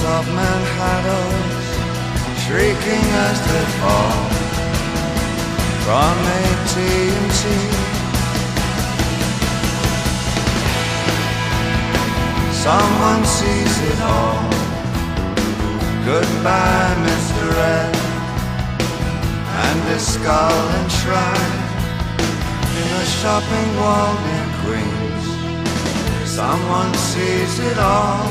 of Manhattans shrieking as they fall from AT&T. Someone sees it all. Goodbye, Mr. Ed, and his skull enshrined in a shopping wall near Queens. Someone sees it all.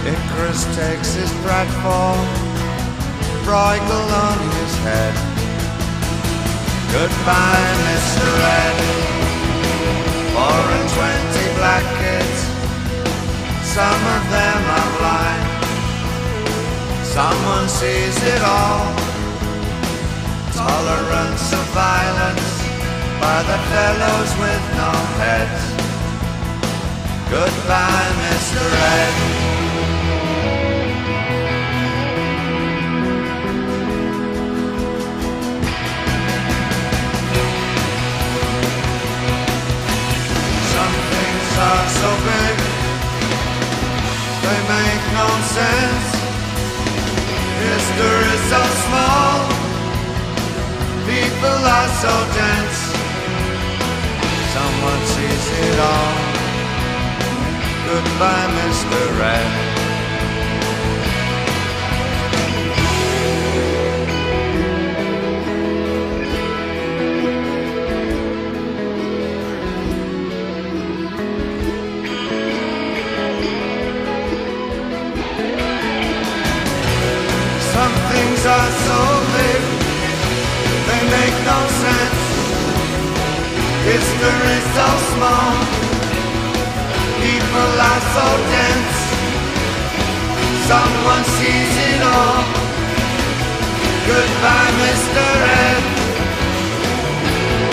Icarus takes his pratfall, bridle on his head. Goodbye, Mr. Ed. 420 black kids, some of them are blind. Someone sees it all. Tolerance of violence by the fellows with no heads. Goodbye, Mr. Ed. Are so big, they make no sense. History so small, people are so dense. Someone sees it all. Goodbye, Mr. Red. Some things are so big, they make no sense. History so small, people are so dense. Someone sees it all. Goodbye, Mr. Ed.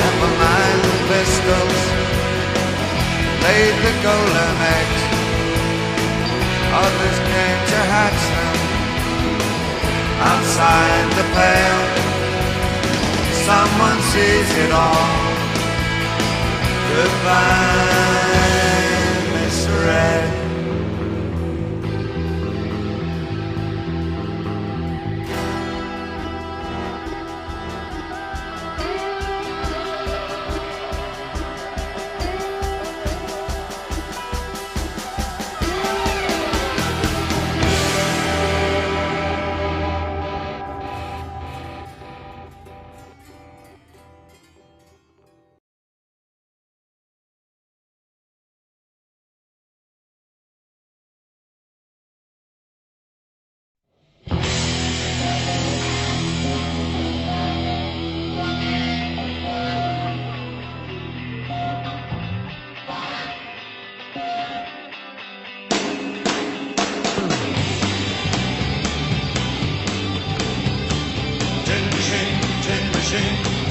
Never mind the pistols, laid the golden eggs. Others came to hatch them outside the pale. Someone sees it all. Goodbye, Miss Red.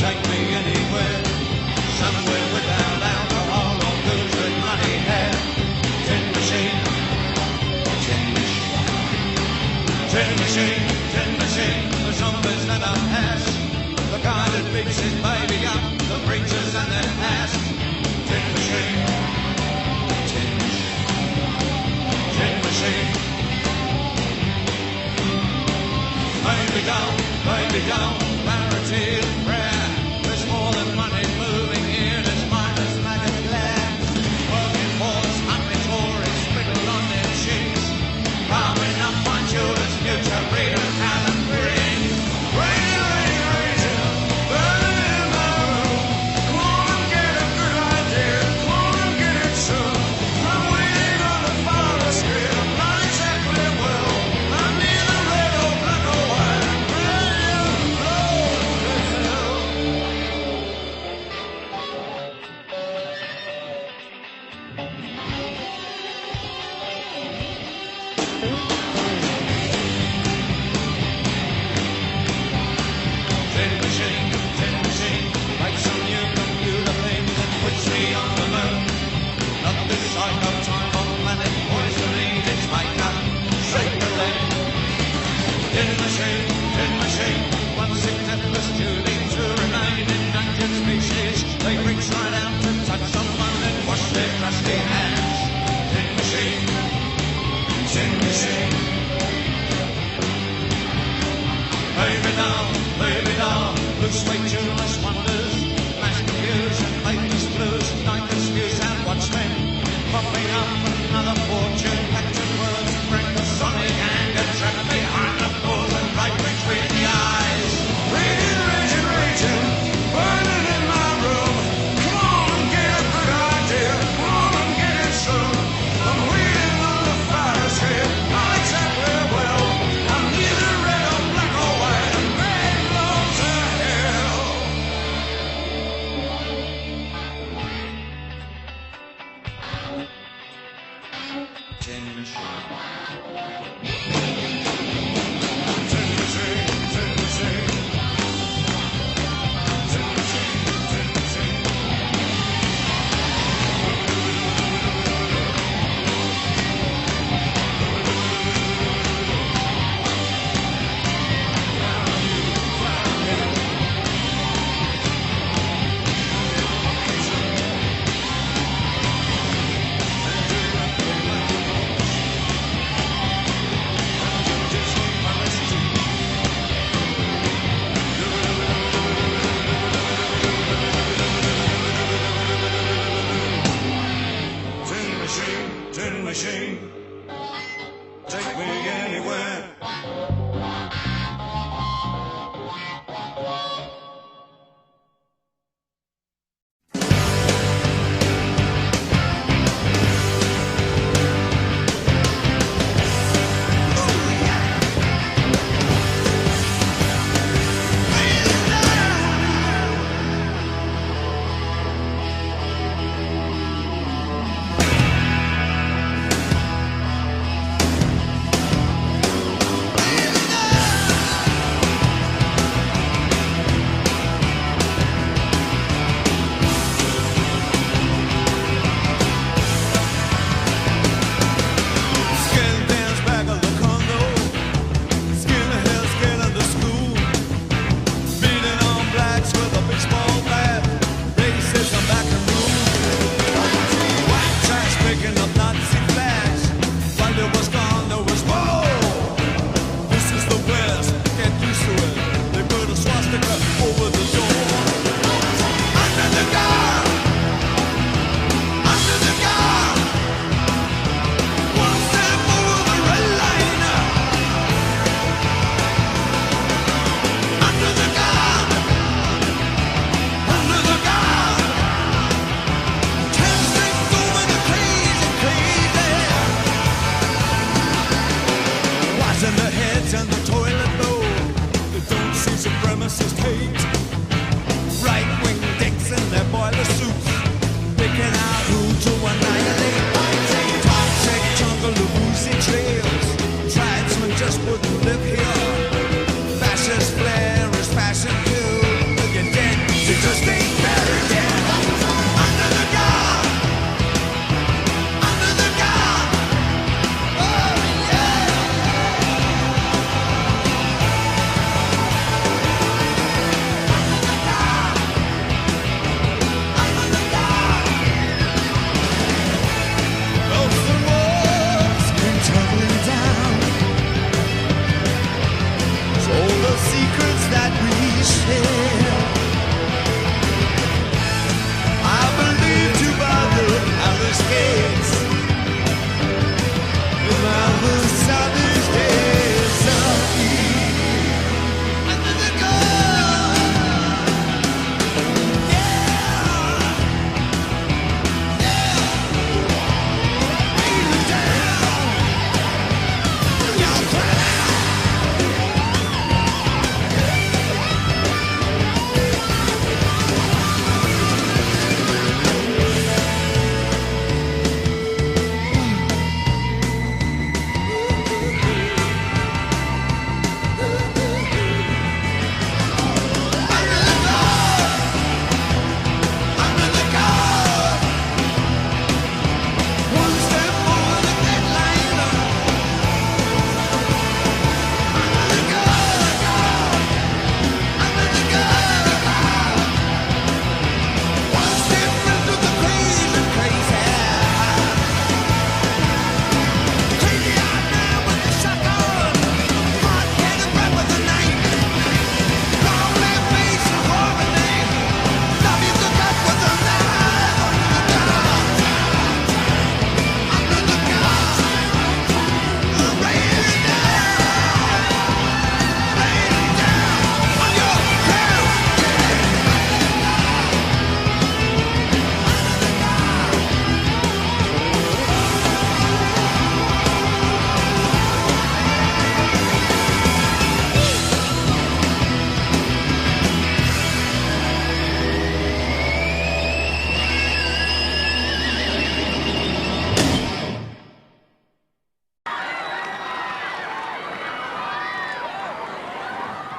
Take me anywhere, somewhere without alcohol or booze with muddy hair. Tin machine, tin machine, tin machine, tin machine. The zombies never pass. The guy that beats his baby up, the preachers and their ass. Tin machine, tin machine, tin machine. Baby don't, parity and prayer. There's more than money moving here, there's mindless maggot glare. Working force, hungry Tories, spittle on their cheeks. Carving up my children's future, read them Alan Green. Rain, rain, rain, burn in my room. Come on and get a good idea, come on and get it soon. I'm waiting on the far escape, I'm not exactly well. I'm neither red or black or white. Tin machine, like some new computer thing that puts me on the moon. Not this psycho time on planet poisoning its makeup, sacred. Tin machine, once except the students to remain endangered species. They reach right out to touch someone and wash their crusty hands. Tin machine, tin machine. Baby doll, loose weight, tuneless wonders, mass confusion, faithless blues, night excuse and watchmen, popping up another fortune, captured words, bring the sonic anger, trapped behind the pole and right between the eyes. Raging, raging, raging, burning in my room. Come on, get a good idea, come on and get it soon. I'm waiting on the fire escape, not exactly well. I'm neither red or black or white.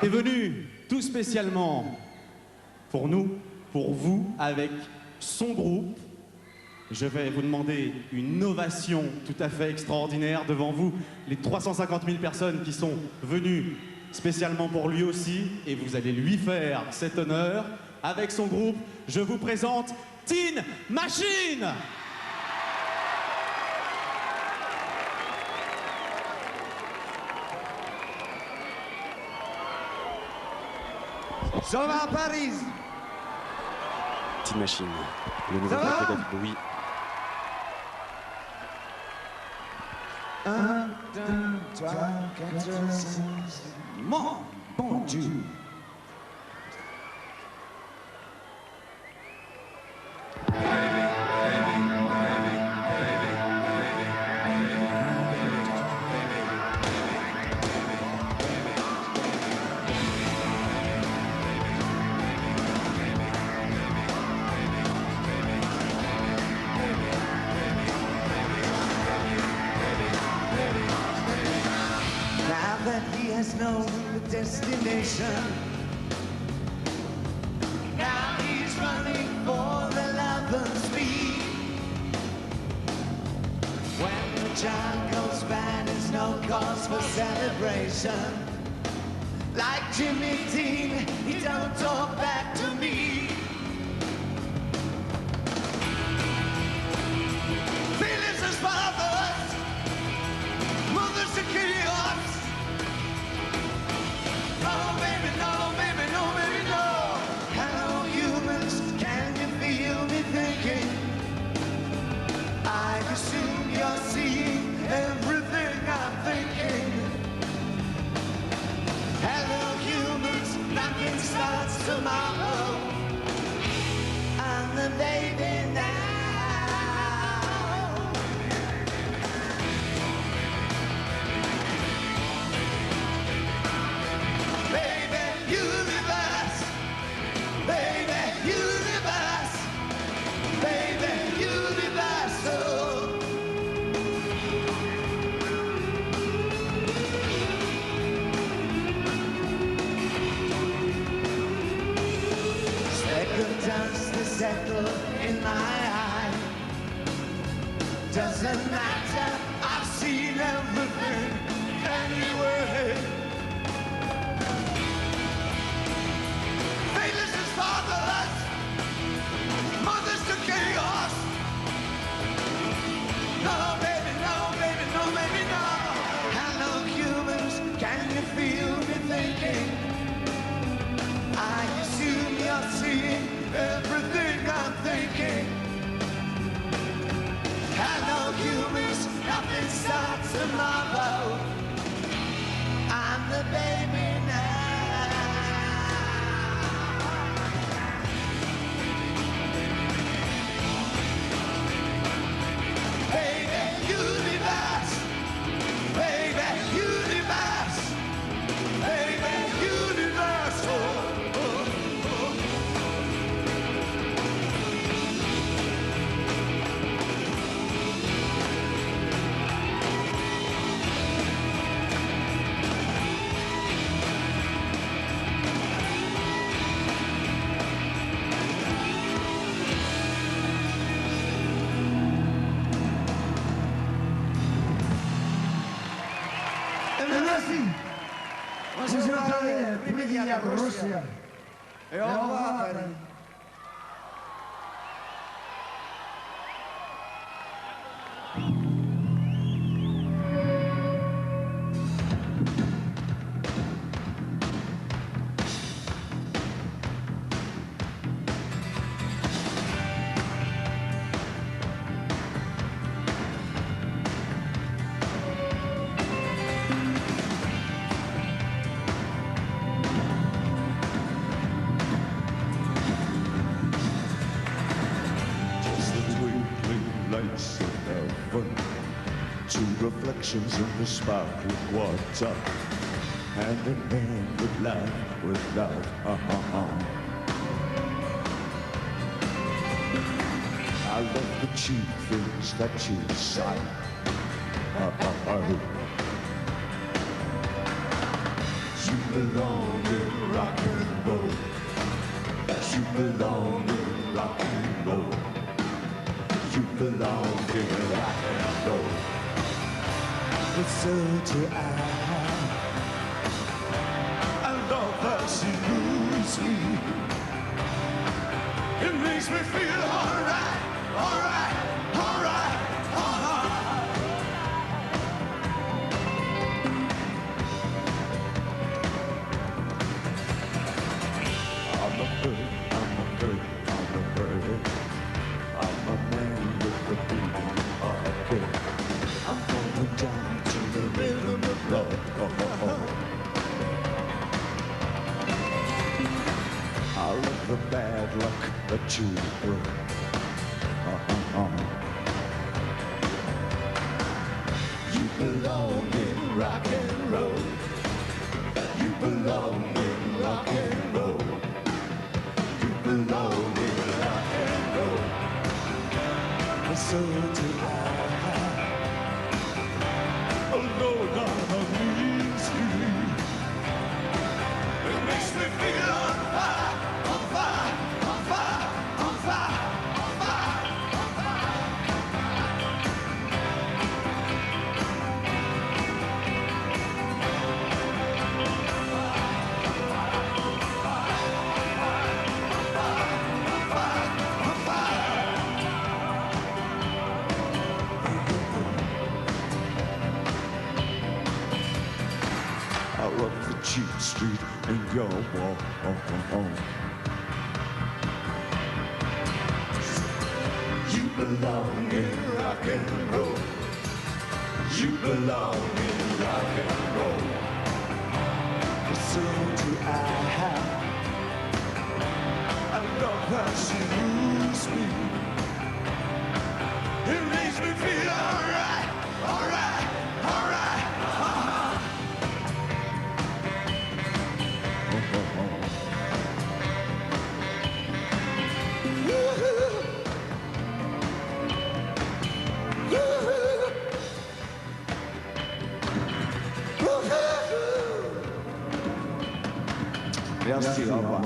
est venu tout spécialement pour nous, pour vous, avec son groupe. Je vais vous demander une ovation tout à fait extraordinaire devant vous, les 350 000 personnes qui sont venues spécialement pour lui aussi, et vous allez lui faire cet honneur. Avec son groupe, je vous présente Tin Machine. Ça va à Paris. Tin Machine, le nouveau groupe de David Bowie. 1, 2, 3, 4, 5, mon bon Dieu. He has known the destination. Now he's running for the love and speed. When the child goes bad, it's no cause for celebration. Like Jimmy Dean, he don't talk back to me. Feelings as fathers, mothers to chaos. Oh baby, no, baby, no, baby, no. Hello humans, can you feel me thinking? I assume you're seeing everything I'm thinking. Hello humans, nothing starts tomorrow. I'm the baby now. Settle in my eye. Doesn't matter, I've seen everything anyway. Faithless as fathers, mothers to chaos. No baby, no baby, no baby, no. Hello humans, can you feel me thinking? I assume you're seeing everything I'm thinking. Hello humans, nothing starts tomorrow. I'm the baby now. Baby universe, baby universe, baby universe. Oh. Merci. Je vais parler privilégié à Russie. Et au revoir. Two reflections in the sparkling water, hand in hand with love, with love. I love the cheap things that you decide. You belong in rock and roll. You belong in rock and roll. You belong in rock and roll. But so do I. I love that she moves me. It makes me feel alright, alright, alright, alright. I'm a bird, I'm a bird, I'm a bird. I'm a man with a beating heart. I'm going down to the rhythm of love. I love the bad luck that you brought. You belong in rock and roll. You belong in rock and roll. You belong in rock and roll. And so do I. Oh Lord, love means you. It makes me feel on fire, on fire, on fire, on fire, on fire, on fire. I love the cheap street in your wall. You belong in rock and roll. You belong in rock and roll. So do I. I love how she moves me. It makes me feel alright, alright, alright. Merci, au revoir.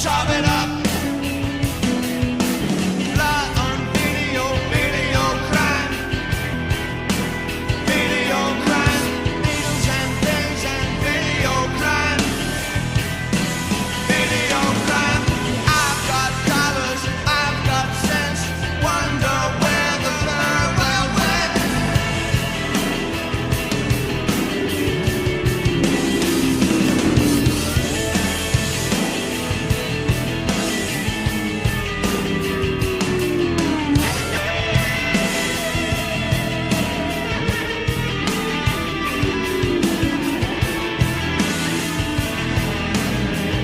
chop it up. Blood on video, video crime. Video crime. Needles and pins and video crime. Video crime. I've got colors, I've got sense. Wonder where the blur well went.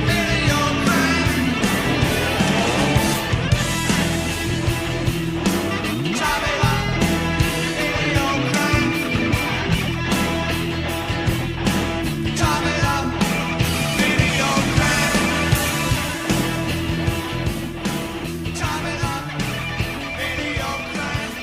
Video crime. Chop it up. Video crime. Chop it up. Video crime. Chop it up. Video crime. Chop it up. Video crime.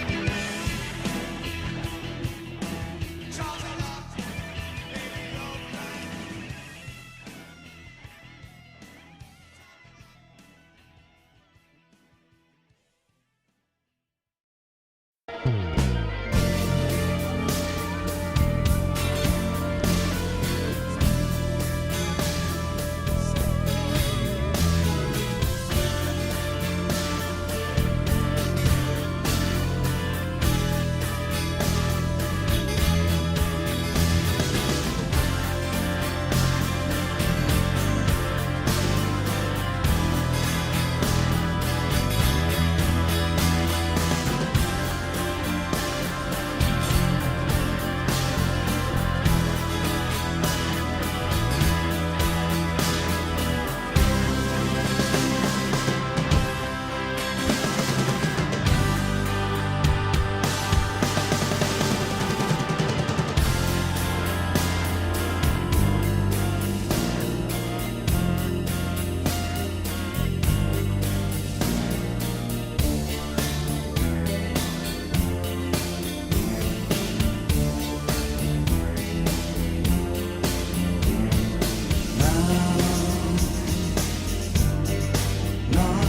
Not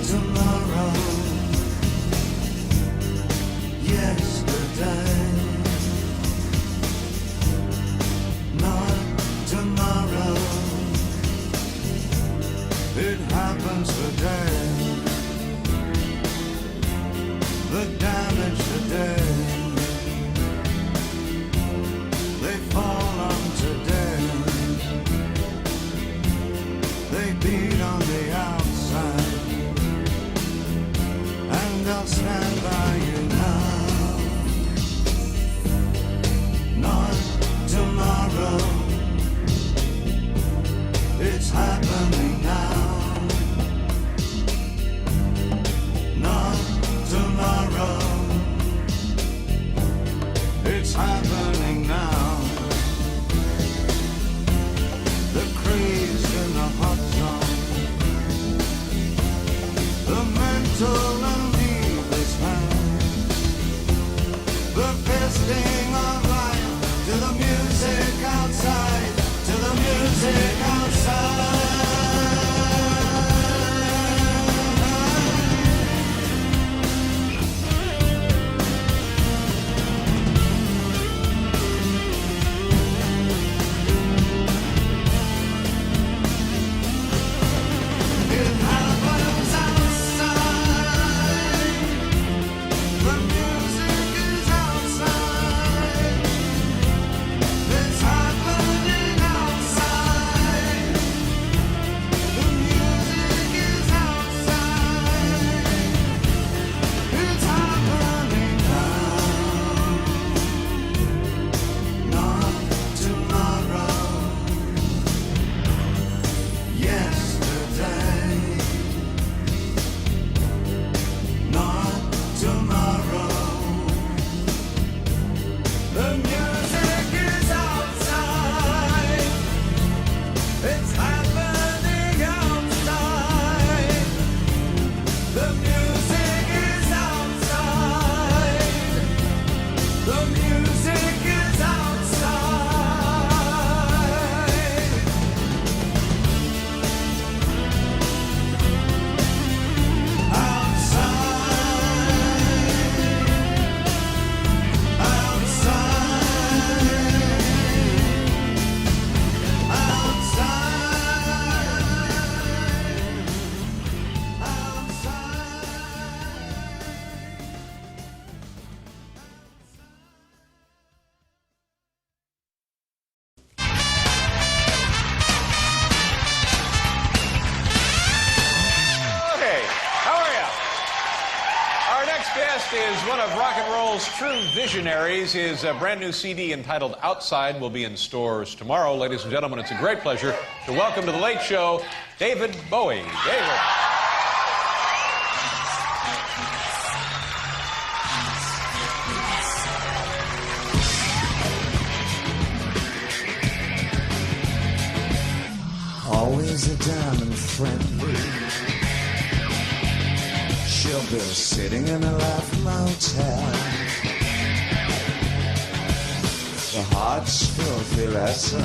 tomorrow. Yesterday. Not tomorrow. It happens today. The damage today. They fall on today. They beat on the outside, and I'll stand by you now. Not tomorrow. It's happening now. Not tomorrow. It's happening now. The craze in the hot zone. The mental and needless man. The fisting of life to the music outside. To the music outside. It happens outside. guest is one of rock and roll's true visionaries. His brand new CD entitled Outside will be in stores tomorrow. Ladies and gentlemen, it's a great pleasure to welcome to The Late Show, David Bowie. David. Always a diamond friendly. She'll be sitting in a life motel. The heart's filthy lesson,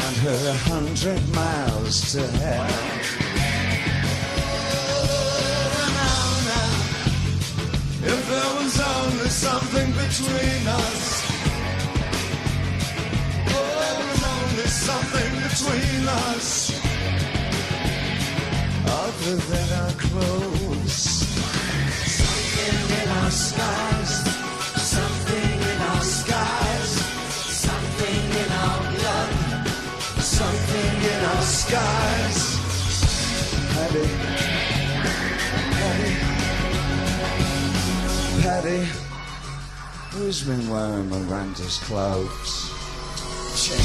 and her 100 miles to hell. If there was only something between us, something between us, other than our clothes. Something in our skies, something in our skies, something in our blood, something in our skies. Patty, Patty, Patty, who's been wearing Miranda's clothes? Check.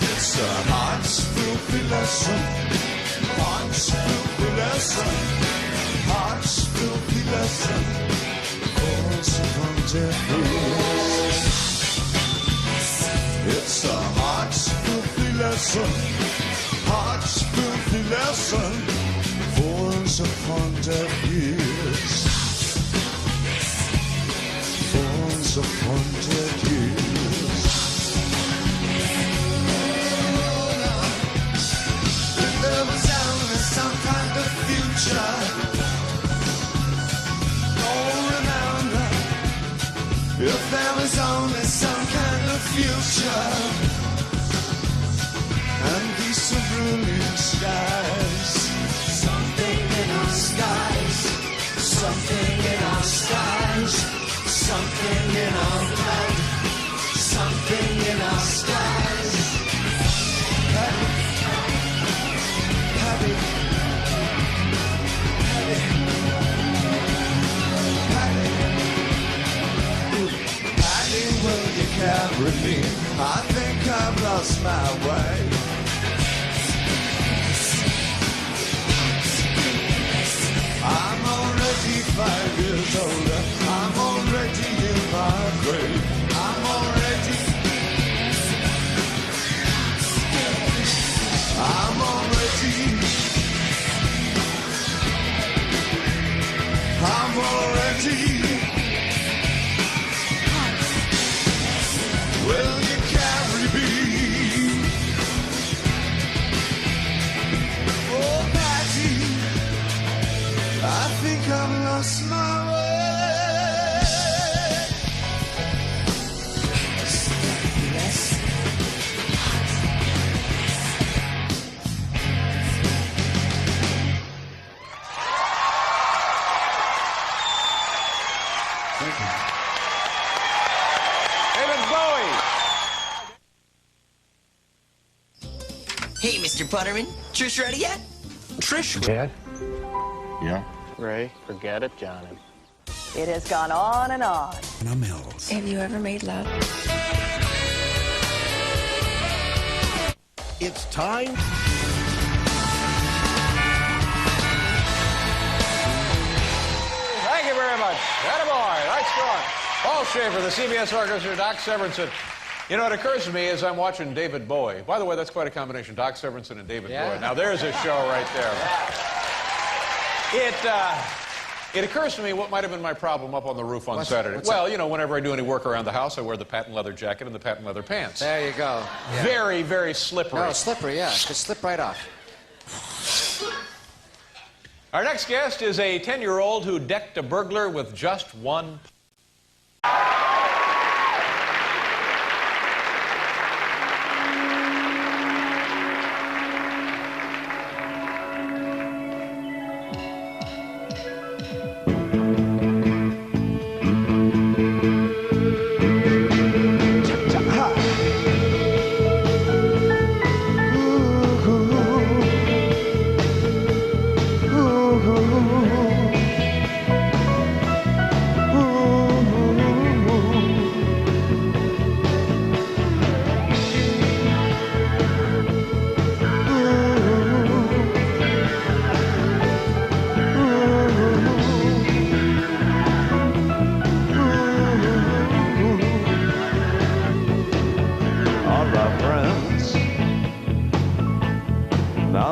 It's a heart's filthy lesson, heart's filthy lesson, heart's filthy lesson. It's a heart's filthy lesson, heart's filthy lesson, falls upon deaf ears, falls upon deaf ears. If there was only some kind of future, if there was only some kind of future, and these cerulean skies, something in our skies, something in our skies, something in our blood, something in our skies. Patty, Patty, Patty, Patty, will you carry me? I think I've lost my way. I'm already 5 years older. I'm already in my grave. I'm already will you carry me? Oh, Patty, I think I've lost my way. Hey, Mr. Putterman, Trish ready yet? Trish? Dad? Yeah? Ray, forget it, Johnny. It has gone on and on. Mills. Have you ever made love? It's time. Thank you very much. Attaboy. Nice going. Paul Schaefer, the CBS Orchestra, Doc Severinsen. You know, it occurs to me as I'm watching David Bowie. By the way, that's quite a combination, Doc Severinsen and David Bowie. Now, there's a show right there. It occurs to me what might have been my problem up on the roof on Saturday. Well, you know, whenever I do any work around the house, I wear the patent leather jacket and the patent leather pants. There you go. Yeah. Very, very slippery. No, slippery, yeah. Just slip right off. Our next guest is a 10-year-old who decked a burglar with just one.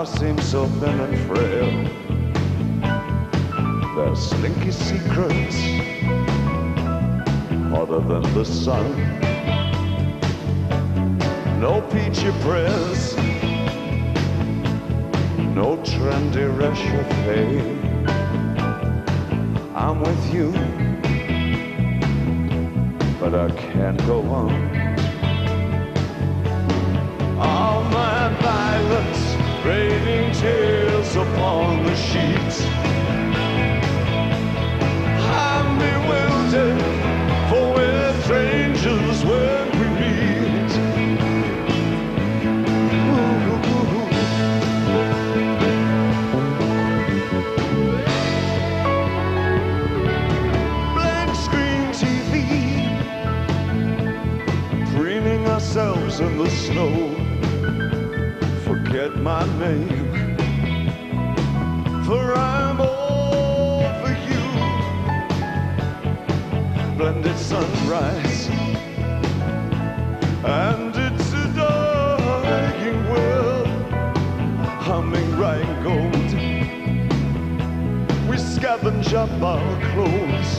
now seem so thin and frail. Their slinky secrets, hotter than the sun. No peachy prayers, no trendy réchauffé. I'm with you, but I can't go on. All my violence, raining tears upon the sheets. I'm bewildered, for we're strangers when we meet. Blank screen TV, preening ourselves in the snow. Forget my name, for I'm all for you. Blended sunrise, and it's a dying world. Humming Rheingold, we scavenge up our clothes.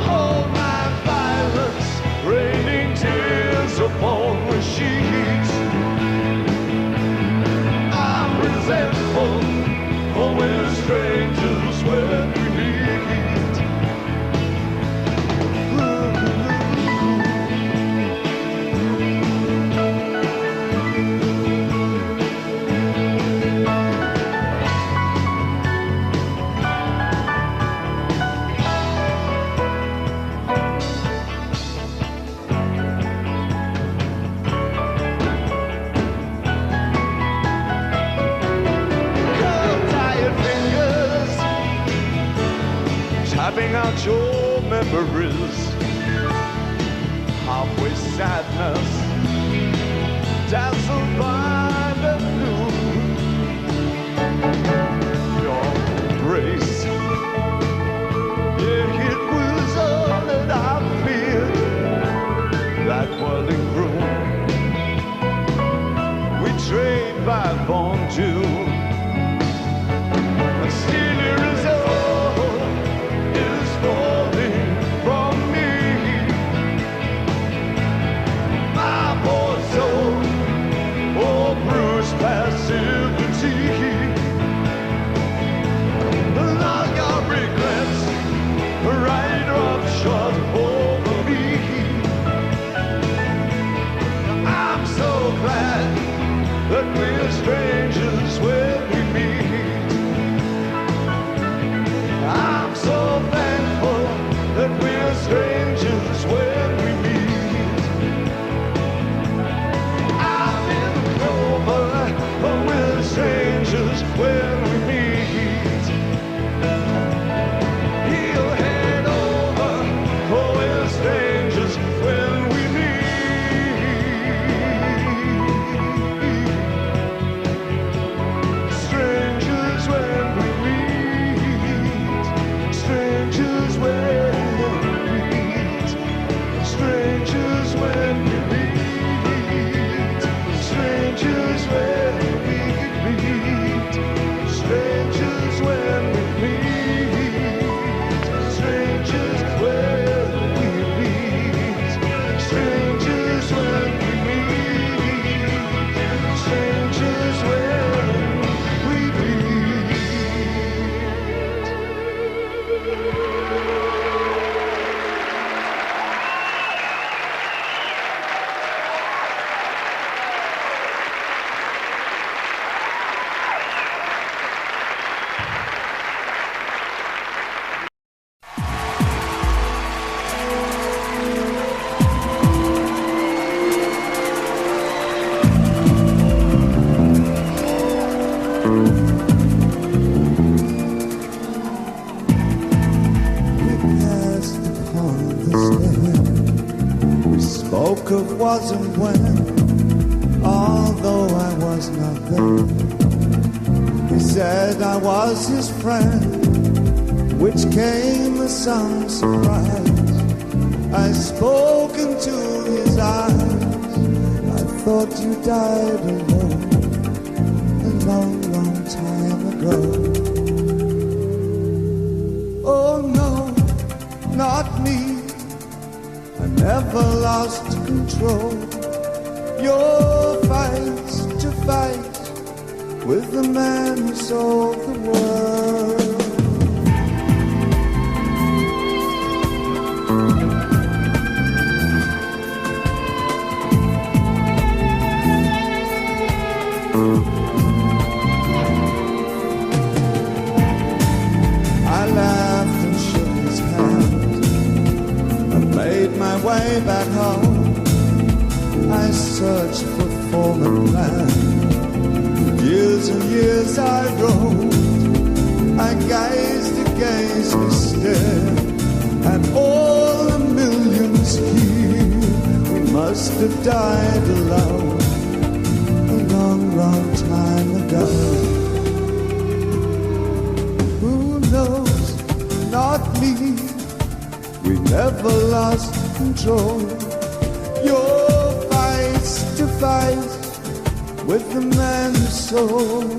All my violence, raining tears upon the sheets. I'm resentful, for we're strangers when we meet. Tapping out your memories, halfway sadness, dazzled by the noon. Your embrace, yeah, it was all that I feared. That whirling room, we trade by bonjour. And still your result falling from me. My poor soul, oh bruised passivity. All your regrets, right roughshod over me. I'm so glad that we're strangers when we meet. I'm so thankful that we're strangers when we meet. I'm in Clover, but we're strangers when we meet. He'll head over, but we're strangers when we meet. Strangers when we meet. Strangers when we meet. Strangers when we meet. Strangers when we meet. Strangers when we meet. Strangers when we meet. Strangers when we meet. Strangers when we meet. Passed upon the stair. We spoke of was and when, although I was not there. He said I was his friend, which came as some surprise. I spoke into his eyes. I thought you died alone. long time ago. Oh no, not me. I never lost control. Your fights to fight with the man who sold the world. I laughed and shook his hand and made my way back home. I searched for form and plan. Years and years I roamed. I gazed and gazed and stared at all the millions here. We must have died alone a long, long time ago. Who knows? Not me. We never lost control. Your to fight with the man who sold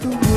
the world.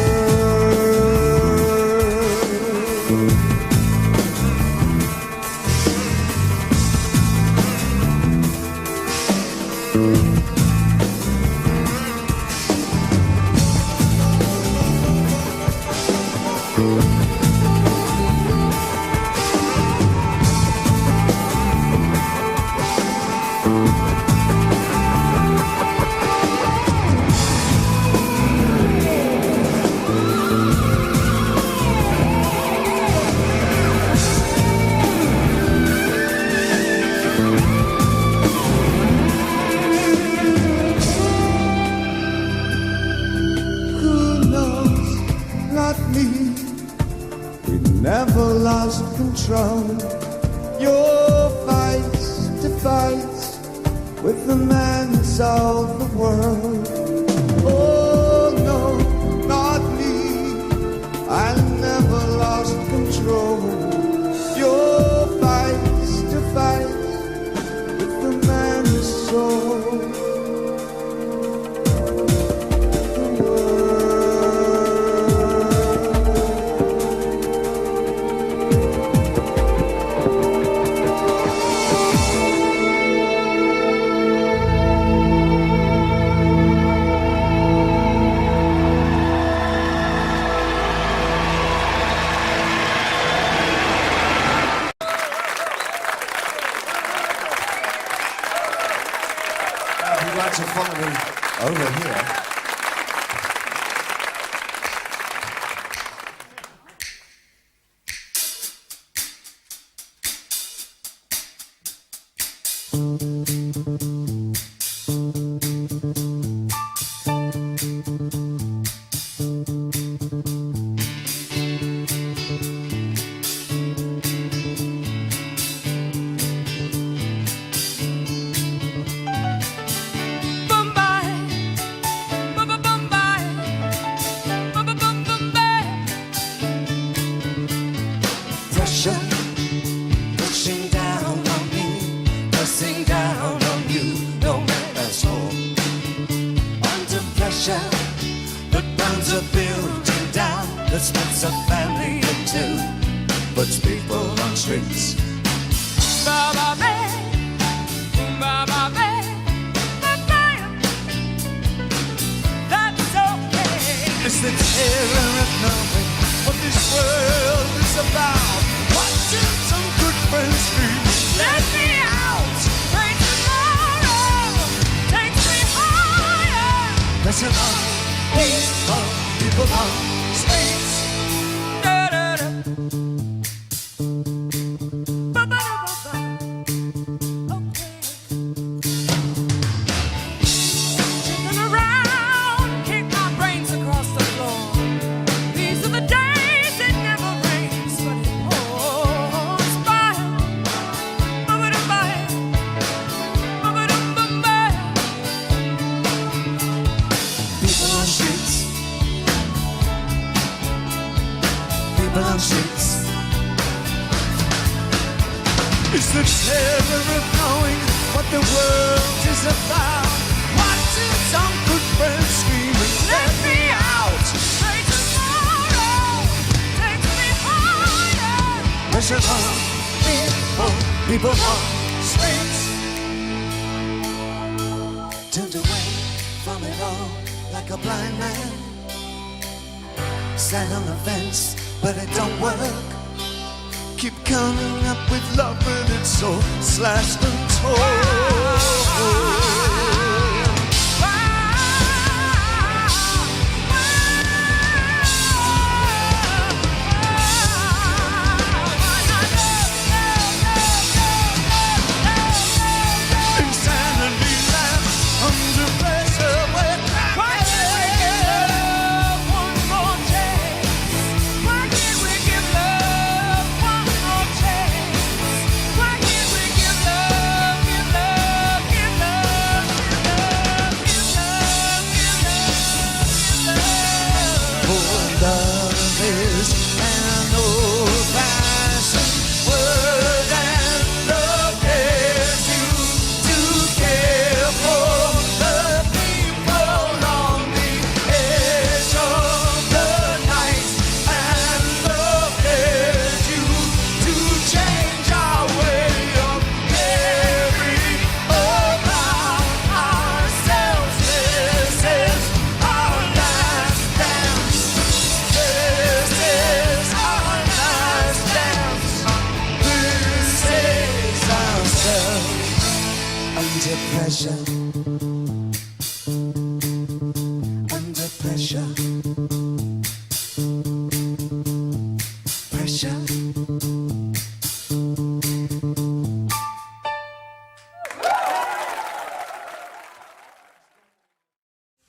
Never lost control. Your fights to fight with the man who sold the world. Oh no, not me. I never lost control. Your fights to fight with the man who sold the world. To follow me over here. Pushing down on me, pressing down on you, no man's home. Under pressure, that burns a building down, that splits a family in two, puts people on streets. That's okay. It's the terror of knowing what this world is about. Watching some good friends scream, let me out. Pray tomorrow takes me higher. There's a lot of people on streets. Chicken around, kick my brains across the floor. These are the days it never rains, but it pours by. People on streets. People on streets. It's the terror of knowing what the world is about. Watching some good friends screaming. Pressure's on people on streets. Turned away from it all like a blind man. Sat on the fence, but it don't work. Keep coming up with love, but it's so slashed and torn. Under pressure.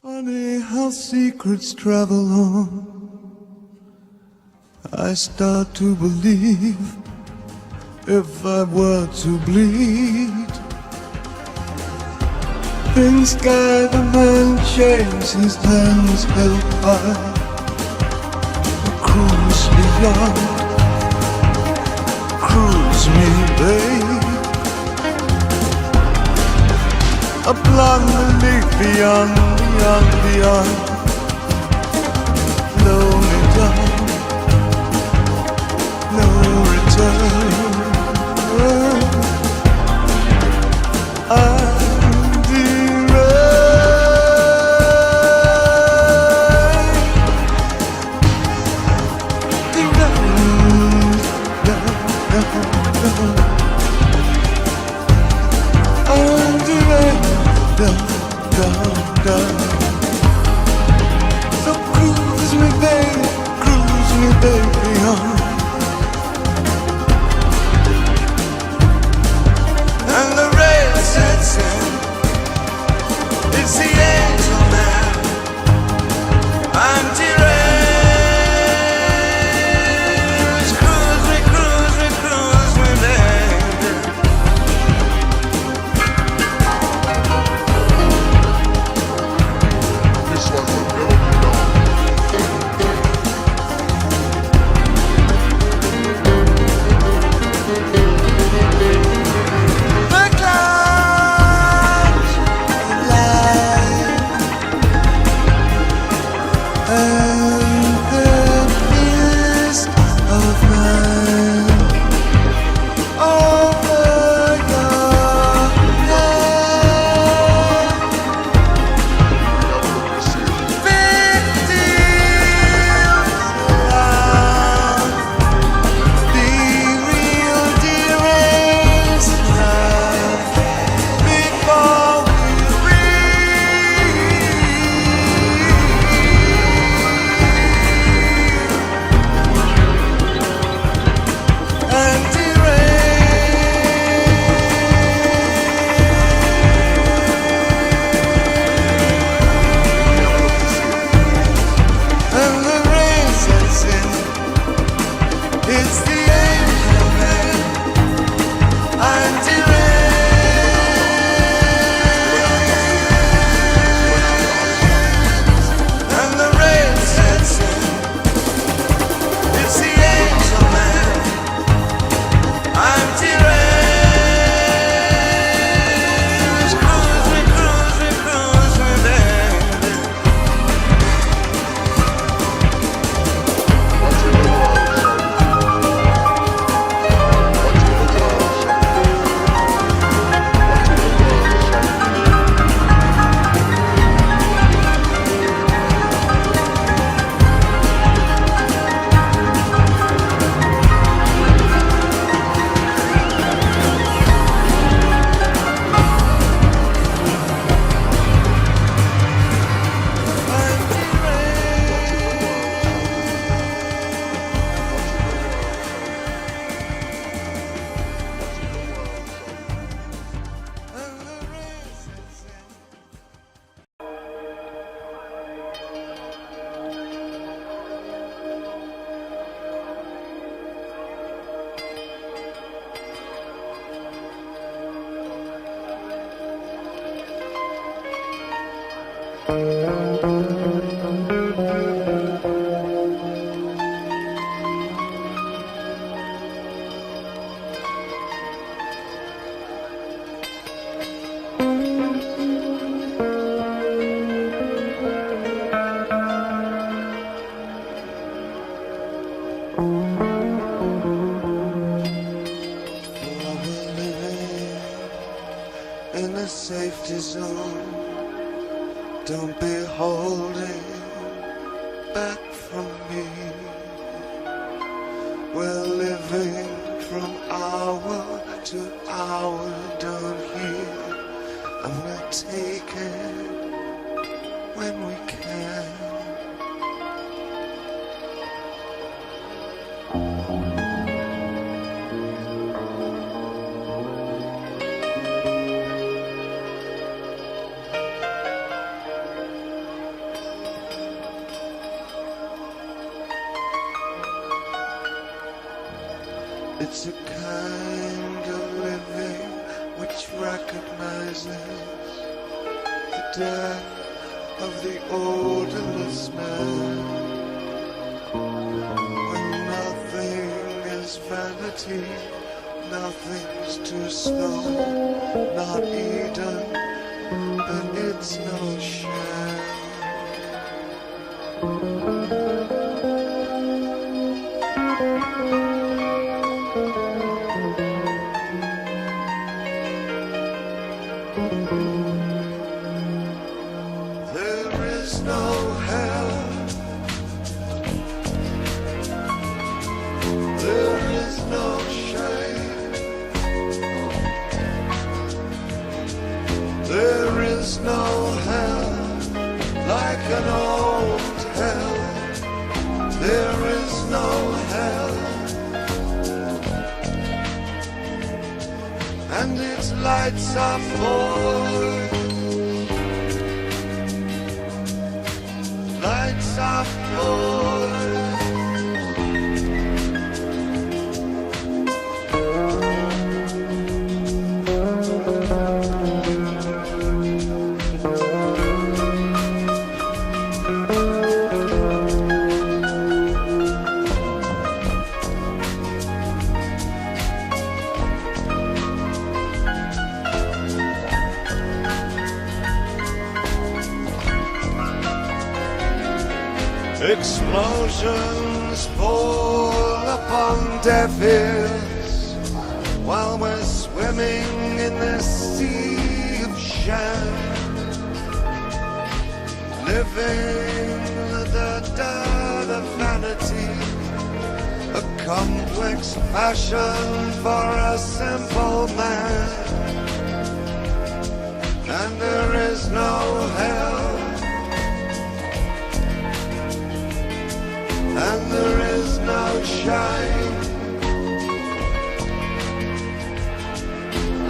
Funny how secrets travel on. I start to believe if I were to bleed, in sky the man shaves his hands held high. Cruise beyond, cruise me, babe. A blonde beneath beyond, beyond, beyond. Blow me down, no return. So cruise me, baby, on. And the rail sets in. It's the angel man. Anti-rails, cruise me, baby. In a safety zone, don't be holding back from me. We're living from hour to hour down here, and we'll take it when we can. It's a kind of living which recognizes the death of the odorless man. When nothing is vanity, nothing's too slow, not Eden, but it's no sham. There is no hell. There is no shame. There is no hell like an old hell. There is no hell, and its lights are for. Lights are for. Explosions fall upon deaf ears while we're swimming in this sea of sham, living the dirt of vanity, a complex passion for a simple man. And there is no hell, and there is no shame.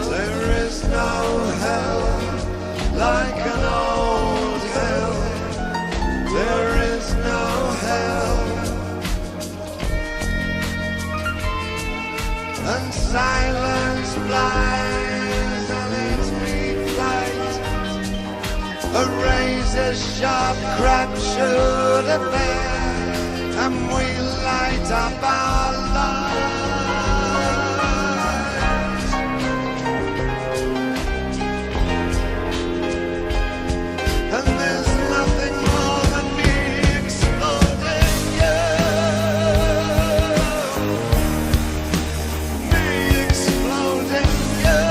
There is no hell like an old hell. There is no hell, and silence flies on its flight, a razor-sharp crapshoot affair. And we light up our lives. And there's nothing more than me exploding you. Me exploding you.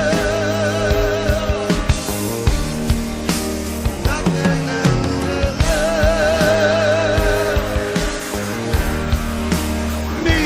Nothing else to love. Me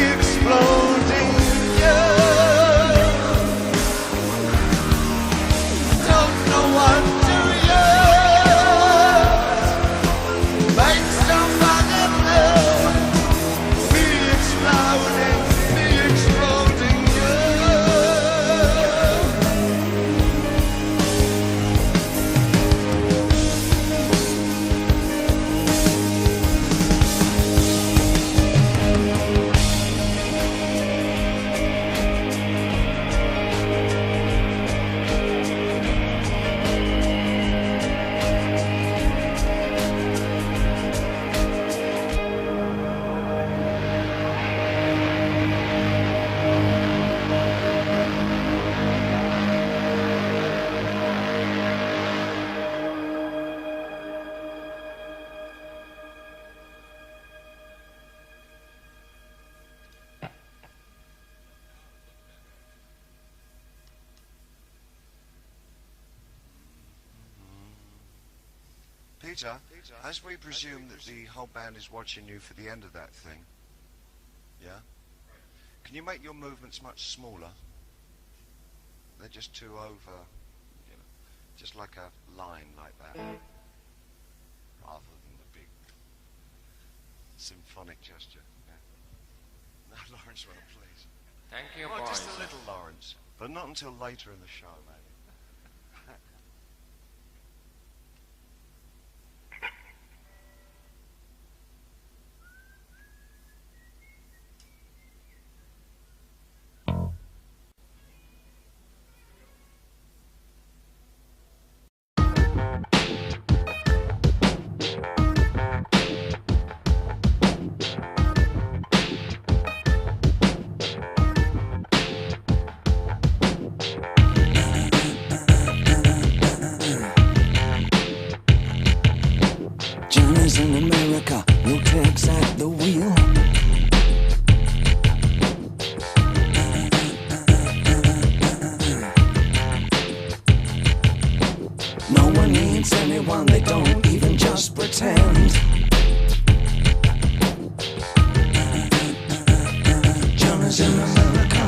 Peter, as we presume that the whole band is watching you for the end of that thing, yeah? Can you make your movements much smaller? They're just too over, you know, just like a line like that, rather than the big symphonic gesture. Yeah. No, Lawrence, well, please. Thank you, Oh, boys. just a little, Lawrence, but not until later in the show, maybe. Johnny's in America, no tricks at the wheel. No one needs anyone, they don't even just pretend. Johnny's in America.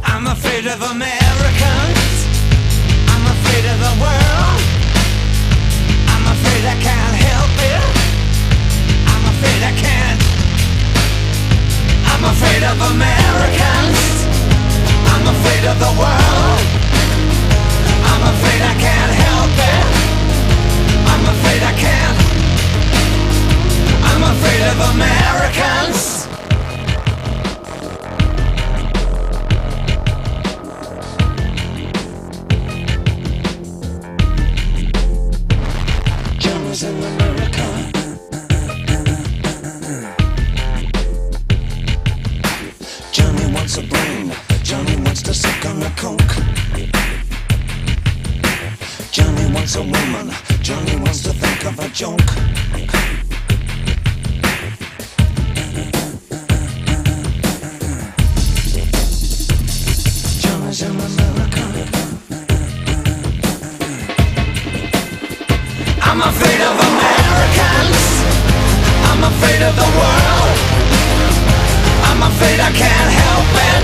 I'm afraid of Americans. I'm afraid of the world. I'm afraid I can't help it. I'm afraid I can't. I'm afraid of Americans. I'm afraid of the world. I'm afraid I can't help it. I'm afraid I can't. I'm afraid of Americans. Johnny's in America. Johnny wants a brain. Johnny wants to suck on a coke. Johnny wants a woman. Johnny wants to think of a joke. Johnny's in America. I'm afraid of Americans. I'm afraid of the world. I'm afraid I can't help it.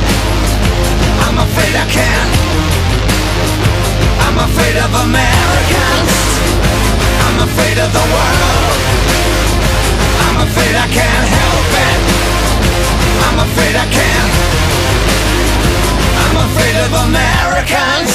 I'm afraid I can't. I'm afraid of Americans. I'm afraid of the world. I'm afraid I can't help it. I'm afraid I can't. I'm afraid of Americans.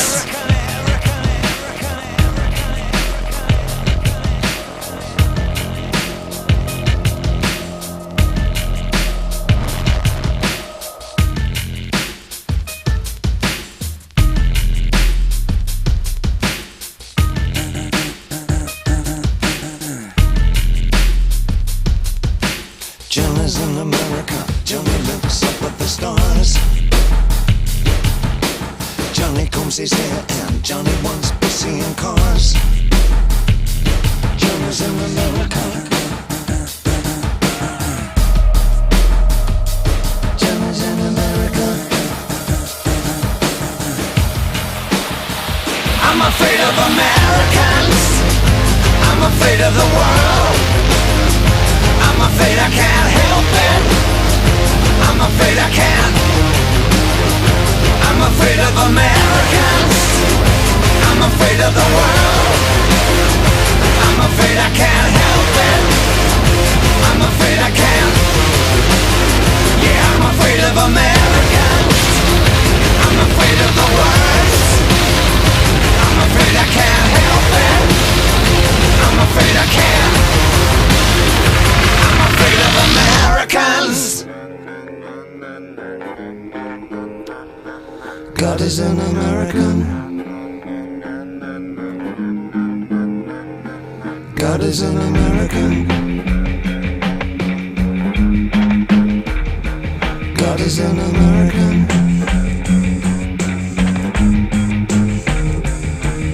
Johnny's in America. Johnny looks up at the stars. Johnny combs his hair and Johnny wants to see in cars. Johnny's in America. Johnny's in America. I'm afraid of Americans. I'm afraid of the world. I'm afraid I can't help it. I'm afraid I can't. I'm afraid of Americans. I'm afraid of the world. I'm afraid I can't help it. I'm afraid I can't. Yeah, I'm afraid of Americans. I'm afraid of the worst. I'm afraid I can't help it. I'm afraid I can't. I'm afraid of Americans. God is an American. God is an American. God is an American.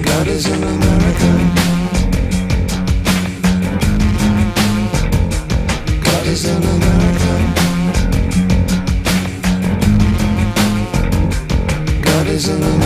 God is an American. God is an American. God is an American.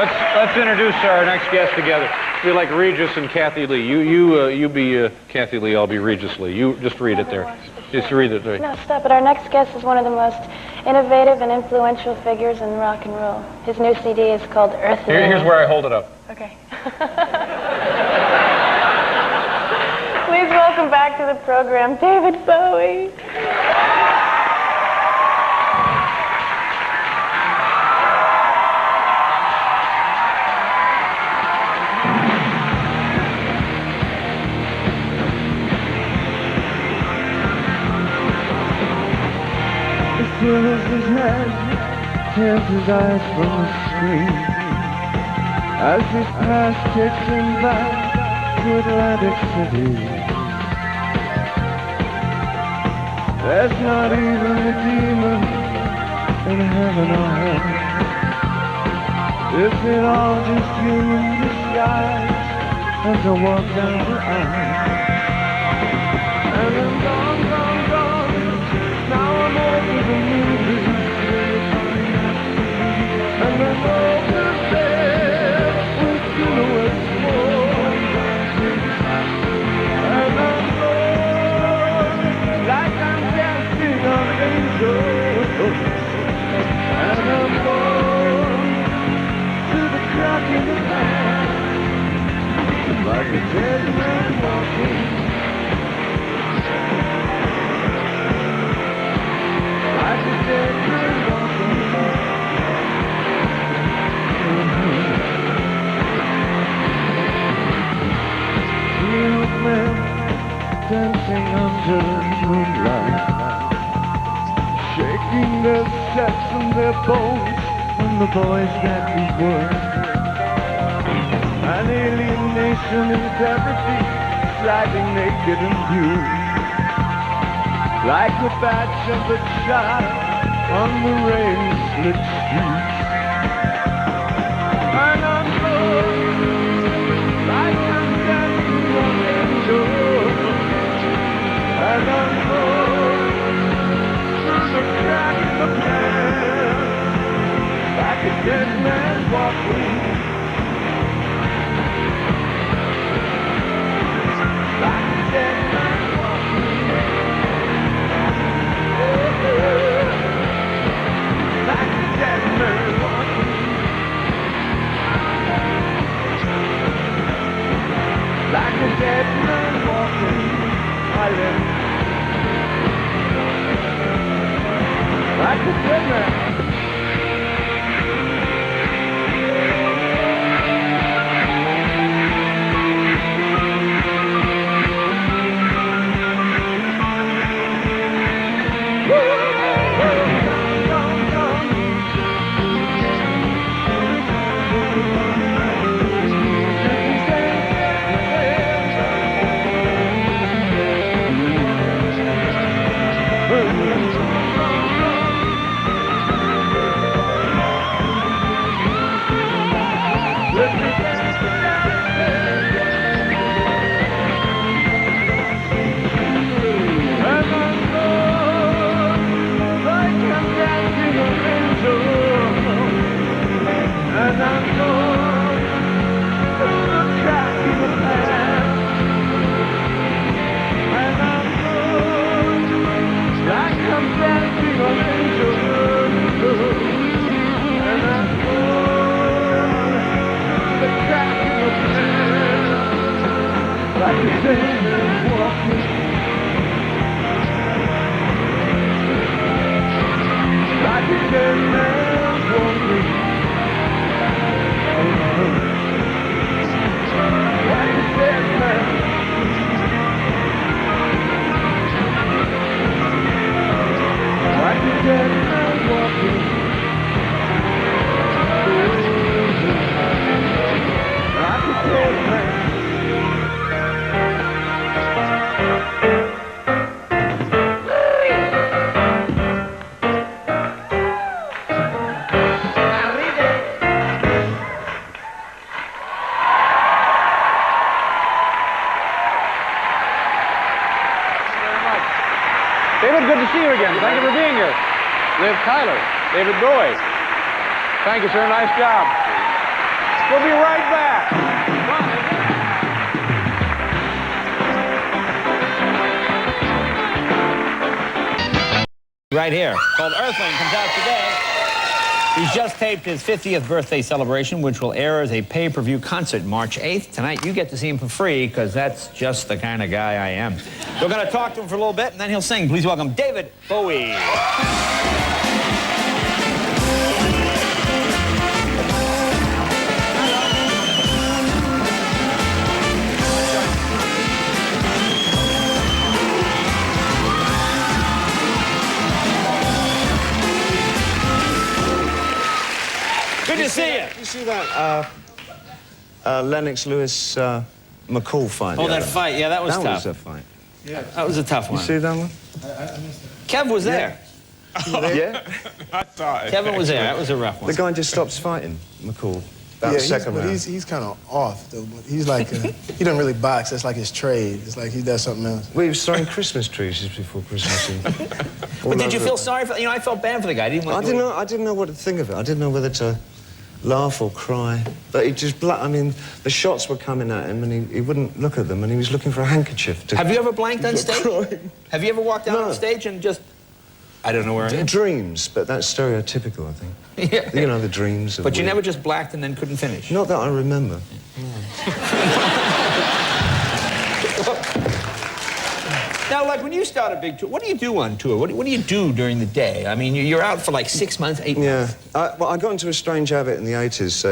Let's introduce our next guest together. Be like Regis and Kathy Lee. You be Kathy Lee. I'll be Regis Lee. You just read it there. Just read it there. No, stop it. Our next guest is one of the most innovative and influential figures in rock and roll. His new CD is called Earth. Here's where I hold it up. Okay. Please welcome back to the program, David Bowie. Fills his head, turns his eyes from the screen as his past takes him back to Atlantic City. There's not even a demon in heaven or hell. Is it all just human disguise as I walk down the aisle? And I'm gone, gone, gone. Now I'm over the movies, and I'm over there with silhouettes more. And I'm gone like I'm dancing on angels. And I'm gone to the crack in the pan, like a dead man walking. Dancing under the moonlight, shaking their steps and their bones on the boys that we were. An alien nation is everything, sliding naked and nude, like a bad-tempered child on the rain-slick streets. And I'm going like I'm dancing on angels. And I'm going through the crack in the pan, like a dead man walking. Like a dead man walking. Like a dead man walking. Like a dead man walking. Like a dead man. David, good to see you again. Thank you for being here. Liv Tyler, David Bowie. Thank you, sir. Nice job. We'll be right back. Right here, called Earthling, comes out today. He's just taped his 50th birthday celebration, which will air as a pay-per-view concert March 8th. Tonight, you get to see him for free, because that's just the kind of guy I am. We're going to talk to him for a little bit, and then he'll sing. Please welcome David Bowie. Good to see you. You see that Lennox Lewis McCall fight? Oh, that fight. Yeah, that was tough. That was a fight. Yeah. That was a tough one. You see that one? Kev was there. Yeah? I thought. Kevin was there. That was a rough one. The guy just stops fighting, McCall. That second round. He's kind of off, though. He's like, he doesn't really box. That's like his trade. It's like he does something else. Well, he was throwing Christmas trees just before Christmas Eve. But did you feel sorry for... You know, I felt bad for the guy. I didn't know what to think of it. I didn't know whether to laugh or cry. But he just... I mean, the shots were coming at him, and he wouldn't look at them, and he was looking for a handkerchief to... Have you ever blanked on stage? Have you ever walked out on stage and just... I don't know where I am. Dreams, but that's stereotypical, I think. Yeah. You know, the dreams of... But you never just blacked and then couldn't finish? Not that I remember. Now, like, when you start a big tour, what do you do on tour? What do you do during the day? I mean, you're out for like 6 months, 8 months. Yeah. Well, I got into a strange habit in the 80s.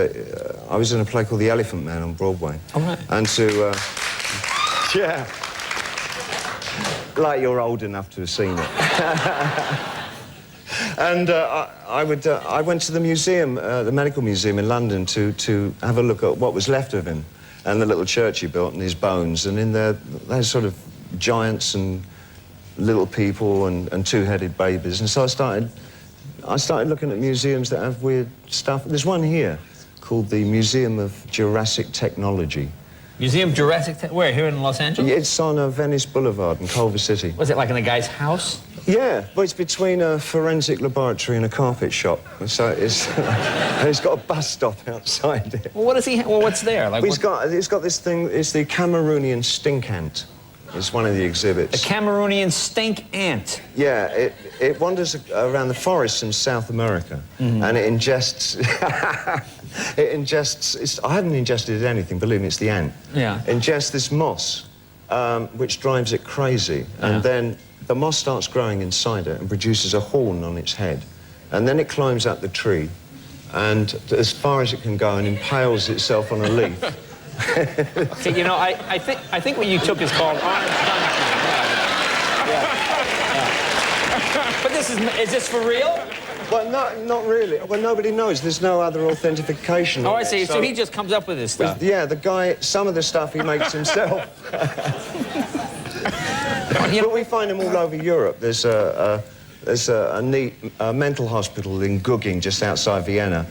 I was in a play called The Elephant Man on Broadway. Oh, right. And to... yeah. Like you're old enough to have seen it. And I went to the museum, the medical museum in London, to have a look at what was left of him and the little church he built and his bones. And in there, there's sort of giants and little people and two-headed babies. And so I started looking at museums that have weird stuff. There's one here called the Museum of Jurassic Technology. Museum of Jurassic... Where, here in Los Angeles? It's on Venice Boulevard in Culver City. Was it like in a guy's house? Yeah, well, it's between a forensic laboratory and a carpet shop. So it's... and it's got a bus stop outside it. Well, what does he... Well, what's there? Like, it's got this thing... It's the Cameroonian stink ant. It's one of the exhibits. The Cameroonian stink ant? Yeah, it wanders around the forests in South America, and it ingests... it ingests... I haven't ingested anything, believe me, it's the ant. Yeah. Ingests this moss, which drives it crazy, and then the moss starts growing inside it and produces a horn on its head. And then it climbs up the tree, and as far as it can go, and impales itself on a leaf. See, you know, I think what you took is called orange dunking. Yeah. But is this for real? Well, not really. Well, nobody knows. There's no other authentication. Oh, I see. So he just comes up with this stuff. Yeah, the guy, some of the stuff he makes himself. But we find them all over Europe. There's a neat mental hospital in Ğøøģegyän, just outside Vienna,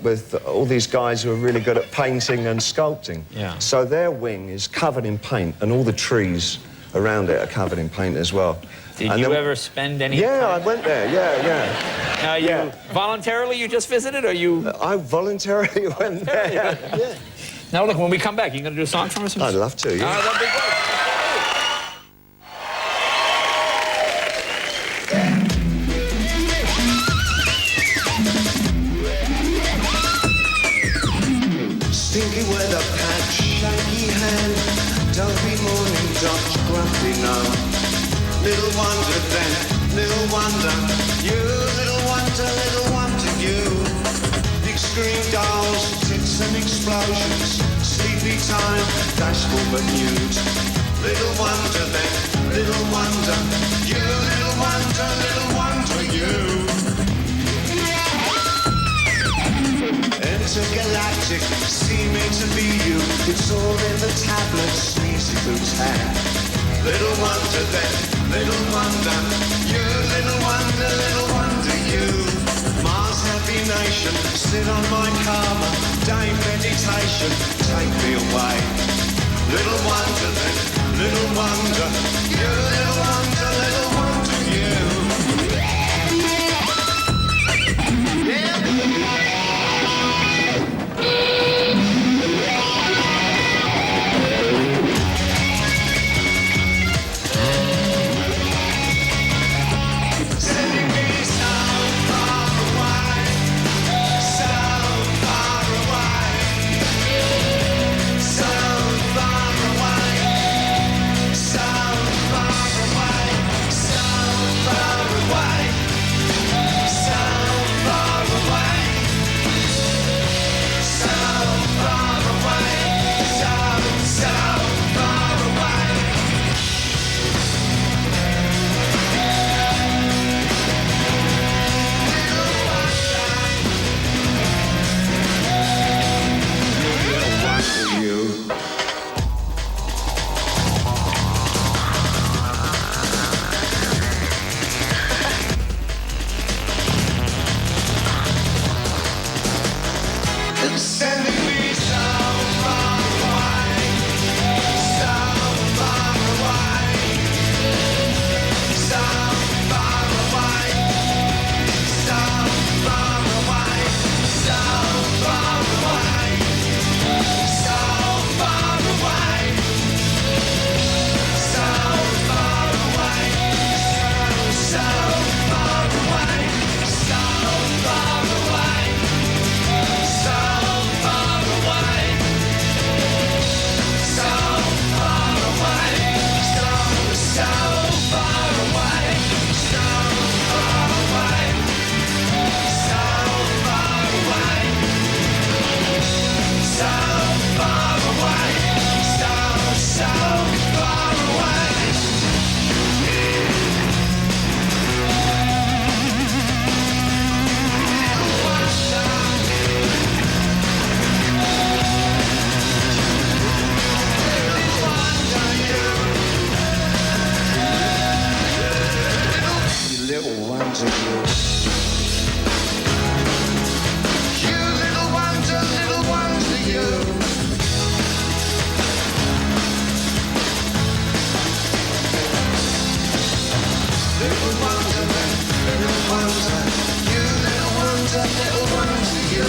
with all these guys who are really good at painting and sculpting. Yeah. So their wing is covered in paint, and all the trees around it are covered in paint as well. Did you ever spend any time? I went there, yeah. Now, voluntarily you just visited, or you... I voluntarily went there, yeah. Now, look, when we come back, you going to do a song for us? I'd love to, yeah. That'd be great. Stinky weather patch, shaky hand. Don't be mourning, Dr. Grumpy, no. Little wonder then, little wonder. You, little wonder you. Big screen dolls, tits and explosions. Sleepy time, bashful but nude. Little wonder then, little wonder. You, little wonder you. Intergalactic, seeming to be you. It's all in the tablet, sneezy boots hand. Little wonder then, little wonder. You, little wonder you. Mars happy nation, sit on my karma. Day meditation, take me away. Little wonder then, little wonder. You, little wonder you. Yeah. one to you. You little one to you. Little ones and little ones and you little ones and little ones to you.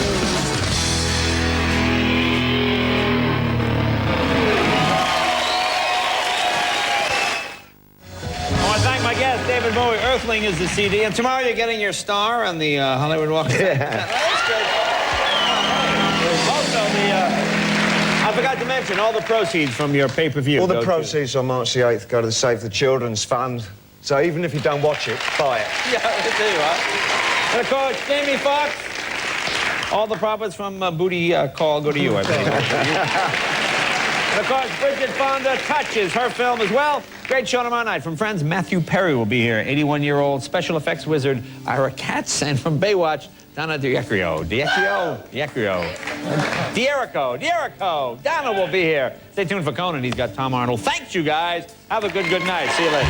My guest, David Bowie. Earthling is the CD, and tomorrow you're getting your star on the Hollywood Walk of Fame. That's good. Also, I forgot to mention all the proceeds from your pay-per-view. All the proceeds on March the 8th go to the Save the Children's Fund. So even if you don't watch it, buy it. Yeah, there you are. And of course, Jamie Foxx. All the profits from Booty Call go to you, I think. And of course, Bridget Fonda touches her film as well. Great show tomorrow night from friends. Matthew Perry will be here. 81-year-old special effects wizard Ira Katz, and from Baywatch, Donna D'Erico. Donna will be here. Stay tuned for Conan. He's got Tom Arnold. Thanks, you guys. Have a good night. See you later.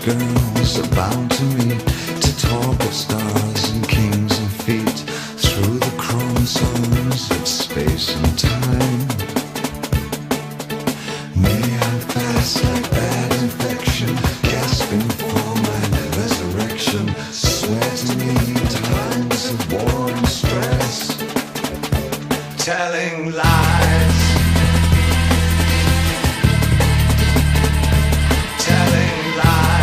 Girls are bound to meet, to talk of stars and kings and feet, through the chromosomes of space and time. May I pass like bad infection, gasping for my resurrection, swear to me times of war and stress, telling lies. Telling lies.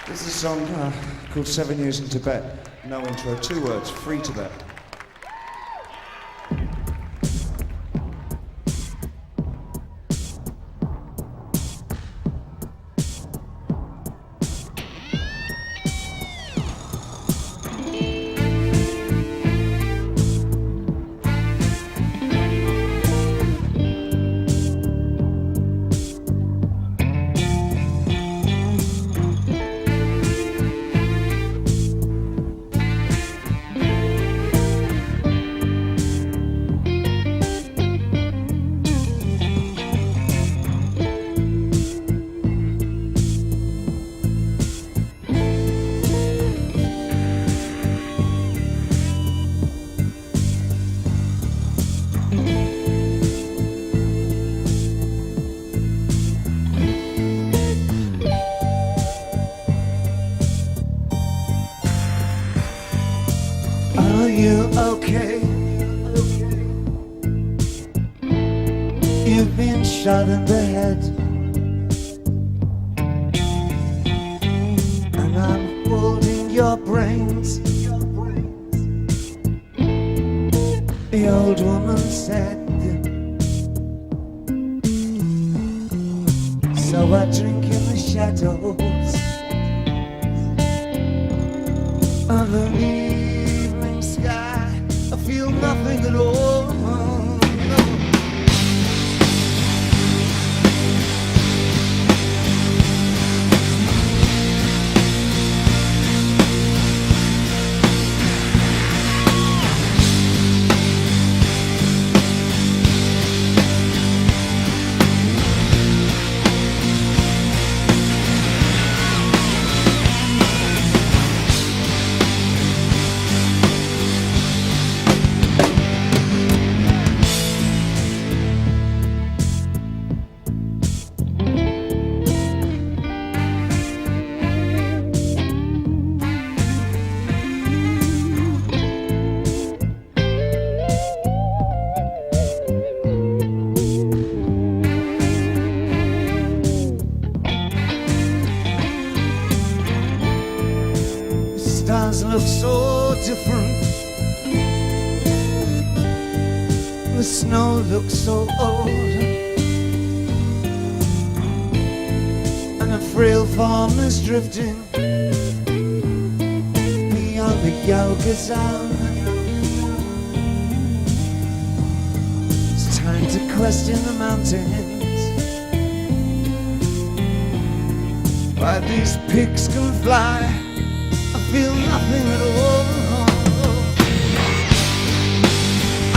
This is a song called 7 Years in Tibet. No intro, 2 words, free Tibet. Are you okay? You've been shot in the head, and I'm holding your brains. The old woman said, so I drink in the shadows of the evening sky. I feel nothing at all. Stars look so different. The snow looks so old, and a frail form is drifting beyond the Ğøøđփյà. It's time to question the mountains, why these pigs can fly. I feel nothing at all.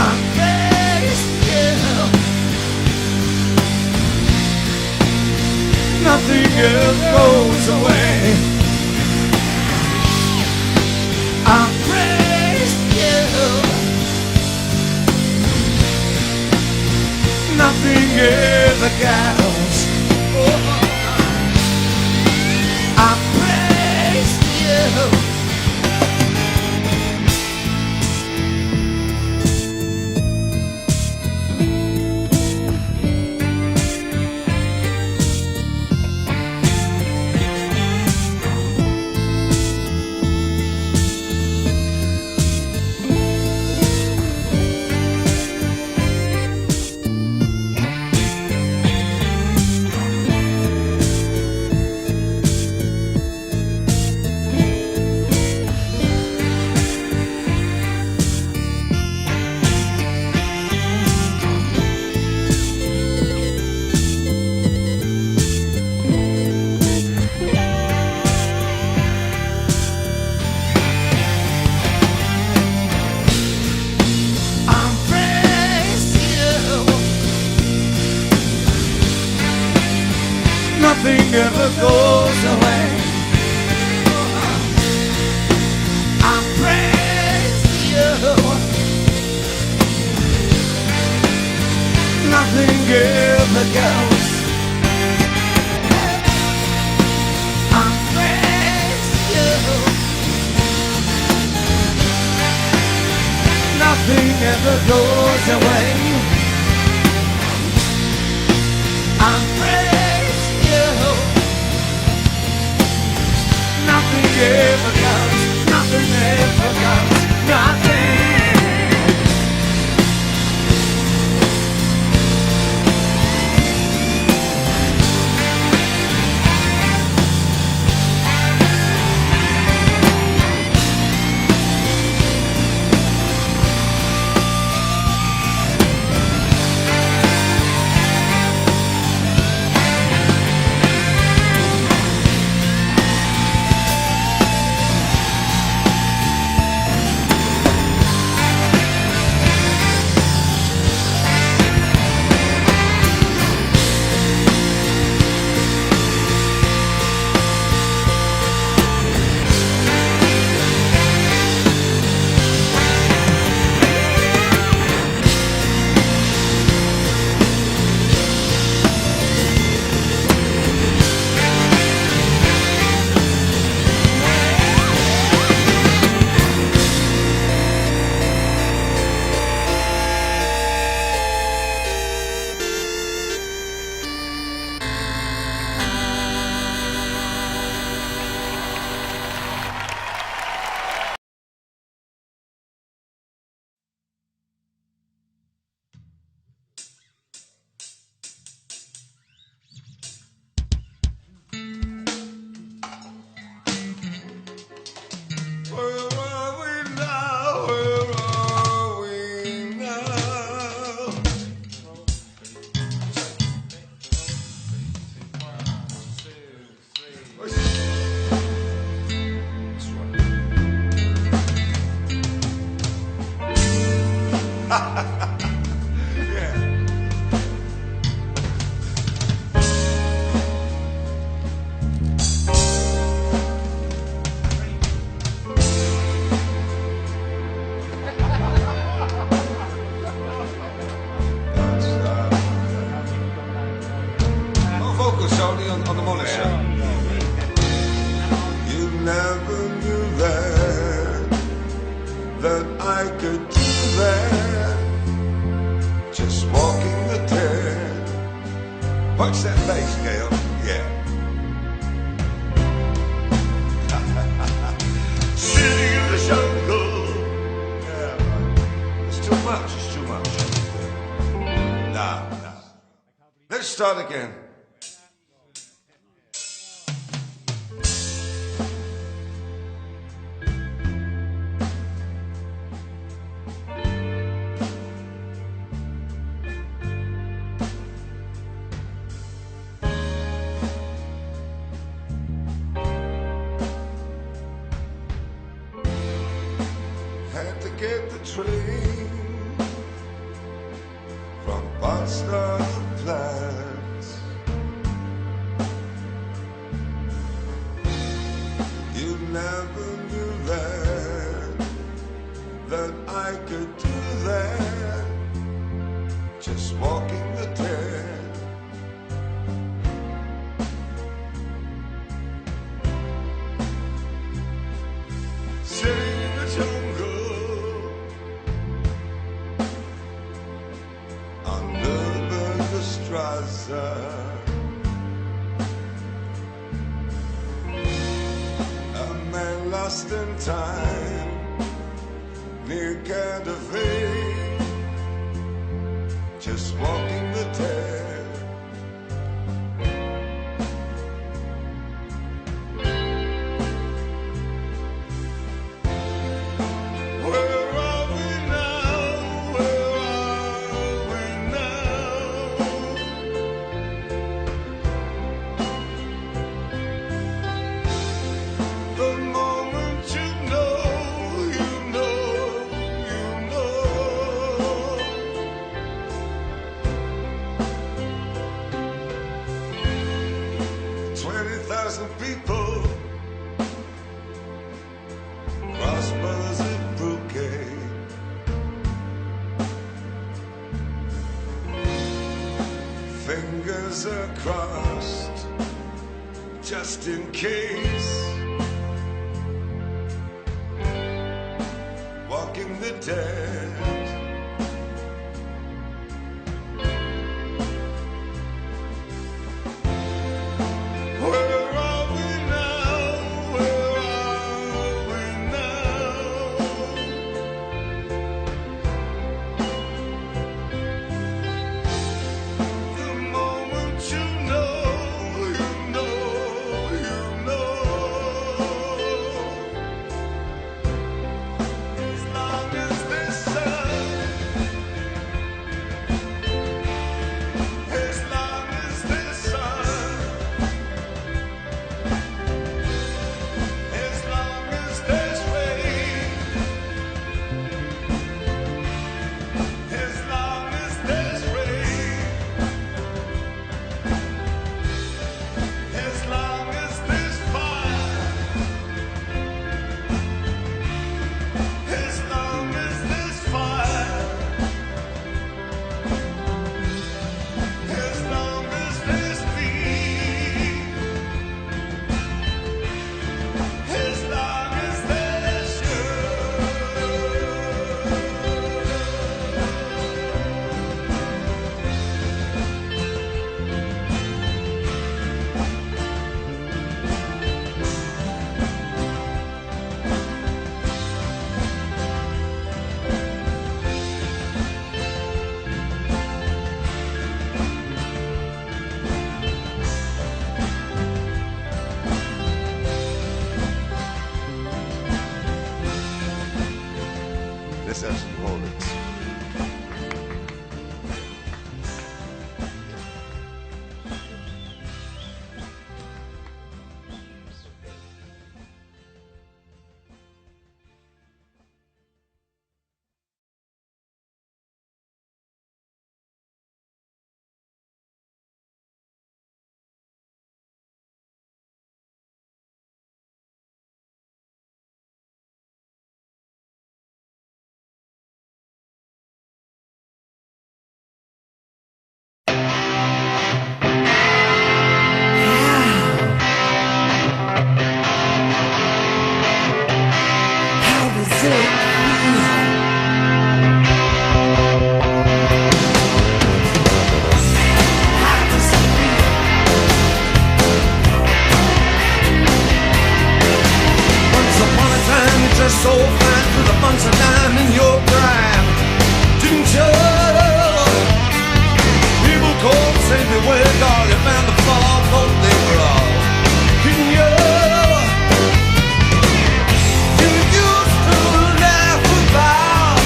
I'm very still. Nothing else goes away. I'm very still. Nothing ever goes. I'm very still. Nothing ever goes away. I praise you. Nothing ever goes. I praise you. Nothing ever goes away. I praise you. ever comes, nothing ever comes, nothing. Punch that bass, Gail. Yeah. Sitting in the jungle. Yeah, it's too much. It's too much. Nah. Let's start again. Had to get the train from Boston to Plains. You never knew that I could do that. Just walking the dead. Sitting in the jungle under the Strasse. A man lost in time near Cantautore, just walking the dead. Where are we now? Where are we now? The moment you know, you know, you know. 20,000 people crossbows of bouquet. Fingers are crossed just in case. Walking the dead. Where are we now? Where are So fine with a bunch of dime in your prime, didn't you? People called, say beware, dog, you found the fall, thought they were all kidding you. You used to laugh about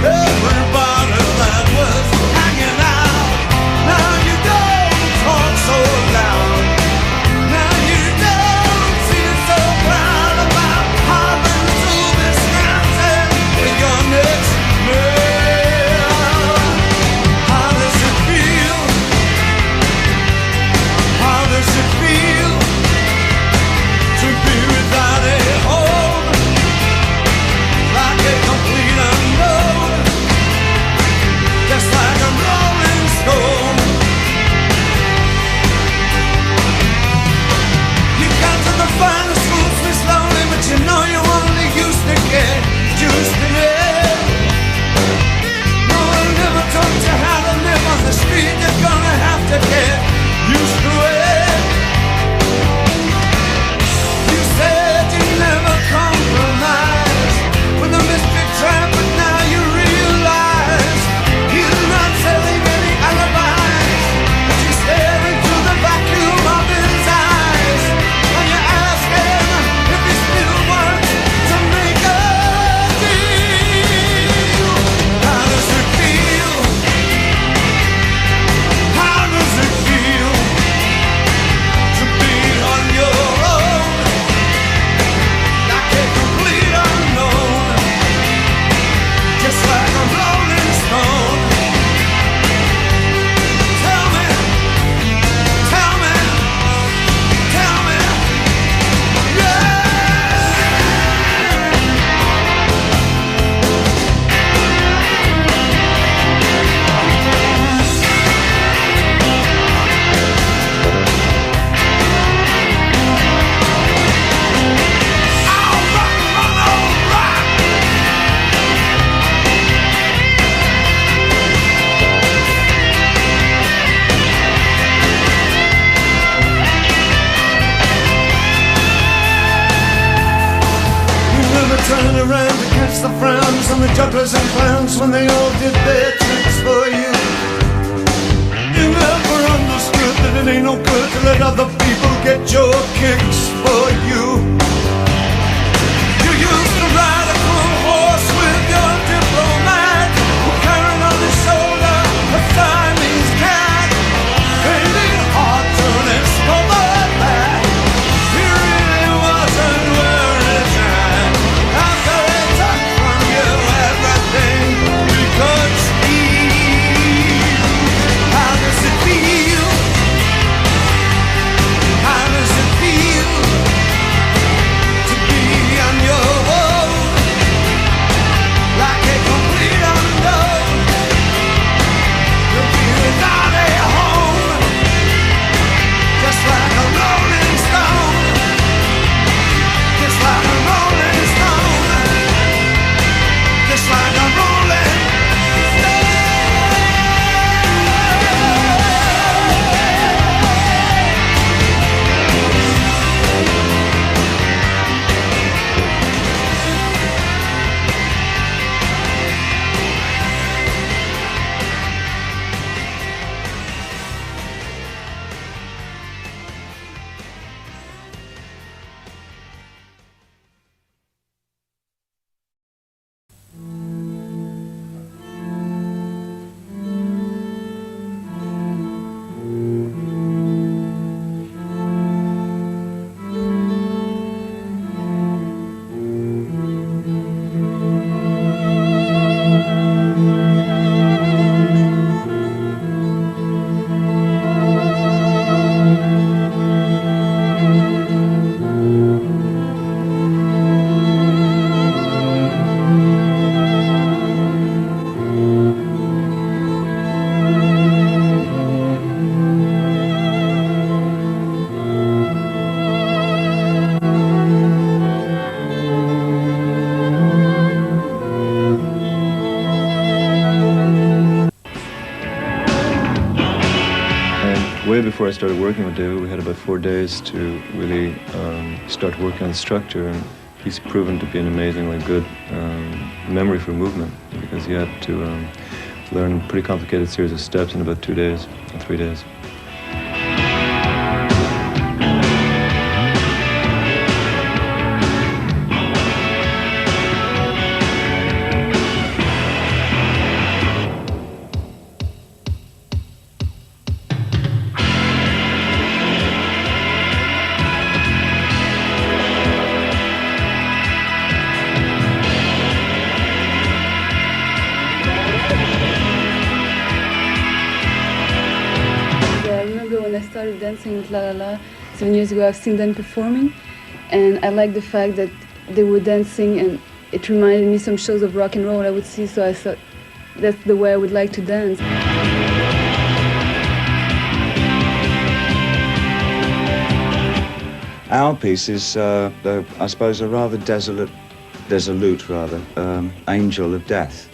everybody that was hanging out. Now you don't talk so loud. Now you don't seem so proud about how your next man. How does it feel? How does it feel to be without a home? Like a complete unknown, just like a rolling stone. You got to the finest fruits, Miss Lonely, but you know you only used to get used to it. No one never taught you how to live on the street. You're gonna have to get used to it. You said you never compromise with a mystery trap, but now you realize he's not selling any alibis. But you stare into the vacuum of his eyes, and you ask him if he still wants to make a deal. How does it feel? How does it feel to be on your own, like a complete unknown, just like a rolling stone? Tell me, tell me, tell me, yeah. Turn around to catch the frowns on the jugglers and clowns when they all did their tricks for you. You never understood that it ain't no good to let other people get your kicks for you. You used to ride a cool horse with your diplomat, who carried on his shoulder a Siamese cat. Baby, hard to discover that he really wasn't where it's at. After they took from you everything, because he way before I started working with David, we had about 4 days to really start working on the structure, and he's proven to be an amazingly good memory for movement, because he had to learn a pretty complicated series of steps in about 2 days or 3 days. Started dancing with La La La 7 years ago. I've seen them performing, and I like the fact that they were dancing, and it reminded me some shows of rock and roll I would see, so I thought that's the way I would like to dance. Our piece is, I suppose, a rather desolate angel of death.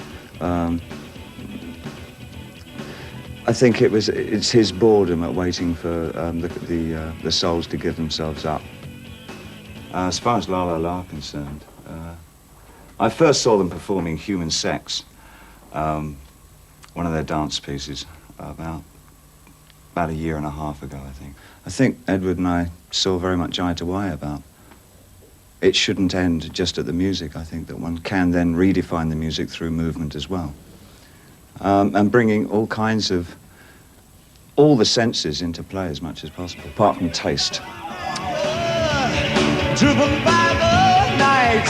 I think it's his boredom at waiting for the souls to give themselves up. As far as La La La are concerned, I first saw them performing Human Sex, one of their dance pieces, about a year and a half ago, I think. I think Edward and I saw very much eye to eye about it shouldn't end just at the music. I think that one can then redefine the music through movement as well. And bringing all the senses into play as much as possible, apart from taste. Driven by the night,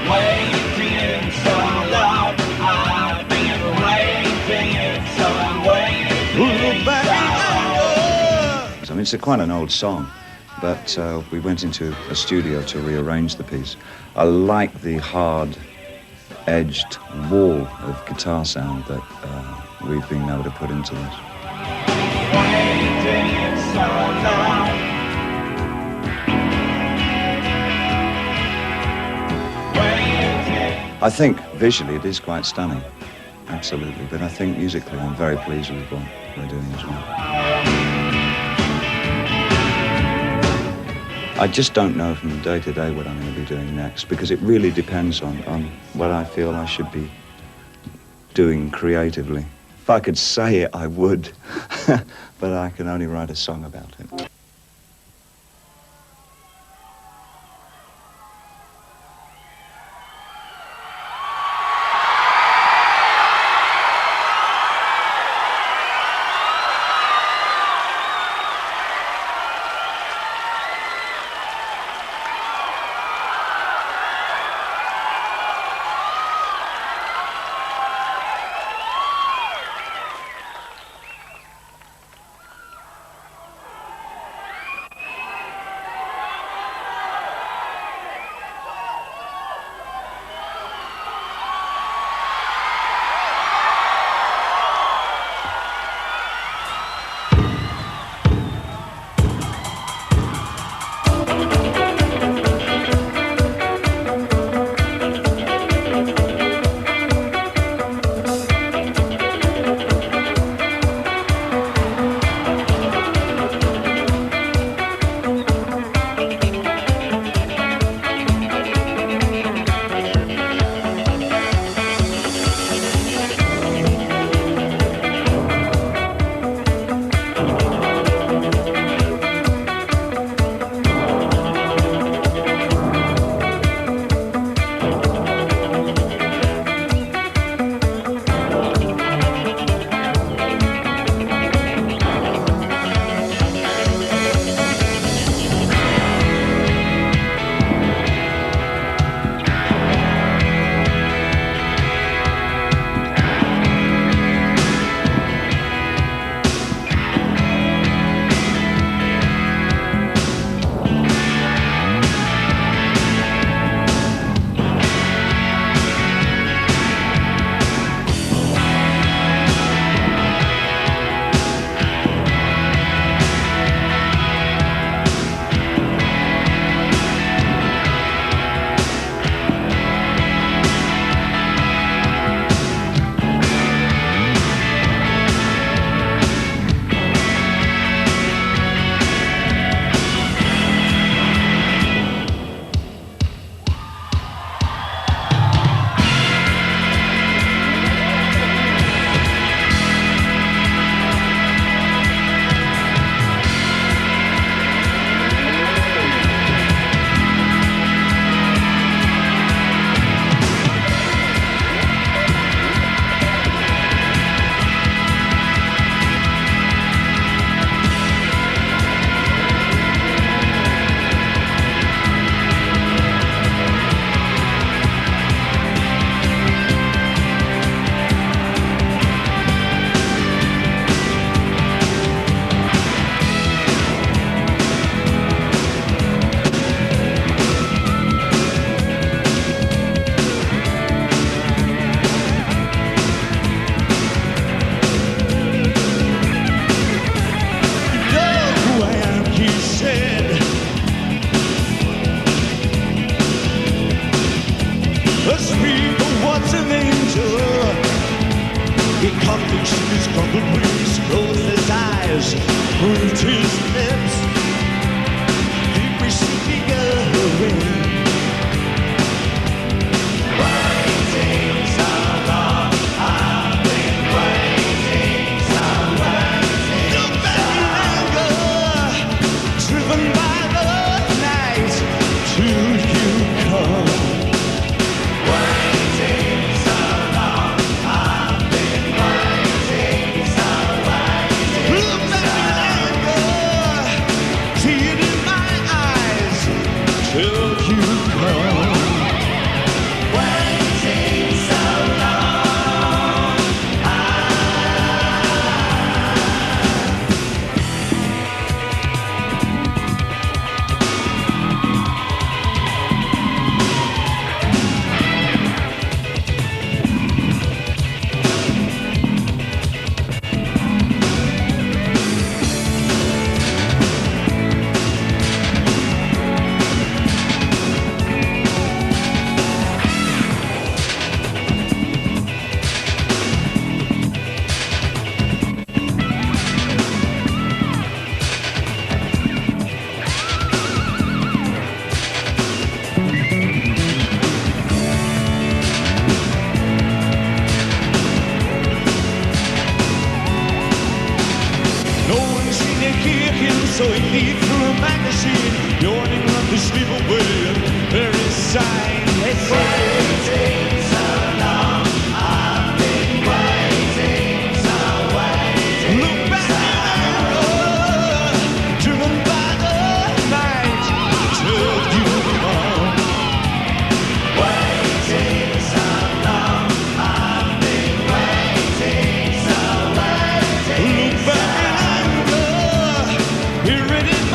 waiting so long, I've been waiting so I mean, it's quite an old song, but we went into a studio to rearrange the piece. I like the hard-edged wall of guitar sound that we've been able to put into this. I think visually it is quite stunning, absolutely, but I think musically I'm very pleased with what we're doing as well. I just don't know from day to day what I'm going to be doing next, because it really depends on what I feel I should be doing creatively. If I could say it, I would, but I can only write a song about it. what's an angel? He accomplished his crumbled wings, closed his eyes, moved his lips. Deep receiving a ring. Waiting so long, I've been waiting, so waiting. Look back in anger, driven by the night, till you come. Waiting so long, I've been waiting, so waiting. Look back in anger, tear in my eyes, till you come. Waiting so long, no one's seen a kid, so he leaves through a magazine, yawning on to sleep away. There is sign that says, waiting so long, I've been waiting, so waiting. Look back in anger, driven by the night, till you come. Waiting so long, I've been waiting, so waiting. Look back in anger, here it is.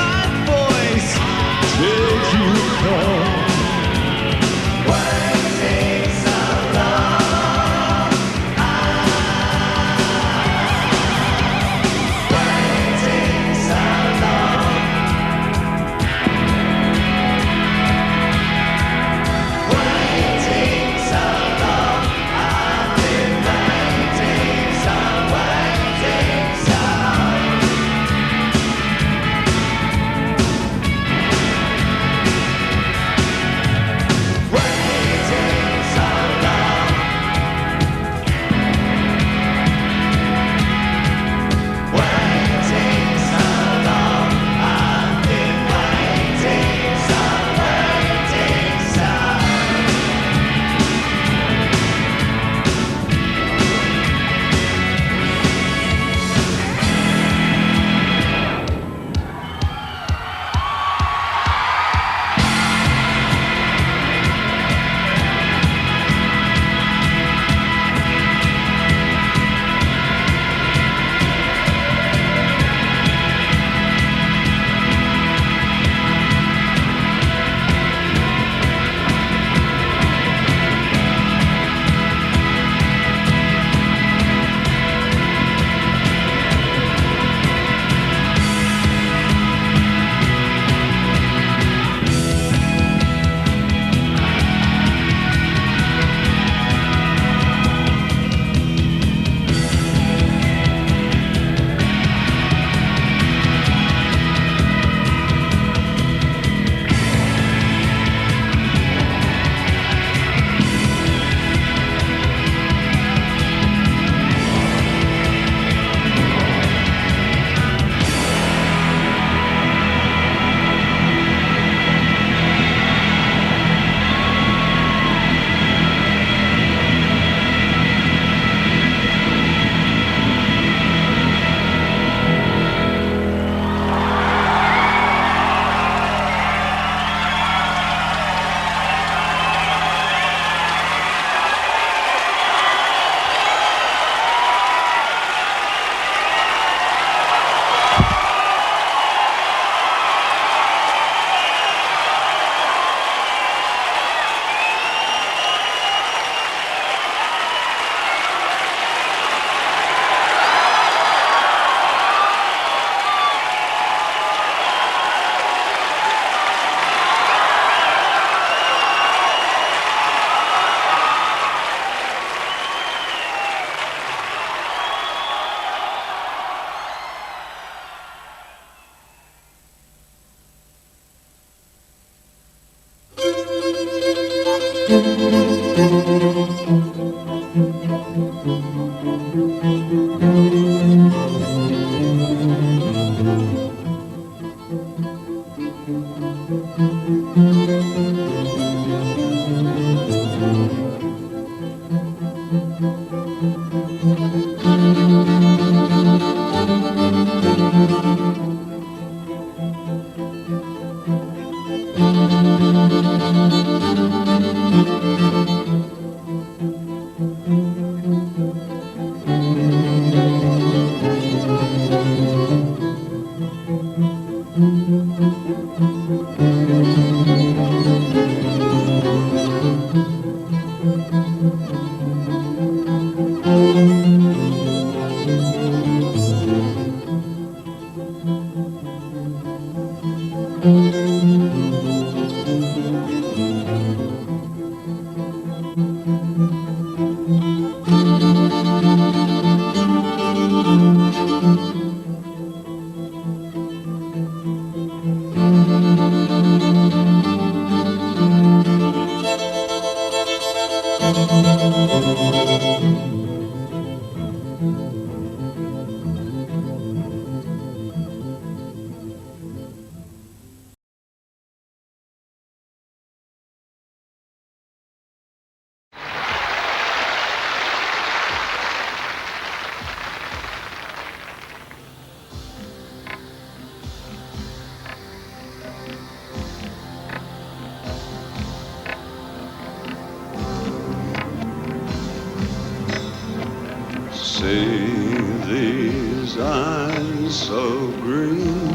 See these eyes so green,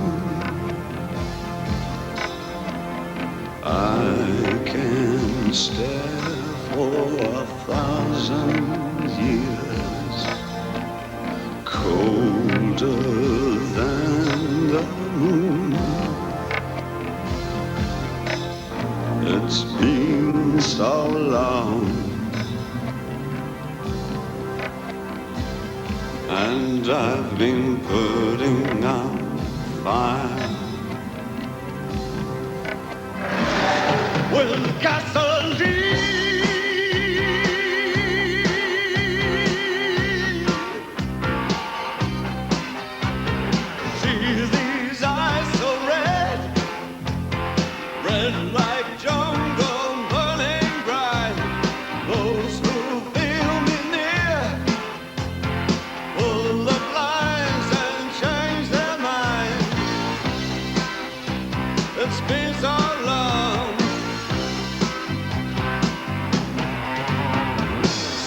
I can stare for 1,000 years, colder than the moon. It's been so long, and I've been putting out fire with gasoline. See these eyes so red, red like jungle burning bright. Those who feel me near pull the blinds and change their mind. It's been so long,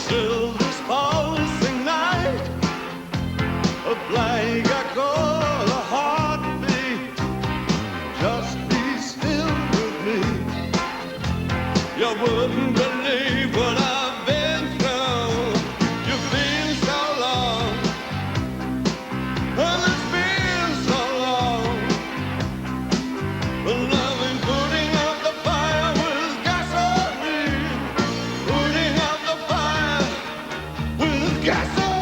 still this pulsing night, a plague I call a heartbeat. Just be still with me. You wouldn't believe what I've been through. You've been so long, and it's been so long. But loving, putting out the fire with gasoline, putting out the fire with gasoline.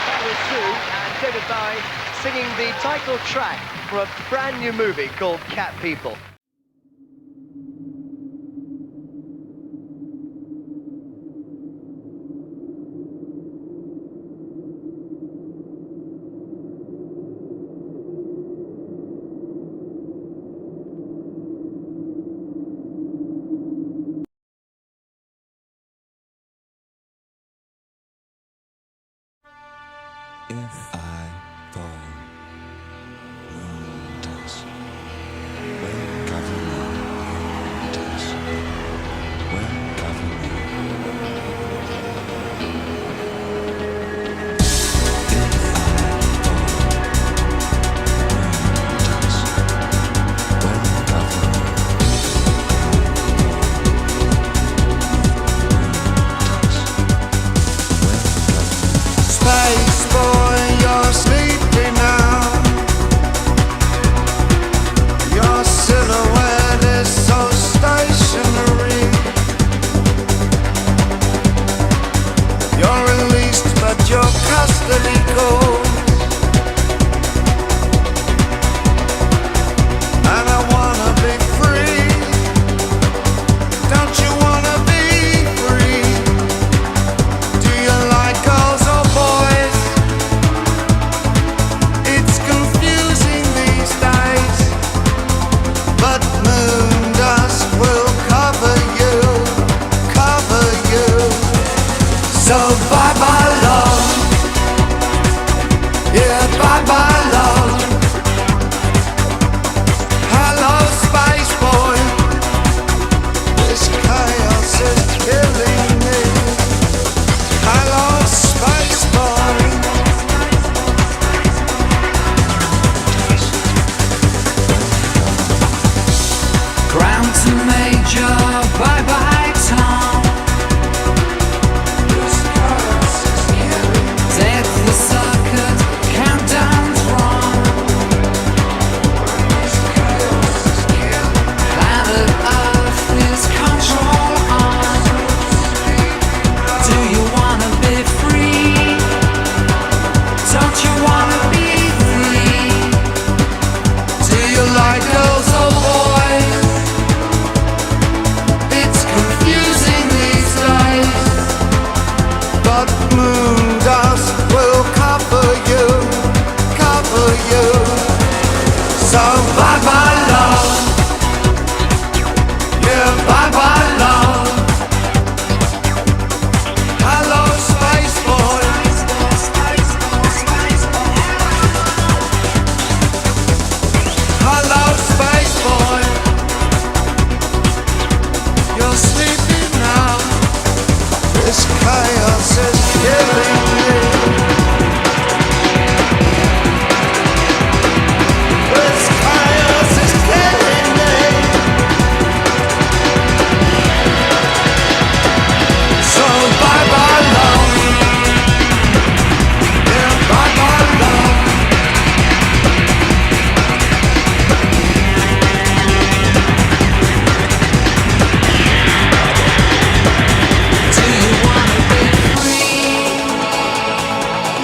That was Sue and David Bowie singing the title track for a brand new movie called Cat People. If I fall, moon does. Will cover me, moon does. Will cover me. If I fall, moon does. Will cover me. Space boy, you're sleeping now. Your silhouette is so stationary. You're released, but your custody goes. And I wanna be free. Don't you wanna be free? Do you like girls or boys?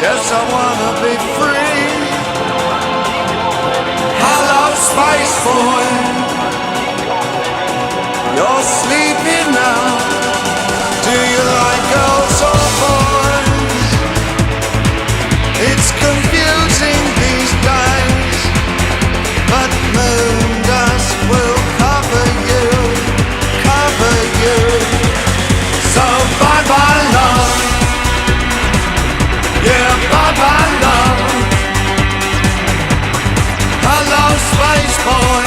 Yes, I wanna be free. Hello, space boy. You're sleeping now. Do you like girls or boys? It's confusing these days, but moon dust will cover you, cover you. So bye bye love. Yeah, bye bye love. Hello, space boy.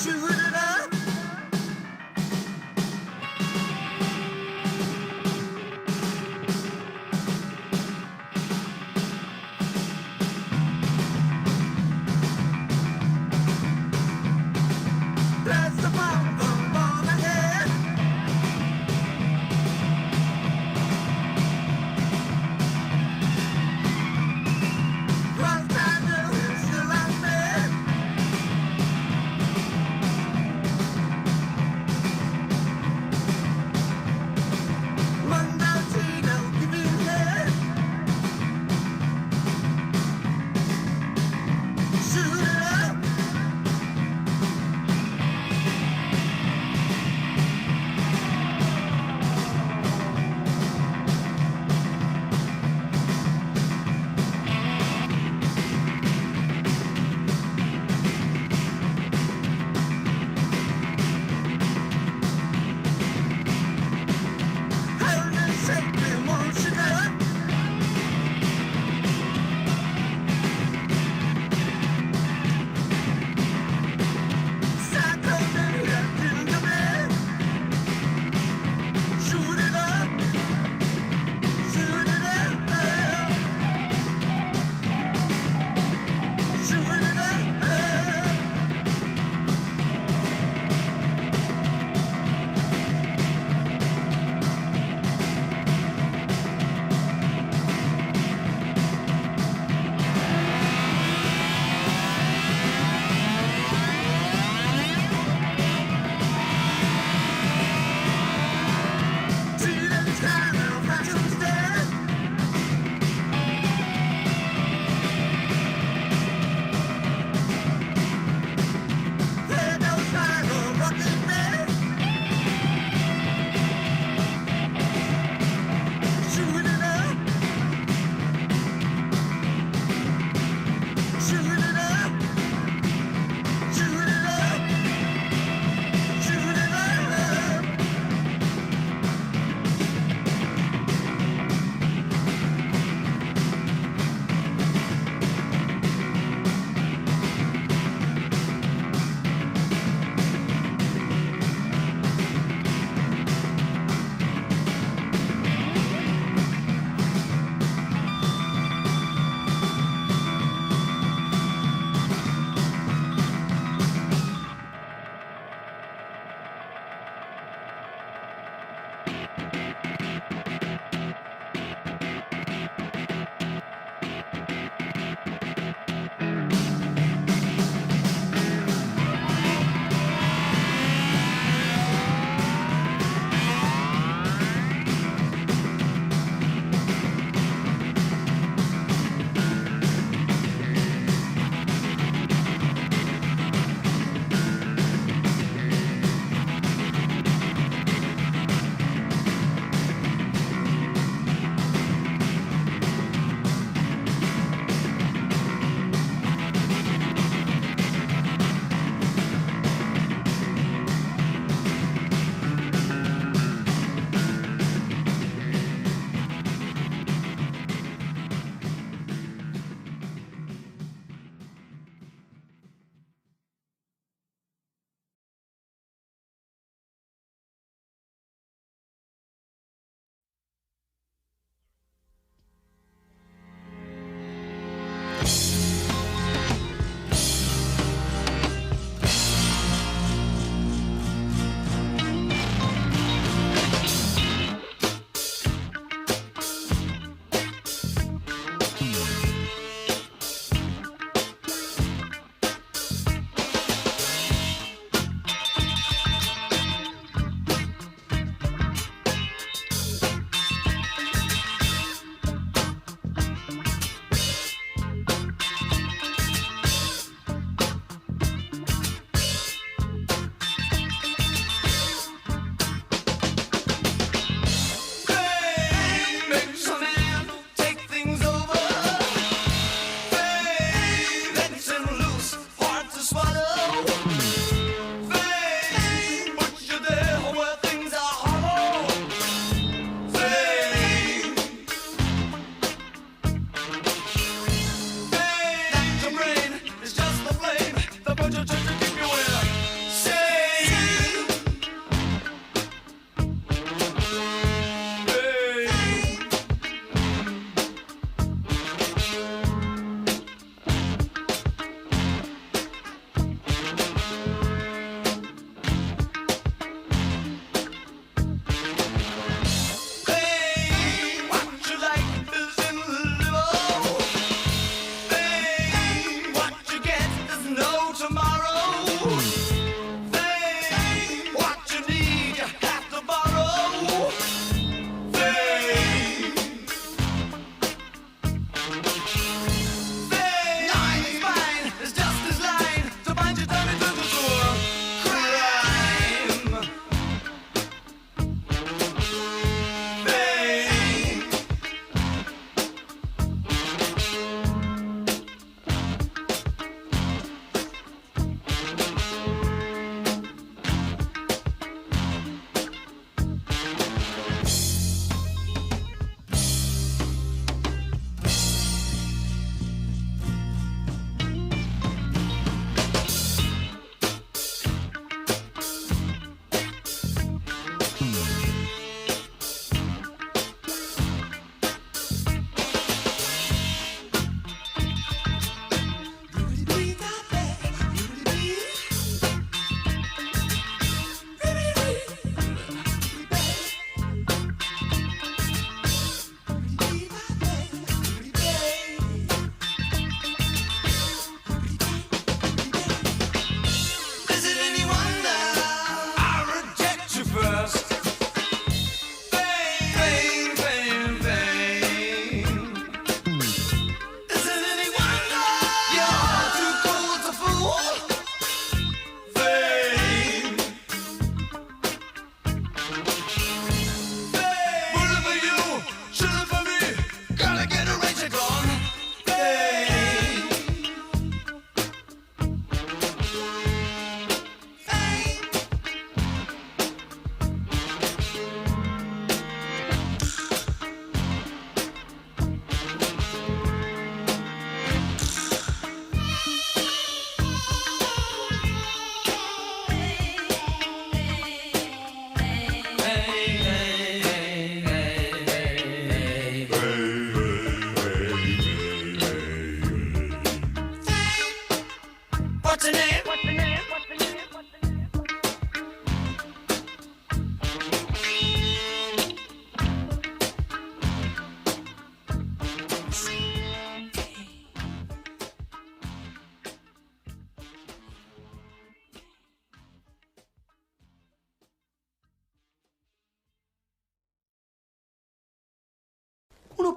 shoot it up. Blast the bomb from on the head. Cross time is still out there.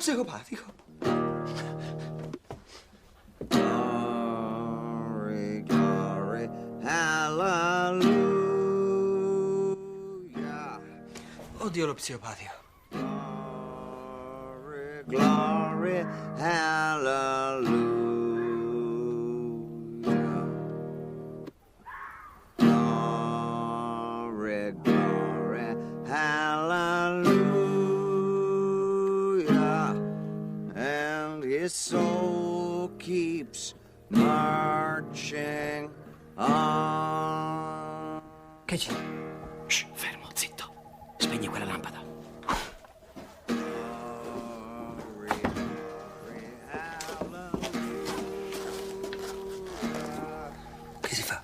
psicopatico. Glory, glory, hallelujah. Oddio lo psicopatico. Glory, glory, hallelujah. Glory, glory, hallelujah. And his soul keeps marching on. Che c'è? Shh, fermo, zitto. Spegni quella lampada. Che si fa?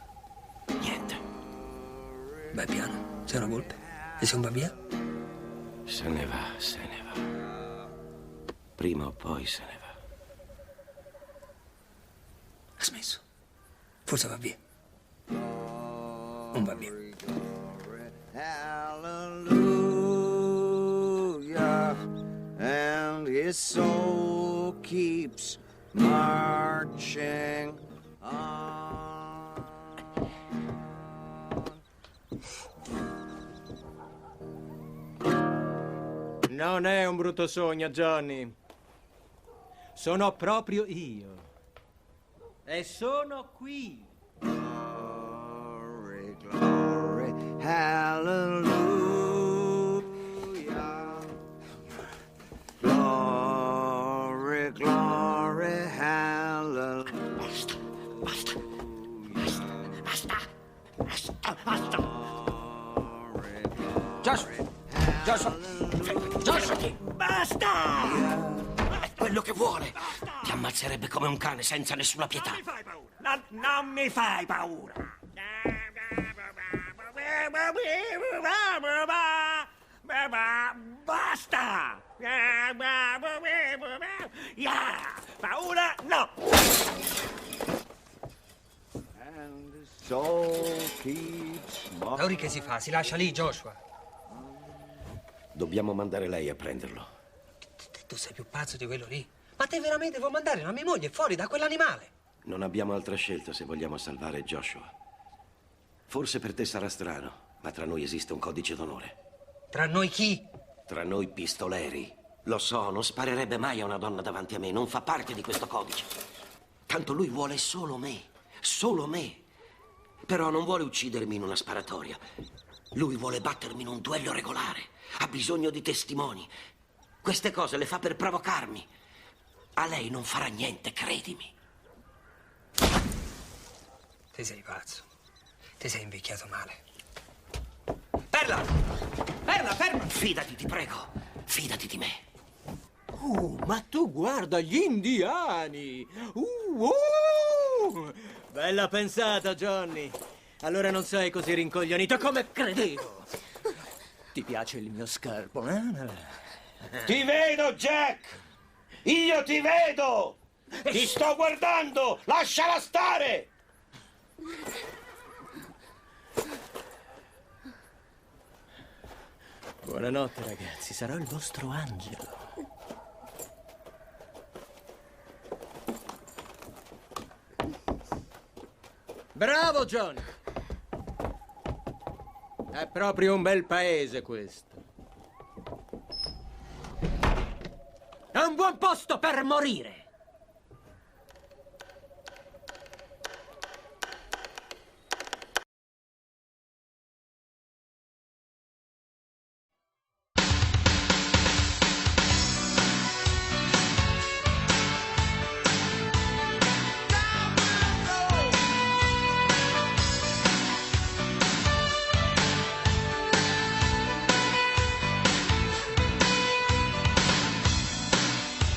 Niente. Vai piano, c'è una volpe. E se non va via? Se ne va, se ne va. Prima o poi se ne va. Ha smesso. Forse va via. Non va via. Hallelujah, and his soul keeps marching on. Non è un brutto sogno, Johnny. Sono proprio io. E sono qui. Glory, glory, hallelujah. Glory, glory, hallelujah. Joshua! Basta! Quello che vuole. Ti ammazzerebbe come un cane senza nessuna pietà. Non mi fai paura. Basta! Paura no! And his soul keeps marching. Ora che si fa? Si lascia lì, Joshua. Dobbiamo mandare lei a prenderlo. Tu sei più pazzo di quello lì. Ma te veramente vuoi mandare una mia moglie fuori da quell'animale? Non abbiamo altra scelta se vogliamo salvare Joshua. Forse per te sarà strano, ma tra noi esiste un codice d'onore. Tra noi chi? Tra noi pistoleri. Lo so, non sparerebbe mai a una donna davanti a me, non fa parte di questo codice. Tanto lui vuole solo me, solo me. Però non vuole uccidermi in una sparatoria. Lui vuole battermi in un duello regolare. Ha bisogno di testimoni. Queste cose le fa per provocarmi. A lei non farà niente, credimi. Te sei pazzo. Te sei invecchiato male. Perla! Perla, ferma! Fidati, ti prego. Fidati di me. Ma tu guarda gli indiani! Bella pensata, Johnny. Allora non sei così rincoglionito come credevo. Ti piace il mio scarpo, eh? Ti vedo, Jack! Io ti vedo! Ti sto guardando! Lasciala stare! Buonanotte, ragazzi. Sarò il vostro angelo. Bravo, Johnny! È proprio un bel paese, questo. È un buon posto per morire!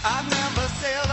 I've never sailed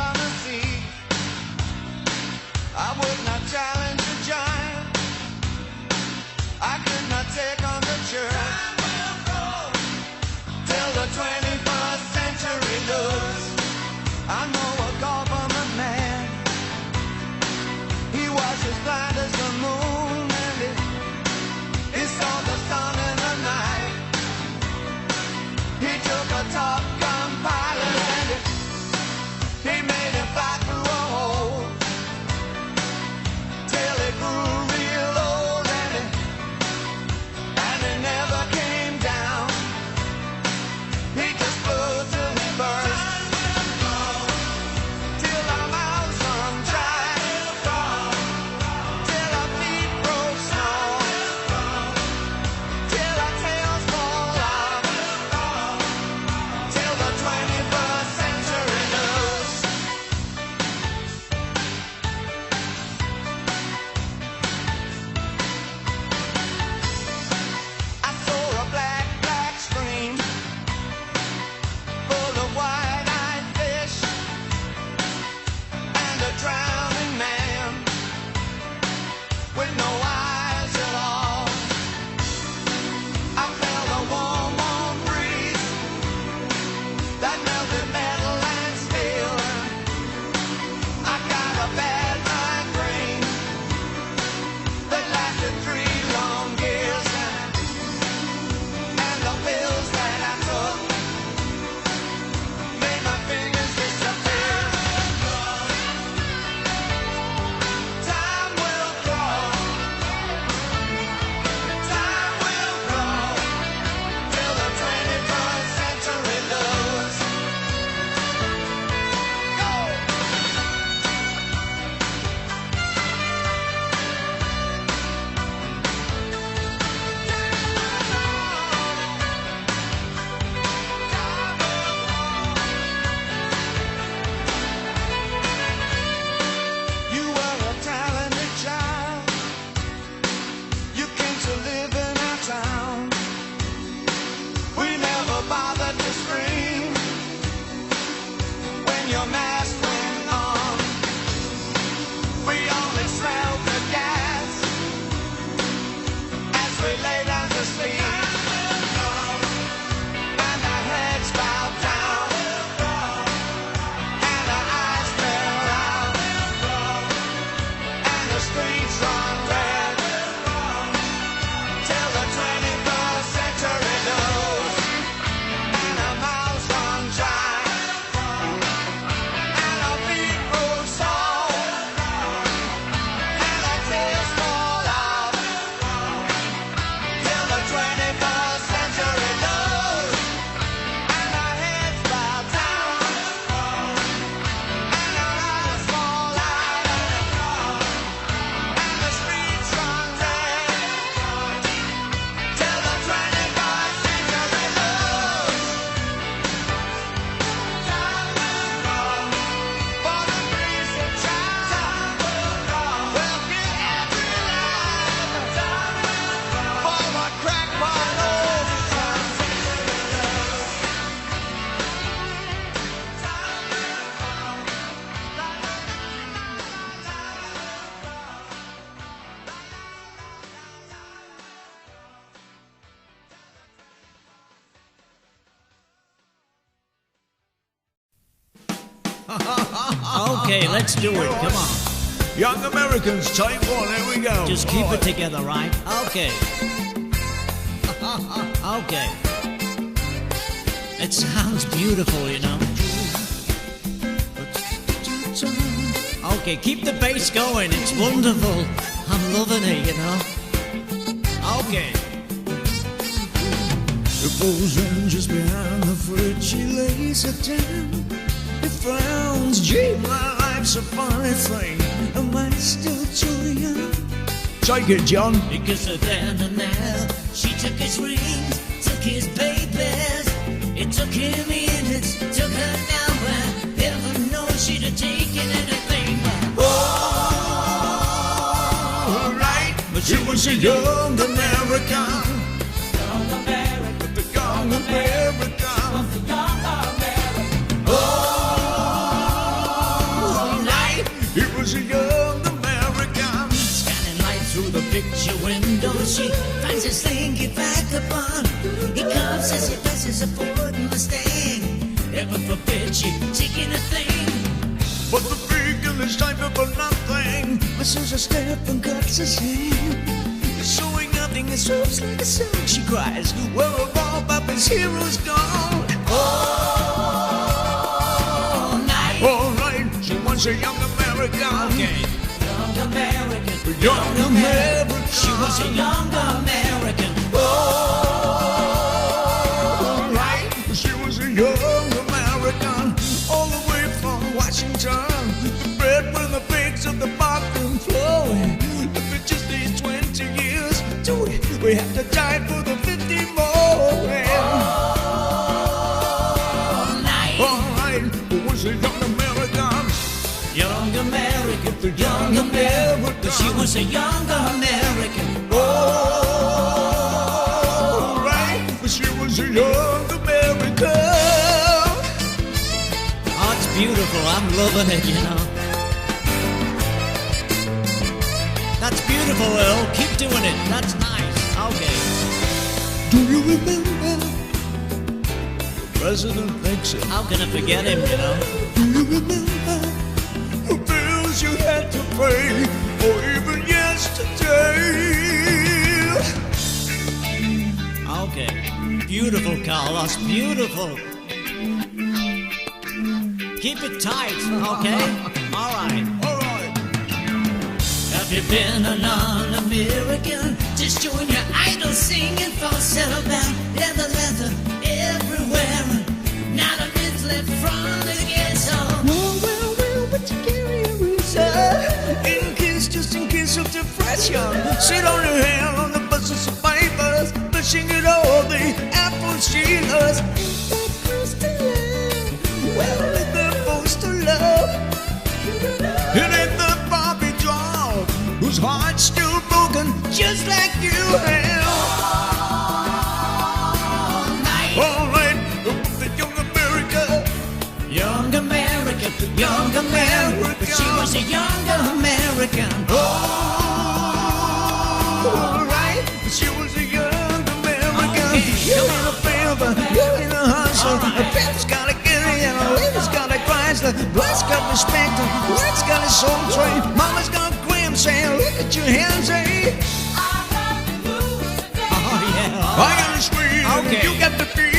Okay, let's do it. Come on. Young Americans, take one. Here we go. Just keep it together, right? Okay. Okay. It sounds beautiful, you know. Okay, keep the bass going. It's wonderful. I'm loving it, you know. Okay. The bosun just behind the fridge, she lays her down. It frowns, gee, my life's a funny thing. Am I still too young? Take it, John. Because then and there, she took his rings, took his babies. It took him minutes, took her nowhere. Heaven knows she'd have taken anything. Oh, right. But she was a young American. Young American. The young American. The young American. Oh, right. He was a young American. Scanning light through the picture window, she finds his thinking back upon. He comes as he passes a Ford Mustang. Heaven forbid she taking a thing. But the vegan is time for nothing. Misses a step and cuts his hand. Showing nothing, it serves like a song. She cries, where have all Papa's heroes gone? All night. All right, she was a young American. Okay. Young American. Young American. She was a young American. All right, she was a young American. All the way from Washington. The bread with the pigs of the bathroom floor. The bitches these 20 years. We have to die for the 50 more. All night. All right, it was a young American. Young American. The young American. She was a young American. All right, she was a young American. Oh, it's beautiful. I'm loving it, you know. That's beautiful, Earl. Keep doing it. That's nice. Okay. Do you remember President Nixon? How can I forget him, you know? Do you remember the bills you had to pay, or even yesterday? Okay. Beautiful, Carlos. Beautiful. Keep it tight, okay? All right. Have you been a non-American? Just join your idol singing falsetto bound. Leather, leather, everywhere. Not a bit left from the ghetto. Well, but you carry a reason. Just in case of depression. Sit on your hand on the buses of papers, pushing it all the apple stealers. Well, it's the supposed to love. It ain't the Bobby doll whose heart's still broken, just like you have. All right, the young America. Young American, young American. She was a young American. All right, she was a young American. You ain't a favor, you ain't a hustler. A pim's got a Gary and a lady's got a Chrysler. Blood's got respect, White's got a soul train. Mama's got Graham saying, look at your hands, eh? Oh, yeah. I got a scream, Okay. you got the feel.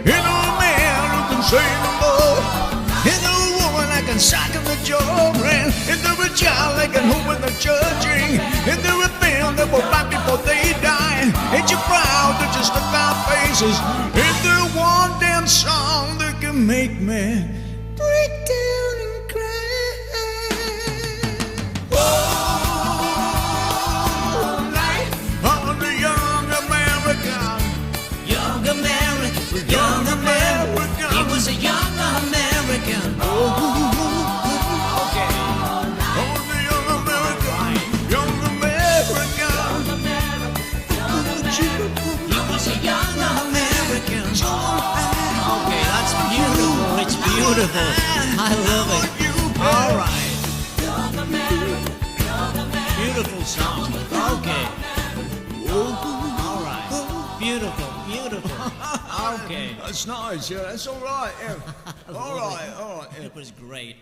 You know a man who can say no more. You know a woman I can sock in the jaw. And there a child I can hope in the judging. And there a band that will fight before they die. Ain't you proud to just look our faces? Is there one damn song that can make me break down and cry? Oh, night on the young American. Young American, young American. He was a young American. Okay. On the young American, young American. He was a young American. Okay, that's beautiful. It's beautiful. I love it. All right. Beautiful song. Okay. All right. Beautiful, beautiful. Okay. That's nice, yeah, that's all right. Yeah. All right. It was great.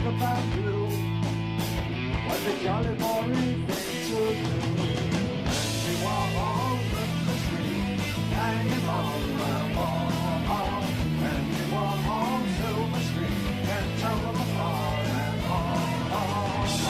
about you. What the jolly boring thing to do. And you walk on the street, hanging on my wall. And you walk on Silver Street, and tell them apart and all.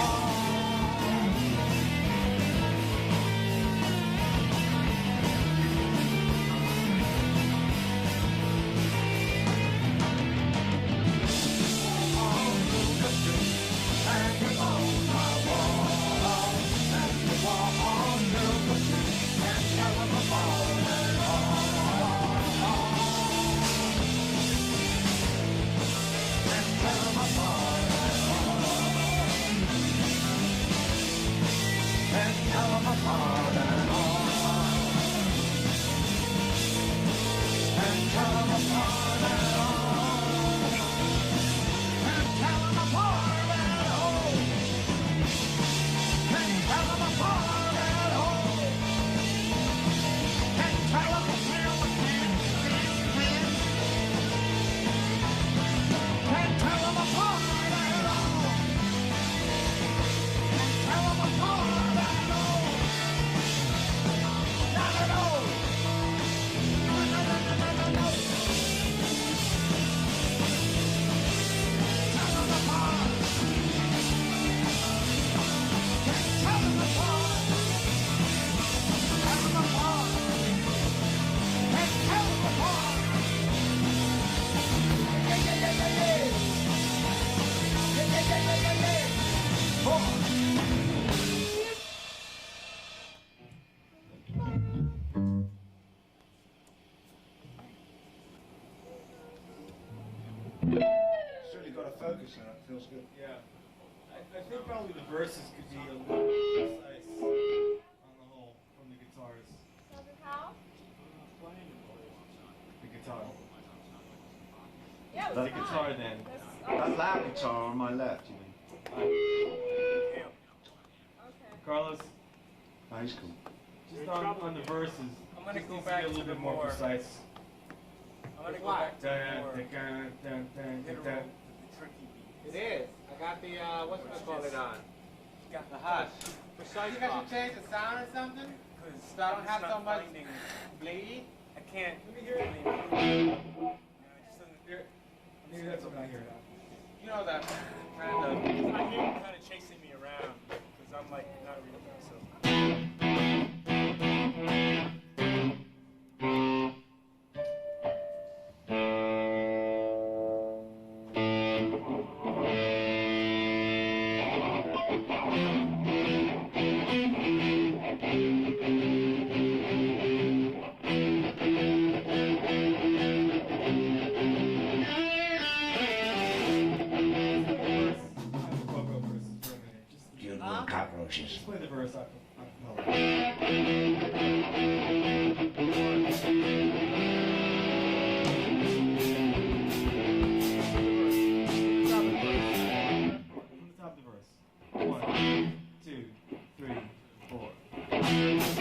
Certainly got a focus now, it feels good. Yeah. I think probably the verses could be a little precise on the whole from the guitars. How? The guitar. Yeah, it The was guitar fine. then. That loud guitar on my left, you mean? Carlos, Oh, he's cool. just on the verses. I'm gonna just go needs back to be a to little the bit more more- precise. I'm gonna go back to the more Dun. tricky beat. It is. I got the, what's it called it on? Got The hush. precise You guys box. should change the sound or something? Because So I don't have so much finding, bleed? I can't. Let me hear it. No, it just doesn't. Maybe that's what I hear now. You know that kind of... I hear him kind of chasing me around because I'm like not reading myself. You want cockroaches. Just play the verse up. From the top of the verse. 1, 2, 3, 4.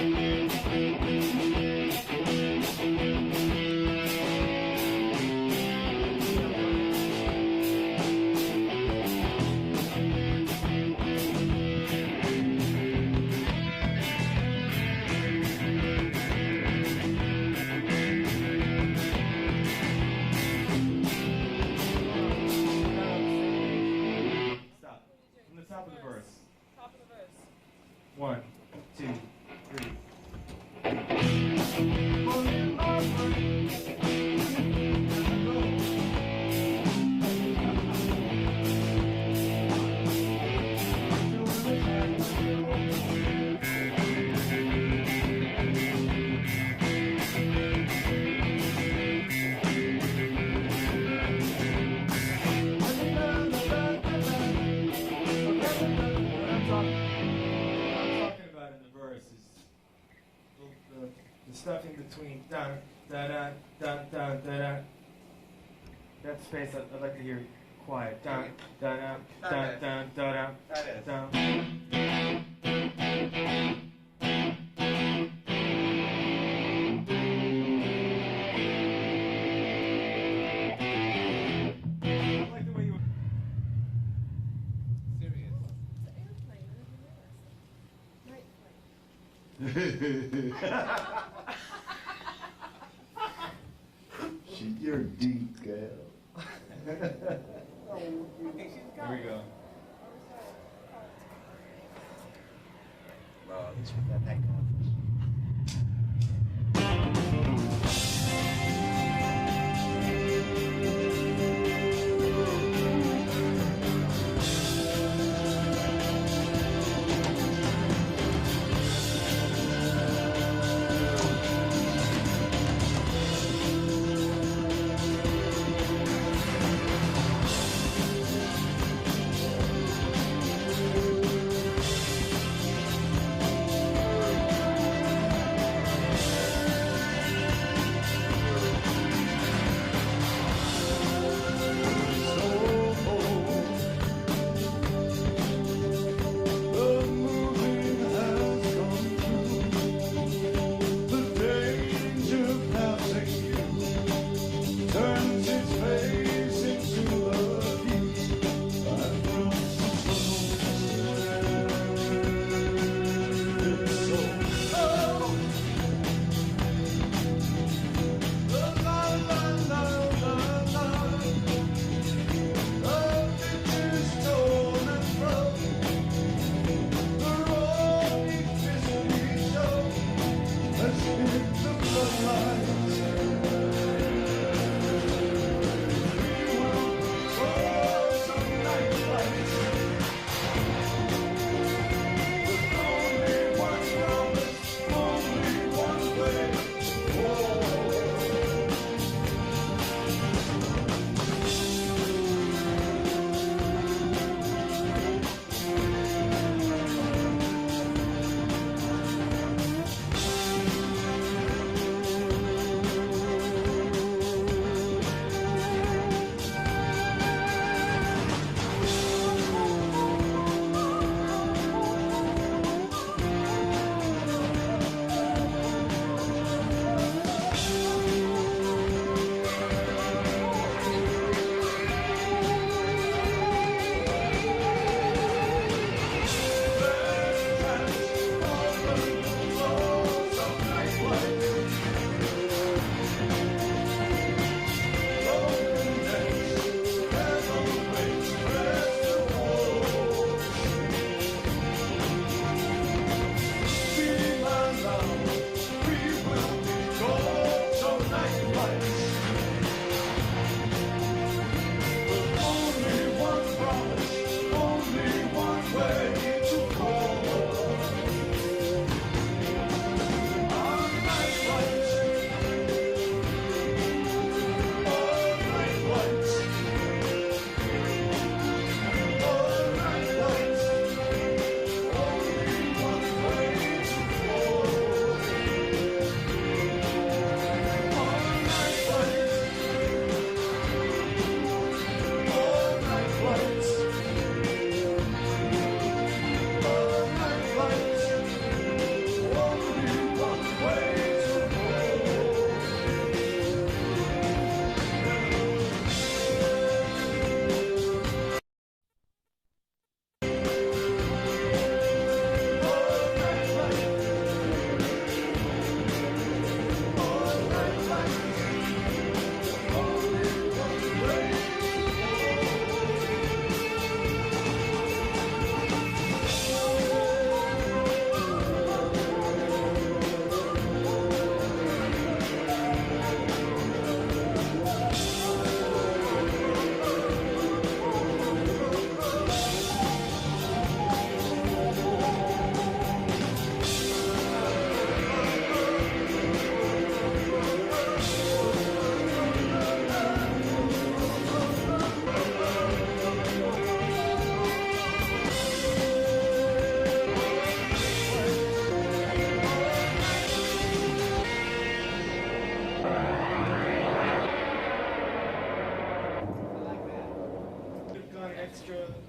Stop. From the top of the verse. Top of the verse. 1, 2, 3. The stuff in between dun da da dun dun da da. That space I'd like to hear quiet. Dun da da dun dun da da. That is. Dun. I like the way you. You're deep, girl. Here we go. Oh, at least we got that going.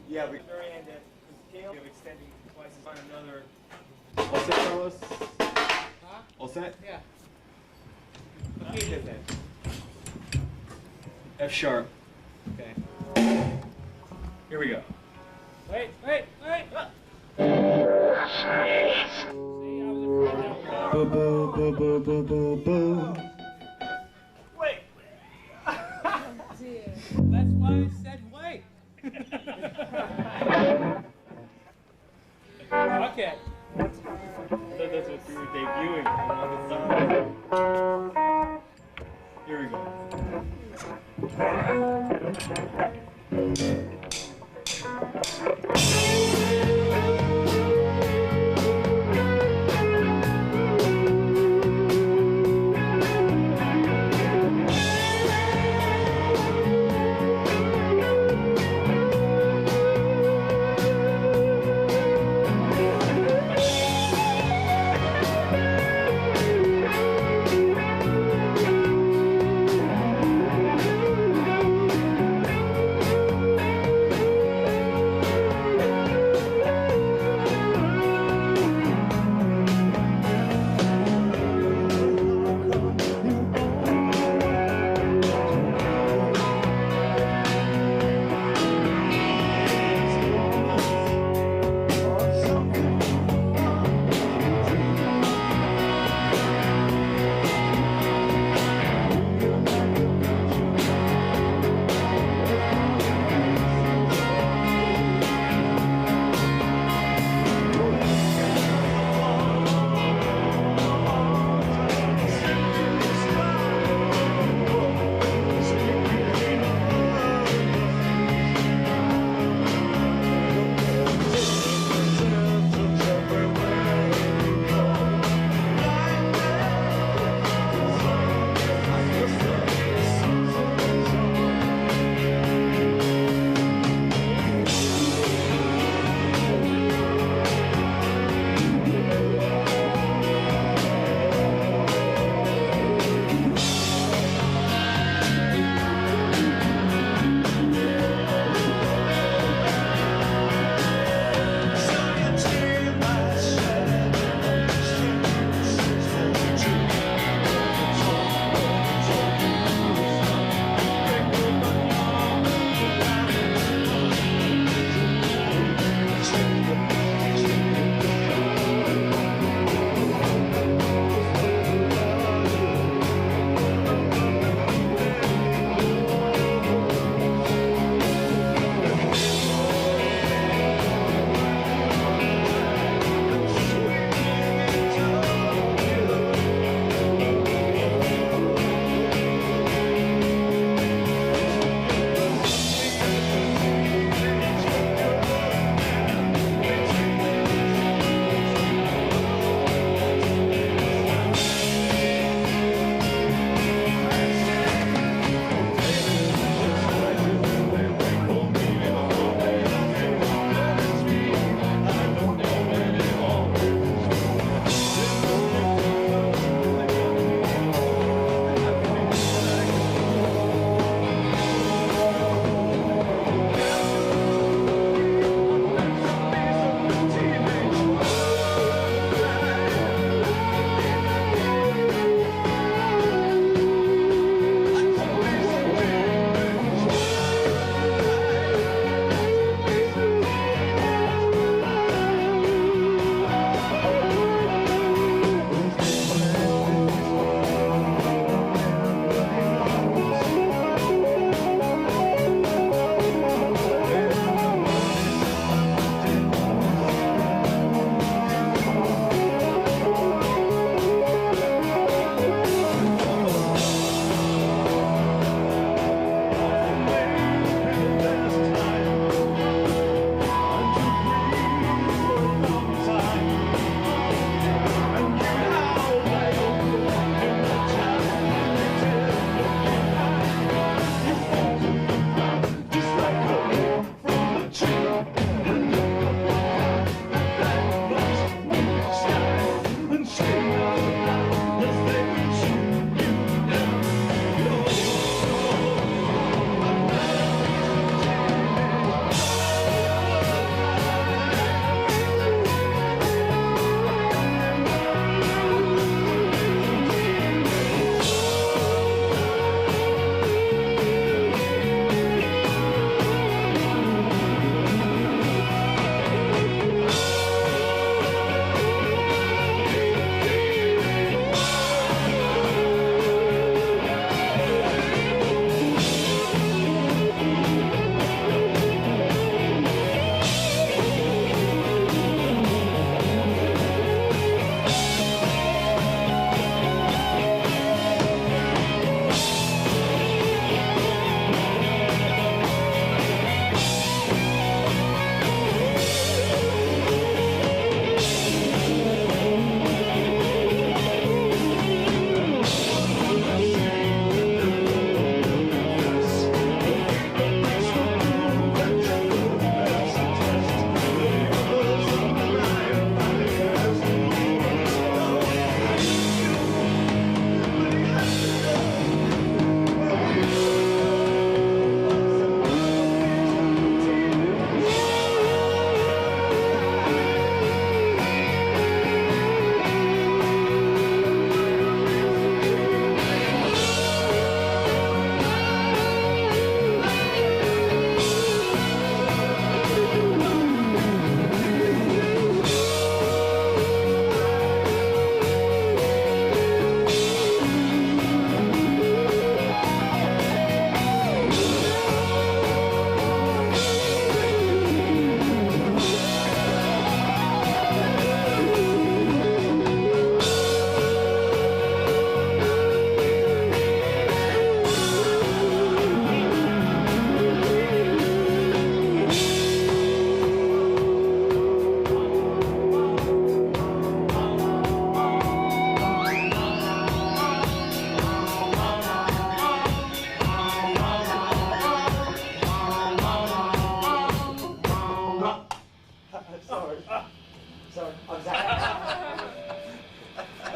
Yeah, we very end at the scale of extending twice as on another. All set, Carlos? Huh? All set? Yeah. Okay, then. F sharp. Okay. Here we go. Wait. See, I was afraid Wait. That's why I said wait. Okay. So that's what you were debuting on the song. Here we go.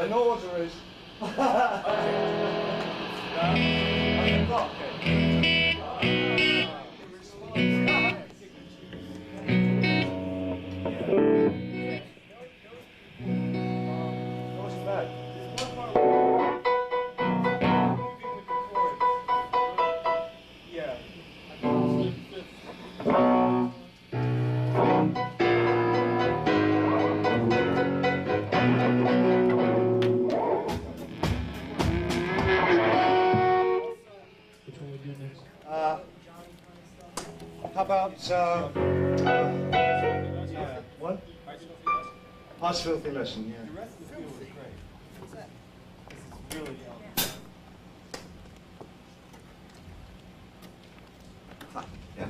An order is... How about, what? Pass filthy lesson, yeah. The rest of the field was great. What's that? This is really yeah,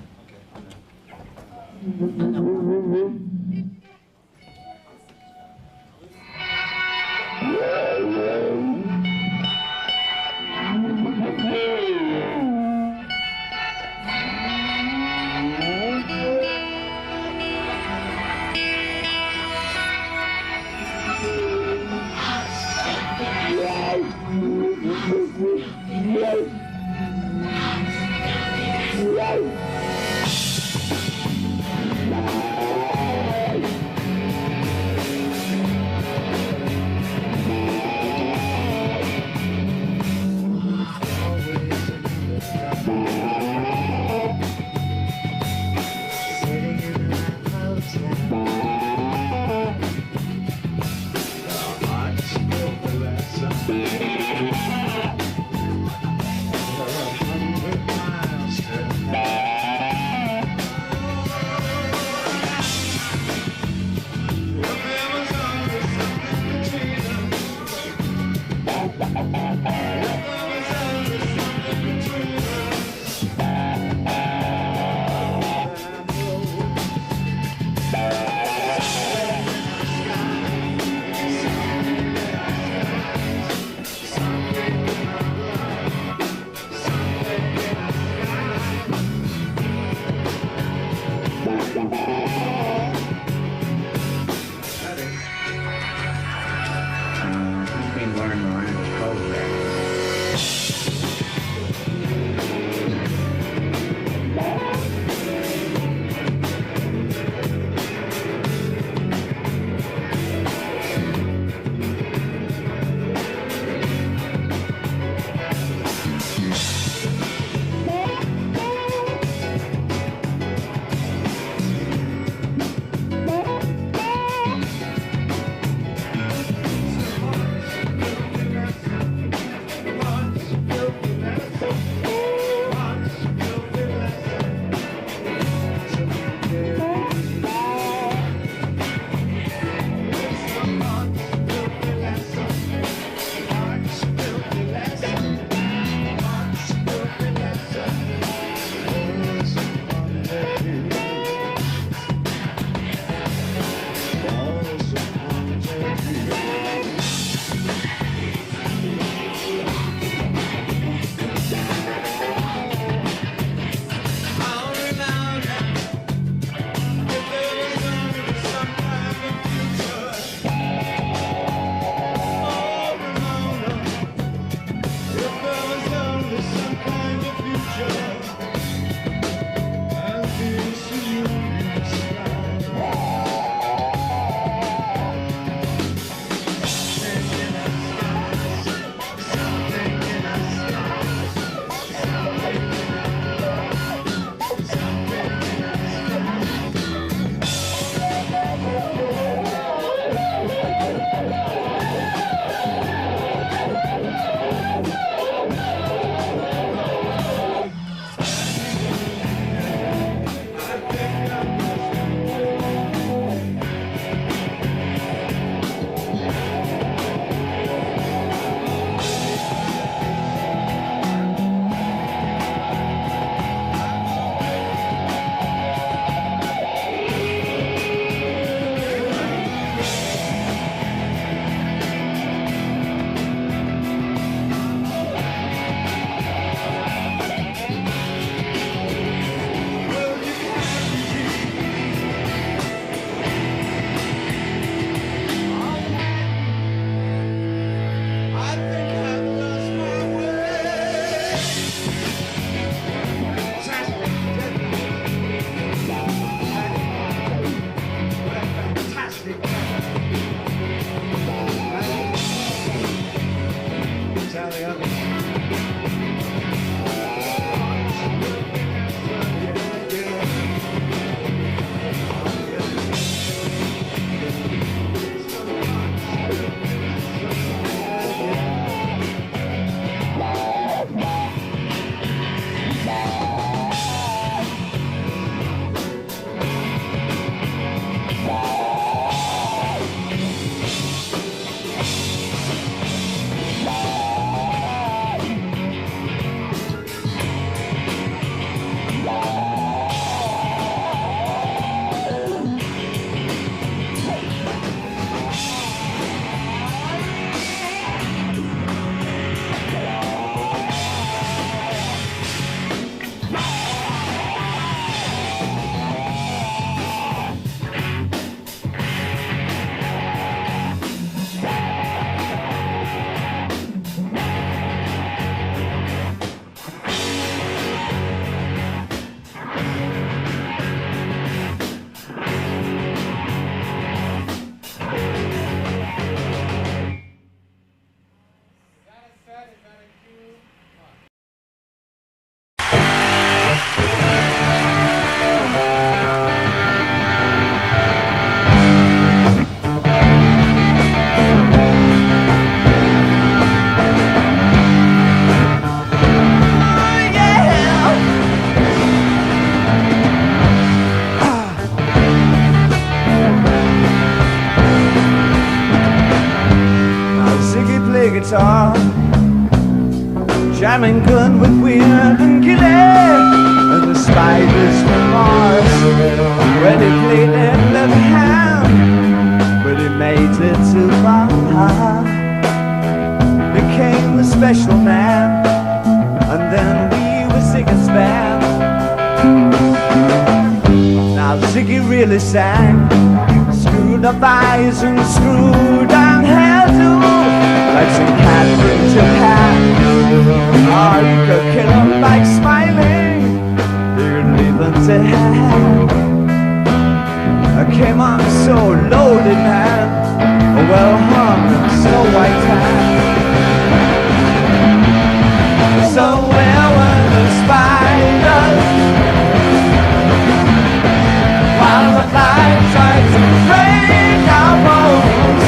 guitar, jamming good with weird and Gilly and the spiders from Mars. When he played that left hand, but he made it too far. Became a special man, and then we were Ziggy's band. Now Ziggy really sang, screwed up eyes and screwed down hairdo, like some cat from Japan. Or you could kill him like smiling, you could leave him to hang. I came on so loaded, man, well hung in snow white tan. So where were the spiders while the flies tried to break our bones?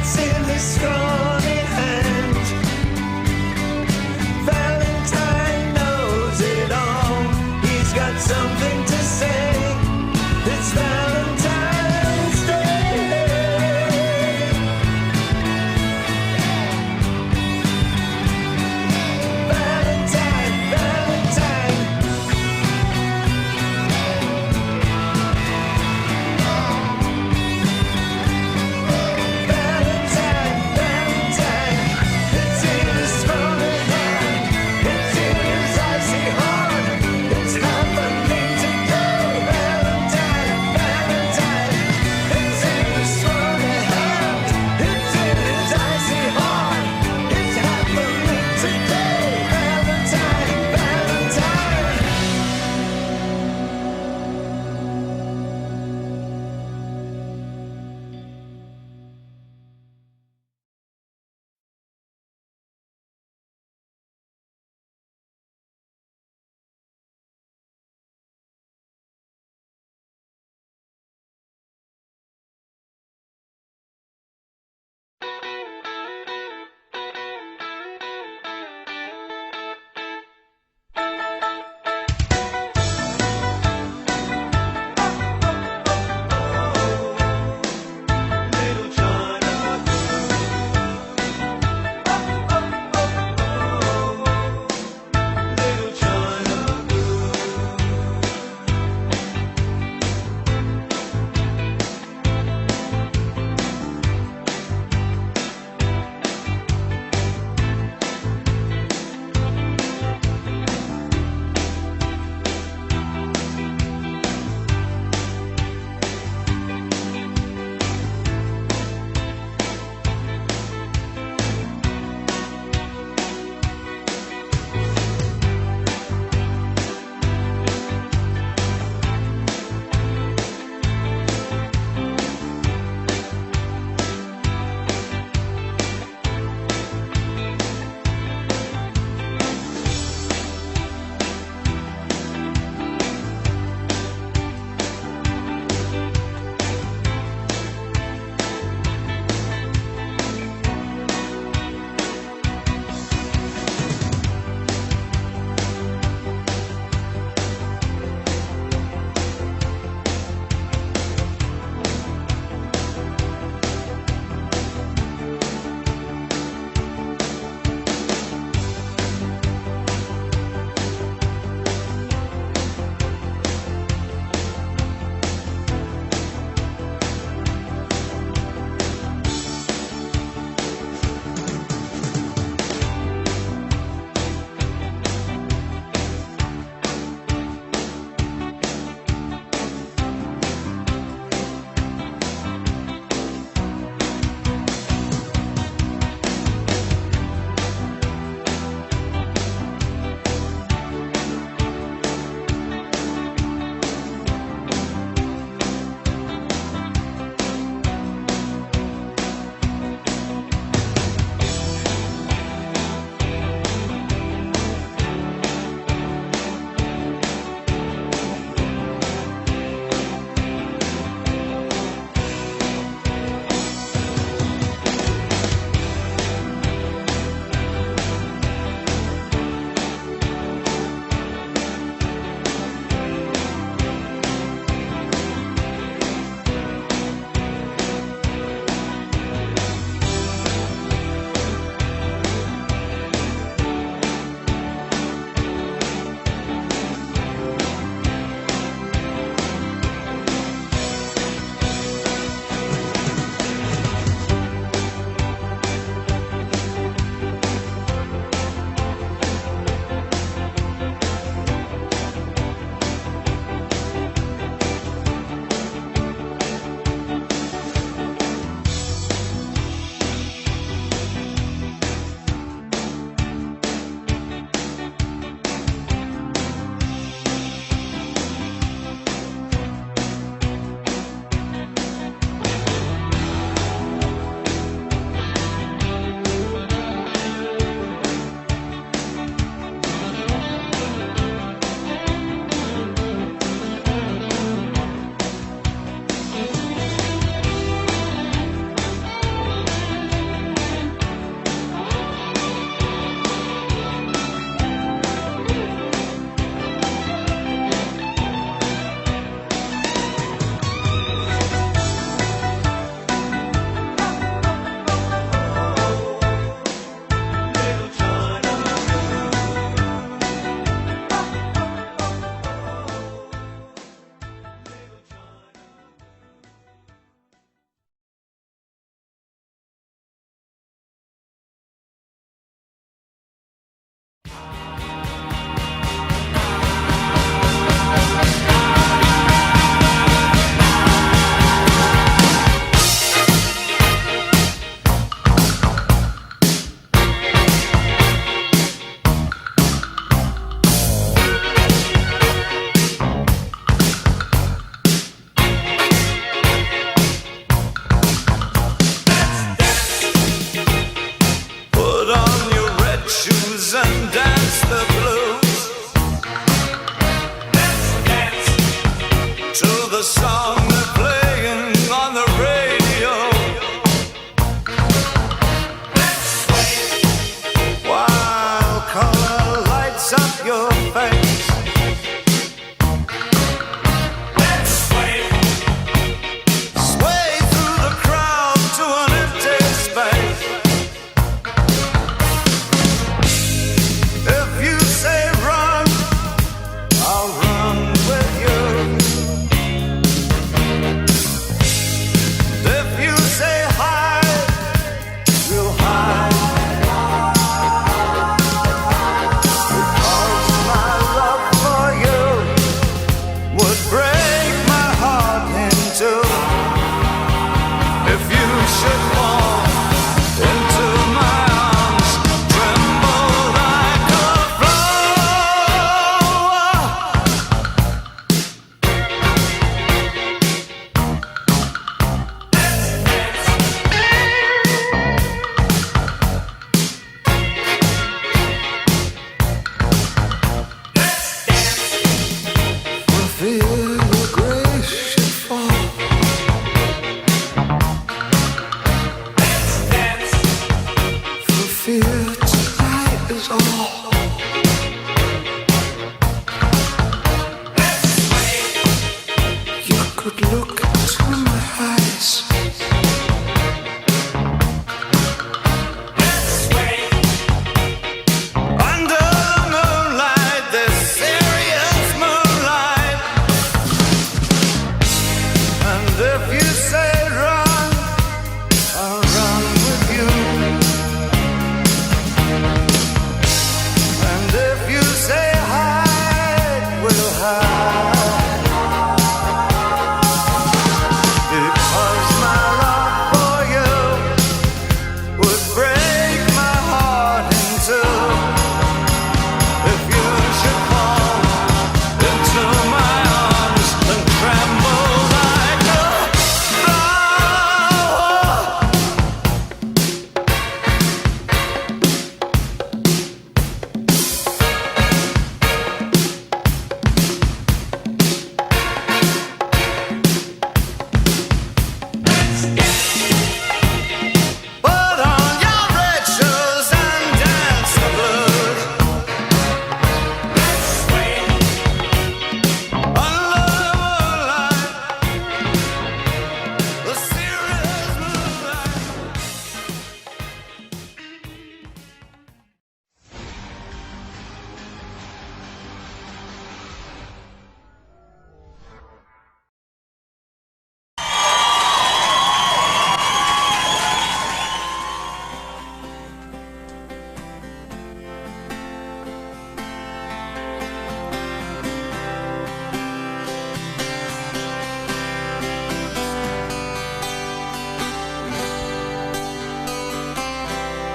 It's in his scrawny hand. Valentine knows it all. He's got something to say. It's Valentine's Day. Valentine, Valentine. Valentine.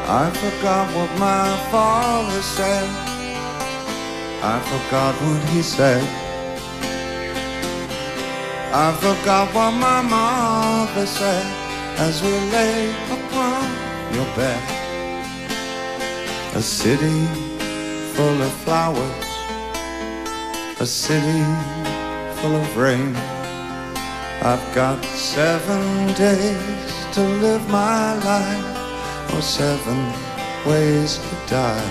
I forgot what my father said. I forgot what he said. I forgot what my mother said as we lay upon your bed. A city full of flowers, a city full of rain. I've got 7 days to live my life, or 7 ways to die.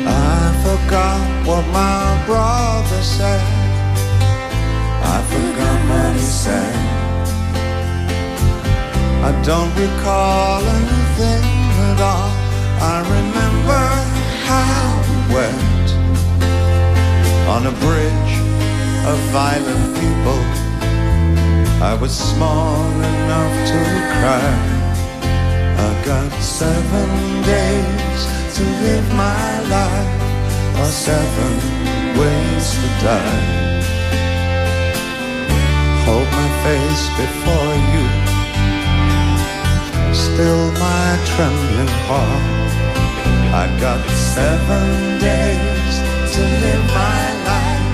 I forgot what my brother said. I forgot what he said. I don't recall anything at all. I remember how we went on a bridge of violent people. I was small enough to cry. I got 7 days to live my life, or 7 ways to die. Hold my face before you, still my trembling heart. I got 7 days to live my life,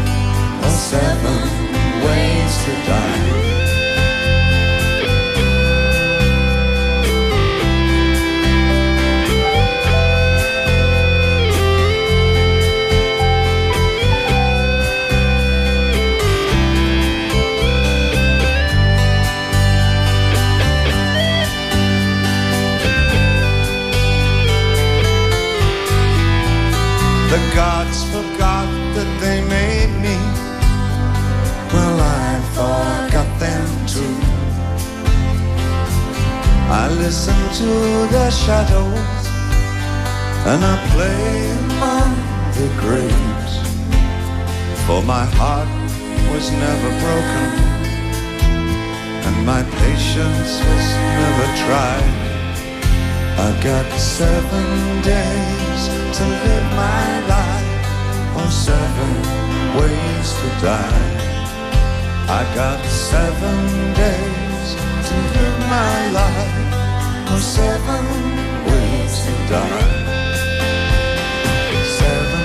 or 7 ways to die. The gods forgot that they made me. Well, I forgot them too. I listen to their shadows, and I play among the graves. For my heart was never broken, and my patience was never tried. I got 7 days to live my life, or 7 ways to die. I got 7 days to live my life, or 7 ways to die. 7,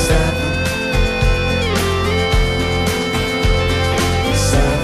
7, 7.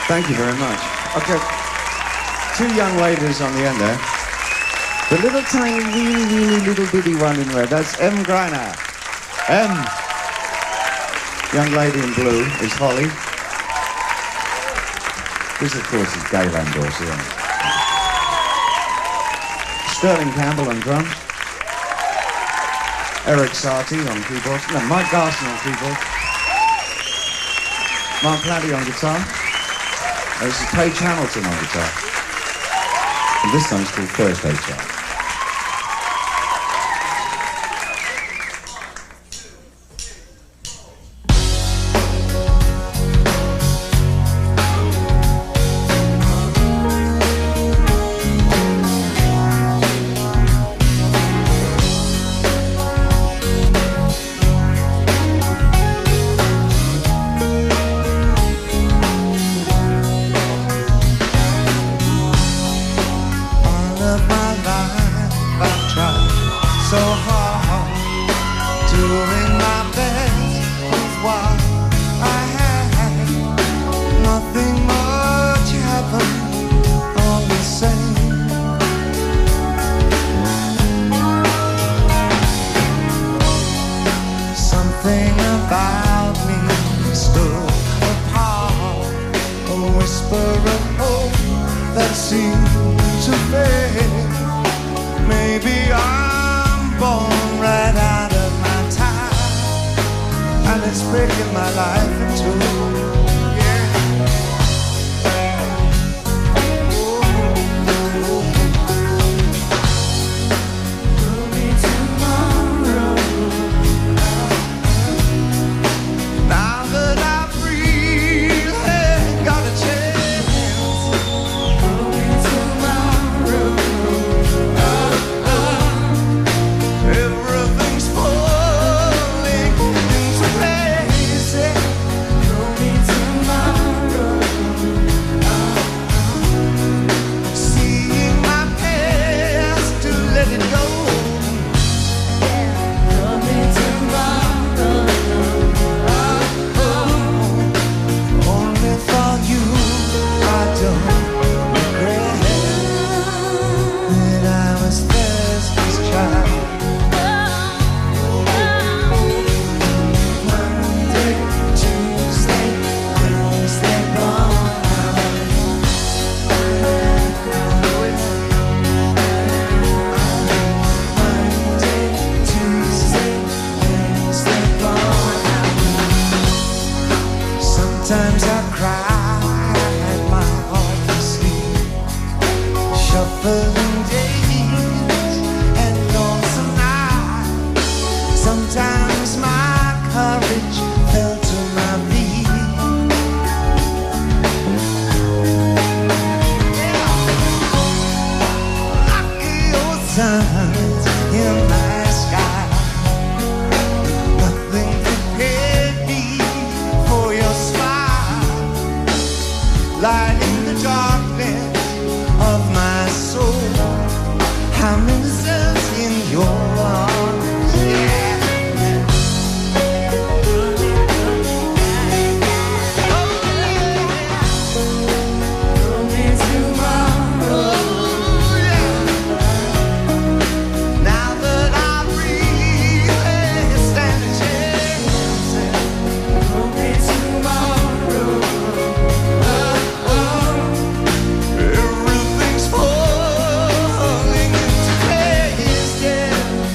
Thank you very much. Okay, 2 young ladies on the end there. The little tiny, weeny little bitty one in red, that's ĞøøđփɁ. M. Young lady in blue is Holly. This, of course, is Gayland Dorsey. Sterling Campbell on drums. Eric Sarti on keyboards. No, Mike Garson on keyboards. Mark Platy on guitar. This is Paige Hamilton on guitar. And this song's called Thursday Child. suns in my sky. Nothing prepared me for your smile. Light in the darkness of my soul. I'm innocent in your arms, yeah. Everything's falling into place, yeah.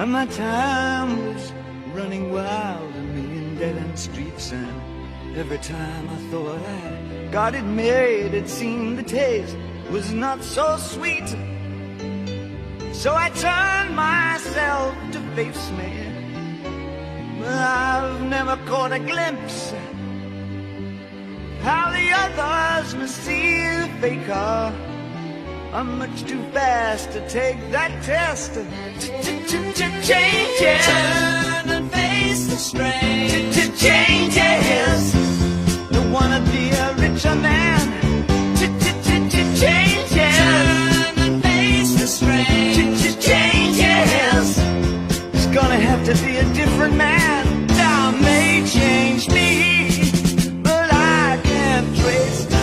And my time was running wild, a million dead-end streets, and every time I thought I got it made, it seemed the taste was not so sweet. So I turned myself to face me, but I've never caught a glimpse how the others must see the faker. I'm much too fast to take that test. Changes. Turn and face the strain. Changes. Don't wanna be a richer man. Changes. Turn and face the strain. Changes. It's gonna have to be a different man. Time may change me, but I can't trace time.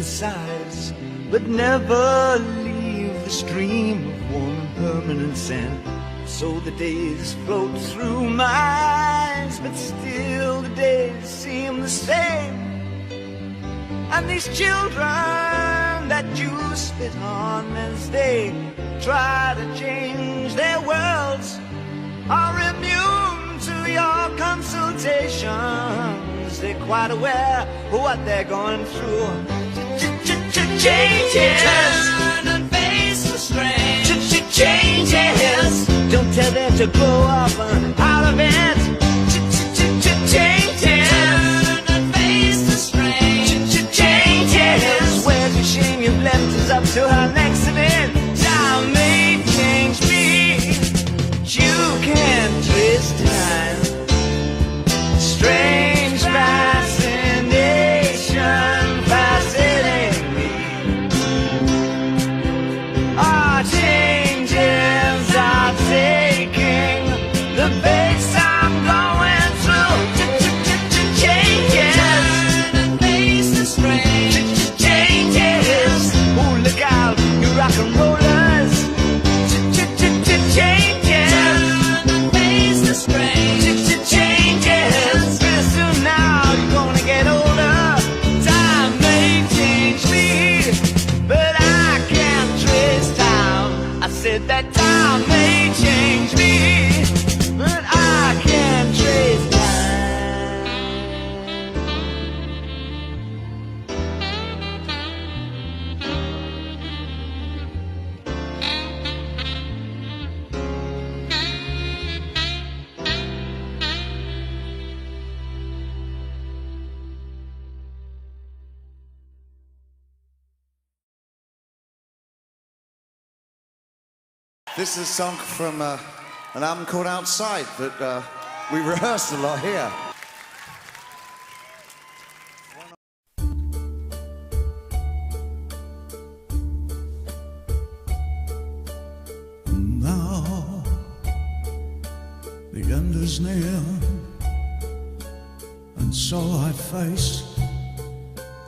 Size, but never leave the stream of warm permanent sand. So the days float through my eyes, but still the days seem the same. And these children that you spit on as they try to change their worlds are immune to your consultations. They're quite aware of what they're going through. Changes. Turn and face the strain. Changes. Don't tell them to grow up out of it. Changes. Turn and face the strain. Changes. Where's the shame you've left us up to our next event? Time may change me. You can't trace time. Strange fascination, fascinating me. Our changes are taking the pace I'm going through. Changes. Turn and face the strain. Changes. Oh, look out, you rock and rollers. Changes. Turn and face the strain. Changes. Pretty soon now you're gonna get older. Time may change me, but I can't trace time. I said that time may change me, but I can't trace time. This is a song from an album called Outside that we rehearsed a lot here. Now the end is near, and so I face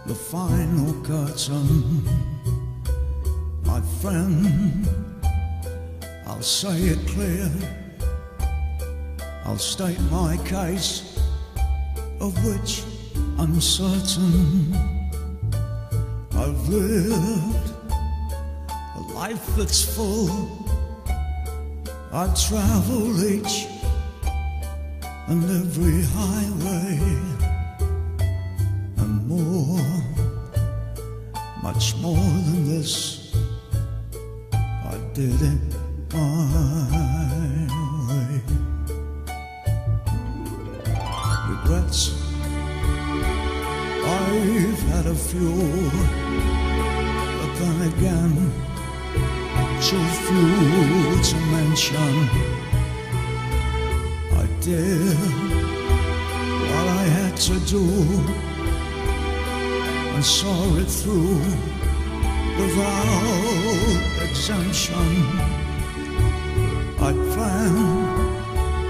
the final curtain. My friend, I'll say it clear, I'll state my case, of which I'm certain. I've lived a life that's full. I've traveled each and every highway and more, much more than this. I did it my way. Regrets, I've had a few, but then again, too few to mention. I did what I had to do and saw it through without exemption. I planned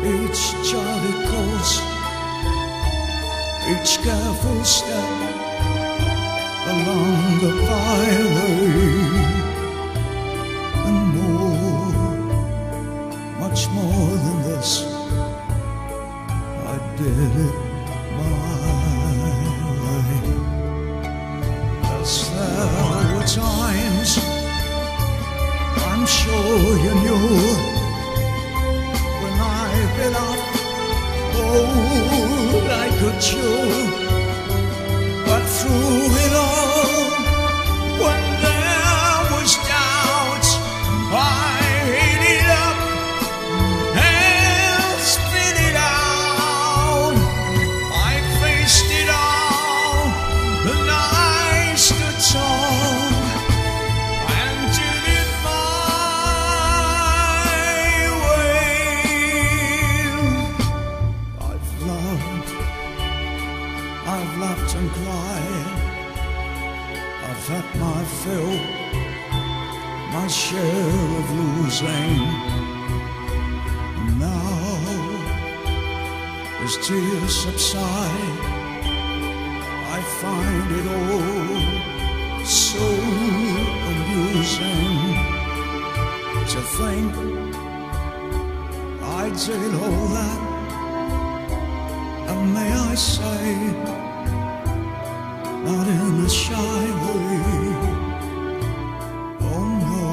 each charted course, each careful step along the byway, and more, much more than this. did it my way. Yes, there were times I'm sure you knew when I bit off all I could chew. But through it all, when there was doubt, I ate it up and spit it out. I faced it all, and I stood tall and did it my way. I've laughed and cried, I've had my fill, my share of losing. And now, as tears subside, I find it all so amusing to think I did all that. And may I say, not in a shy way. Oh no,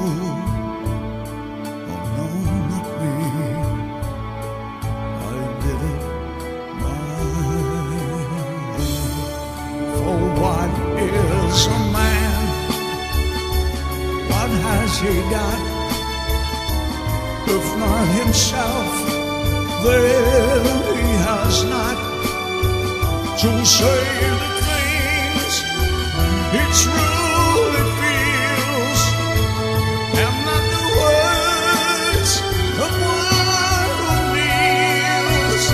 not me. I did it my way. For what is a man? What has he got? If not himself, then he has not to say the things he truly feels, and not the words of one who kneels.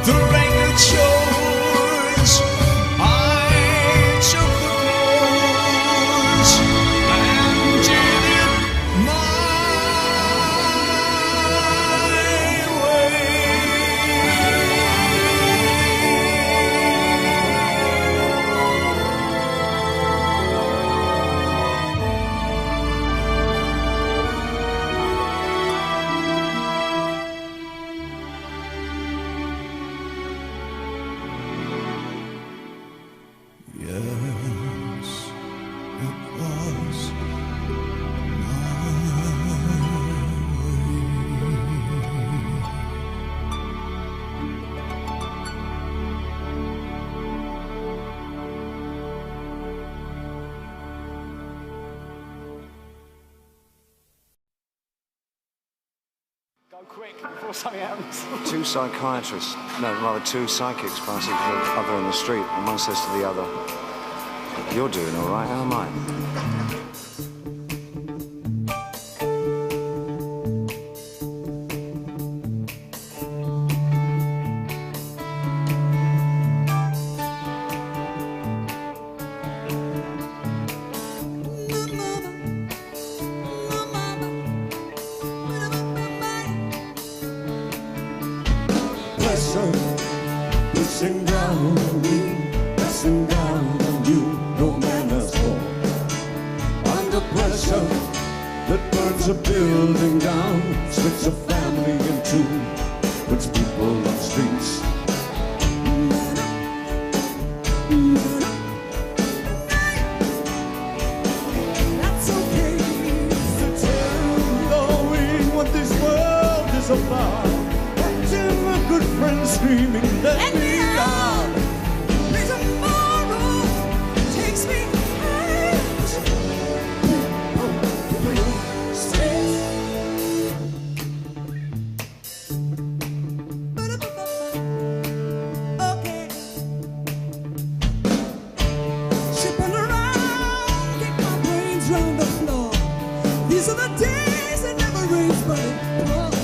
To make a choice, I took the blows and did it my way. Yes, it was my Go quick before something happens. Two psychiatrists, no, rather two psychics passing each other in the street, and one says to the other, "You're doing all right, how am I?" Pressure, pushing down on me, pressing down on you, no man has more. Under pressure that burns a building down, splits a family in two, puts people on streets. That's okay to tell, knowing what this world is about. Watching a good friend screaming, let me out. Tomorrow takes me out. Okay. Shipping around, get my brains round the floor. These are the days it never rains, but it pours.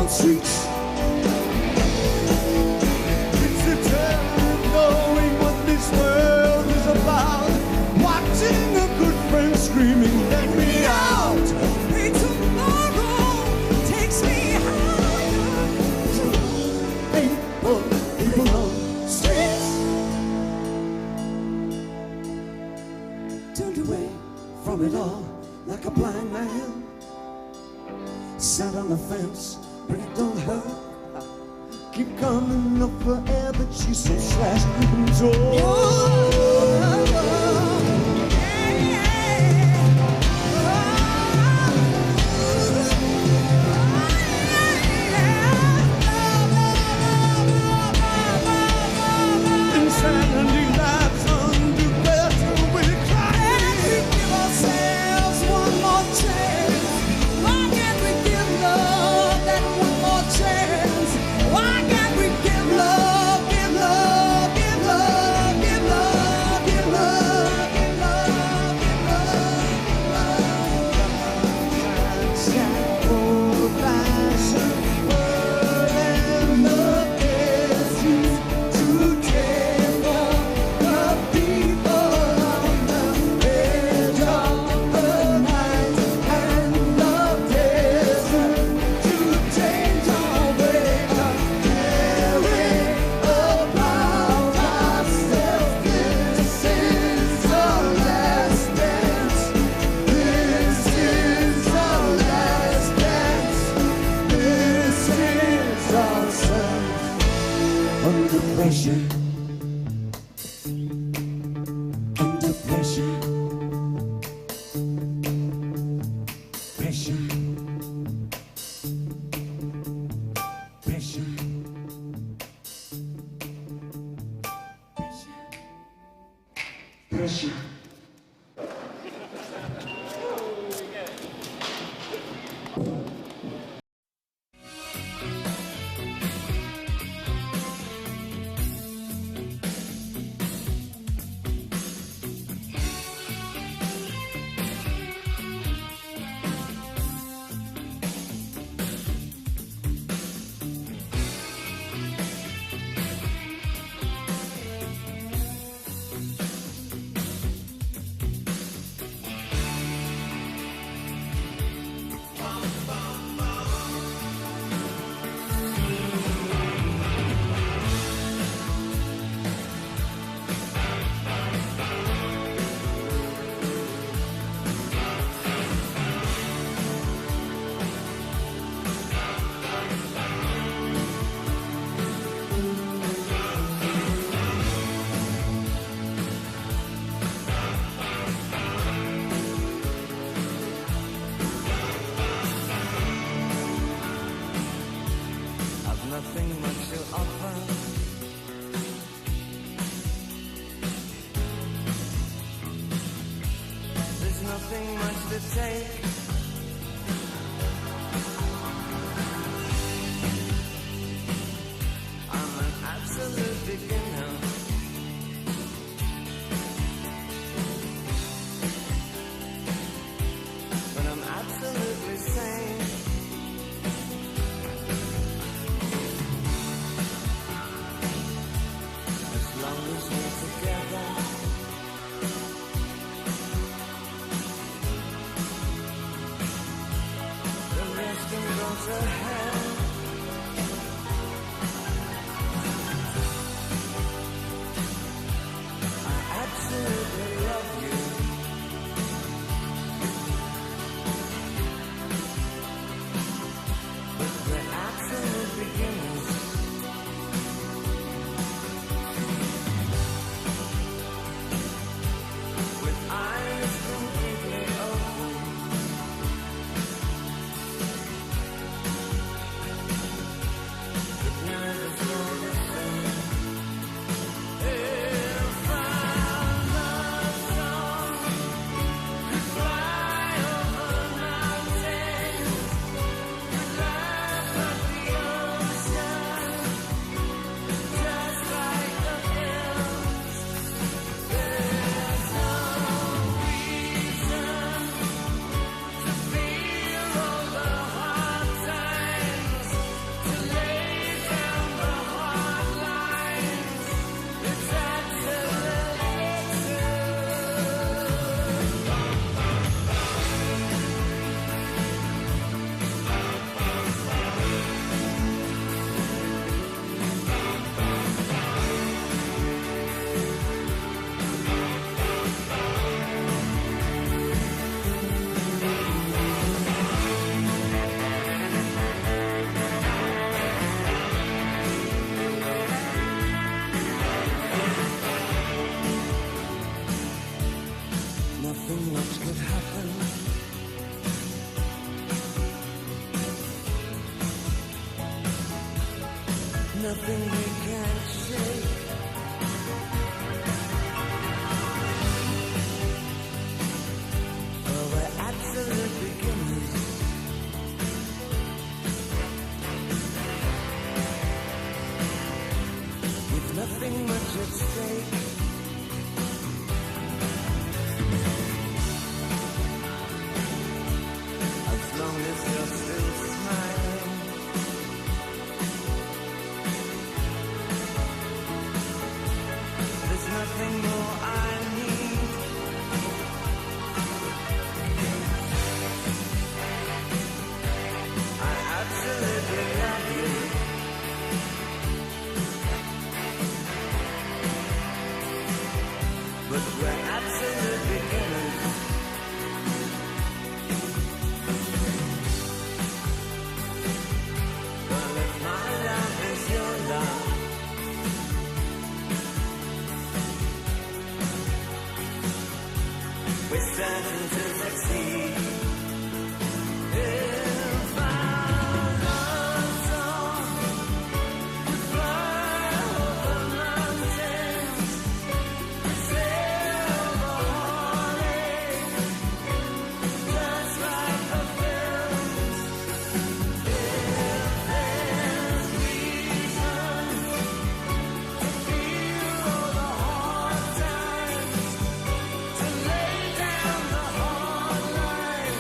Streets. It's a terror knowing what this world is about. Watching a good friend screaming, let me out. Hey, tomorrow takes me higher. People on streets. from it all like a blind man. Sat on the fence, but it don't hurt. Keep coming up for air, but she's so slash and insanity lies underwater with crying. We give ourselves one more chance. Why can't we give love that one more chance? Why can't we give love, give love, give love, give love, give love, give love, give love, give love? Sky full of passion, word and the business to tremble. The people on the edge of the night and the desert to change our way of caring about ourselves. This is our last dance. This is our last dance. This is ourselves under pressure. Under pressure. Pressure. Pressure. Pressure. I've nothing much to offer. There's nothing much to take. I'm an absolute beginner. But I'm absolutely sane. As long as we're together, the rest can go to hell. I absolutely love you. But we're absolute beginners. With eyes completely open, nothing we can't shake. Well, we're absolute beginners. With nothing much at stake. As long as you're still smiling. There's nothing more I need. I absolutely love you. But we're absolute beginners. Well, if my love is your love, we're certain to succeed. If our love song could fly over mountains, sail over lakes, just like the films. If there's reason to feel all the hard times, to lay down the hard line,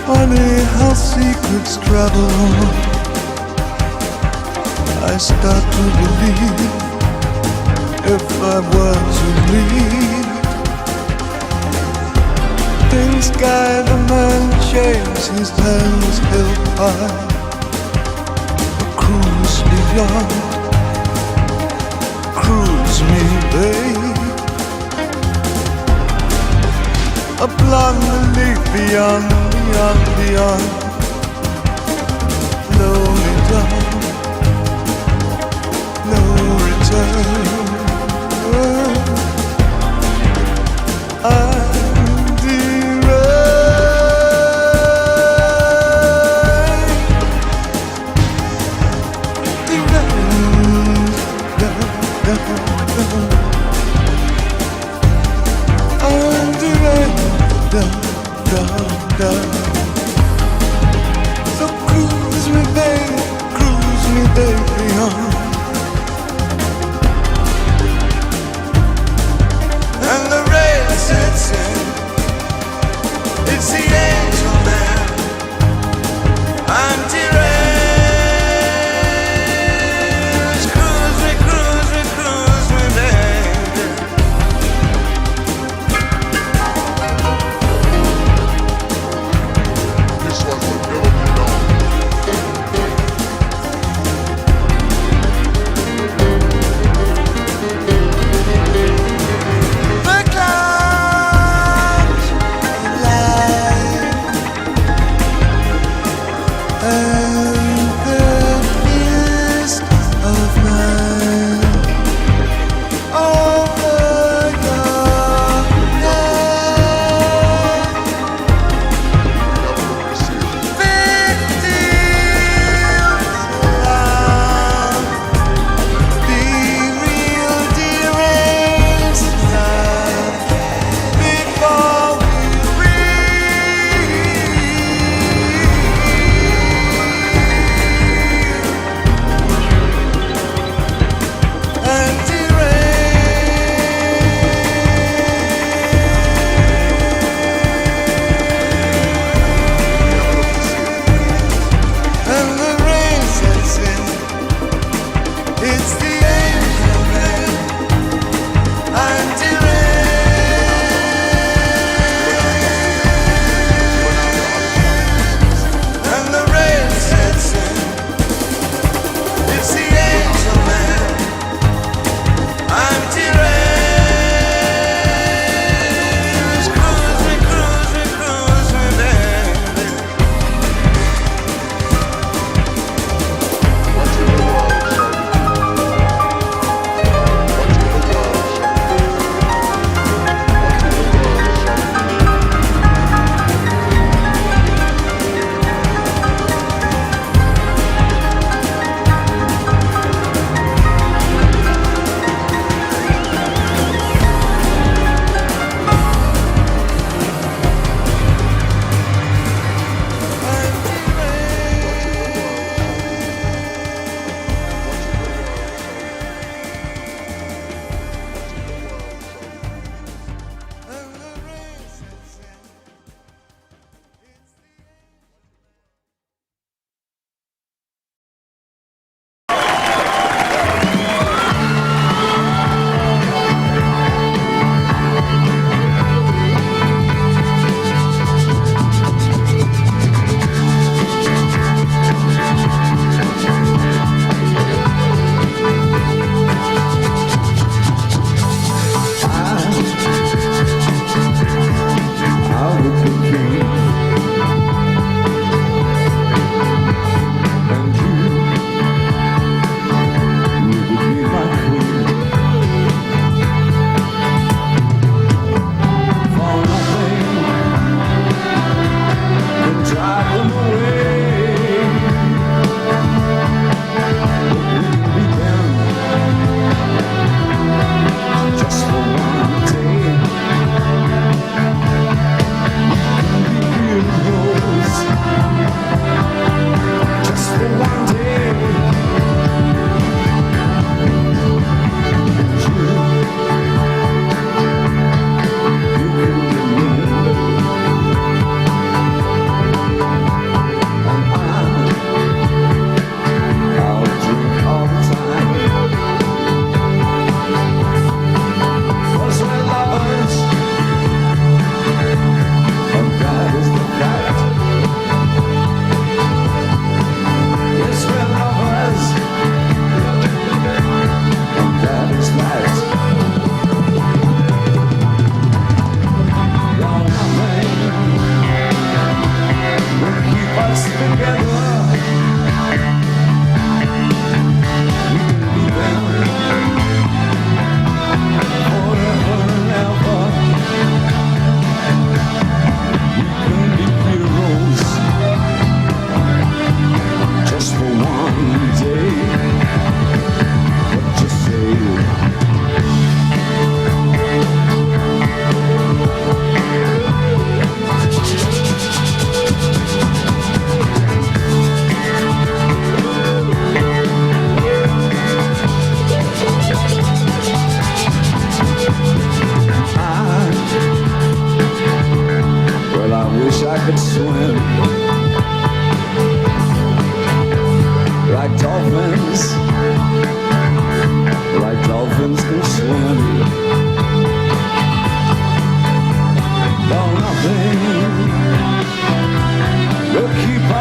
Funny how secrets travel on. I start to believe if I were to leave, things guide a man, chains his hands held high, a cruise beyond, cruise me, babe. A blonde leaf beyond, beyond, beyond. Blow me down, no return. I'm so cruise me, baby, beyond. And the rain sets in. It's the angel man. I'm deranged. Cruise me, cruise me, cruise me, baby. This one will never be known. The clouds lie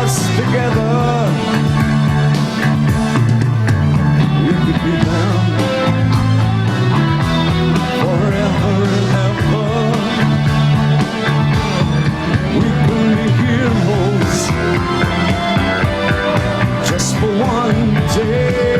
us together, we could be them forever and ever. We could be heroes just for one day.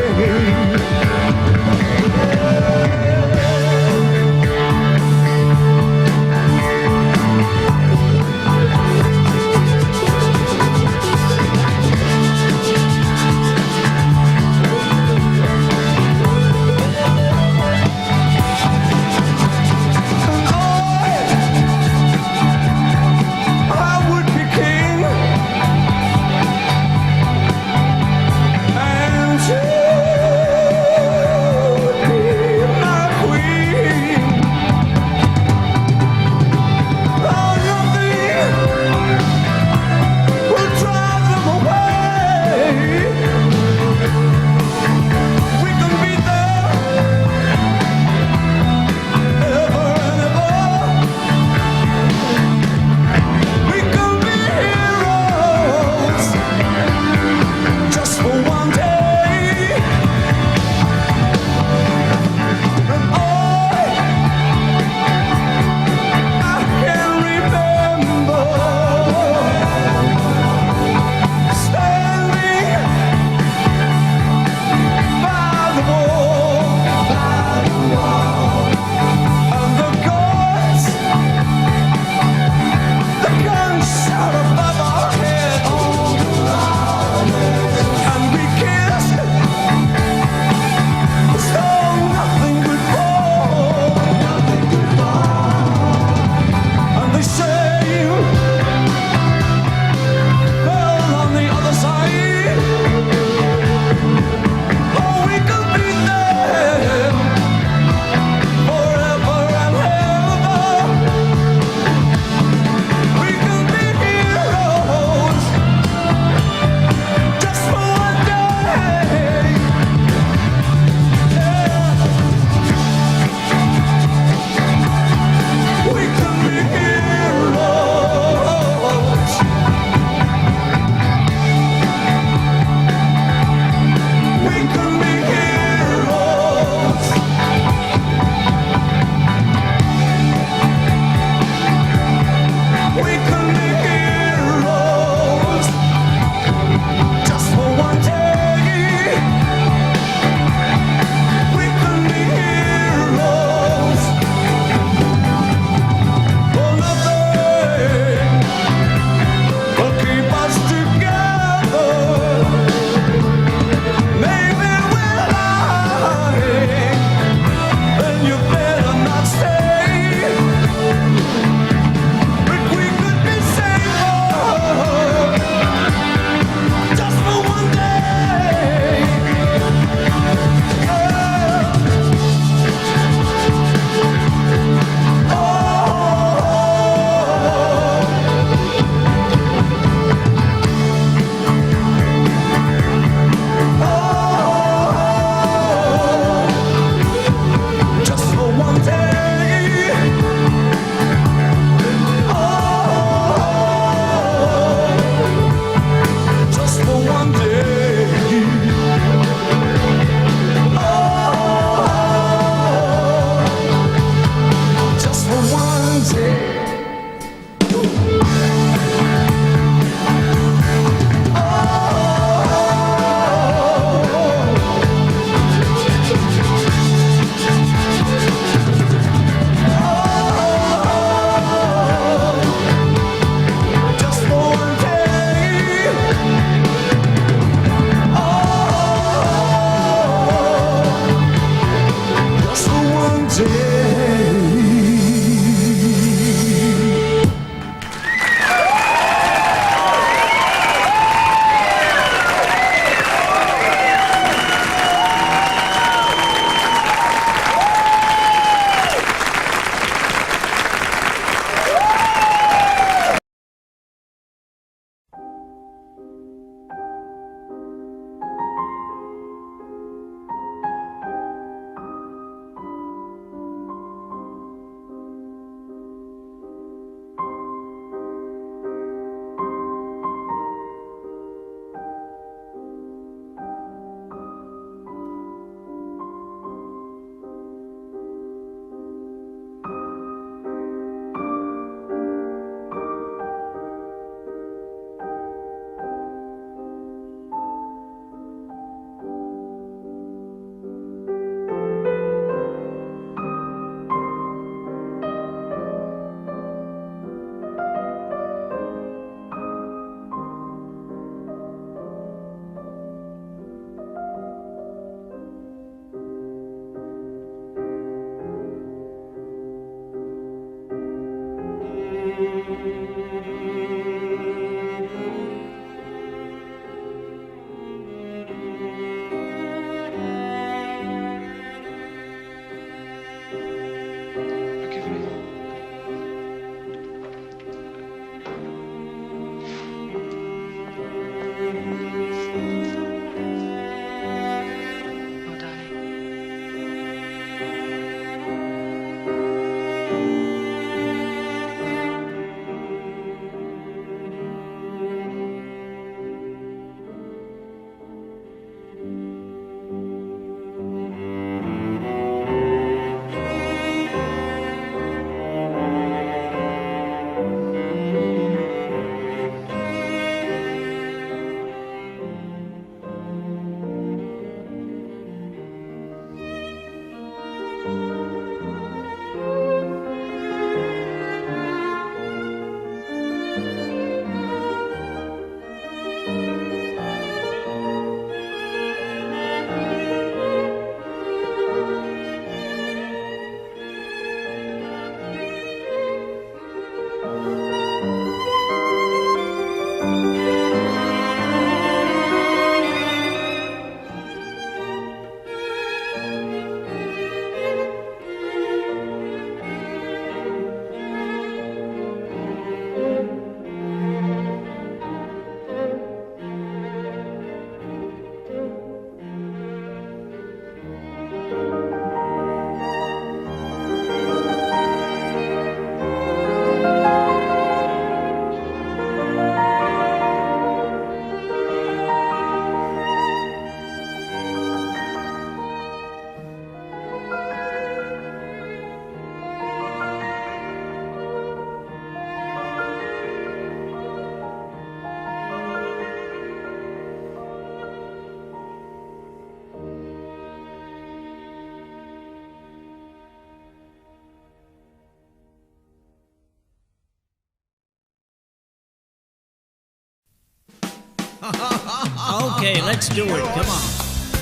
Okay, let's do it. Come on.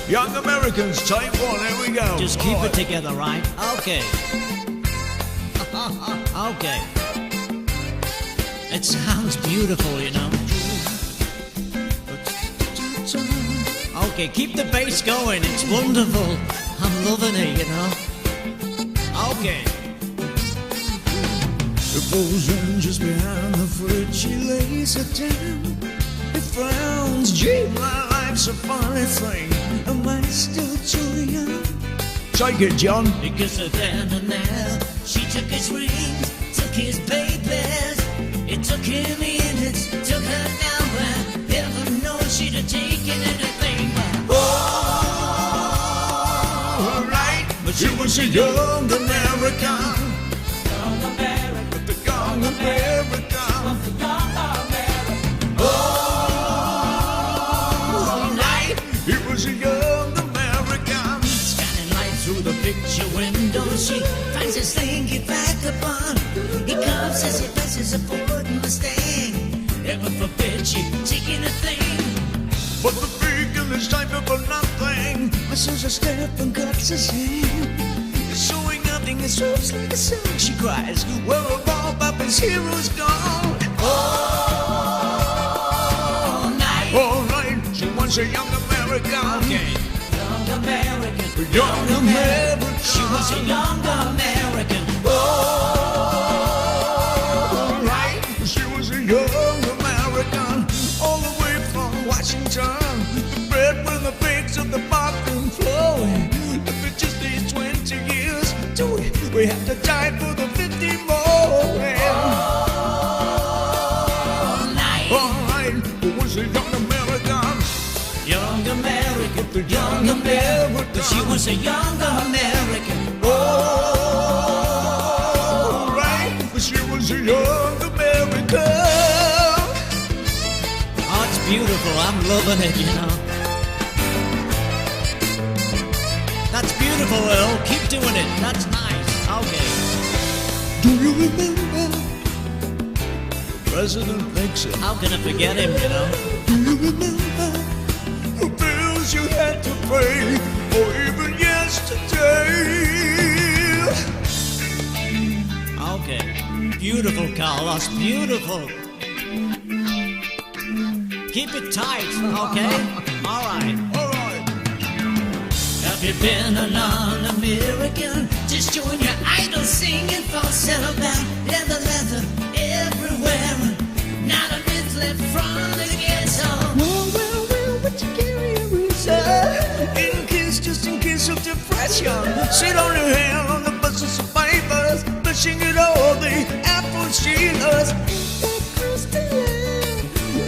Young Americans, take one. Here we go. Just keep it together, right? Okay. Okay. It sounds beautiful, you know. Okay, keep the bass going. It's wonderful. I'm loving it, you know. Okay. It falls in just behind the fridge. She lays it down. It frowns. Gee, my life's a funny thing. Am I still too young? Take it, John. Because then and there, she took his rings, took his papers. It took him minutes, took her nowhere. Heaven knows she'd have taken anything. Oh, right. But she was a young American. Young American. But the young American. Oh, right. He was a young American. Scanning light through the picture window, she finds his slinky vagabond. He comes as he passes a Ford Mustang. Heaven forbid she taking a thing. But the beacon is time for nothing. My son's a step and cuts his hand. Showing nothing, it serves like a song. She cries, well, of all Papa's heroes gone. All night. All right, she was a young American. Okay. Young American. Young American. She was a young American. All right, she was a young American. All the way from Washington. The bread with the pigs of the bathroom floor. If it just these 20 years, do we have to die for the 50 more? All night. All right, it was a young American. Young American. The young American. She was a young American. All right, she was a young American. Oh, it's beautiful. I'm loving it, you know. That's beautiful, Earl. Keep doing it. That's nice. Okay. Do you remember President Nixon? How can I forget him, you know? Do you remember the bills you had to pay, or even yesterday? Okay. Beautiful, Carlos. Beautiful. Keep it tight, okay? All right. All right. Have you been a non-American? Just join your idol singing falsetto back. Leather, leather, everywhere. Not a bit left from the ghetto. Well, what you carry a just in case of depression. Sit on your hand on the buses of papers, pushing it all the apple stealers.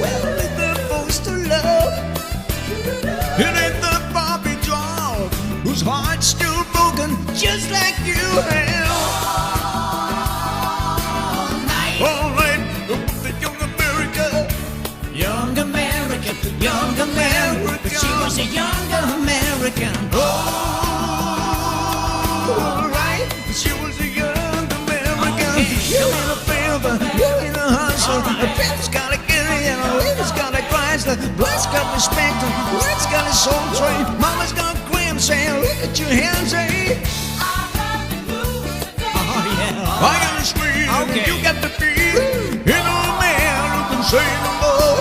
Well, ain't that supposed to love? It ain't the Bobby doll whose heart's still broken, just like you have. All right, the young America. Young American, young American. She was a young American. All right, she was a young American. You ain't a fever, you ain't a hustler. A pim's got a Gilly and a lady's got a Chrysler. Blood's got respect, White's got a soul train. Mama's got Graham saying, look at your hands, eh? Oh, yeah. I got a scream, you got the feel. Ain't no man who can say no more.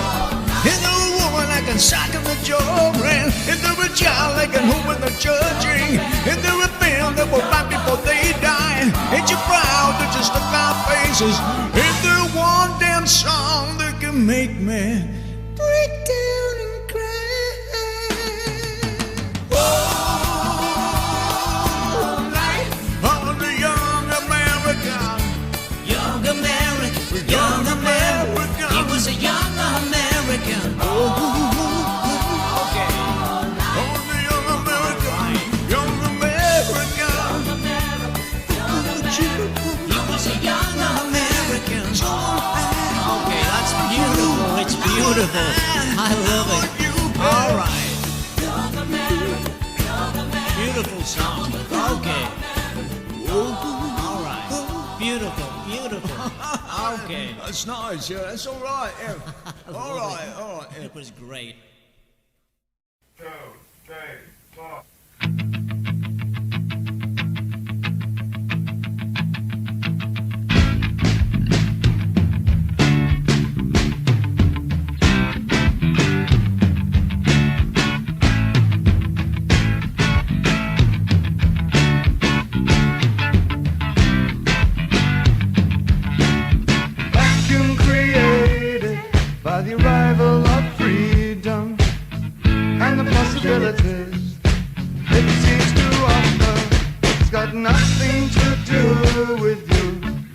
Ain't no woman I can sock in the jaw. Ain't there a child I can hope in the judging. Ain't there a film that will fight before they die. Ain't you proud to just look our faces? Ain't there one damn song that can make me break down and cry? Oh, life of the young American. Young American, young American. He was a young American. Okay. Oh, the young American. Young American. He was a young American. Okay, that's beautiful. It's beautiful. I love it. All right. Beautiful song. Okay. All right. Beautiful, beautiful. Okay. That's nice, yeah. That's all right. Yeah. All right, all right. Yeah. It was great. Vacuum created by the arrival of freedom and the possibilities it seems to offer. It's got nothing to do with you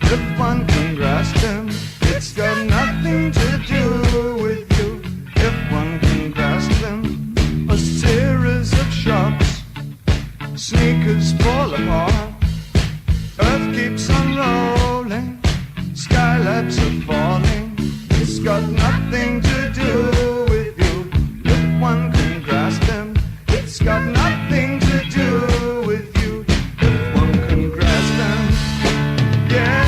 if one can grasp them. It's got nothing to do with you if one can grasp them. A series of shocks, sneakers fall apart, earth keeps on rolling, skylabs are falling. It's got nothing to do with you if one can grasp them. It's got nothing to do with you if one can grasp them. Yeah,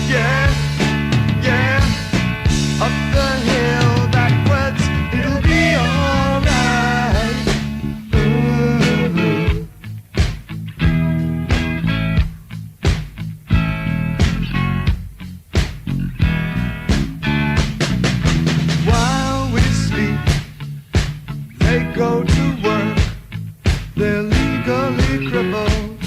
yeah, yeah. Up the hill, backwards, it'll be alright. Ooh. While we sleep, they go to work. They're legally crippled.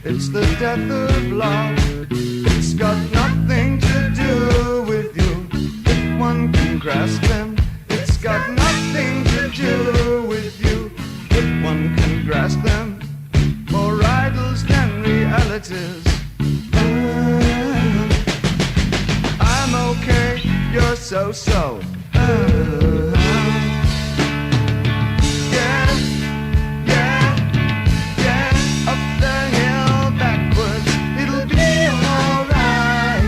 It's the death of love. It's got nothing to do with you if one can grasp them. It's got nothing to do with you if one can grasp them. More idols than realities. I'm okay, you're so. Yeah, yeah, yeah. Up the hill, backwards, it'll be alright.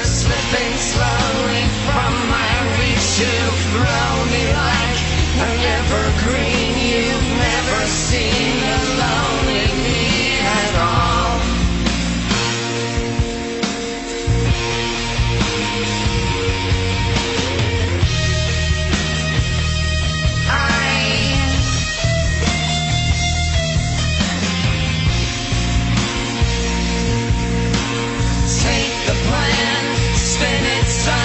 slipping slowly from my reach. You throw me like an evergreen. You've never seen a lonely me at all. Take the plan, spin it so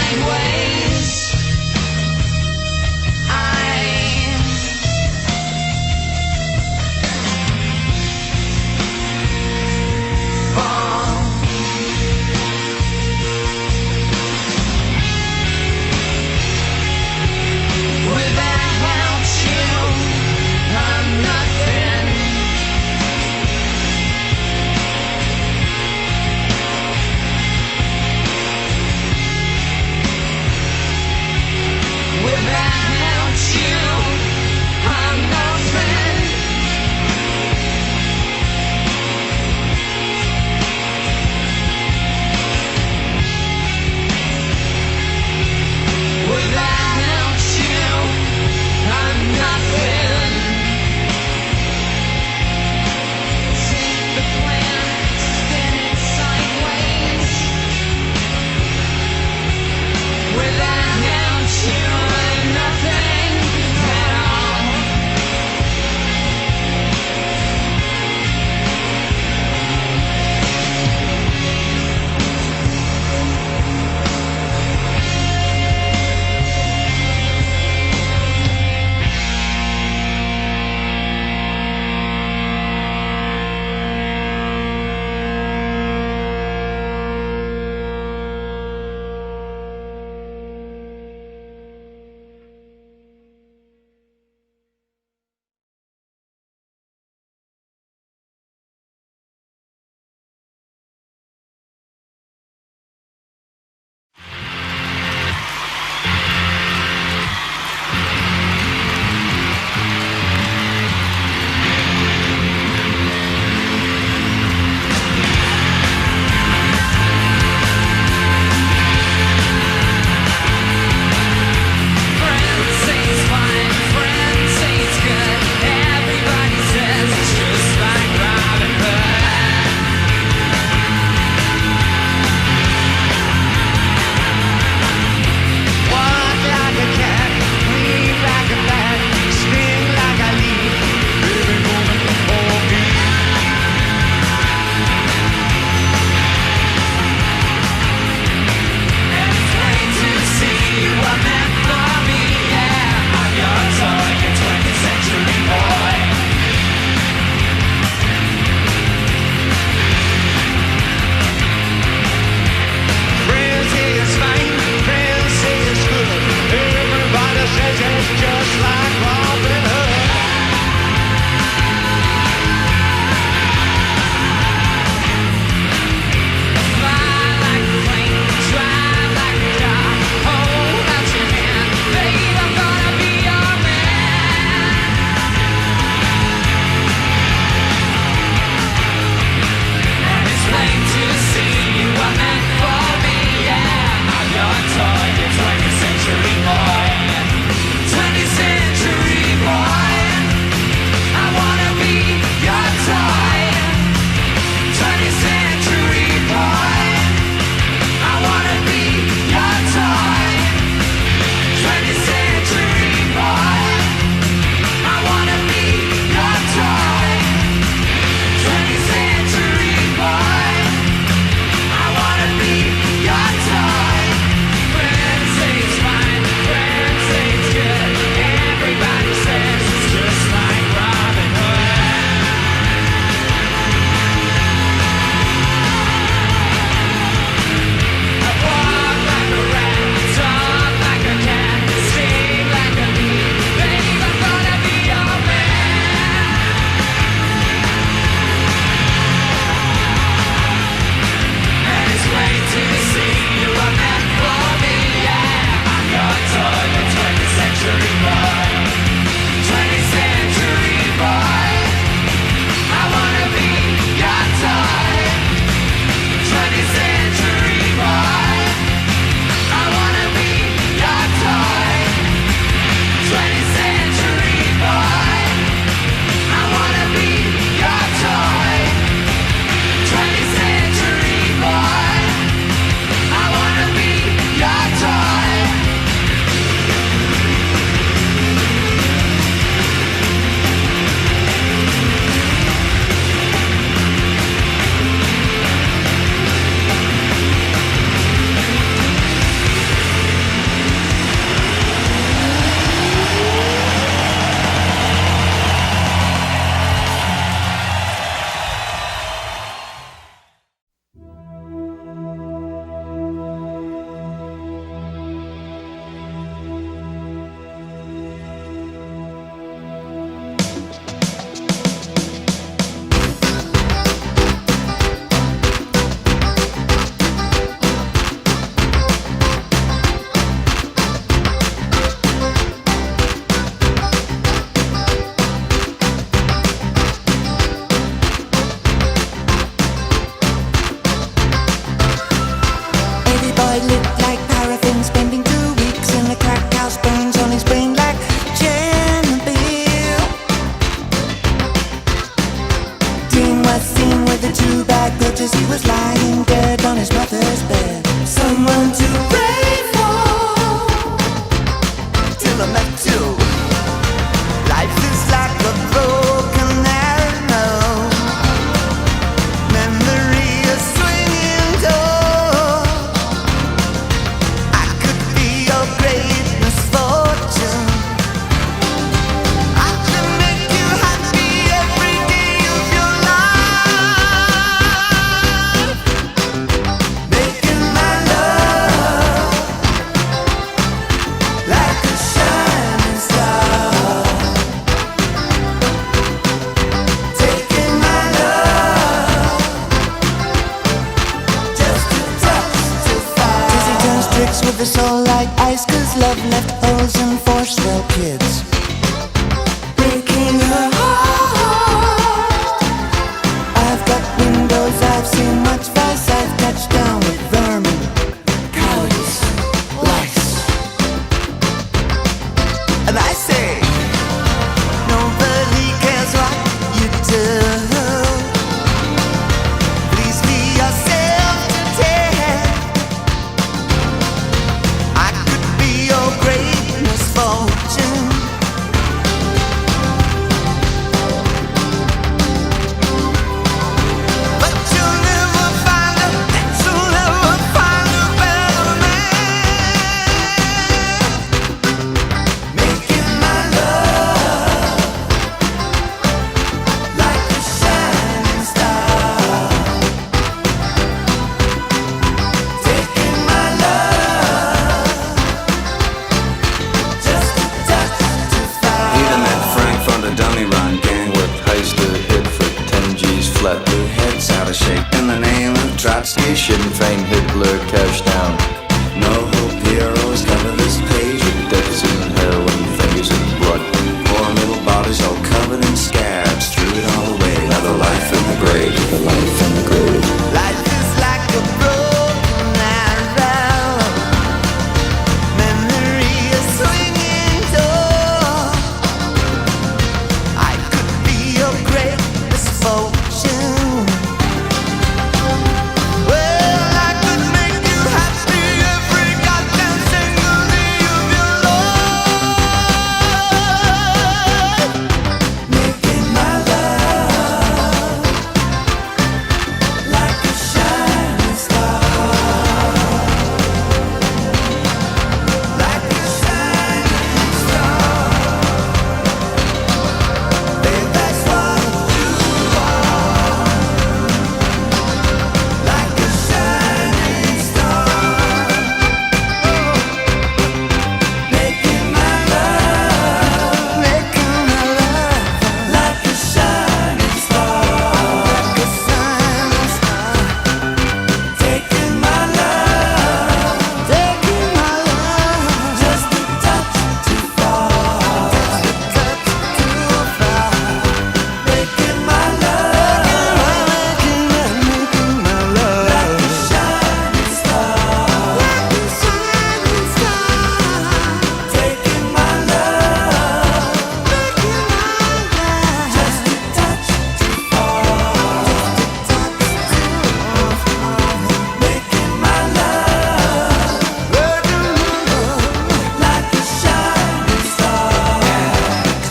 tricks with the soul like ice, 'cause love left holes in for swell kids. Breaking her heart. I've got windows, I've seen much vice, I've touched down with vermin, cowardice, lice. And I say, nobody cares what you do. Please be yourself today. I could be your great misfortune. But you'll never find a better man. Making my love like a shining star. Taking my love just a touch too far. Peter met Frank from the dummy run gang with heist to hit for 10 G's flat. Their heads out of shape. In the name of Trotsky, Sinn Fein, Hitler, cash down. No hope, heroes cover this page with deaths and heroin, fingers and blood. Poor middle bodies all covered in scabs. Threw it all away. Another life in the grave. The life in the grave. Life is like a broken arrow. Memory a swinging door. I could be your great misfortune. Well, I could make you happy every goddamn single day of your life. Making my love like a shining star. Like a shining star. Babe, that's what you are. Like a shining star. Making my love. Making my love. Like a shining star. Like a shining star. Taking my love. Taking my love. Just a touch too far. Just a touch too far. Making my love. Making my love. Like a shining star. Like a shining star. Taking my love. Making my love. Just a touch too far. Just a touch too far. Making my love. Like a shining star.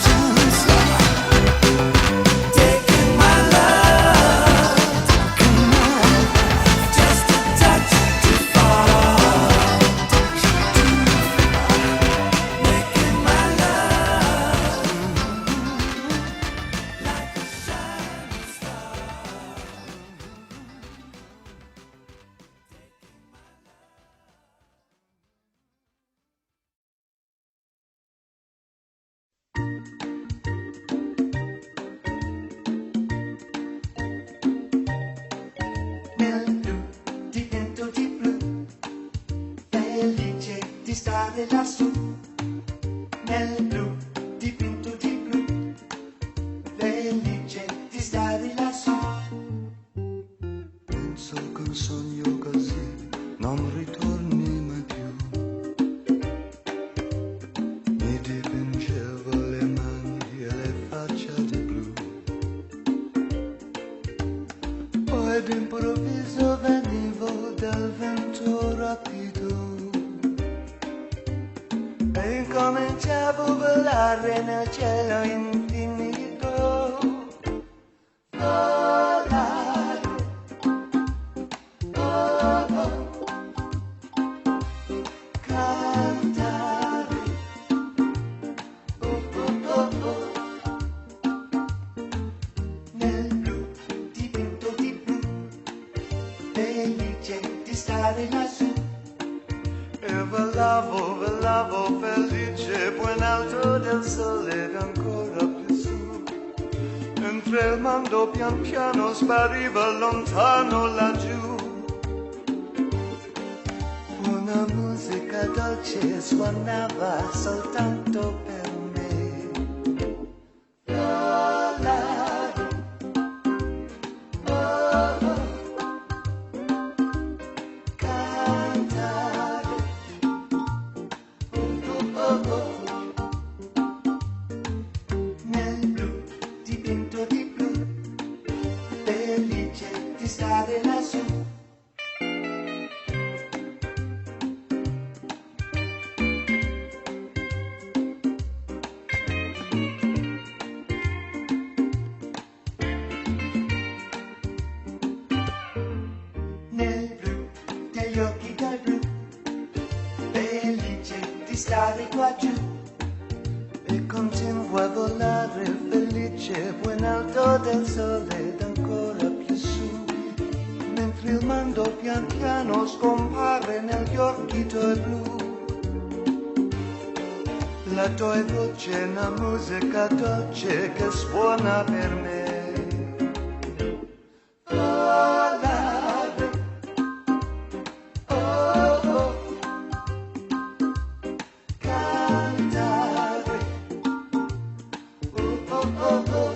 Shining star. Taking my love. Just a touch too far. Making my love. Like a shining star. Nel blu divento di blu, felice di stare lassù. Nel blu dipinto di blu, felice di stare lassù. Penso che un sogno così non ritorni mai più. Mi dipingevo le mani e le facce di blu. Poi d'improvviso venivo dal vento rapido e incominciavo a volare nel cielo infinito. Volare, oh, oh. Cantare, oh, oh, oh, oh. Nel blu dipinto di blu, felice di stare lassù. E volavo, volavo felice, poi in alto del sole ed ancora più su. Mentre il mondo pian piano spariva lontano laggiù. Un una musica dolce suonava soltanto per me. Volare, oh, oh, cantare, oh, oh, oh. Nel blu, dipinto di blu, felice di stare lassù. Nel blu degli occhi dal blu, felice di stare qua giù. E continuo a volare felice, buon alto del sole ed ancora più su, mentre il mondo pian piano scompare negli occhi tuoi blu. La tua voce è una musica dolce che suona per me. Volare, oh, oh, cantare, oh, oh, oh, oh.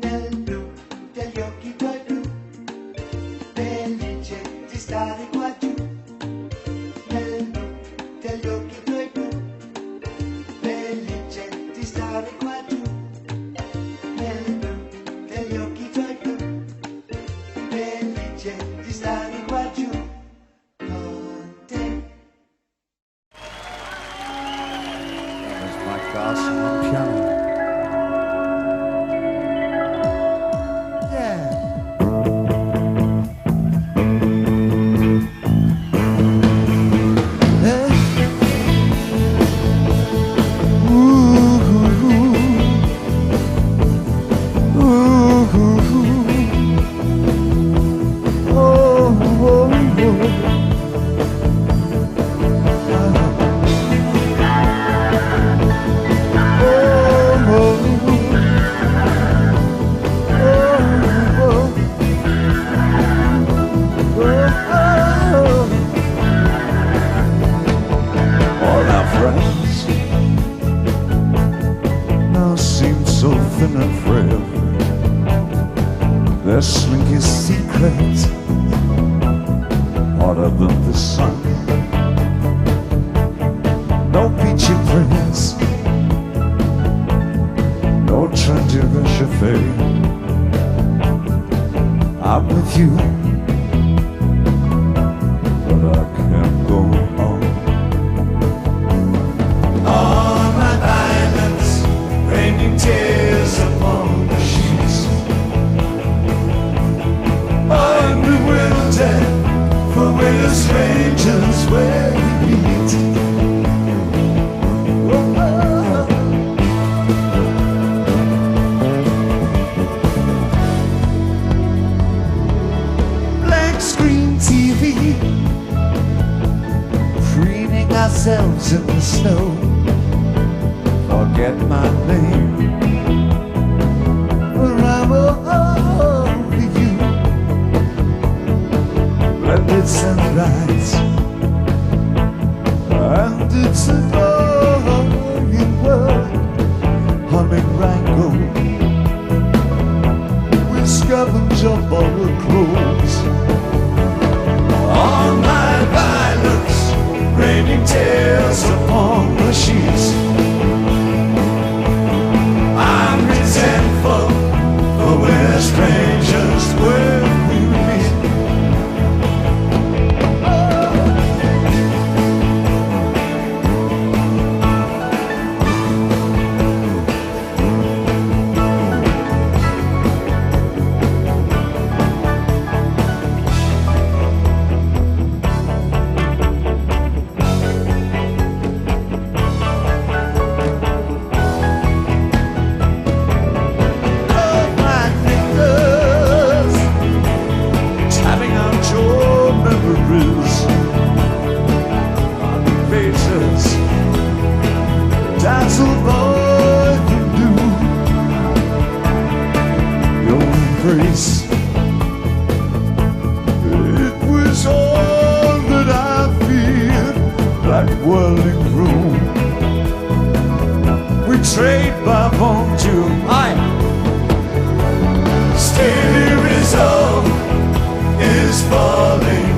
Nel blu degli occhi tuoi blu, felice di stare qua giù. Nel blu degli occhi tuoi blu, felice di stare qua giù. Nel blu degli occhi tuoi blu, felice di stare qua giù con te. There's Mike Garson on piano. All our friends now seem so thin and frail. Their slinky secrets hotter than the sun. No peachy prince, no trendy Russia fade. I'm with you, but I can't go on. All my violence, raining tears upon the sheets. I'm bewildered, for we're strangers where we meet. Oh, oh. Blank screen TV, preening ourselves in the snow. Forget my name, for I'm over you. Blended sunrise, and it's a glowing world. Humming wrangle, we scavenge up our clothes. All my violence, raining tears upon the sheets. I'm resentful, for we're strangers where we meet. betrayed by bonjour. Steady resolve is falling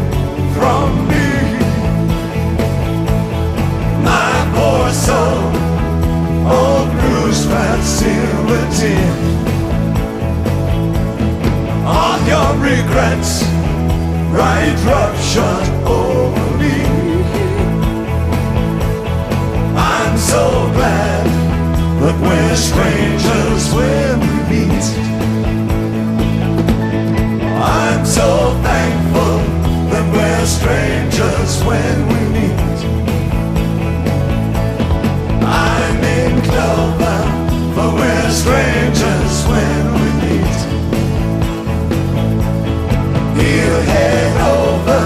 from me. My poor soul, all bruised by silhouette. On your regrets, right roughshod over me. I'm so glad that we're strangers when we meet. I'm so thankful that we're strangers when we meet. I'm in clover, but we're strangers when we meet. He'll head over,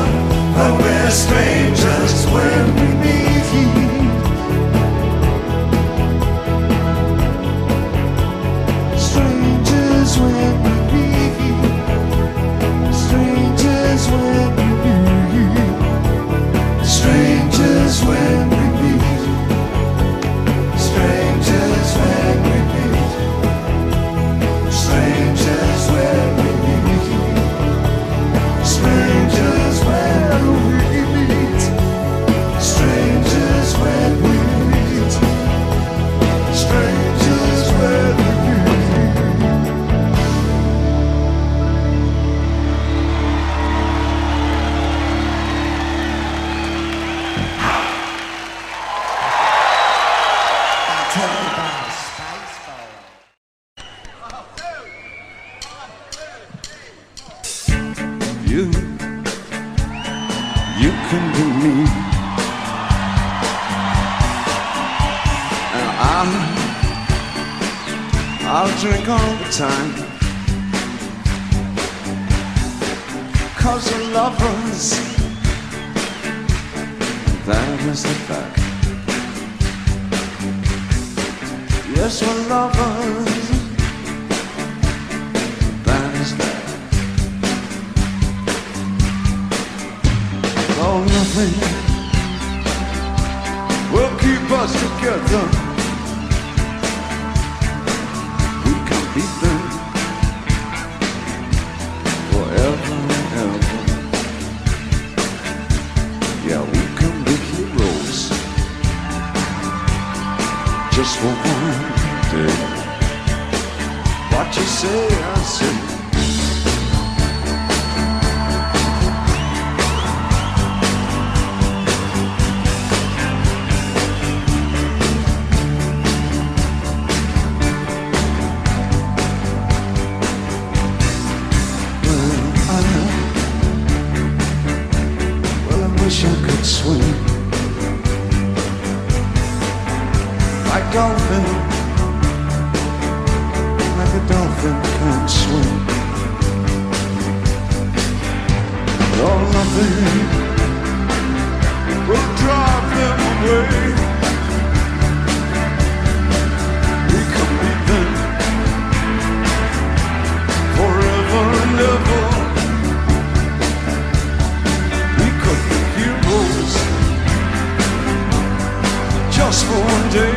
but we're strangers when we meet. Strangers when we meet. Strangers when we meet. Strangers when we meet. Strangers when we meet. Strangers when we meet. Strangers when we meet. Strangers when we meet. Strangers when we meet. You can do me, and I'll drink all the time, 'cause we're lovers, that is the fact. Yes, we're lovers, that is that. Oh, nothing will keep us together. We can beat them forever and ever. Yeah, we can be heroes just for one day. What you say, I say. Wish I could swim like dolphin, like a dolphin can't swim. Oh, nothing will drive them away. We can beat them forever and ever. Just for one day.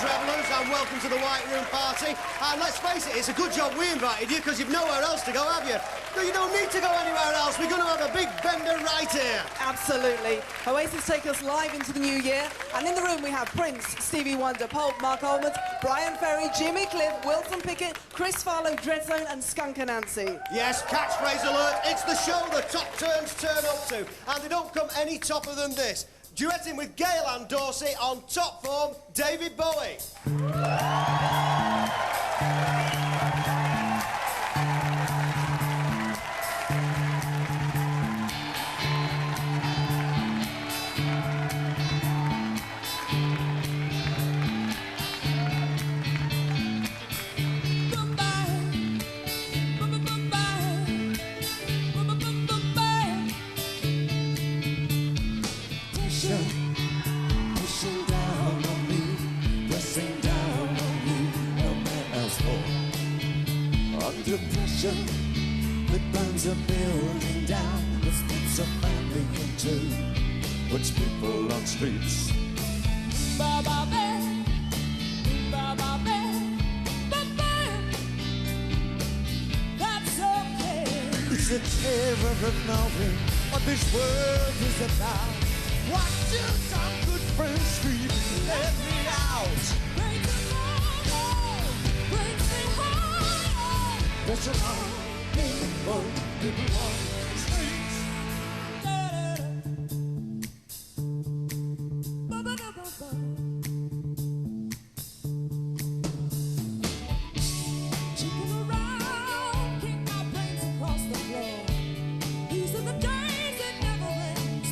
revellers, and welcome to the White Room Party. And let's face it, it's a good job we invited you, because you've nowhere else to go, have you? No, you don't need to go anywhere else. We're going to have a big bender right here. Absolutely. Oasis take us live into the new year, and in the room we have Prince, Stevie Wonder, Pulp, Mark Almond, Brian Ferry, Jimmy Cliff, Wilson Pickett, Chris Farlow, Dreadzone and Skunk Anansie. Yes, catchphrase alert. It's the show the top turns turn up to, and they don't come any topper than this. Duetting with Gail and Dorsey on top form, David Bowie. Pushing down on me, pressing down on you, no man else for. Under pressure, that burns a building down, that splits a family in two, puts people on streets. That's okay. It's a terror of knowing what this world is about. Watching some good friends scream, let me out. Bring tomorrow, brings me home. There's a lot of people on the streets. Chicken around, kick my brains across the floor. These are the days that never ends.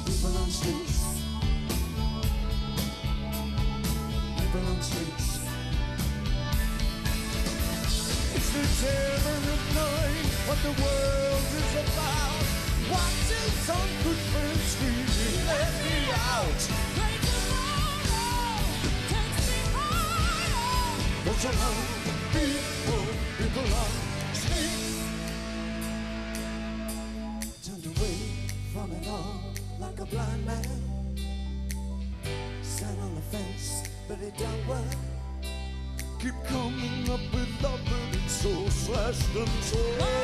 People on streets. People on streets. It's the terror of knowing what the world is about. Watching some good friends screaming, let me out. Great tomorrow takes me higher. There's a lot of people on streets. Turned away from it all like a blind man. Sat on the fence, but it don't work. Keep coming up with love, but it's so slashed and torn.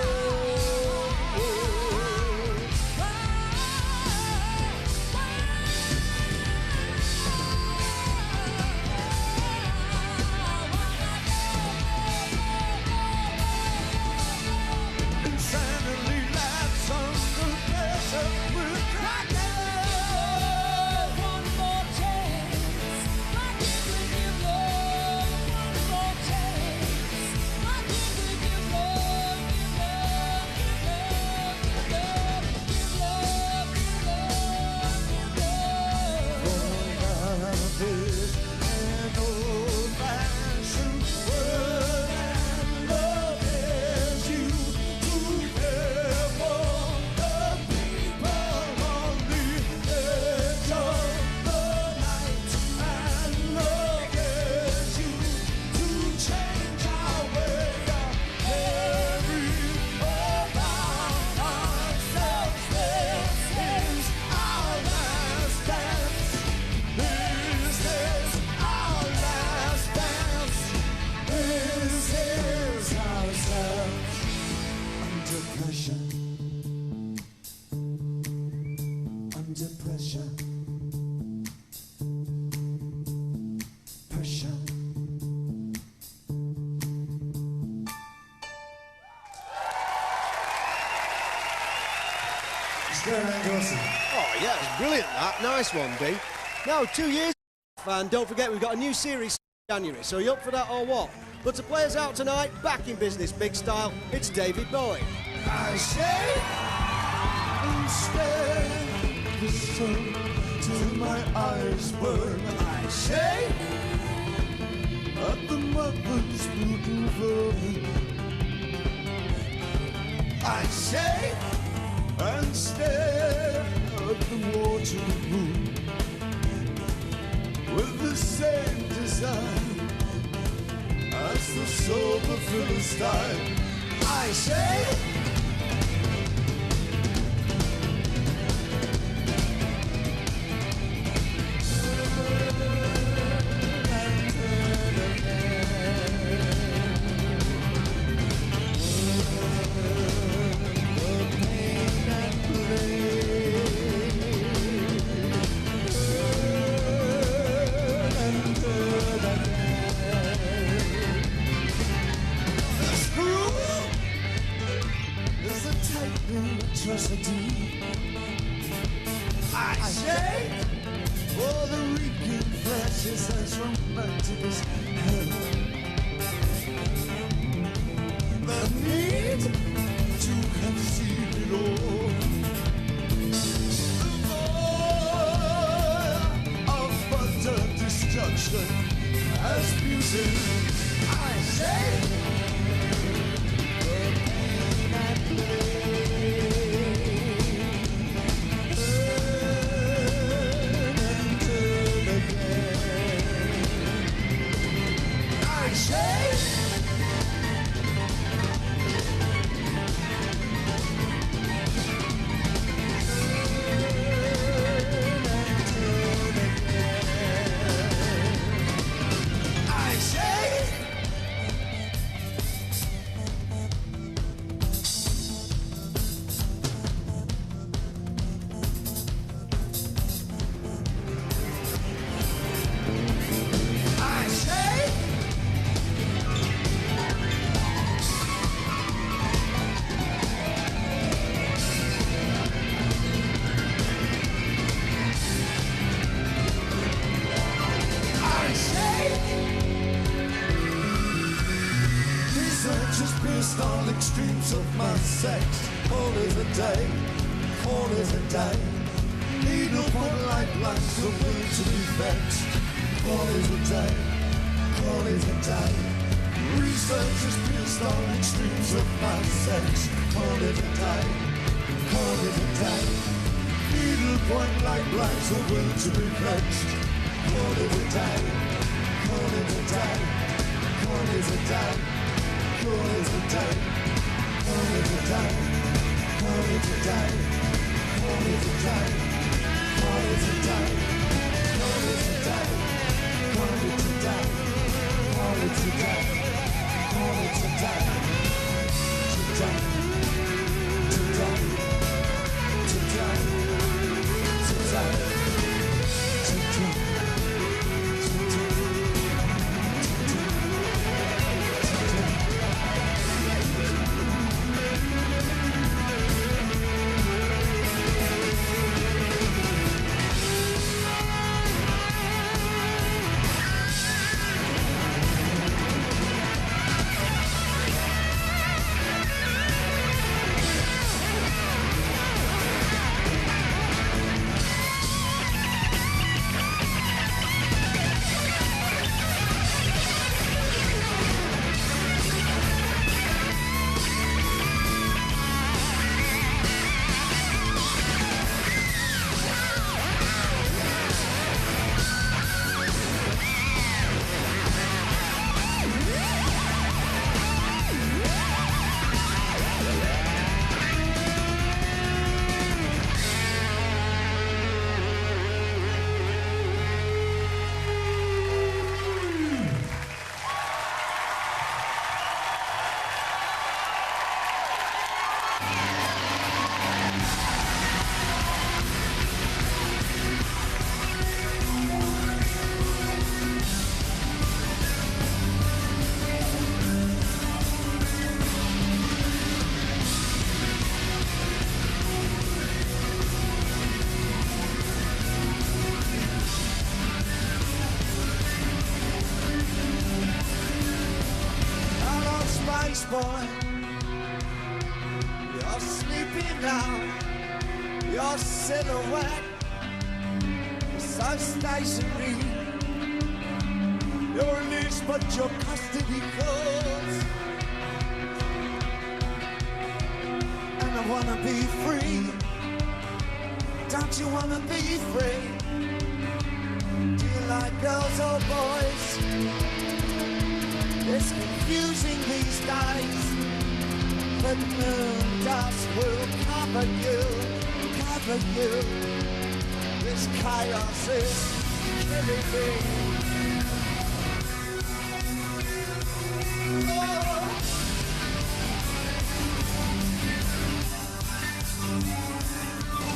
Insanely laughs under pressure with crackers. One more chance, I give you love. One more chance, I give you love. Give love, give love, give love, give love, give love. Love is an old-fashioned word, and love is you. Under pressure, pressure. Oh, yeah, it's brilliant, that. Nice one, D. Now, 2 years, and don't forget, we've got a new series in January, so you up for that or what? But to play us out tonight, back in business, big style, it's David Bowie. I say, instead, the sun till my eyes burn. I say, at the mother's brutal vermin. I say, and stare at the watery moon with the same design as the sober Philistine. I say. I say, oh, the reeking flesh is as romantic as hell. The need to have seen it all. The more of utter destruction as music. I say, the pain and play. All extremes of my sex. All is a day, all is a day. Needle point lifelines the will to be vexed. All is a day, all is a day. Research has pierced all extremes of my sex. All is a day, all is a day. Needle point lifelines the will to be vexed. All is a day, all is a day, all is a day. All is a day, all is a day, all is a day, all is a day, all is a day, all is a day, all is a day, all is a day, all is a day, today, today, today, today, today. Boy, you're sleeping now. Your silhouette is so stationary. You're released, but your custody goes. And I wanna be free. Don't you wanna be free? Do you like girls or boys? It's confusing these days. but moon dust will cover you, cover you. This chaos is killing me.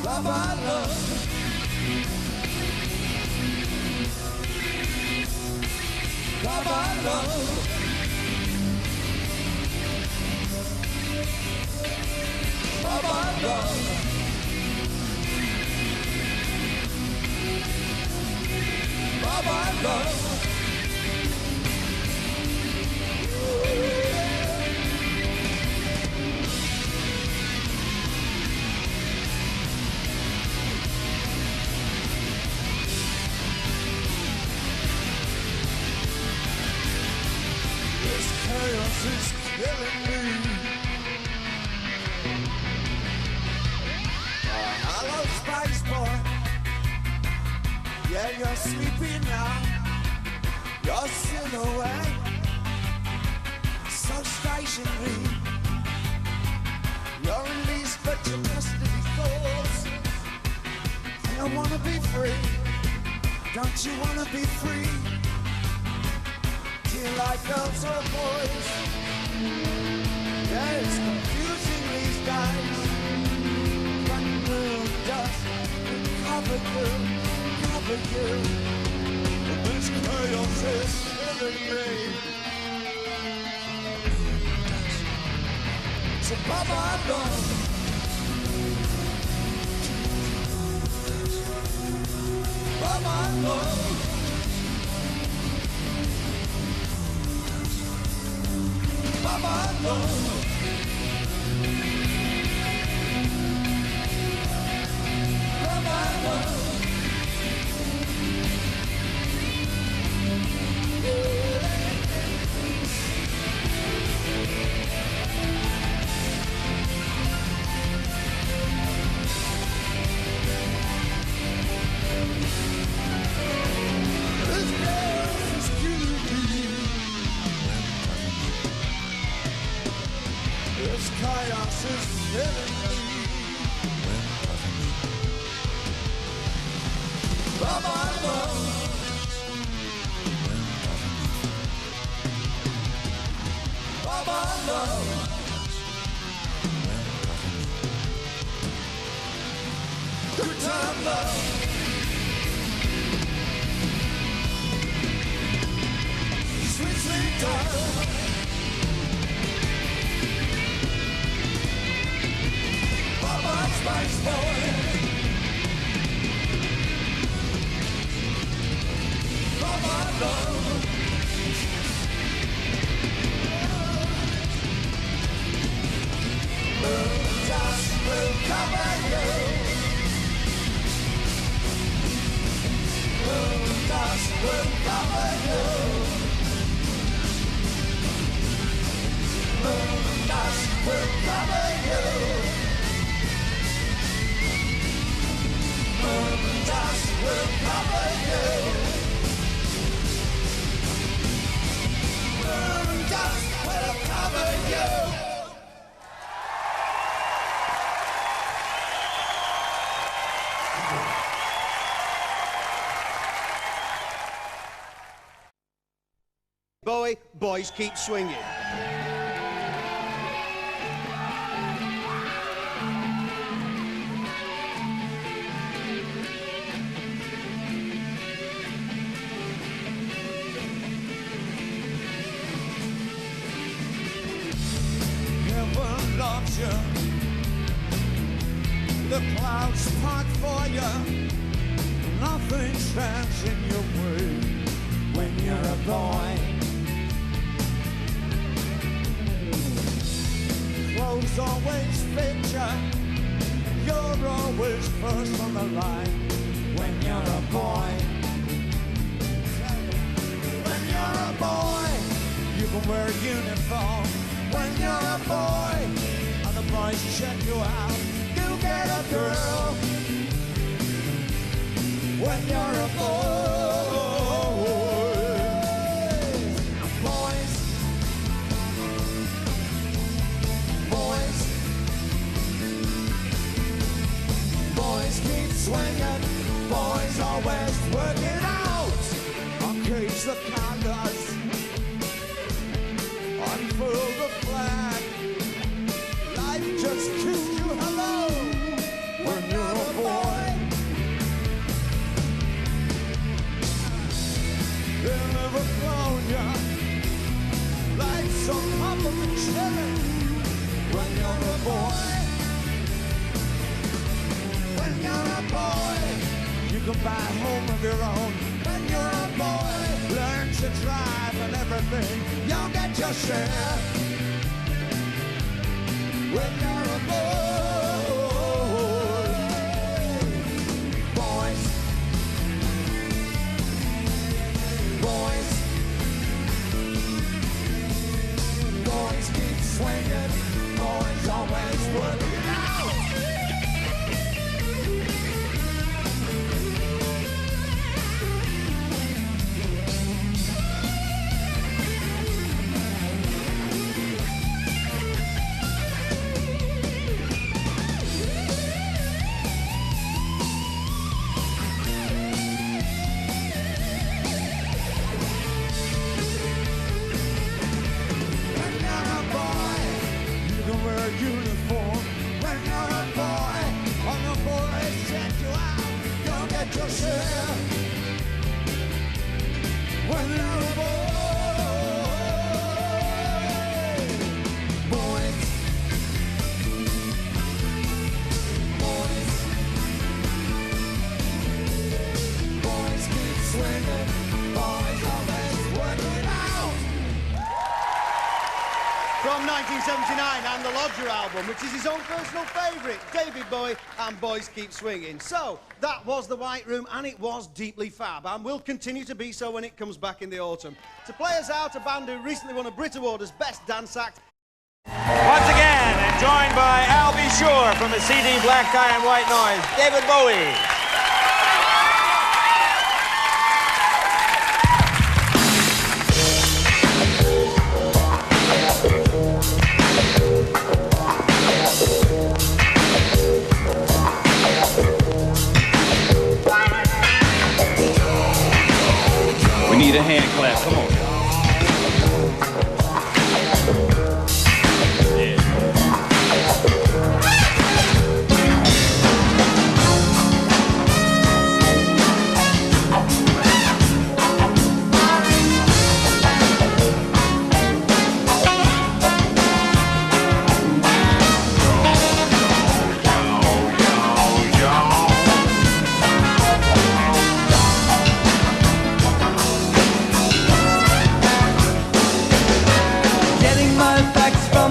Love, I love. Love, I love. Love, I love. Love, I love. Chaos is killing me. Hello, Spice Boy. Yeah, you're sleeping now. Your silhouette so stationary. You're released, but your custody falls. I wanna be free. Don't you wanna be free? Like girls or boys. Yeah, it's confusing these days. But moon dust will cover you, cover you. But this chaos is killing me. So Baba, love. Baba, love. Baba, love. Baba, love. This girl is killing me. This chaos is killing me. Baba, love. Baba, love. Good time, love. Sweet, sweet time. Baba, Spice Boy. Baba, love. Moon dust will cover you. Moon dust will cover you. Moon dust will cover you. Moon dust will cover you. Moon dust will cover you. Bowie, boys keep swinging. Heaven loves you. The clouds part for you. Nothing stands in your way when you're a boy. Clothes always fit you. You're always first on the line when you're a boy. When you're a boy, you can wear a uniform. When you're a boy, and the boys check you out, you get a girl. When you're a boy, boys, boys. Boys always working out, uncage the canvas, unfurl the flag. Life just kissed you hello when you're a boy. They'll never clone ya. Life's on top of the cherry when you're a boy. When you're a boy, you can buy a home of your own. When you're a boy, learn to drive and everything, you'll get your share. When you're a boy, boys, boys, boys keep swinging, boys always working out. Uniform. When you're a boy, on the boys check you out, you'll get your share. When you're a boy, boys, boys, boys keep swinging, boys always working out. From 1979 and the Lodger album, which is his own personal favourite, David Bowie and Boys Keep Swinging. So, that was The White Room, and it was deeply fab, and will continue to be so when it comes back in the autumn. To play us out, a band who recently won a Brit Award as Best Dance Act. Once again, and joined by Al B. Sure from the CD Black Tie and White Noise, David Bowie. We need a hand clap, come on.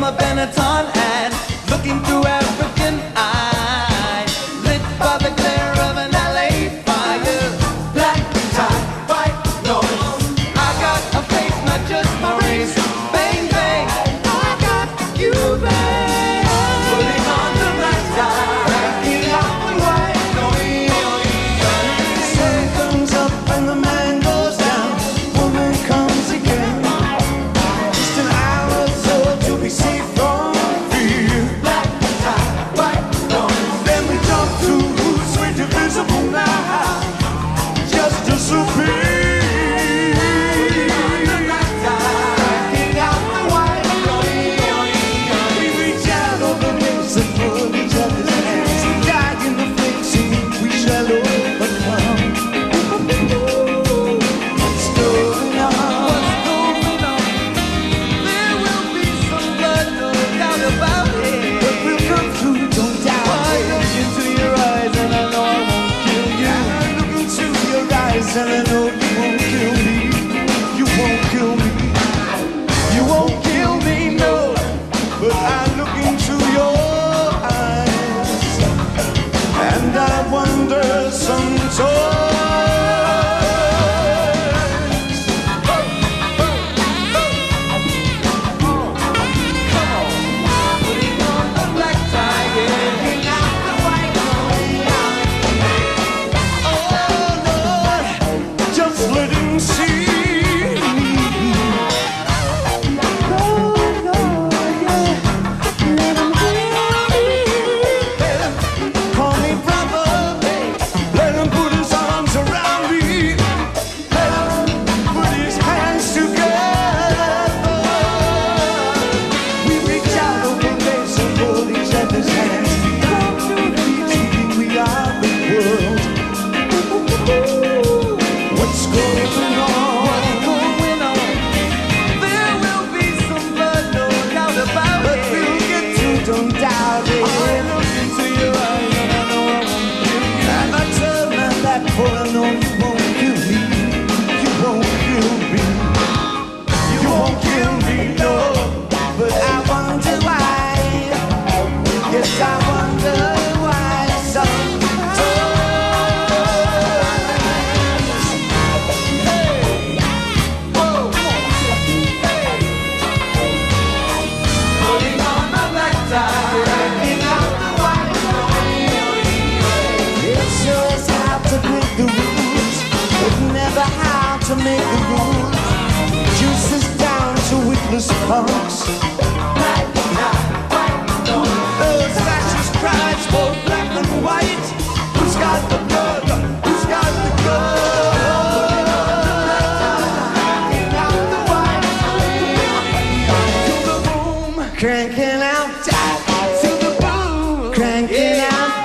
A Benetton ad, looking through African eyes, lit by the glare of an LA fire. Black tie, white noise. I got a face, not just my race. Bang bang, I got you back. Putting on the black tie, backing out the white noise. The sun comes up and the man goes down. Woman comes again. Just an hour or so till we see. Black tie. don't doubt it. I look into your eyes and I know I won't kill you. And I tell them that boy, I know you won't kill me. You won't kill me. You won't kill me, no. But I wonder why. Yes, I wonder why sometimes. Putting on my black tie, taking out the white noise. It shows how to break the rules, but never how to make the rules. Juices down to witless punks. Those fascist cries, both black and white. Who's got the blood? Who's got the gun? Cranking out the white to the boom, cranking out to the boom, cranking out.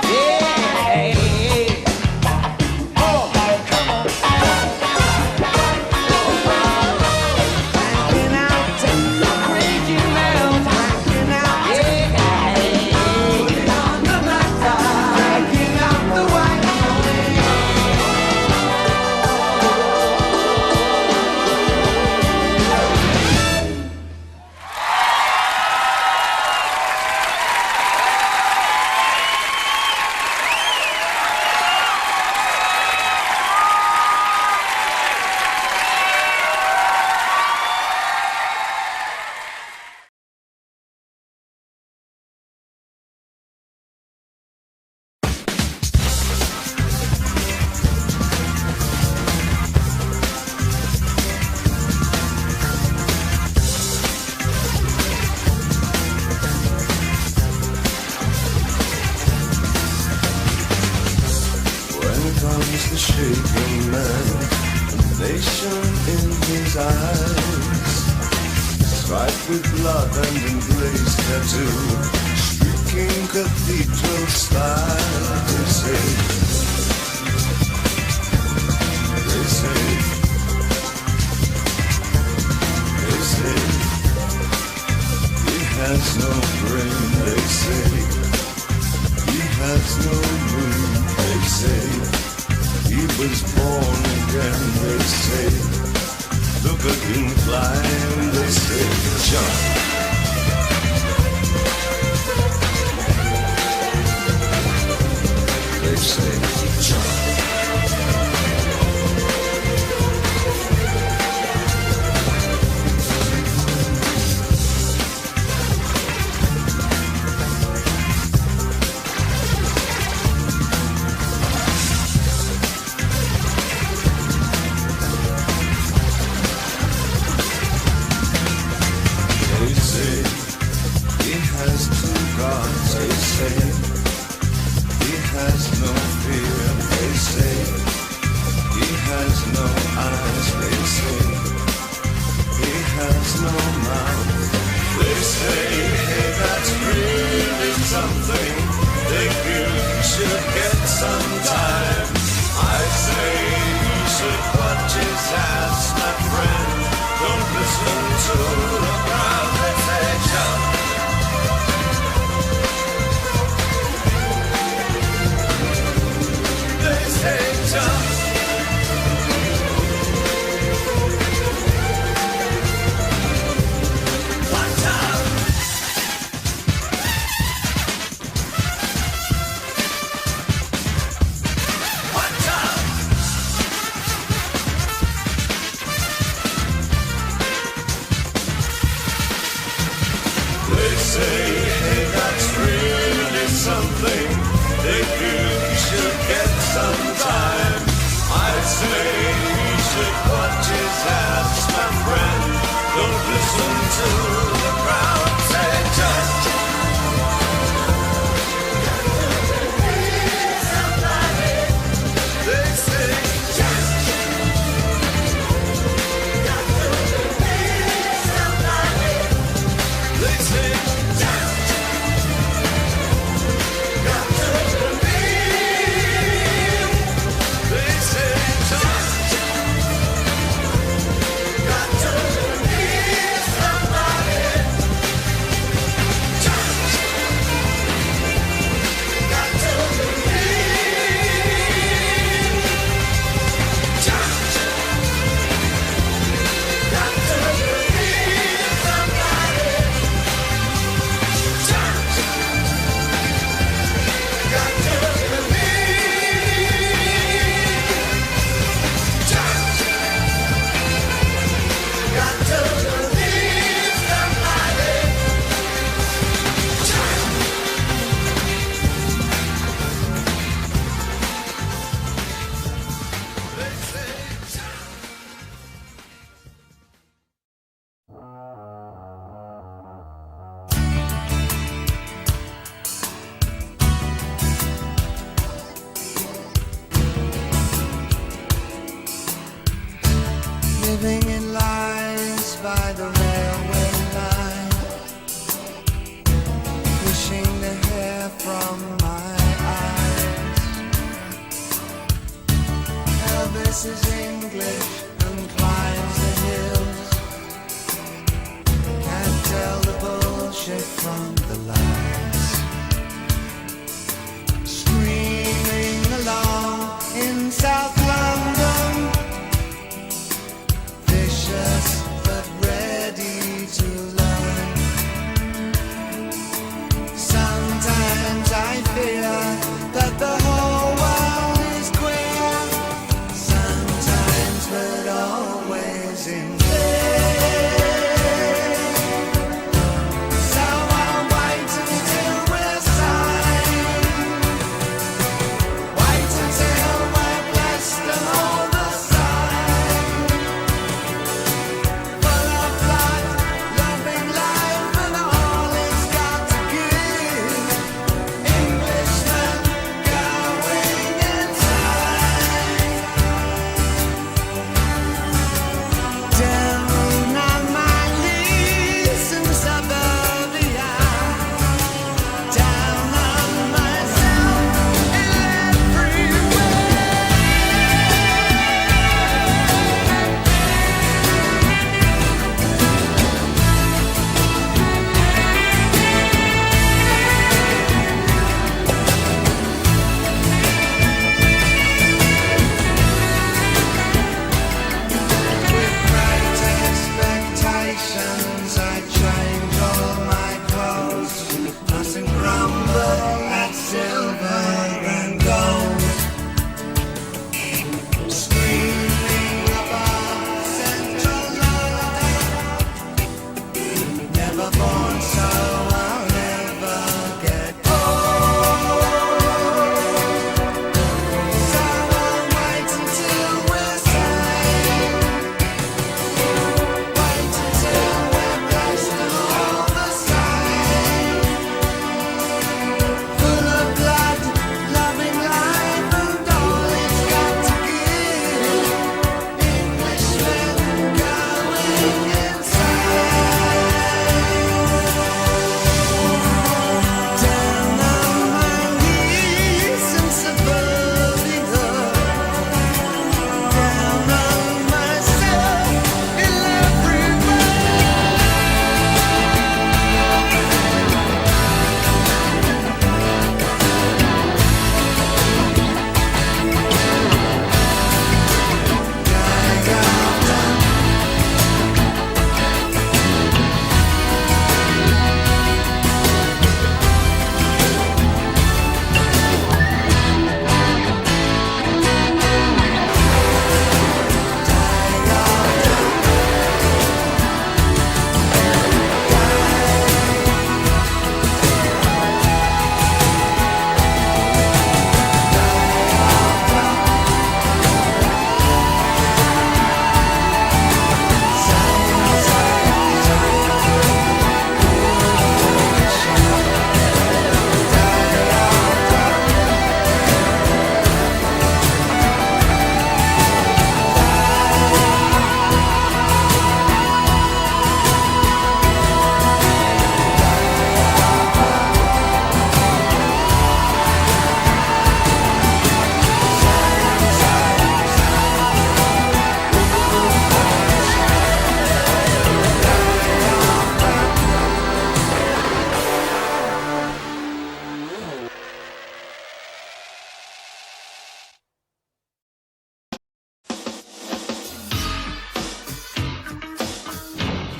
Comes the shaking man, nation in his eyes, striped with blood and emblazed tattoo, streaking cathedral style. They say, they say, they say, he has no brain. They say, he has no moon. They say, he was born again, they say. Look at him climb, they say. Jump. They say, jump. Somebody picture from the lights, screaming along in South London, vicious but ready to learn. Sometimes I fear that the whole world is queer, sometimes but always in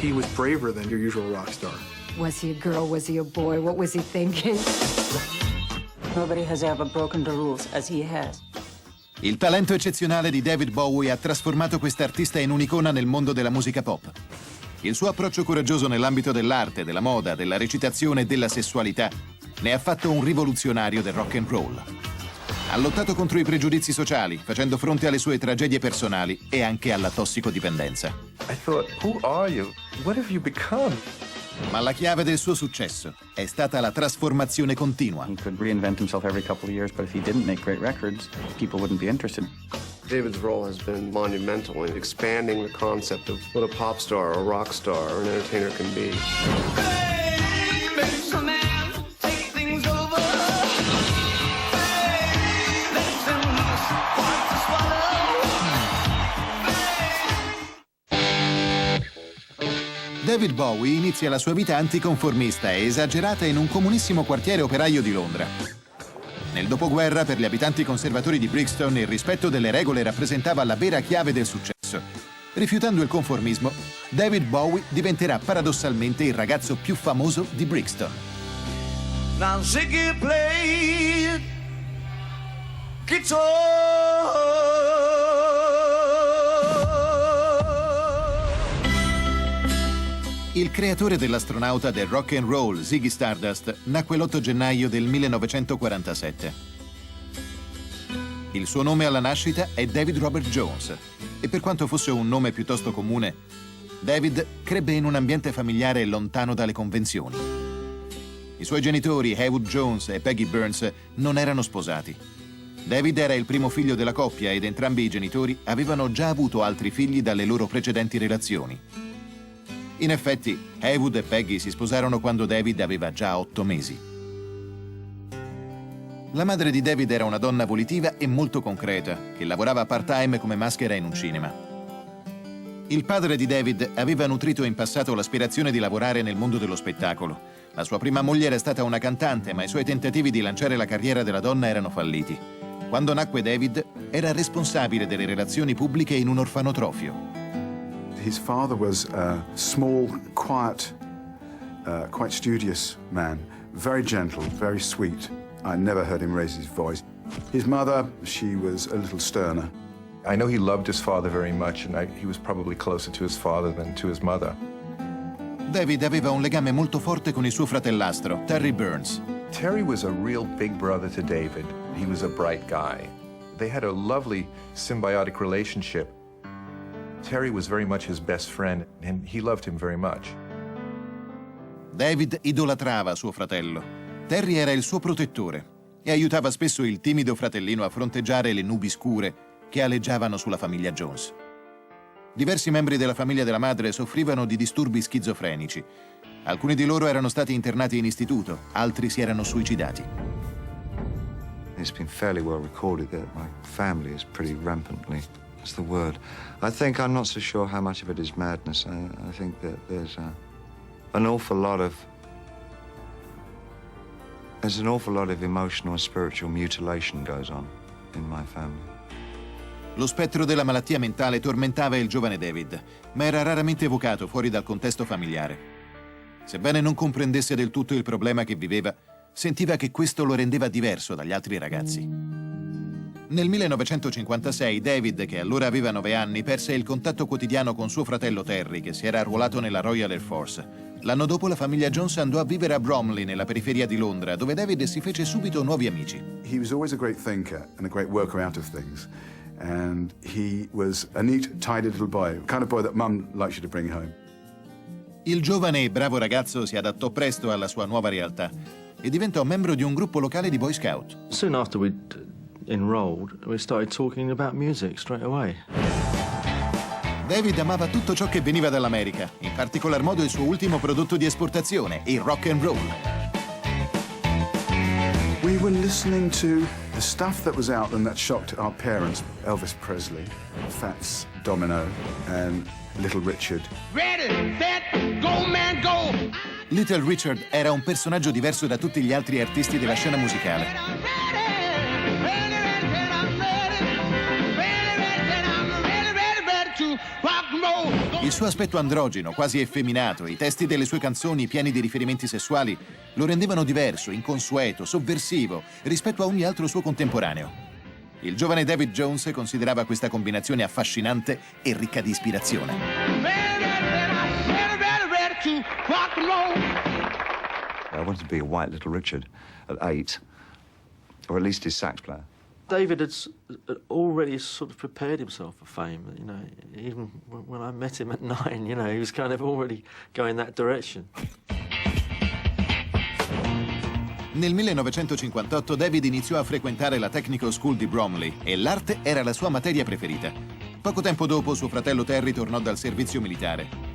He was braver than your usual rock star. Was he a girl? Was he a boy? What was he thinking? Nobody has ever broken the rules as he has. Il talento eccezionale di David Bowie ha trasformato quest'artista in un'icona nel mondo della musica pop. Il suo approccio coraggioso nell'ambito dell'arte, della moda, della recitazione e della sessualità ne ha fatto un rivoluzionario del rock and roll. Ha lottato contro i pregiudizi sociali, facendo fronte alle sue tragedie personali e anche alla tossicodipendenza. I thought, who are you? What have you become? Ma la chiave del suo successo è stata la trasformazione continua. He could reinvent himself every couple of years, but if he didn't make great records, people wouldn't be interested. David's role has been monumental in expanding the concept of what a pop star, or a rock star, or an entertainer can be. David Bowie inizia la sua vita anticonformista e esagerata in un comunissimo quartiere operaio di Londra. Nel dopoguerra, per gli abitanti conservatori di Brixton, il rispetto delle regole rappresentava la vera chiave del successo. Rifiutando il conformismo, David Bowie diventerà paradossalmente il ragazzo più famoso di Brixton. Now Ziggy played guitar. Il creatore dell'astronauta del rock and roll, Ziggy Stardust, nacque l'8 gennaio del 1947. Il suo nome alla nascita è David Robert Jones e per quanto fosse un nome piuttosto comune, David crebbe in un ambiente familiare lontano dalle convenzioni. I suoi genitori, Haywood Jones e Peggy Burns, non erano sposati. David era il primo figlio della coppia ed entrambi i genitori avevano già avuto altri figli dalle loro precedenti relazioni. In effetti, Haywood e Peggy si sposarono quando David aveva già 8 mesi. La madre di David era una donna volitiva e molto concreta, che lavorava part-time come maschera in un cinema. Il padre di David aveva nutrito in passato l'aspirazione di lavorare nel mondo dello spettacolo. La sua prima moglie era stata una cantante, ma i suoi tentativi di lanciare la carriera della donna erano falliti. Quando nacque David, era responsabile delle relazioni pubbliche in un orfanotrofio. His father was a small, quiet, quite studious man, very gentle, very sweet. I never heard him raise his voice. His mother, she was a little sterner. I know he loved his father very much, and he was probably closer to his father than to his mother. David aveva un legame molto forte con il suo fratellastro, Terry Burns. Terry was a real big brother to David. He was a bright guy. They had a lovely symbiotic relationship. Terry was very much his best friend, and he loved him very much. David idolatrava suo fratello. Terry era il suo protettore e aiutava spesso il timido fratellino a fronteggiare le nubi scure che aleggiavano sulla famiglia Jones. Diversi membri della famiglia della madre soffrivano di disturbi schizofrenici. Alcuni di loro erano stati internati in istituto, altri si erano suicidati. It's been fairly well recorded that my family is pretty rampantly, that's the word. I'm not so sure how much of it is madness. I think that there's an awful lot of emotional and spiritual mutilation goes on in my family. Lo spettro della malattia mentale tormentava il giovane David, ma era raramente evocato fuori dal contesto familiare. Sebbene non comprendesse del tutto il problema che viveva, sentiva che questo lo rendeva diverso dagli altri ragazzi. Nel 1956 David, che allora aveva 9 anni, perse il contatto quotidiano con suo fratello Terry, che si era arruolato nella Royal Air Force. L'anno dopo la famiglia Jones andò a vivere a Bromley, nella periferia di Londra, dove David si fece subito nuovi amici. He was always a great thinker and a great worker out of things. And he was a neat, tidy little boy, the kind of boy that Mum likes you to bring home. Il giovane e bravo ragazzo si adattò presto alla sua nuova realtà e diventò membro di un gruppo locale di Boy Scout. Soon after we'd enrolled, we started talking about music straight away. David amava tutto ciò che veniva dall'America, in particolar modo il suo ultimo prodotto di esportazione, il rock and roll. We were listening to the stuff that was out and that shocked our parents. Elvis Presley, Fats Domino and Little Richard. Ready, set, go man, go! Little Richard era un personaggio diverso da tutti gli altri artisti della scena musicale. Il suo aspetto androgino, quasi effeminato, i testi delle sue canzoni pieni di riferimenti sessuali lo rendevano diverso, inconsueto, sovversivo rispetto a ogni altro suo contemporaneo. Il giovane David Jones considerava questa combinazione affascinante e ricca di ispirazione. I wanted to be a white Little Richard at 8, or at least his sax player. David had already sort of prepared himself for fame, you know, even when I met him at 9, you know, he was kind of already going that direction. Nel 1958 David iniziò a frequentare la Technical School di Bromley e l'arte era la sua materia preferita. Poco tempo dopo suo fratello Terry tornò dal servizio militare.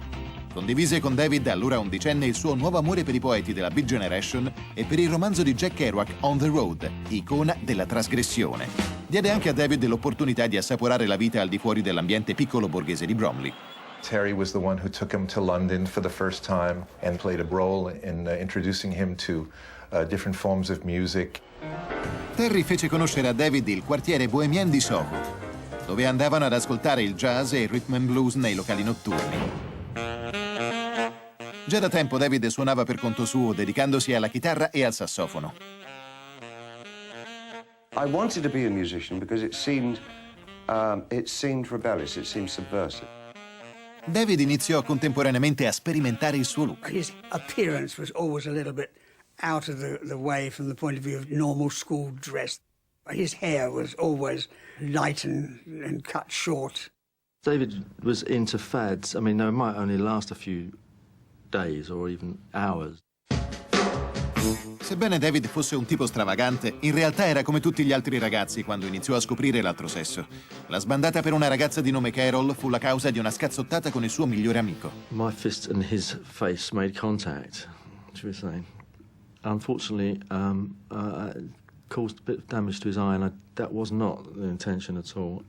Condivise con David, allora undicenne, il suo nuovo amore per i poeti della Beat Generation e per il romanzo di Jack Kerouac On the Road, icona della trasgressione. Diede anche a David l'opportunità di assaporare la vita al di fuori dell'ambiente piccolo borghese di Bromley. Terry was the one who took him to London for the first time and played a role in introducing him to different forms of music. Terry fece conoscere a David il quartiere bohemien di Soho, dove andavano ad ascoltare il jazz e il rhythm and blues nei locali notturni. Già da tempo David suonava per conto suo, dedicandosi alla chitarra e al sassofono. I wanted to be a musician because it seemed rebellious, it seemed subversive. David iniziò contemporaneamente a sperimentare il suo look. His appearance was always a little bit out of the way from the point of view of normal school dress. His hair was always light and cut short. David was into fads. I mean, they might only last a few days or even hours. Sebbene David fosse un tipo stravagante, in realtà era come tutti gli altri ragazzi quando iniziò a scoprire l'altro sesso. La sbandata per una ragazza di nome Carol fu la causa di una scazzottata con il suo migliore amico. My fist and his face made contact, should we say. Unfortunately, caused a bit of damage to his eye, and that was not the intention at all.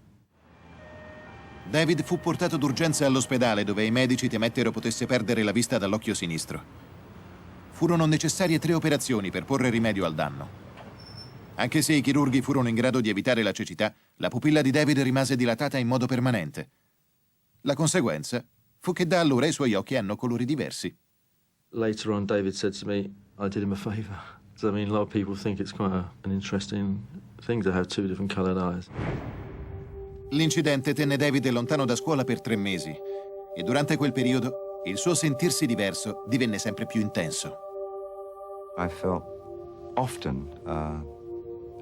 David fu portato d'urgenza all'ospedale, dove i medici temettero potesse perdere la vista dall'occhio sinistro. Furono necessarie 3 operazioni per porre rimedio al danno. Anche se i chirurghi furono in grado di evitare la cecità, la pupilla di David rimase dilatata in modo permanente. La conseguenza fu che da allora i suoi occhi hanno colori diversi. Later on, David said to me, I did him a favor. So, I mean, a lot of people think it's quite an interesting thing to have 2 different colored eyes. L'incidente tenne David lontano da scuola per 3 mesi e durante quel periodo il suo sentirsi diverso divenne sempre più intenso. I felt often,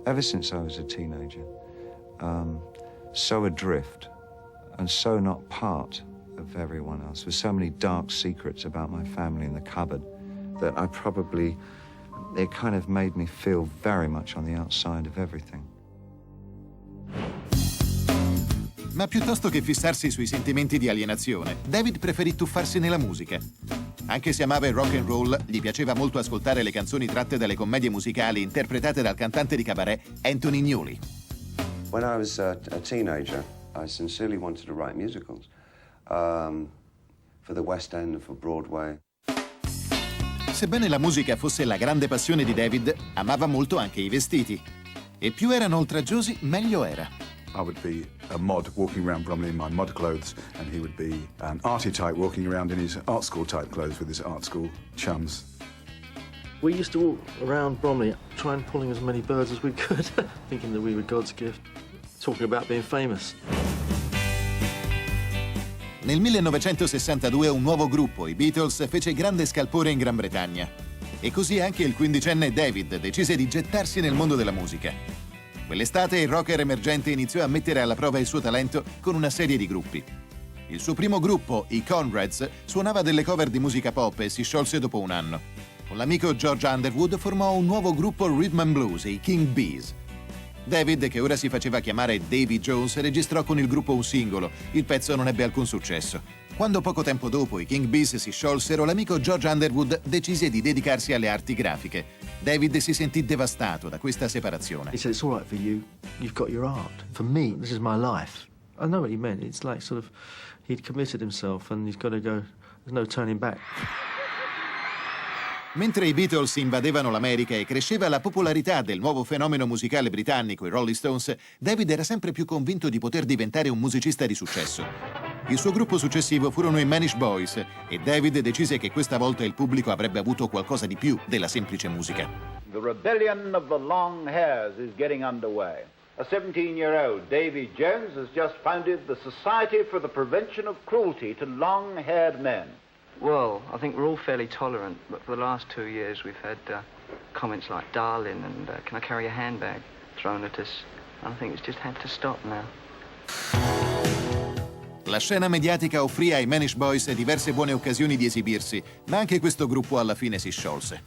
ever since I was a teenager, so adrift and so not part of everyone else, with so many dark secrets about my family in the cupboard, that it kind of made me feel very much on the outside of everything. Ma piuttosto che fissarsi sui sentimenti di alienazione, David preferì tuffarsi nella musica. Anche se amava il rock and roll, gli piaceva molto ascoltare le canzoni tratte dalle commedie musicali interpretate dal cantante di cabaret Anthony Newley. When I was a teenager, I sincerely wanted to write musicals for the West End and for Broadway. Sebbene la musica fosse la grande passione di David, amava molto anche i vestiti. E più erano oltraggiosi, meglio era. I would be a mod walking around Bromley in my mod clothes, and he would be an arty type walking around in his art school type clothes with his art school chums. We used to walk around Bromley trying pulling as many birds as we could, thinking that we were God's gift, talking about being famous. Nel 1962 un nuovo gruppo, i Beatles, fece grande scalpore in Gran Bretagna. E così anche il 15enne David decise di gettarsi nel mondo della musica. Quell'estate il rocker emergente iniziò a mettere alla prova il suo talento con una serie di gruppi. Il suo primo gruppo, i Conrads, suonava delle cover di musica pop e si sciolse dopo un anno. Con l'amico George Underwood formò un nuovo gruppo rhythm and blues, i King Bees. David, che ora si faceva chiamare Davy Jones, registrò con il gruppo un singolo. Il pezzo non ebbe alcun successo. Quando poco tempo dopo i King Bees si sciolsero, l'amico George Underwood decise di dedicarsi alle arti grafiche. David si sentì devastato da questa separazione. He said, it's all right for you, you've got your art. For me, this is my life. I know what he meant. It's like sort of, he'd committed himself and he's got to go, there's no turning back. Mentre i Beatles invadevano l'America e cresceva la popolarità del nuovo fenomeno musicale britannico, i Rolling Stones, David era sempre più convinto di poter diventare un musicista di successo. Il suo gruppo successivo furono i Manish Boys e David decise che questa volta il pubblico avrebbe avuto qualcosa di più della semplice musica. The rebellion of the long hairs is getting underway. A 17-year-old Davy Jones has just founded the Society for the Prevention of Cruelty to Long-Haired Men. Well, I think we're all fairly tolerant, but for the last 2 years we've had comments like darling and can I carry a handbag thrown at us. And I think it's just had to stop now. La scena mediatica offrì ai Manish Boys diverse buone occasioni di esibirsi, ma anche questo gruppo alla fine si sciolse.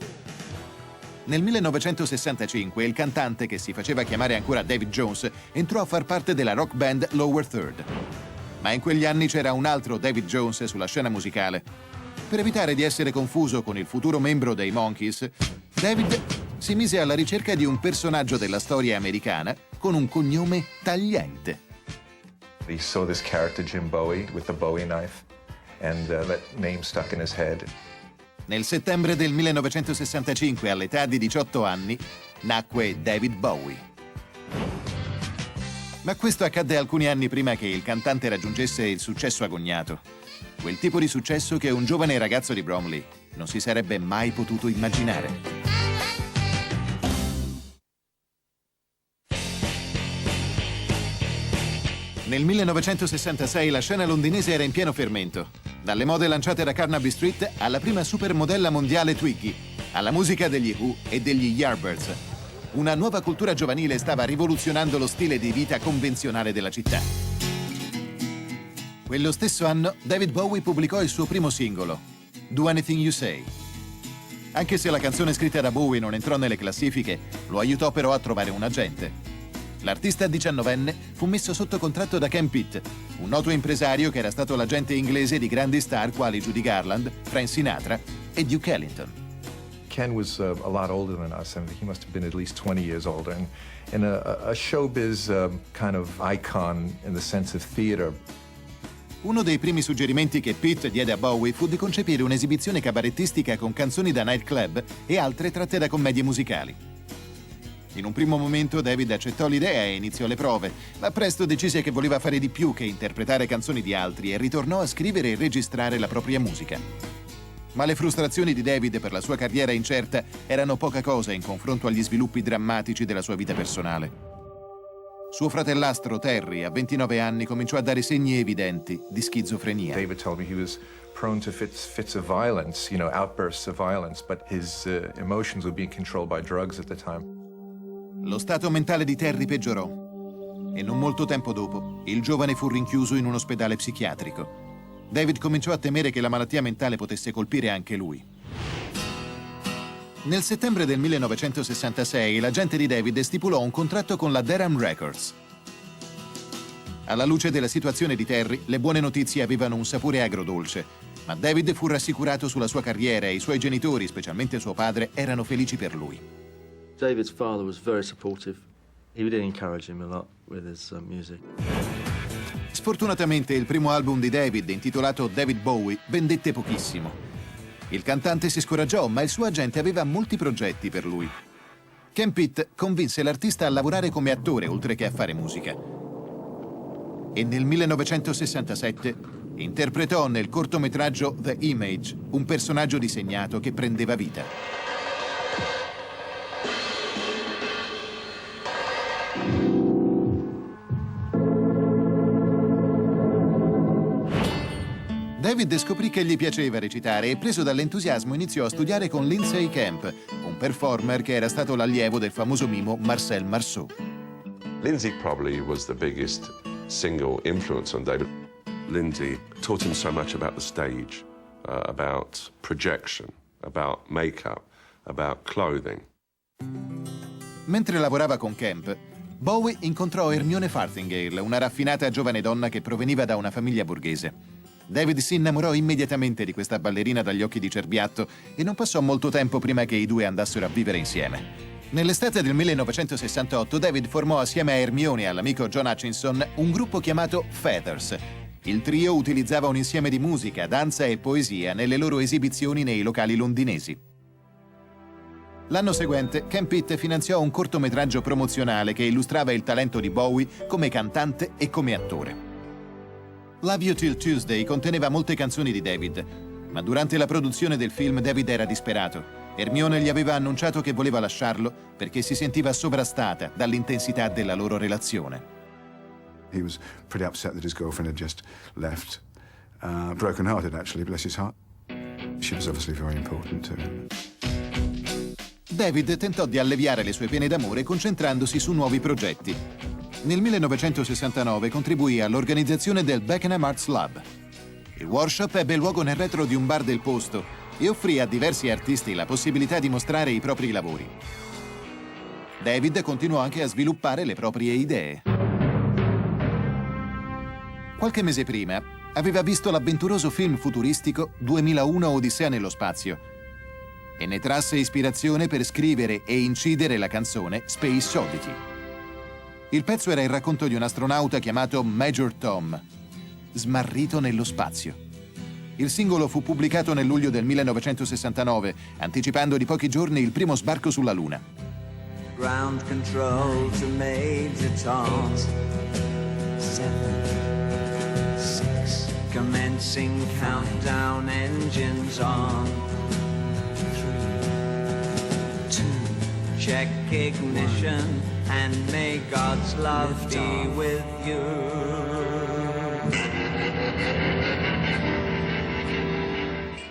Nel 1965 il cantante, che si faceva chiamare ancora David Jones, entrò a far parte della rock band Lower Third. Ma in quegli anni c'era un altro David Jones sulla scena musicale. Per evitare di essere confuso con il futuro membro dei Monkees, David si mise alla ricerca di un personaggio della storia americana con un cognome tagliente. He saw this character, Jim Bowie, with the Bowie knife, and that name stuck in his head. Nel settembre del 1965, all'età di 18 anni, nacque David Bowie. Ma questo accadde alcuni anni prima che il cantante raggiungesse il successo agognato. Quel tipo di successo che un giovane ragazzo di Bromley non si sarebbe mai potuto immaginare. Nel 1966 la scena londinese era in pieno fermento. Dalle mode lanciate da Carnaby Street alla prima supermodella mondiale Twiggy, alla musica degli Who e degli Yardbirds. Una nuova cultura giovanile stava rivoluzionando lo stile di vita convenzionale della città. Quello stesso anno David Bowie pubblicò il suo primo singolo, Do Anything You Say. Anche se la canzone scritta da Bowie non entrò nelle classifiche, lo aiutò però a trovare un agente. L'artista 19enne fu messo sotto contratto da Ken Pitt, un noto impresario che era stato l'agente inglese di grandi star quali Judy Garland, Frank Sinatra e Duke Ellington. Ken was a lot older than us. I mean, he must have been at least 20 years older, and a showbiz kind of icon in the sense of theater. Uno dei primi suggerimenti che Pitt diede a Bowie fu di concepire un'esibizione cabarettistica con canzoni da nightclub e altre tratte da commedie musicali. In un primo momento David accettò l'idea e iniziò le prove, ma presto decise che voleva fare di più che interpretare canzoni di altri e ritornò a scrivere e registrare la propria musica. Ma le frustrazioni di David per la sua carriera incerta erano poca cosa in confronto agli sviluppi drammatici della sua vita personale. Suo fratellastro Terry, a 29 anni, cominciò a dare segni evidenti di schizofrenia. David told me he was prone to fits of violence, outbursts of violence, but his emotions were being controlled by drugs at the time. Lo stato mentale di Terry peggiorò e non molto tempo dopo il giovane fu rinchiuso in un ospedale psichiatrico. David cominciò a temere che la malattia mentale potesse colpire anche lui. Nel settembre del 1966 l'agente di David stipulò un contratto con la Durham Records. Alla luce della situazione di Terry, le buone notizie avevano un sapore agrodolce, ma David fu rassicurato sulla sua carriera e i suoi genitori, specialmente suo padre, erano felici per lui. David's father was very supportive. He did encourage him a lot with his music. Sfortunatamente il primo album di David, intitolato David Bowie, vendette pochissimo. Il cantante si scoraggiò, ma il suo agente aveva molti progetti per lui. Ken Pitt convinse l'artista a lavorare come attore oltre che a fare musica. E nel 1967 interpretò nel cortometraggio The Image un personaggio disegnato che prendeva vita. David scoprì che gli piaceva recitare e, preso dall'entusiasmo, iniziò a studiare con Lindsay Camp, un performer che era stato l'allievo del famoso mimo Marcel Marceau. Lindsay probably was the biggest single influence on David. Lindsay taught him so much about the stage, about projection, about makeup, about clothing. Mentre lavorava con Camp, Bowie incontrò Hermione Farthingale, una raffinata giovane donna che proveniva da una famiglia borghese. David si innamorò immediatamente di questa ballerina dagli occhi di cerbiatto e non passò molto tempo prima che i due andassero a vivere insieme. Nell'estate del 1968 David formò assieme a Hermione e all'amico John Hutchinson un gruppo chiamato Feathers. Il trio utilizzava un insieme di musica, danza e poesia nelle loro esibizioni nei locali londinesi. L'anno seguente Ken Pitt finanziò un cortometraggio promozionale che illustrava il talento di Bowie come cantante e come attore. Love You Till Tuesday conteneva molte canzoni di David, ma durante la produzione del film David era disperato. Hermione gli aveva annunciato che voleva lasciarlo perché si sentiva sovrastata dall'intensità della loro relazione. He was pretty upset that his girlfriend had just left. Broken-hearted, actually, bless his heart. She was obviously very important to him. David tentò di alleviare le sue pene d'amore concentrandosi su nuovi progetti. Nel 1969 contribuì all'organizzazione del Beckenham Arts Lab. Il workshop ebbe luogo nel retro di un bar del posto e offrì a diversi artisti la possibilità di mostrare i propri lavori. David continuò anche a sviluppare le proprie idee. Qualche mese prima aveva visto l'avventuroso film futuristico 2001 Odissea nello spazio e ne trasse ispirazione per scrivere e incidere la canzone Space Oddity. Il pezzo era il racconto di un astronauta chiamato Major Tom, smarrito nello spazio. Il singolo fu pubblicato nel luglio del 1969, anticipando di pochi giorni il primo sbarco sulla Luna. Ground control to Major Tom. 7, 6. Commencing countdown, engines on. 3, 2. Check ignition and may God's love be with you.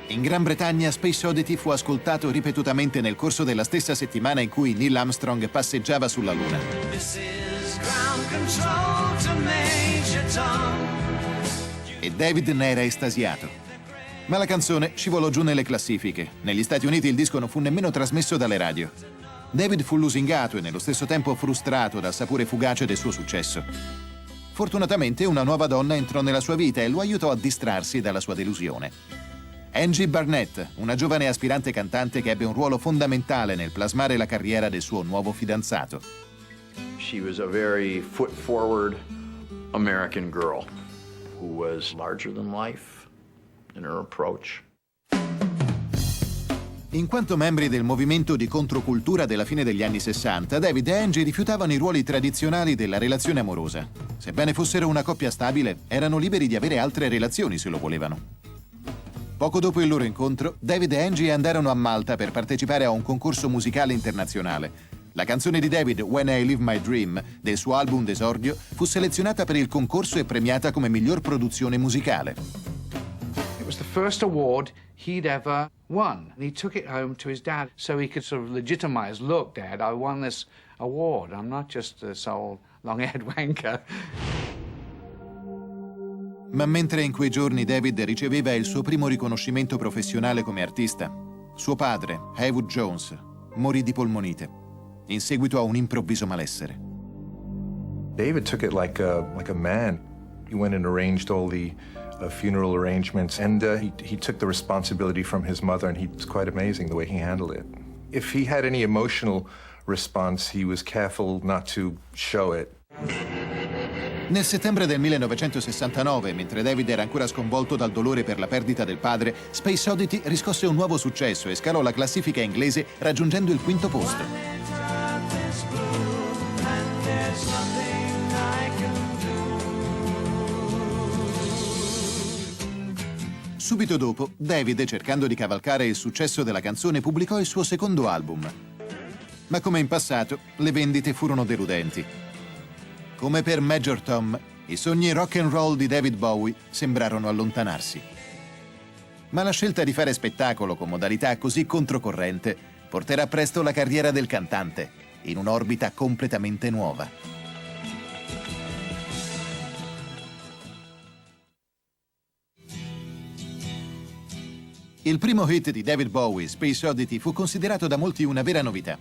In Gran Bretagna Space Oddity fu ascoltato ripetutamente nel corso della stessa settimana in cui Neil Armstrong passeggiava sulla Luna. This is ground control to Major Tom. E David ne era estasiato. Ma la canzone scivolò giù nelle classifiche. Negli Stati Uniti il disco non fu nemmeno trasmesso dalle radio. David fu lusingato e nello stesso tempo frustrato dal sapore fugace del suo successo. Fortunatamente una nuova donna entrò nella sua vita e lo aiutò a distrarsi dalla sua delusione. Angie Barnett, una giovane aspirante cantante che ebbe un ruolo fondamentale nel plasmare la carriera del suo nuovo fidanzato. She was a very foot-forward American girl who was larger than life in her approach. In quanto membri del movimento di controcultura della fine degli anni 60, David e Angie rifiutavano i ruoli tradizionali della relazione amorosa. Sebbene fossero una coppia stabile, erano liberi di avere altre relazioni se lo volevano. Poco dopo il loro incontro, David e Angie andarono a Malta per partecipare a un concorso musicale internazionale. La canzone di David, When I Live My Dream, del suo album d'esordio, fu selezionata per il concorso e premiata come miglior produzione musicale. It was the first award he'd ever won. He took it home to his dad so he could sort of legitimize, look, Dad, I won this award. I'm not just this old long-haired wanker. Ma mentre in quei giorni David riceveva il suo primo riconoscimento professionale come artista, suo padre, Haywood Jones, morì di polmonite, in seguito a un improvviso malessere. David took it like a man. He went and arranged all the funeral arrangements, and he took the responsibility from his mother, and it's quite amazing the way he handled it. If he had any emotional response, he was careful not to show it. Nel settembre del 1969, mentre David era ancora sconvolto dal dolore per la perdita del padre, Space Oddity riscosse un nuovo successo e scalò la classifica inglese raggiungendo il quinto posto. Subito dopo, David, cercando di cavalcare il successo della canzone, pubblicò il suo secondo album. Ma come in passato, le vendite furono deludenti. Come per Major Tom, i sogni rock and roll di David Bowie sembrarono allontanarsi. Ma la scelta di fare spettacolo con modalità così controcorrente porterà presto la carriera del cantante in un'orbita completamente nuova. Il primo hit di David Bowie, Space Oddity, fu considerato da molti una vera novità.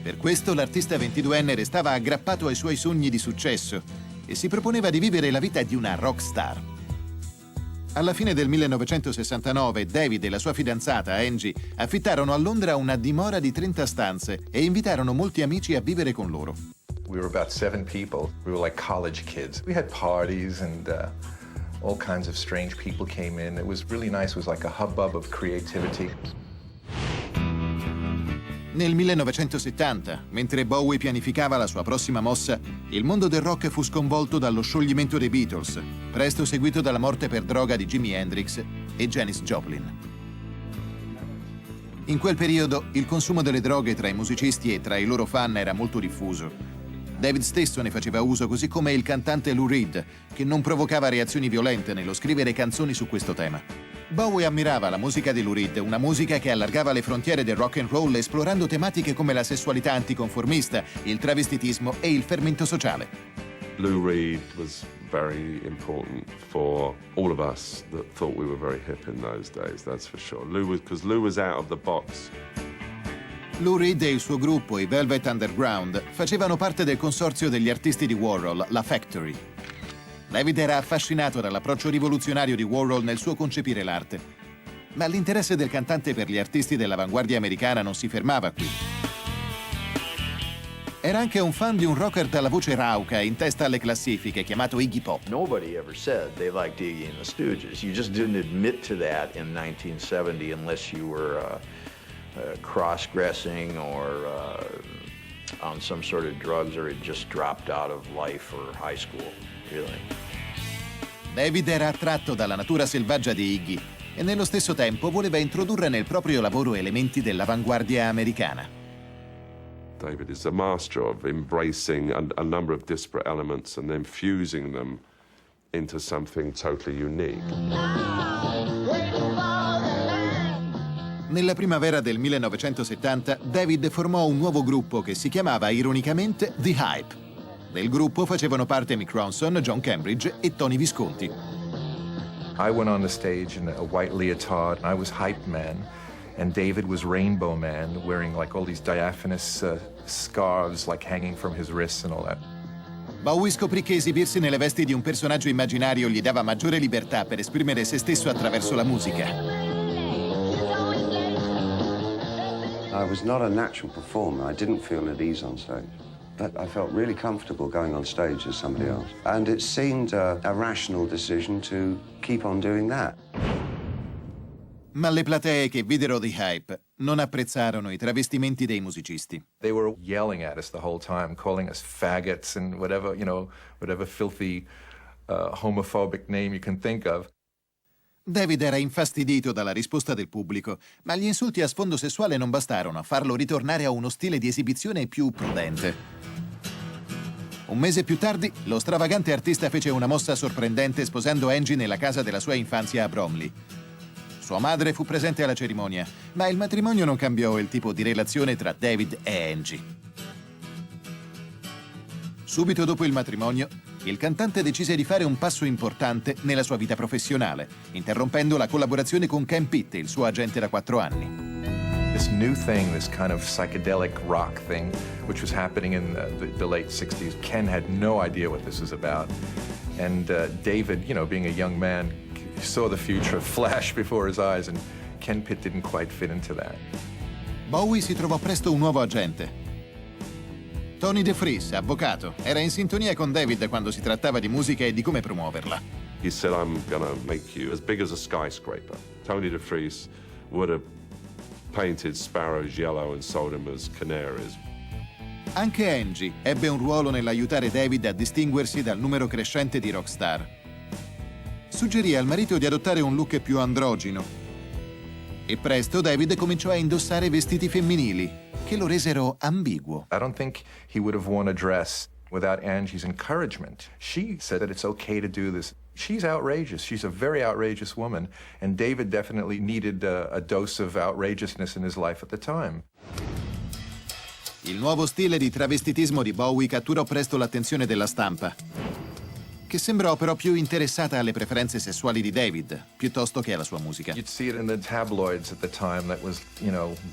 Per questo l'artista 22enne restava aggrappato ai suoi sogni di successo e si proponeva di vivere la vita di una rock star. Alla fine del 1969, David e la sua fidanzata, Angie, affittarono a Londra una dimora di 30 stanze e invitarono molti amici a vivere con loro. We were about 7 people. We were like college kids. We had parties and all kinds of strange people came in. It was really nice. It was like a hubbub of creativity. Nel 1970, mentre Bowie pianificava la sua prossima mossa, il mondo del rock fu sconvolto dallo scioglimento dei Beatles, presto seguito dalla morte per droga di Jimi Hendrix e Janis Joplin. In quel periodo il consumo delle droghe tra i musicisti e tra i loro fan era molto diffuso. David stesso ne faceva uso, così come il cantante Lou Reed, che non provocava reazioni violente nello scrivere canzoni su questo tema. Bowie ammirava la musica di Lou Reed, una musica che allargava le frontiere del rock and roll esplorando tematiche come la sessualità anticonformista, il travestitismo e il fermento sociale. Lou Reed was very important for all of us that thought we were very hip in those days, that's for sure. Because Lou was out of the box. Lou Reed e il suo gruppo, i Velvet Underground, facevano parte del consorzio degli artisti di Warhol, la Factory. David era affascinato dall'approccio rivoluzionario di Warhol nel suo concepire l'arte. Ma l'interesse del cantante per gli artisti dell'avanguardia americana non si fermava qui. Era anche un fan di un rocker dalla voce rauca in testa alle classifiche, chiamato Iggy Pop. Nobody ever said they liked Iggy and the Stooges. You just didn't admit to that in 1970 unless you were cross-dressing or on some sort of drugs or had just dropped out of life or high school, really. David era attratto dalla natura selvaggia di Iggy e nello stesso tempo voleva introdurre nel proprio lavoro elementi dell'avanguardia americana. David is a master of embracing a number of disparate elements and then fusing them into something totally unique. Nella primavera del 1970, David formò un nuovo gruppo che si chiamava ironicamente The Hype. Del gruppo facevano parte Mick Ronson, John Cambridge e Tony Visconti. I went on the stage in a white leotard. I was Hype Man, and David was Rainbow Man, wearing like all these diaphanous scarves like hanging from his wrists and all that. Bowie scoprì che esibirsi nelle vesti di un personaggio immaginario gli dava maggiore libertà per esprimere se stesso attraverso la musica. I was not a natural performer. I didn't feel at ease on stage. But I felt really comfortable going on stage as somebody else. And it seemed a rational decision to keep on doing that. Ma le platee che videro The Hype non apprezzarono i travestimenti dei musicisti. They were yelling at us the whole time, calling us faggots and whatever, whatever filthy homophobic name you can think of. David era infastidito dalla risposta del pubblico, ma gli insulti a sfondo sessuale non bastarono a farlo ritornare a uno stile di esibizione più prudente. Un mese più tardi, lo stravagante artista fece una mossa sorprendente sposando Angie nella casa della sua infanzia a Bromley. Sua madre fu presente alla cerimonia, ma il matrimonio non cambiò il tipo di relazione tra David e Angie. Subito dopo il matrimonio, il cantante decise di fare un passo importante nella sua vita professionale, interrompendo la collaborazione con Ken Pitt, il suo agente da 4 anni. This new thing, this kind of psychedelic rock thing, which was happening in the late 60s, Ken had no idea what this was about. And David, being a young man, saw the future flash before his eyes, and Ken Pitt didn't quite fit into that. Bowie si trovò presto un nuovo agente. Tony DeFries, avvocato, era in sintonia con David quando si trattava di musica e di come promuoverla. He said, I'm gonna make you as big as a skyscraper. Tony DeFries would have painted sparrows yellow and sold them as canaries. Anche Angie ebbe un ruolo nell'aiutare David a distinguersi dal numero crescente di rockstar. Suggerì al marito di adottare un look più androgino. E presto David cominciò a indossare vestiti femminili, che lo resero ambiguo. I don't think he would have worn a dress without Angie's encouragement. She said that it's okay to do this. She's outrageous. She's a very outrageous woman, and David definitely needed a dose of outrageousness in his life at the time. Il nuovo stile di travestitismo di Bowie catturò presto l'attenzione della stampa, che sembrò però più interessata alle preferenze sessuali di David, piuttosto che alla sua musica. You'd see it in the tabloids at the time that was,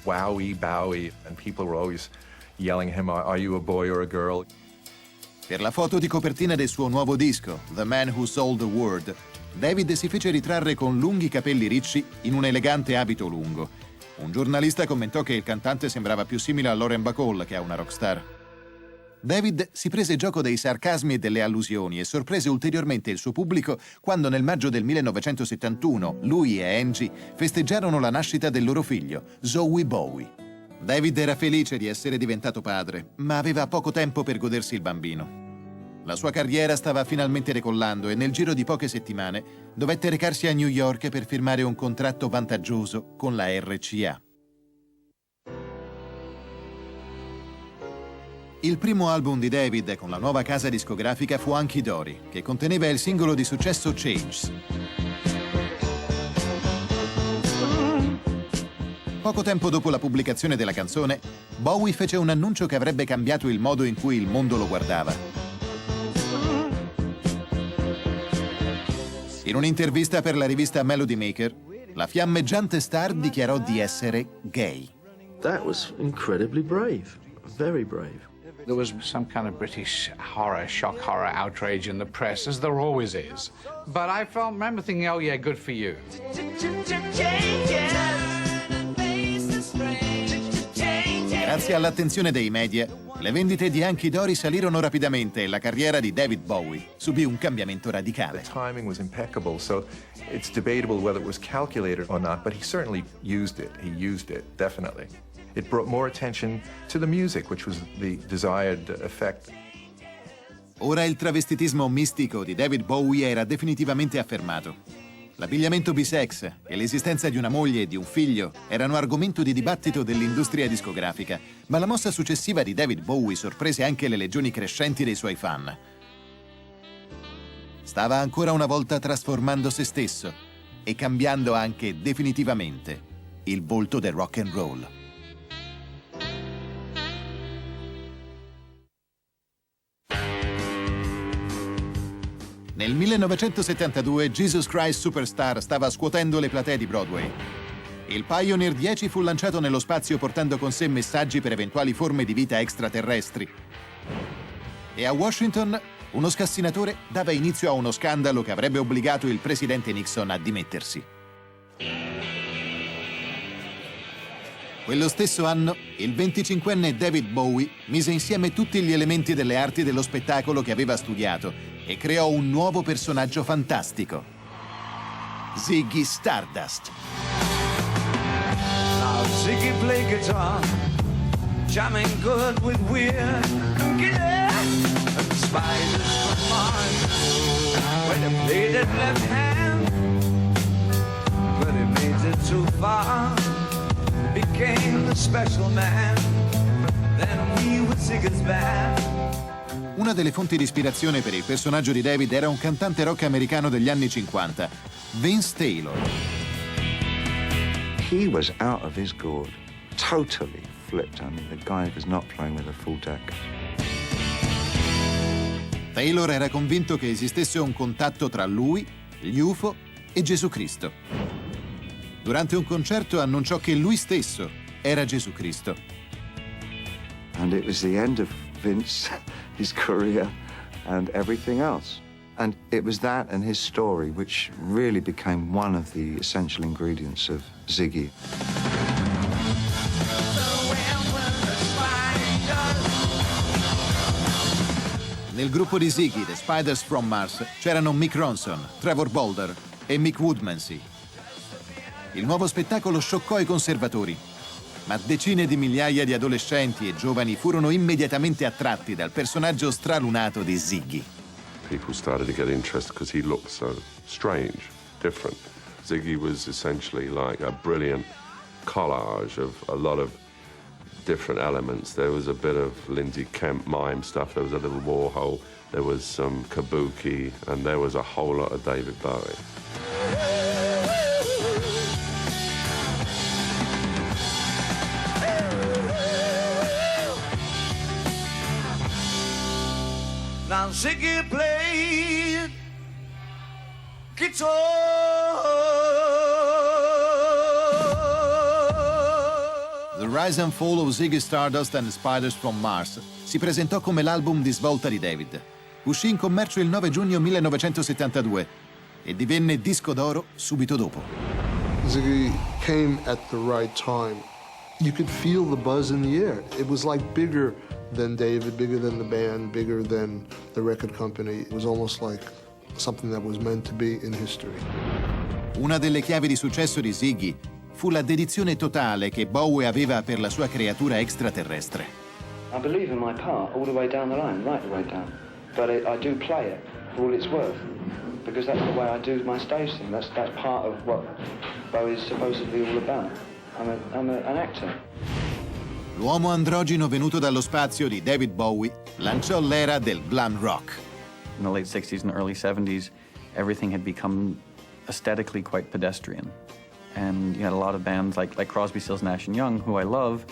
wowie, bowie, and people were always yelling at him, are you a boy or a girl? Per la foto di copertina del suo nuovo disco, The Man Who Sold the World, David si fece ritrarre con lunghi capelli ricci in un elegante abito lungo. Un giornalista commentò che il cantante sembrava più simile a Lauren Bacall che a una rockstar. David si prese gioco dei sarcasmi e delle allusioni e sorprese ulteriormente il suo pubblico quando nel maggio del 1971 lui e Angie festeggiarono la nascita del loro figlio, Zoe Bowie. David era felice di essere diventato padre, ma aveva poco tempo per godersi il bambino. La sua carriera stava finalmente decollando e nel giro di poche settimane dovette recarsi a New York per firmare un contratto vantaggioso con la RCA. Il primo album di David con la nuova casa discografica fu Hunky Dory, che conteneva il singolo di successo Changes. Poco tempo dopo la pubblicazione della canzone, Bowie fece un annuncio che avrebbe cambiato il modo in cui il mondo lo guardava. In un'intervista per la rivista Melody Maker, la fiammeggiante star dichiarò di essere gay. That was incredibly brave, very brave. There was some kind of British horror, shock horror, outrage in the press, as there always is. But I remember thinking, oh yeah, good for you. Grazie all'attenzione dei media, Le vendite di Hunky Dory salirono rapidamente e la carriera di David Bowie subì un cambiamento radicale. The timing was impeccable, so it's debatable whether it was calculated or not, but he certainly used it. He used it, definitely. It brought more attention to the music, which was the desired effect. Ora il travestitismo mistico di David Bowie era definitivamente affermato. L'abbigliamento bisex e l'esistenza di una moglie e di un figlio erano argomento di dibattito dell'industria discografica, ma la mossa successiva di David Bowie sorprese anche le legioni crescenti dei suoi fan. Stava ancora una volta trasformando se stesso e cambiando anche definitivamente il volto del rock and roll. Nel 1972 Jesus Christ Superstar stava scuotendo le platee di Broadway. Il Pioneer 10 fu lanciato nello spazio portando con sé messaggi per eventuali forme di vita extraterrestri. E a Washington uno scassinatore dava inizio a uno scandalo che avrebbe obbligato il presidente Nixon a dimettersi. Quello stesso anno, il 25enne David Bowie mise insieme tutti gli elementi delle arti dello spettacolo che aveva studiato e creò un nuovo personaggio fantastico, Ziggy Stardust. Now Ziggy played guitar, jamming good with weird, yeah, and spiders from Mars. When he played it left hand, but he made it too far. Became the special man. Then we were Ziggy's band. Una delle fonti di ispirazione per il personaggio di David era un cantante rock americano degli anni 50, Vince Taylor. He was out of his gourd, totally flipped. I mean, the guy was not playing with a full deck. Taylor era convinto che esistesse un contatto tra lui, gli UFO e Gesù Cristo. Durante un concerto annunciò che lui stesso era Gesù Cristo. And it was the end of Vince, his career, and everything else. And it was that and his story which really became one of the essential ingredients of Ziggy. Nel gruppo di Ziggy, The Spiders from Mars, c'erano Mick Ronson, Trevor Bolder e Mick Woodmansey. Il nuovo spettacolo scioccò i conservatori, ma decine di migliaia di adolescenti e giovani furono immediatamente attratti dal personaggio stralunato di Ziggy. People started to get interested because he looked so strange, different. Ziggy was essentially like a brilliant collage of a lot of different elements. There was a bit of Lindsay Kemp mime stuff, there was a little Warhol, there was some kabuki, and there was a whole lot of David Bowie. Now Ziggy played guitar. The Rise and Fall of Ziggy Stardust and the Spiders from Mars si presentò come l'album di svolta di David. Uscì in commercio il 9 giugno 1972 e divenne disco d'oro subito dopo. Ziggy came at the right time. You could feel the buzz in the air. It was like bigger than David, bigger than the band, bigger than the record company. It was almost like something that was meant to be in history. Una delle chiavi di successo di Ziggy fu la dedizione totale che Bowie aveva per la sua creatura extraterrestre. I believe in my part all the way down the line, right the way down. But I do play it for all it's worth, because that's the way I do my stage thing. That's part of what Bowie's supposedly all about. I'm an actor. L'uomo androgino venuto dallo spazio di David Bowie lanciò l'era del glam rock. In the late 60s and early 70s, everything had become aesthetically quite pedestrian. And you had a lot of bands like Crosby, Stills, Nash & Young, who I love,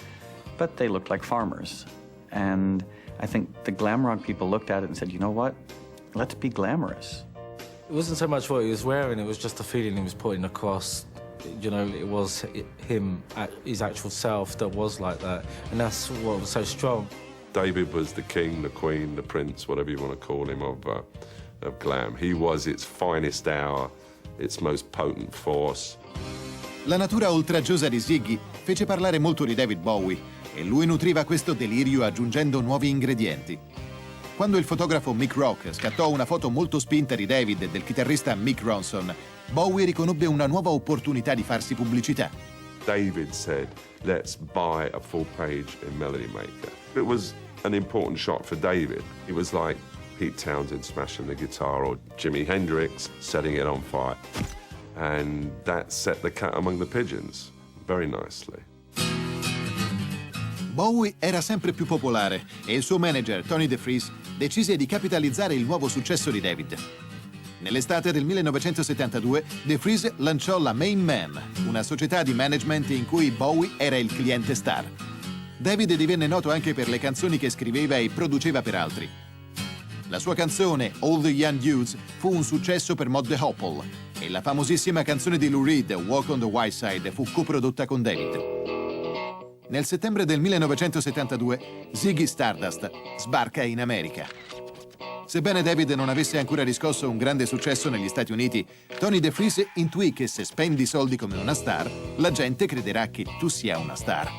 but they looked like farmers. And I think the glam rock people looked at it and said, you know what, let's be glamorous. It wasn't so much what he was wearing, it was just the feeling he was putting across. You know, it was him, his actual self that was like that. And that's what was so strong. David was the king, the queen, the prince, whatever you want to call him, of glam. He was its finest hour, its most potent force. La natura oltraggiosa di Ziggy fece parlare molto di David Bowie e lui nutriva questo delirio aggiungendo nuovi ingredienti. Quando il fotografo Mick Rock scattò una foto molto spinta di David e del chitarrista Mick Ronson, Bowie riconobbe una nuova opportunità di farsi pubblicità. David said, let's buy a full page in Melody Maker. It was an important shot for David. It was like Pete Townsend smashing the guitar or Jimi Hendrix setting it on fire. And that set the cat among the pigeons very nicely. Bowie era sempre più popolare e il suo manager Tony DeFries decise di capitalizzare il nuovo successo di David. Nell'estate del 1972, DeFries lanciò la Main Man, una società di management in cui Bowie era il cliente star. David divenne noto anche per le canzoni che scriveva e produceva per altri. La sua canzone All the Young Dudes fu un successo per Mod the Hopple e la famosissima canzone di Lou Reed, Walk on the Wild Side, fu coprodotta con David. Nel settembre del 1972, Ziggy Stardust sbarca in America. Sebbene David non avesse ancora riscosso un grande successo negli Stati Uniti, Tony DeFries intuì che se spendi soldi come una star, la gente crederà che tu sia una star.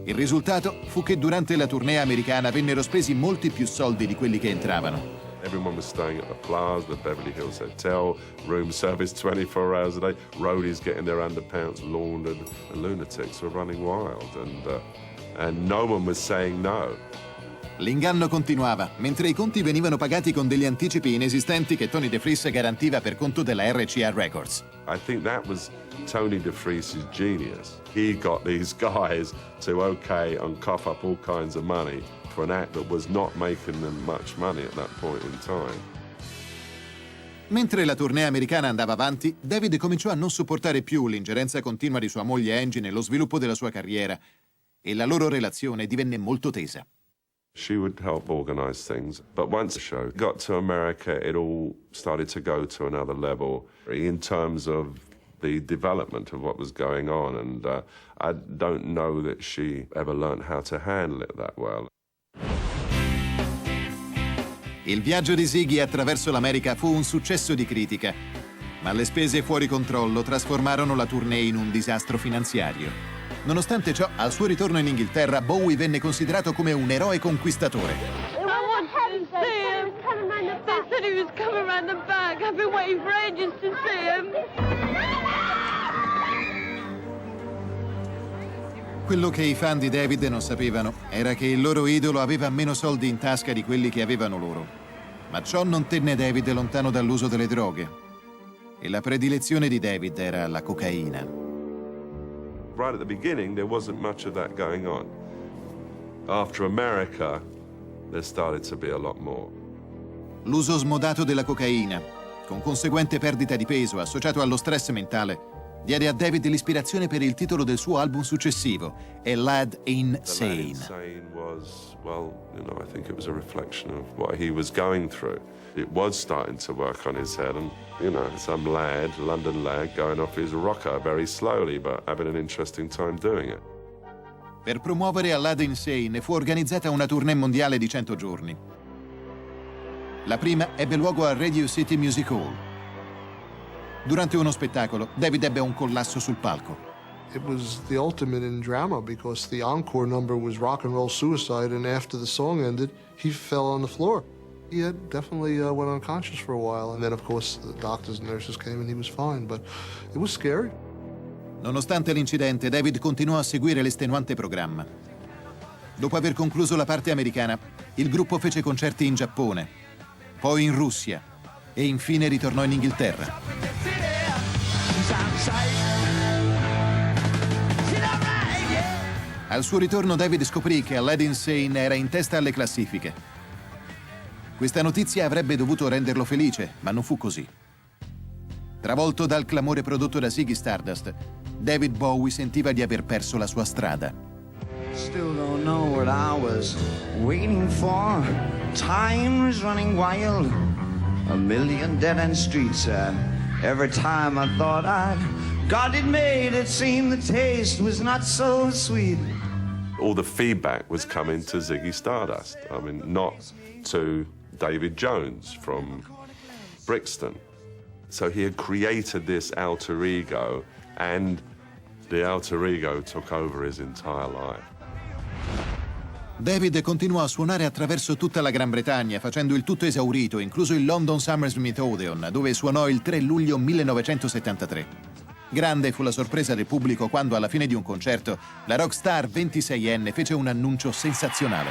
Il risultato fu che durante la tournée americana vennero spesi molti più soldi di quelli che entravano. Everyone was staying at the Plaza, the Beverly Hills Hotel, room service 24 hours a day, roadies getting their underpants laundered, and lunatics were running wild, and no one was saying no. L'inganno continuava, mentre i conti venivano pagati con degli anticipi inesistenti che Tony DeFries garantiva per conto della RCA Records. I think that was Tony DeFries' genius. He got these guys to okay and cough up all kinds of money for an act that was not making them much money at that point in time. Mentre la tournée americana andava avanti, David cominciò a non sopportare più l'ingerenza continua di sua moglie Angie nello sviluppo della sua carriera e la loro relazione divenne molto tesa. She would help organize things, but once the show got to America, it all started to go to another level in terms of the development of what was going on, and I don't know that she ever learned how to handle it that well. Il viaggio di Ziggy attraverso l'America fu un successo di critica, ma le spese fuori controllo trasformarono la tournée in un disastro finanziario. Nonostante ciò, al suo ritorno in Inghilterra, Bowie venne considerato come un eroe conquistatore. Quello che i fan di David non sapevano era che il loro idolo aveva meno soldi in tasca di quelli che avevano loro. Ma ciò non tenne David lontano dall'uso delle droghe. E la predilezione di David era la cocaina. Right at the beginning, there wasn't much of that going on. After America, there started to be a lot more. L'uso smodato della cocaina, con conseguente perdita di peso associato allo stress mentale, diede a David l'ispirazione per il titolo del suo album successivo, A Lad Insane. Insane was, well, I think it was a reflection of what he was going through. It was starting to work on his head, and, some lad, London lad, going off his rocker very slowly, but having an interesting time doing it. Per promuovere A Lad Insane fu organizzata una tournée mondiale di 100 giorni. La prima ebbe luogo al Radio City Music Hall. Durante uno spettacolo, David ebbe un collasso sul palco. It was the ultimate in drama because the encore number was Rock and Roll Suicide, and after the song ended, he fell on the floor. He had definitely went unconscious for a while, and then of course the doctors and nurses came and he was fine, but it was scary. Nonostante l'incidente, David continuò a seguire l'estenuante programma. Dopo aver concluso la parte americana, il gruppo fece concerti in Giappone, poi in Russia e infine ritornò in Inghilterra. Al suo ritorno David scoprì che A Lad Insane era in testa alle classifiche. Questa notizia avrebbe dovuto renderlo felice, ma non fu così. Travolto dal clamore prodotto da Ziggy Stardust, David Bowie sentiva di aver perso la sua strada. Still don't know what I was waiting for. Time is running wild. A million dead-end streets. Every time I thought I'd got it made, it seemed the taste was not so sweet. All the feedback was coming to Ziggy Stardust. I mean, not to David Jones from Brixton. So he had created this alter ego, and The alter ego took over his entire life. David continuò a suonare attraverso tutta la Gran Bretagna, facendo il tutto esaurito, incluso il London Hammersmith Odeon, dove suonò il 3 luglio 1973. Grande fu la sorpresa del pubblico quando, alla fine di un concerto, la rockstar 26enne fece un annuncio sensazionale.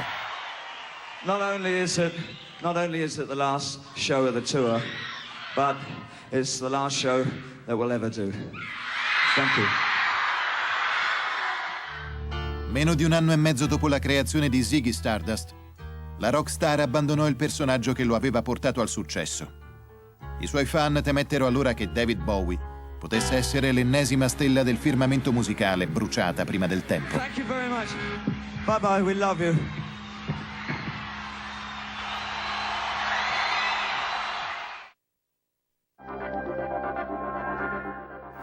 Not only is it the last show of the tour, but it's the last show that we'll ever do. Thank you. Meno di un anno e mezzo dopo la creazione di Ziggy Stardust, la rockstar abbandonò il personaggio che lo aveva portato al successo. I suoi fan temettero allora che David Bowie potesse essere l'ennesima stella del firmamento musicale bruciata prima del tempo. Thank you very much. Bye bye, we love you.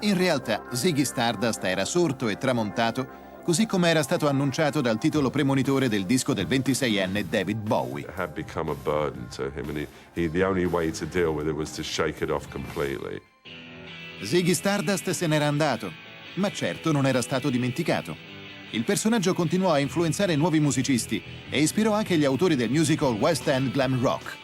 In realtà, Ziggy Stardust era sorto e tramontato, così come era stato annunciato dal titolo premonitore del disco del 26enne David Bowie. It had become a burden to him, and the only way to deal with it was to shake it off completely. Ziggy Stardust se n'era andato, ma certo non era stato dimenticato. Il personaggio continuò a influenzare nuovi musicisti e ispirò anche gli autori del musical West End Glam Rock.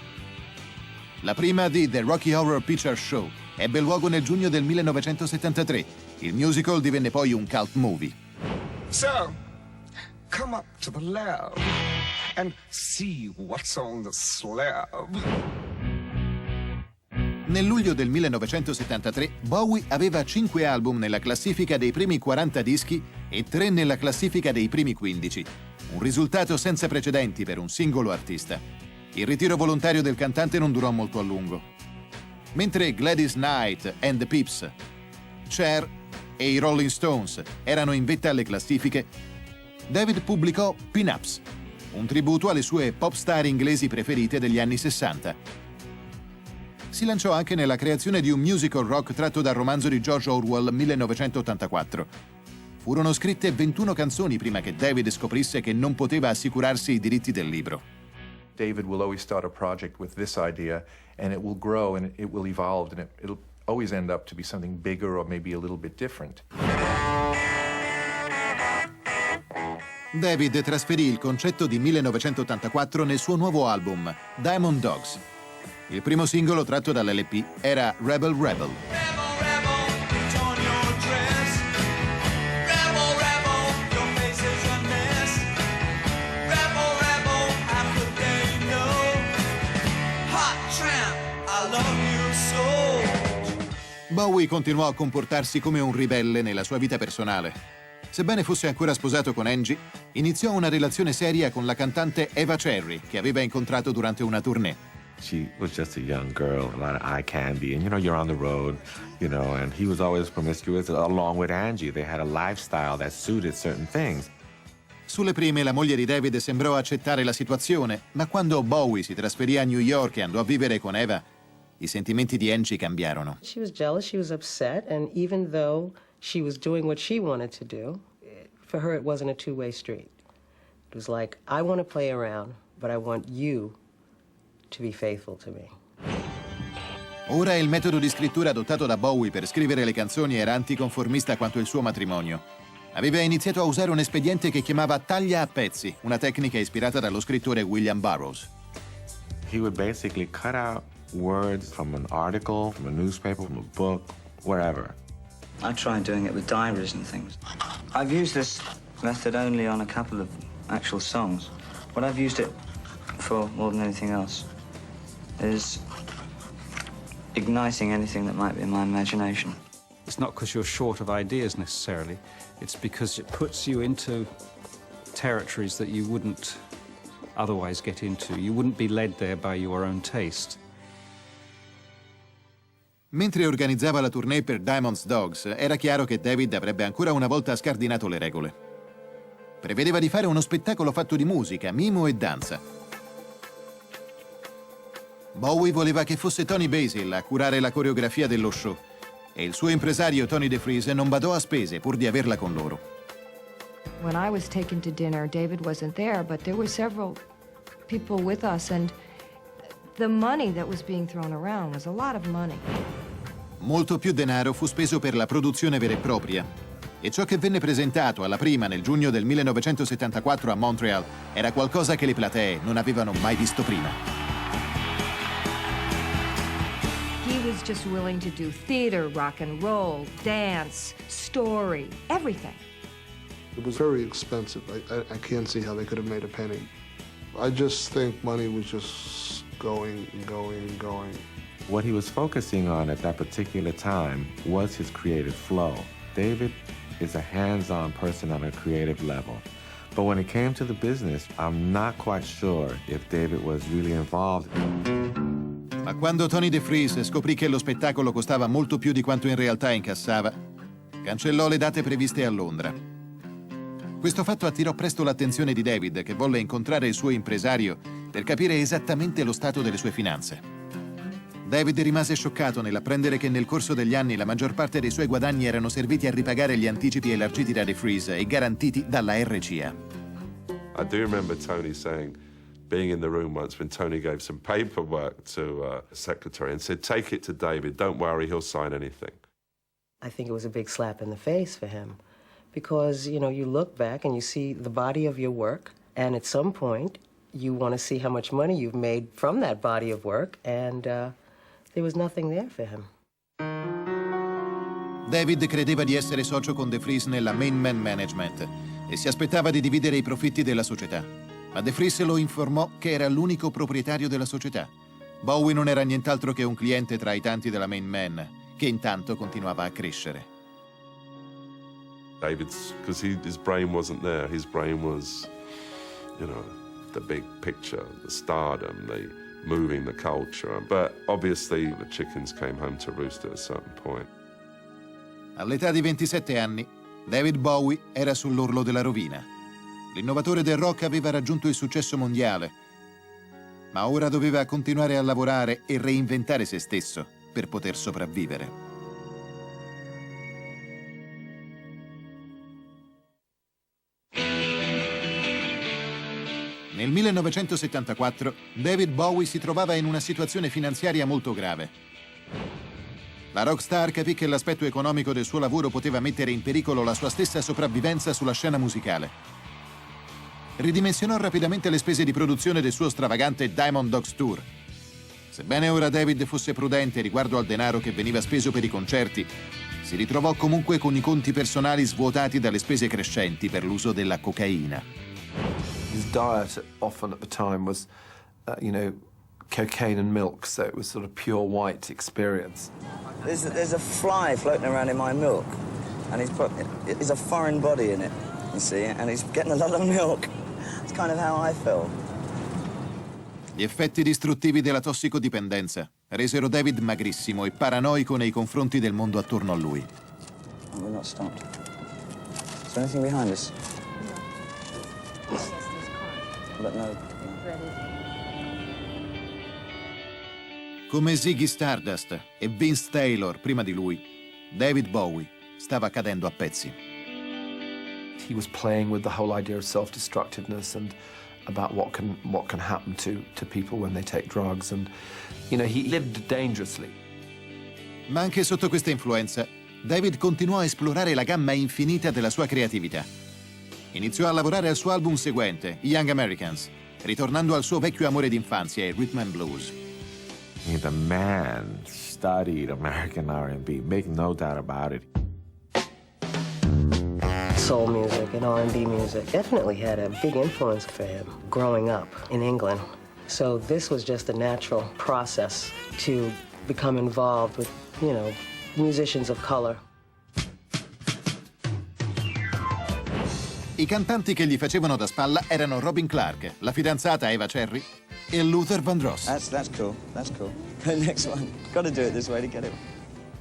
La prima di The Rocky Horror Picture Show ebbe luogo nel giugno del 1973. Il musical divenne poi un cult movie. So, come up to the lab and see what's on the slab. Nel luglio del 1973 Bowie aveva 5 album nella classifica dei primi 40 dischi e 3 nella classifica dei primi 15. Un risultato senza precedenti per un singolo artista. Il ritiro volontario del cantante non durò molto a lungo. Mentre Gladys Knight and the Pips, Cher e i Rolling Stones erano in vetta alle classifiche, David pubblicò Pin-Ups, un tributo alle sue pop star inglesi preferite degli anni 60. Si lanciò anche nella creazione di un musical rock tratto dal romanzo di George Orwell 1984. Furono scritte 21 canzoni prima che David scoprisse che non poteva assicurarsi i diritti del libro. David will always start a project with this idea, and it will grow and it will evolve, and it'll always end up to be something bigger or maybe a little bit different. David trasferì il concetto di 1984 nel suo nuovo album, Diamond Dogs. Il primo singolo tratto dall'LP era Rebel Rebel. Bowie continuò a comportarsi come un ribelle nella sua vita personale. Sebbene fosse ancora sposato con Angie, iniziò una relazione seria con la cantante Eva Cherry, che aveva incontrato durante una tournée. She was just a young girl, a lot of eye candy, and you're on the road, and he was always promiscuous along with Angie. They had a lifestyle that suited certain things. Sulle prime la moglie di David sembrò accettare la situazione, ma quando Bowie si trasferì a New York e andò a vivere con Eva, i sentimenti di Angie cambiarono. She was jealous, she was upset, and even though she was doing what she wanted to do, for her it wasn't a two-way street. It was like, I want to play around, but I want you to be faithful to me. Ora il metodo di scrittura adottato da Bowie per scrivere le canzoni era anticonformista quanto il suo matrimonio. Aveva iniziato a usare un espediente che chiamava taglia a pezzi, una tecnica ispirata dallo scrittore William Burroughs. He would basically cut out words from an article, from a newspaper, from a book, wherever. I tried doing it with diaries and things. I've used this method only on a couple of actual songs. What I've used it for more than anything else is igniting anything that might be in my imagination. It's not because you're short of ideas necessarily, it's because it puts you into territories that you wouldn't otherwise get into. You wouldn't be led there by your own taste. Mentre organizzava la tournée per Diamond Dogs, era chiaro che David avrebbe ancora una volta scardinato le regole. Prevedeva di fare uno spettacolo fatto di musica, mimo e danza. Bowie voleva che fosse Tony Basil a curare la coreografia dello show e il suo impresario Tony DeFries non badò a spese pur di averla con loro. When I was taken to dinner, David wasn't there, but there were several people with us, and the money that was being thrown around was a lot of money. Molto più denaro fu speso per la produzione vera e propria. E ciò che venne presentato alla prima nel giugno del 1974 a Montreal era qualcosa che le platee non avevano mai visto prima. He was just willing to do theater, rock and roll, dance, story, everything. It was very expensive. I can't see how they could have made a penny. I just think money was just going and going and going. What he was focusing on at that particular time was his creative flow. David is a hands-on person on a creative level. But when it came to the business, I'm not quite sure if David was really involved. Ma quando Tony DeFries scoprì che lo spettacolo costava molto più di quanto in realtà incassava, cancellò le date previste a Londra. Questo fatto attirò presto l'attenzione di David, che volle incontrare il suo impresario per capire esattamente lo stato delle sue finanze. David rimase scioccato nell'apprendere che nel corso degli anni la maggior parte dei suoi guadagni erano serviti a ripagare gli anticipi elargiti da DeFries e garantiti dalla RCA. I do remember Tony saying, being in the room once when Tony gave some paperwork to a secretary and said, "Take it to David, don't worry, he'll sign anything." I think it was a big slap in the face for him because, you know, you look back and you see the body of your work, and at some point you want to see how much money you've made from that body of work, and there was nothing there for him. David credeva di essere socio con DeFries nella Main Man Management e si aspettava di dividere i profitti della società. Ma DeFries lo informò che era l'unico proprietario della società. Bowie non era nient'altro che un cliente tra i tanti della Main Man, che intanto continuava a crescere. David's, because his brain wasn't there. His brain was, you know, the big picture, the stardom, the moving the culture. But obviously the chickens came home to roost at a certain point. All'età di 27 anni, David Bowie era sull'orlo della rovina. L'innovatore del rock aveva raggiunto il successo mondiale, ma ora doveva continuare a lavorare e reinventare se stesso per poter sopravvivere. Nel 1974 David Bowie si trovava in una situazione finanziaria molto grave. La rockstar capì che l'aspetto economico del suo lavoro poteva mettere in pericolo la sua stessa sopravvivenza sulla scena musicale. Ridimensionò rapidamente le spese di produzione del suo stravagante Diamond Dogs Tour. Sebbene ora David fosse prudente riguardo al denaro che veniva speso per i concerti, si ritrovò comunque con i conti personali svuotati dalle spese crescenti per l'uso della cocaina. His diet often at the time was, cocaine and milk, so it was sort of pure white experience. There's a fly floating around in my milk, and there's a foreign body in it, you see, and he's getting a lot of milk. It's kind of how I feel. Gli effetti distruttivi della tossicodipendenza resero David magrissimo e paranoico nei confronti del mondo attorno a lui. Oh, we're not stopped. Is there anything behind us? But no. Come Ziggy Stardust e Vince Taylor prima di lui, David Bowie stava cadendo a pezzi. He was playing with the whole idea of self-destructiveness and about what can happen to people when they take drugs, and he lived dangerously. Ma anche sotto questa influenza, David continuò a esplorare la gamma infinita della sua creatività. Iniziò a lavorare al suo album seguente, Young Americans, ritornando al suo vecchio amore d'infanzia, il rhythm and blues. The man studied American R&B, make no doubt about it. Soul music and R&B music definitely had a big influence for him growing up in England. So this was just a natural process to become involved with, musicians of color. I cantanti che gli facevano da spalla erano Robin Clark, la fidanzata Eva Cherry e Luther Vandross. That's cool. That's cool. Next one. Got to do it this way to get it.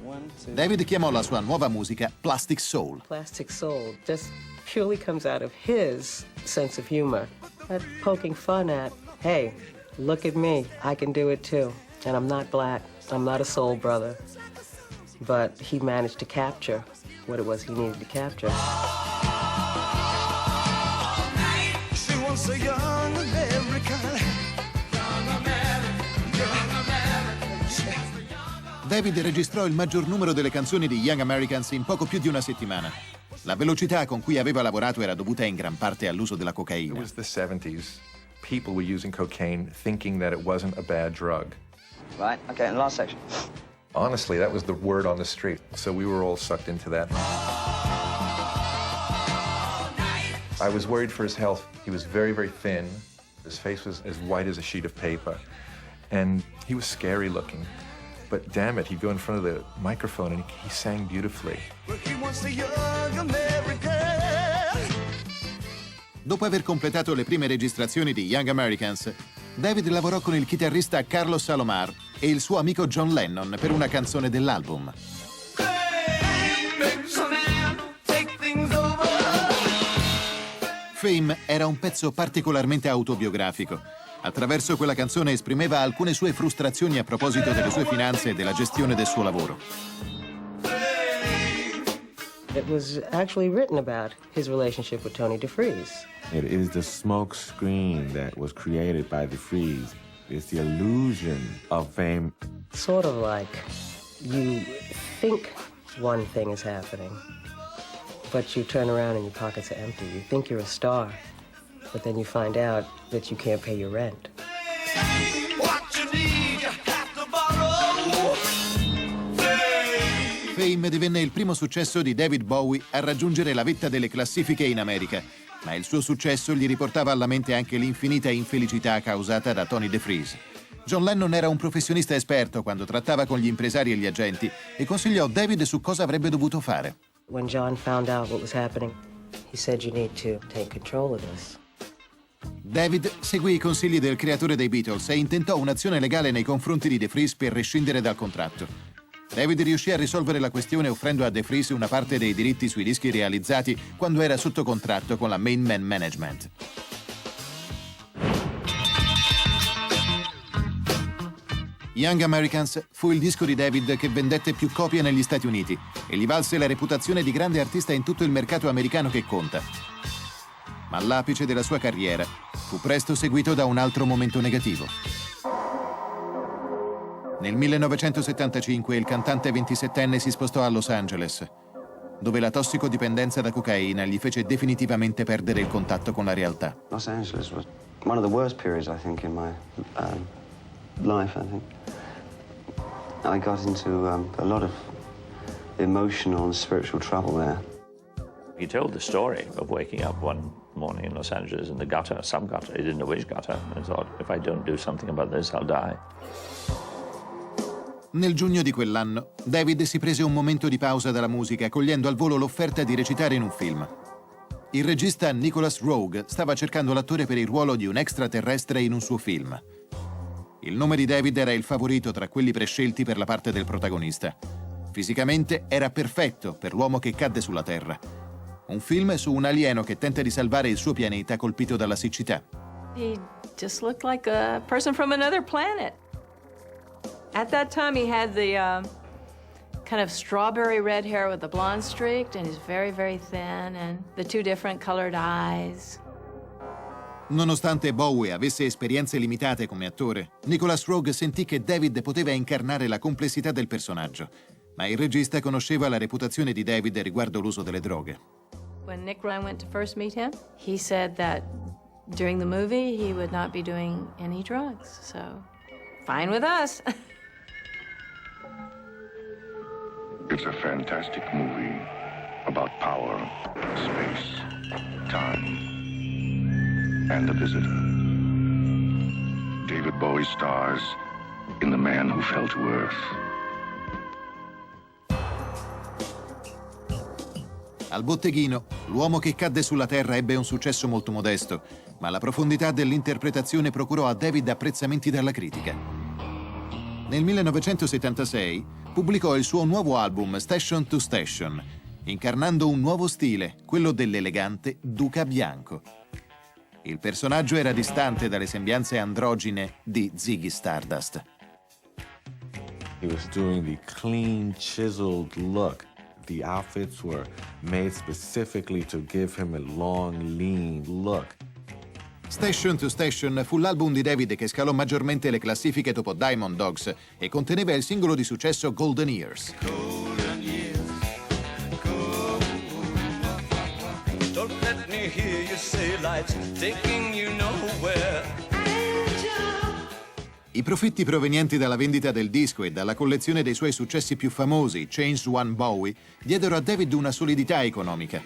1, 2. David chiamò la sua nuova musica Plastic Soul. Plastic Soul just purely comes out of his sense of humor. That poking fun at, hey, look at me, I can do it too. And I'm not black, I'm not a soul brother. But he managed to capture what it was he needed to capture. A young American. David registrò il maggior numero delle canzoni di Young Americans in poco più di una settimana. La velocità con cui aveva lavorato era dovuta in gran parte all'uso della It cocaina. was the 70s. People were using cocaine thinking that it wasn't a bad drug. Right, okay, and last section. Honestly, that was the word on the street. So we were all sucked into that. I was worried for his health. He was very, very thin. His face was as white as a sheet of paper. And he was scary looking. But damn it, he'd go in front of the microphone and he sang beautifully. He wants a young American. Dopo aver completato le prime registrazioni di Young Americans, David lavorò con il chitarrista Carlos Salomar e il suo amico John Lennon per una canzone dell'album. Fame era un pezzo particolarmente autobiografico. Attraverso quella canzone esprimeva alcune sue frustrazioni a proposito delle sue finanze e della gestione del suo lavoro. It was actually written about his relationship with Tony DeFries. It is the smoke screen that was created by DeFries. It's the illusion of fame. Sort of like you think one thing is happening, but you turn around and your pockets are empty. You think you're a star, but then you find out that you can't pay your rent. Fame divenne il primo successo di David Bowie a raggiungere la vetta delle classifiche in America, ma il suo successo gli riportava alla mente anche l'infinita infelicità causata da Tony DeFries. John Lennon era un professionista esperto quando trattava con gli impresari e gli agenti e consigliò David su cosa avrebbe dovuto fare. When John found out what was happening, he said you need to take control of this. David seguì i consigli del creatore dei Beatles e intentò un'azione legale nei confronti di DeFries per rescindere dal contratto. David riuscì a risolvere la questione offrendo a DeFries una parte dei diritti sui dischi realizzati quando era sotto contratto con la Main Man Management. Young Americans fu il disco di David che vendette più copie negli Stati Uniti e gli valse la reputazione di grande artista in tutto il mercato americano che conta. Ma l'apice della sua carriera fu presto seguito da un altro momento negativo. Nel 1975 il cantante 27enne si spostò a Los Angeles, dove la tossicodipendenza da cocaina gli fece definitivamente perdere il contatto con la realtà. Los Angeles was one of the worst periods, I think, in my life, I think. I got into a lot of emotional and spiritual trouble there. He told the story of waking up one morning in Los Angeles in the gutter, some gutter, he didn't know which gutter, and thought, if I don't do something about this, I'll die. Nel giugno di quell'anno, David si prese un momento di pausa dalla musica, cogliendo al volo l'offerta di recitare in un film. Il regista Nicholas Roeg stava cercando l'attore per il ruolo di un extraterrestre in un suo film. Il nome di David era il favorito tra quelli prescelti per la parte del protagonista. Fisicamente era perfetto per l'uomo che cadde sulla Terra. Un film su un alieno che tenta di salvare il suo pianeta colpito dalla siccità. He just looked like a person from another planet. At that time, he had the kind of strawberry red hair with the blonde streak, and he's very, very thin, and the two different colored eyes. Nonostante Bowie avesse esperienze limitate come attore, Nicholas Roeg sentì che David poteva incarnare la complessità del personaggio, ma il regista conosceva la reputazione di David riguardo l'uso delle droghe. When Nick and I went to first meet him, he said that during the movie he would not be doing any drugs, so fine with us. It's a fantastic movie about power, space, time, and the visitor. David Bowie stars in The Man Who Fell to Earth. Al botteghino, l'uomo che cadde sulla Terra ebbe un successo molto modesto, ma la profondità dell'interpretazione procurò a David apprezzamenti dalla critica. Nel 1976 pubblicò il suo nuovo album Station to Station, incarnando un nuovo stile, quello dell'elegante Duca Bianco. Il personaggio era distante dalle sembianze androgine di Ziggy Stardust. He was doing the clean, chiseled look. The outfits were made specifically to give him a long, lean look. Station to Station fu l'album di David che scalò maggiormente le classifiche dopo Diamond Dogs e conteneva il singolo di successo Golden Years. hear you say life's taking you nowhere. I profitti provenienti dalla vendita del disco e dalla collezione dei suoi successi più famosi, Changed One Bowie, diedero a David una solidità economica.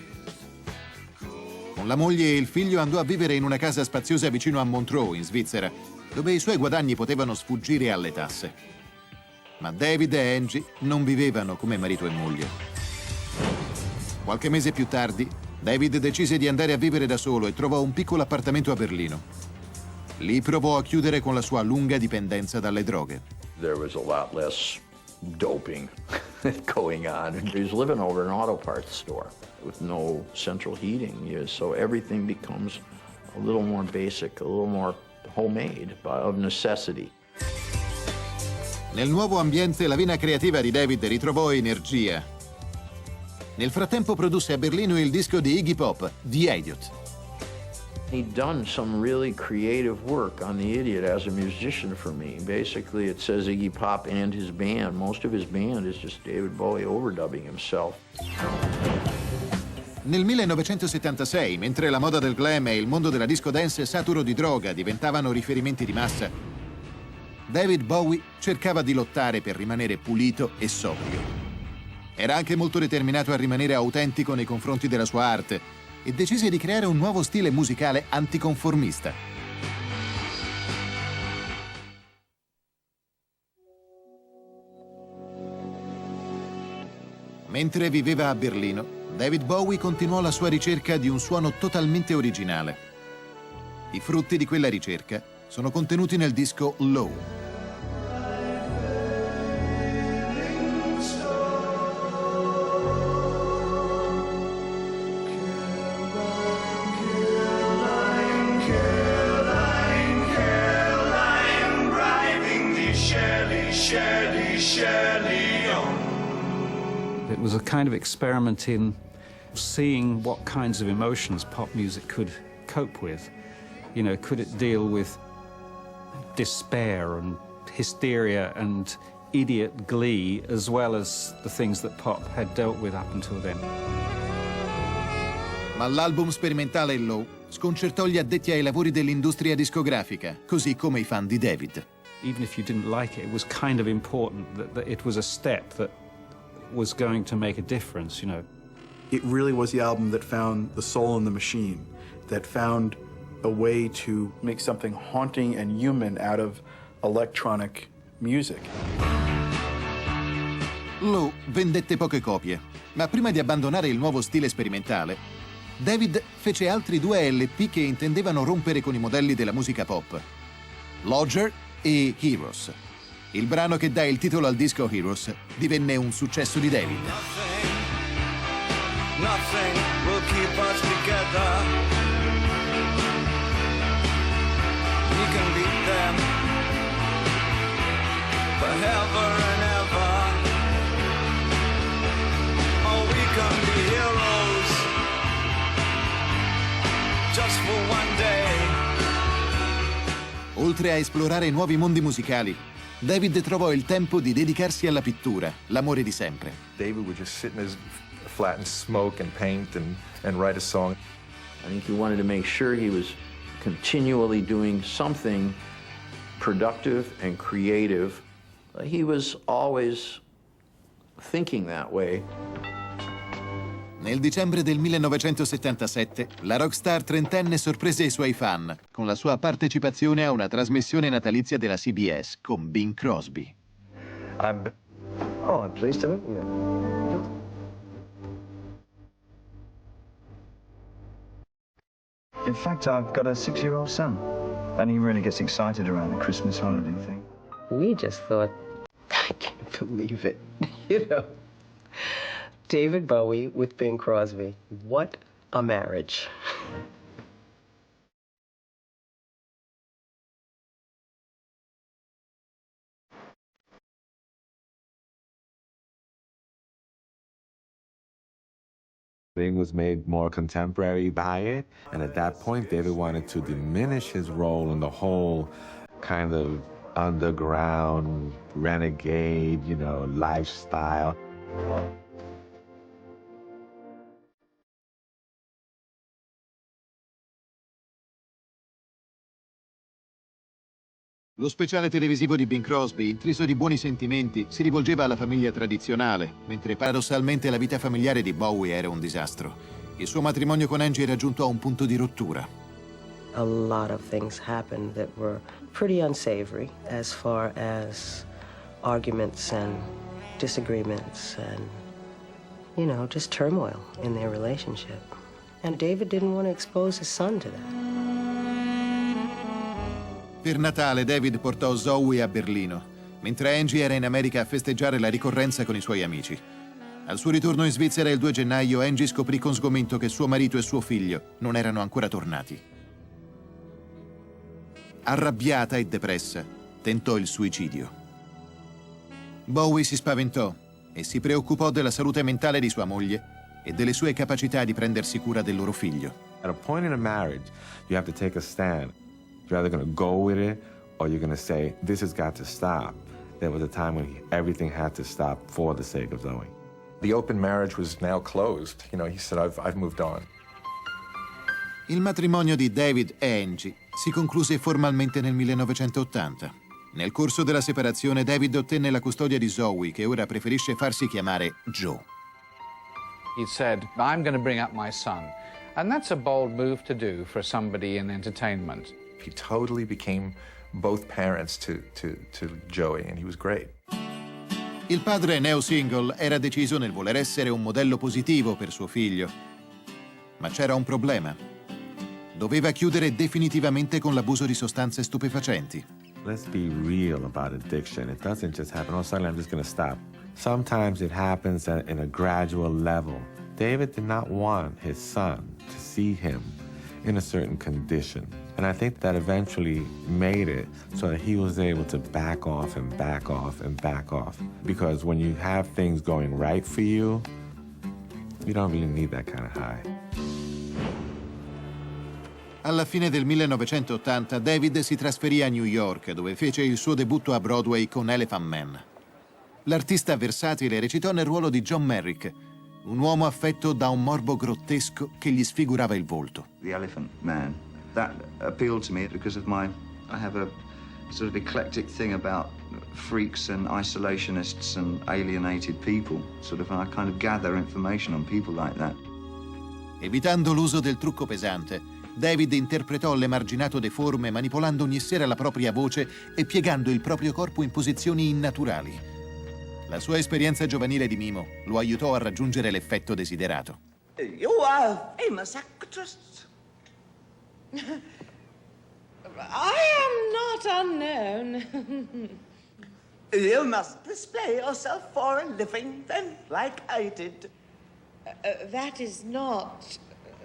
Con la moglie e il figlio andò a vivere in una casa spaziosa vicino a Montreux, in Svizzera, dove i suoi guadagni potevano sfuggire alle tasse. Ma David e Angie non vivevano come marito e moglie. Qualche mese più tardi, David decise di andare a vivere da solo e trovò un piccolo appartamento a Berlino. Lì provò a chiudere con la sua lunga dipendenza dalle droghe. There was a lot less doping going on. He was living over an auto parts store with no central heating, so everything becomes a little more basic, a little more homemade, of necessity. Nel nuovo ambiente la vena creativa di David ritrovò energia. Nel frattempo produsse a Berlino il disco di Iggy Pop, The Idiot. He'd done some really creative work on The Idiot as a musician for me. Basically, it says Iggy Pop and his band. Most of his band is just David Bowie overdubbing himself. Nel 1976, mentre la moda del glam e il mondo della disco dance saturo di droga diventavano riferimenti di massa, David Bowie cercava di lottare per rimanere pulito e sobrio. Era anche molto determinato a rimanere autentico nei confronti della sua arte e decise di creare un nuovo stile musicale anticonformista. Mentre viveva a Berlino, David Bowie continuò la sua ricerca di un suono totalmente originale. I frutti di quella ricerca sono contenuti nel disco Low. It was a kind of experiment in seeing what kinds of emotions pop music could cope with. You know, could it deal with despair and hysteria and idiot glee as well as the things that pop had dealt with up until then. Ma l'album sperimentale Low sconcertò gli addetti ai lavori dell'industria discografica, così come i fan di David. Even if you didn't like it, it was kind of important that it was a step that was going to make a difference, you know. It really was the album that found the soul in the machine, that found a way to make something haunting and human out of electronic music. Low vendette poche copie, ma prima di abbandonare il nuovo stile sperimentale, David fece altri 2 LP che intendevano rompere con i modelli della musica pop: Lodger e Heroes. Il brano che dà il titolo al disco Heroes divenne un successo di David. Nothing will keep us together. We can beat them forever and ever. Oh, we can be heroes just for one day. Oltre a esplorare nuovi mondi musicali, David trovò il tempo di dedicarsi alla pittura, l'amore di sempre. David would just sit in his flat and smoke and paint and write a song. I think he wanted to make sure he was continually doing something productive and creative. He was always thinking that way. Nel dicembre del 1977, la rockstar trentenne sorprese i suoi fan con la sua partecipazione a una trasmissione natalizia della CBS con Bing Crosby. I'm pleased to meet you. In fact, I've got a 6-year-old son, and he really gets excited around the Christmas holiday thing. We just thought, I can't believe it, you know. David Bowie with Bing Crosby. What a marriage. Bing was made more contemporary by it, and at that point, David wanted to diminish his role in the whole kind of underground, renegade, lifestyle. Lo speciale televisivo di Bing Crosby, intriso di buoni sentimenti, si rivolgeva alla famiglia tradizionale, mentre paradossalmente la vita familiare di Bowie era un disastro. Il suo matrimonio con Angie era giunto a un punto di rottura. A lot of things happened that were pretty unsavory as far as arguments and disagreements and, you know, just turmoil in their relationship. And David didn't want to expose his son to that. Per Natale David portò Zoe a Berlino, mentre Angie era in America a festeggiare la ricorrenza con i suoi amici. Al suo ritorno in Svizzera il 2 gennaio Angie scoprì con sgomento che suo marito e suo figlio non erano ancora tornati. Arrabbiata e depressa, tentò il suicidio. Bowie si spaventò e si preoccupò della salute mentale di sua moglie e delle sue capacità di prendersi cura del loro figlio. At a point in a marriage, you have to take a stand. You're either going to go with it or you're going to say, this has got to stop. There was a time when everything had to stop for the sake of Zoe. The open marriage was now closed. You know, he said, I've moved on. Il matrimonio di David e Angie si concluse formalmente nel 1980. Nel corso della separazione David ottenne la custodia di Zoe, che ora preferisce farsi chiamare Joe. He said, I'm going to bring up my son. And that's a bold move to do for somebody in entertainment. He totally became both parents to Joey, and he was great. Il padre neo-single era deciso nel voler essere un modello positivo per suo figlio. Ma c'era un problema. Doveva chiudere definitivamente con l'abuso di sostanze stupefacenti. Let's be real about addiction. It doesn't just happen, oh, suddenly I'm just going to stop. Sometimes it happens in a gradual level. David did not want his son to see him in a certain condition. And I think that eventually made it so that he was able to back off and back off and back off. Because when you have things going right for you, you don't really need that kind of high. Alla fine del 1980 David si trasferì a New York, dove fece il suo debutto a Broadway con Elephant Man. L'artista versatile recitò nel ruolo di John Merrick, un uomo affetto da un morbo grottesco che gli sfigurava il volto. The Elephant Man, that appealed to me because of I have a sort of eclectic thing about freaks and isolationists and alienated people, and I kind of gather information on people like that. Evitando l'uso del trucco pesante, David interpretò l'emarginato deforme manipolando ogni sera la propria voce e piegando il proprio corpo in posizioni innaturali. La sua esperienza giovanile di mimo lo aiutò a raggiungere l'effetto desiderato. You are a famous actress. I am not unknown. You must display yourself for a living, then, like I did. That is not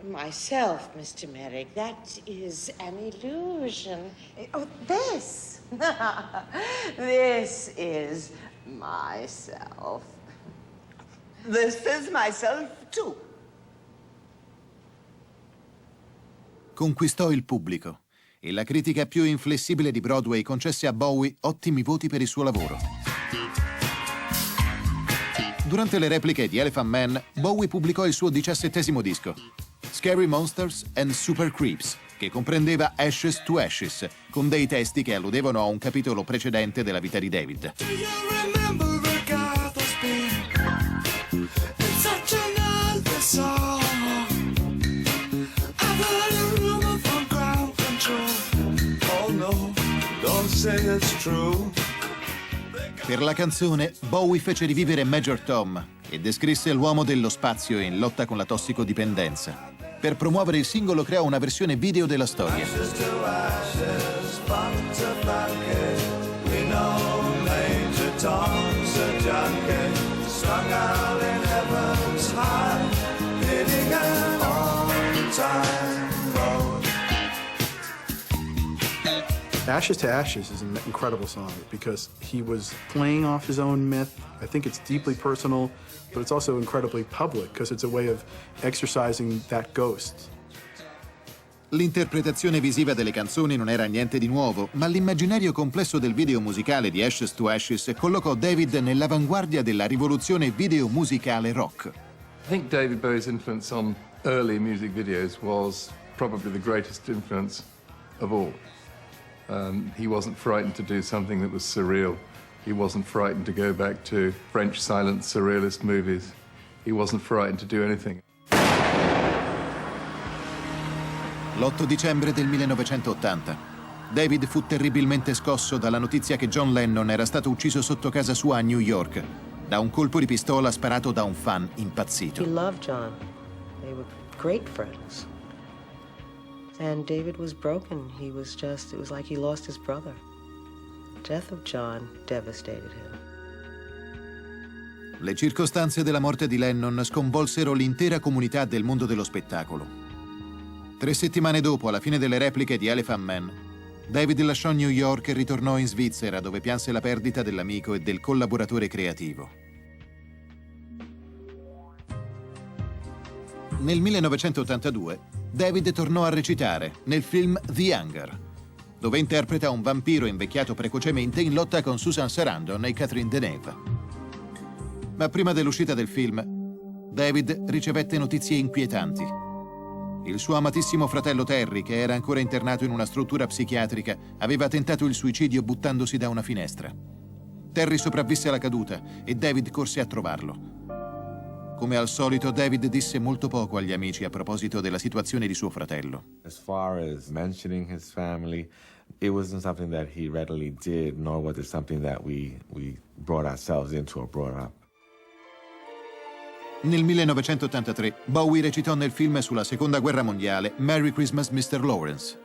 myself, Mr. Merrick. That is an illusion. Oh, this. This is myself. This is myself, too. Conquistò il pubblico e la critica più inflessibile di Broadway concesse a Bowie ottimi voti per il suo lavoro. Durante le repliche di Elephant Man, Bowie pubblicò il suo 17° disco, Scary Monsters and Super Creeps, che comprendeva Ashes to Ashes, con dei testi che alludevano a un capitolo precedente della vita di David. Per la canzone, Bowie fece rivivere Major Tom e descrisse l'uomo dello spazio in lotta con la tossicodipendenza. Per promuovere il singolo creò una versione video della storia. Ashes to Ashes is an incredible song because he was playing off his own myth. I think it's deeply personal, but it's also incredibly public because it's a way of exercising that ghost. L'interpretazione visiva delle canzoni non era niente di nuovo, ma l'immaginario complesso del video musicale di Ashes to Ashes collocò David nell'avanguardia della rivoluzione video musicale rock. I think David Bowie's influence on early music videos was probably the greatest influence of all. He wasn't frightened to do something that was surreal. He wasn't frightened to go back to French silent surrealist movies. He wasn't frightened to do anything. L'8 dicembre del 1980. David fu terribilmente scosso dalla notizia che John Lennon era stato ucciso sotto casa sua a New York da un colpo di pistola sparato da un fan impazzito. He loved John. They were great friends. And David was broken. It was like he lost his brother. The death of John devastated him. Le circostanze della morte di Lennon sconvolsero l'intera comunità del mondo dello spettacolo. 3 settimane dopo, alla fine delle repliche di Elephant Man, David lasciò New York e ritornò in Svizzera, dove pianse la perdita dell'amico e del collaboratore creativo. Nel 1982, David tornò a recitare nel film The Hunger, dove interpreta un vampiro invecchiato precocemente in lotta con Susan Sarandon e Catherine Deneuve. Ma prima dell'uscita del film, David ricevette notizie inquietanti. Il suo amatissimo fratello Terry, che era ancora internato in una struttura psichiatrica, aveva tentato il suicidio buttandosi da una finestra. Terry sopravvisse alla caduta e David corse a trovarlo. Come al solito, David disse molto poco agli amici a proposito della situazione di suo fratello. As far as mentioning his family, it wasn't something that he readily did, nor was it something that we brought ourselves into or brought up. Nel 1983 Bowie recitò nel film sulla Seconda Guerra Mondiale Merry Christmas Mr. Lawrence.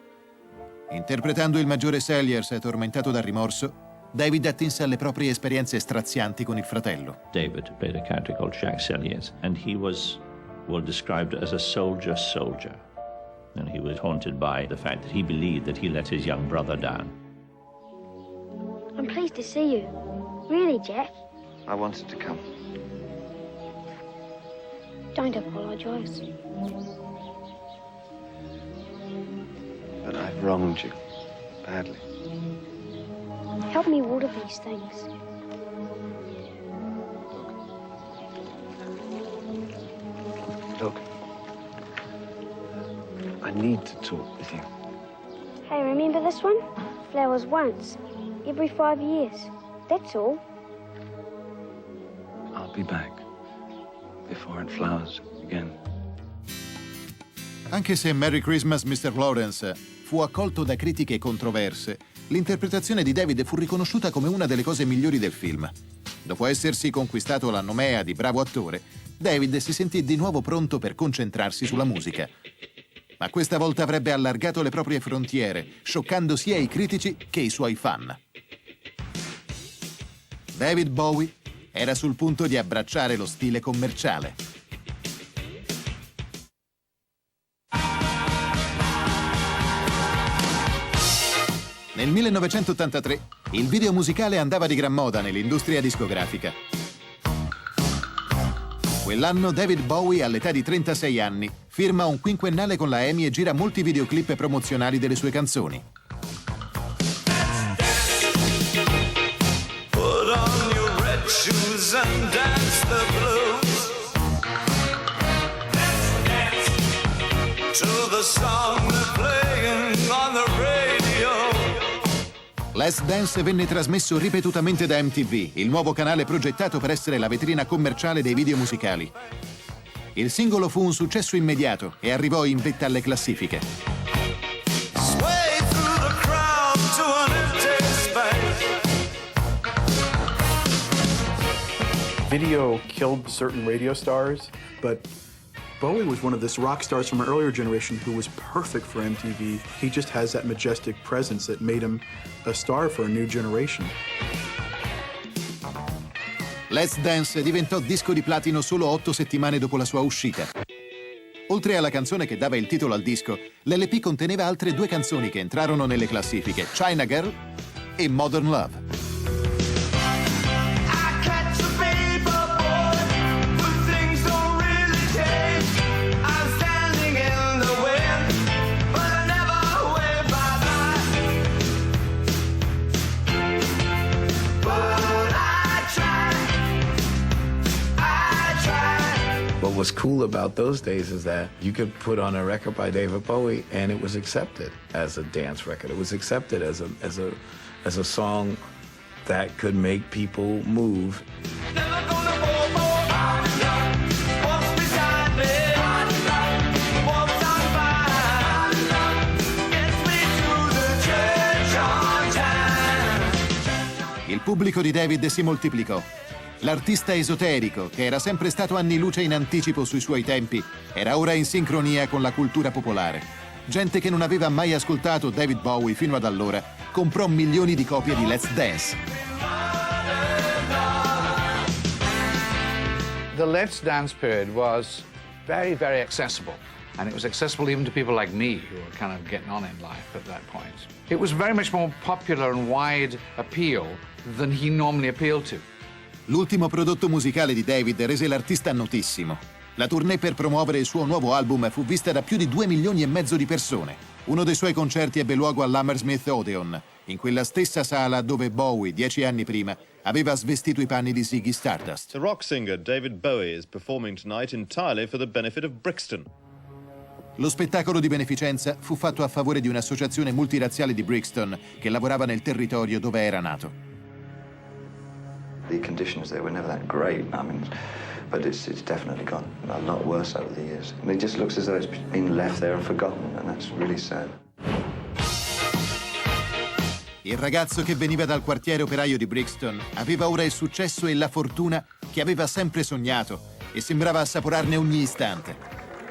Interpretando il maggiore Selliers tormentato dal rimorso, David attinse alle proprie esperienze strazianti con il fratello. David played a character called Jack Selliers, and he was described as a soldier. And he was haunted by the fact that he believed that he let his young brother down. I'm pleased to see you. Really, Jack? I wanted to come. Don't apologise. But I've wronged you badly. Help me water these things. Look, I need to talk with you. Hey, remember this one? Flowers once, every 5 years. That's all. I'll be back before it flowers again. Anche se Merry Christmas Mr. Lawrence fu accolto da critiche controverse, l'interpretazione di David fu riconosciuta come una delle cose migliori del film. Dopo essersi conquistato la nomea di bravo attore, David si sentì di nuovo pronto per concentrarsi sulla musica. Ma questa volta avrebbe allargato le proprie frontiere, scioccando sia i critici che i suoi fan. David Bowie era sul punto di abbracciare lo stile commerciale. Nel 1983 il video musicale andava di gran moda nell'industria discografica. Quell'anno David Bowie, all'età di 36 anni, firma un quinquennale con la EMI e gira molti videoclip promozionali delle sue canzoni. Shoes and dance the blues. To the song they're playing on the radio. Let's Dance venne trasmesso ripetutamente da MTV, il nuovo canale progettato per essere la vetrina commerciale dei video musicali. Il singolo fu un successo immediato e arrivò in vetta alle classifiche. Sway through the crowd to an empty space. Video killed certain radio stars, but Bowie was one of this rock stars from an earlier generation who was perfect for MTV. He just has that majestic presence that made him a star for a new generation. Let's Dance diventò disco di platino solo 8 settimane dopo la sua uscita. Oltre alla canzone che dava il titolo al disco, l'LP conteneva altre 2 canzoni che entrarono nelle classifiche, China Girl e Modern Love. was cool about those days is that you could put on a record by David Bowie and it was accepted as a dance record. It was accepted as a song that could make people move. Il pubblico di David si moltiplicò. L'artista esoterico, che era sempre stato anni luce in anticipo sui suoi tempi, era ora in sincronia con la cultura popolare. Gente che non aveva mai ascoltato David Bowie fino ad allora comprò milioni di copie di Let's Dance. The Let's Dance period was very, very accessible. And it was accessible even to people like me, who were kind of getting on in life at that point. It was very much more popular and wide appeal than he normally appealed to. L'ultimo prodotto musicale di David rese l'artista notissimo. La tournée per promuovere il suo nuovo album fu vista da più di 2,5 milioni di persone. Uno dei suoi concerti ebbe luogo all'Hammersmith Odeon, in quella stessa sala dove Bowie, 10 anni prima, aveva svestito i panni di Ziggy Stardust. The rock singer David Bowie is performing tonight entirely for the benefit of Brixton. Lo spettacolo di beneficenza fu fatto a favore di un'associazione multirazziale di Brixton che lavorava nel territorio dove era nato. The conditions there were never that great, I mean, but it's definitely got a lot worse over the years. And it just looks as though it's been left there and forgotten, and that's really sad. Il ragazzo che veniva dal quartiere operaio di Brixton aveva ora il successo e la fortuna che aveva sempre sognato e sembrava assaporarne ogni istante.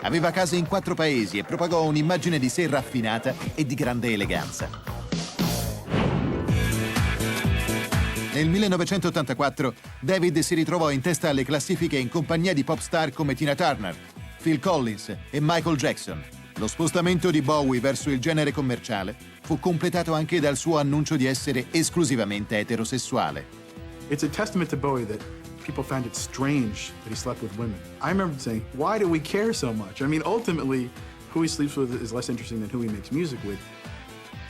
Aveva case in 4 paesi e propagò un'immagine di sé raffinata e di grande eleganza. Nel 1984 David si ritrovò in testa alle classifiche in compagnia di pop star come Tina Turner, Phil Collins e Michael Jackson. Lo spostamento di Bowie verso il genere commerciale fu completato anche dal suo annuncio di essere esclusivamente eterosessuale. It's a testament to Bowie that people found it strange that he slept with women. I remember saying, why do we care so much? I mean, ultimately, who he sleeps with is less interesting than who he makes music with.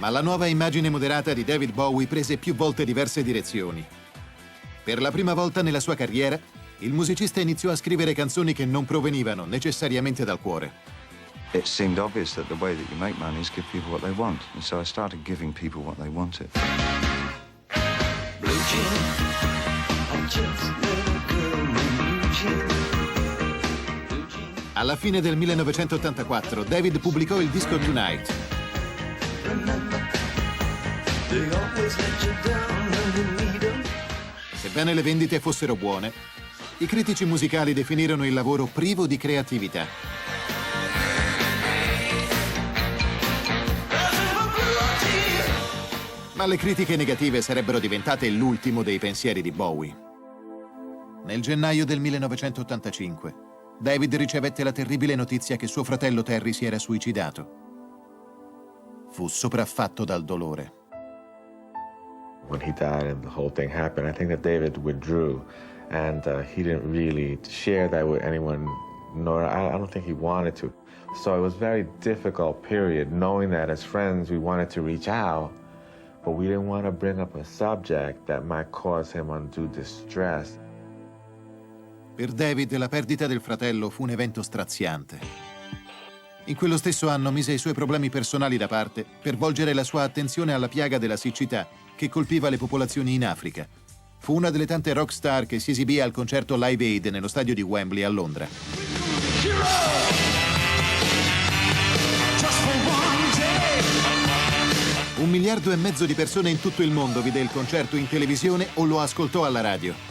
Ma la nuova immagine moderata di David Bowie prese più volte diverse direzioni. Per la prima volta nella sua carriera, il musicista iniziò a scrivere canzoni che non provenivano necessariamente dal cuore. It seemed obvious that the way that you make money is give people what they want. And so I started giving people what they wanted. Blue jean, I'm just a little girl in blue jean. Alla fine del 1984, David pubblicò il disco Tonight. Sebbene le vendite fossero buone, i critici musicali definirono il lavoro privo di creatività. Ma le critiche negative sarebbero diventate l'ultimo dei pensieri di Bowie. Nel gennaio del 1985, David ricevette la terribile notizia che suo fratello Terry si era suicidato. Fu sopraffatto dal dolore. When he died and the whole thing happened, I think that David withdrew, and he didn't really share that with anyone, nor I don't think he wanted to. So it was a very difficult period, knowing that as friends we wanted to reach out, but we didn't want to bring up a subject that might cause him undue distress. Per David la perdita del fratello fu un evento straziante. In quello stesso anno mise i suoi problemi personali da parte per volgere la sua attenzione alla piaga della siccità che colpiva le popolazioni in Africa. Fu una delle tante rock star che si esibì al concerto Live Aid nello stadio di Wembley a Londra. 1,5 miliardi di persone in tutto il mondo vide il concerto in televisione o lo ascoltò alla radio.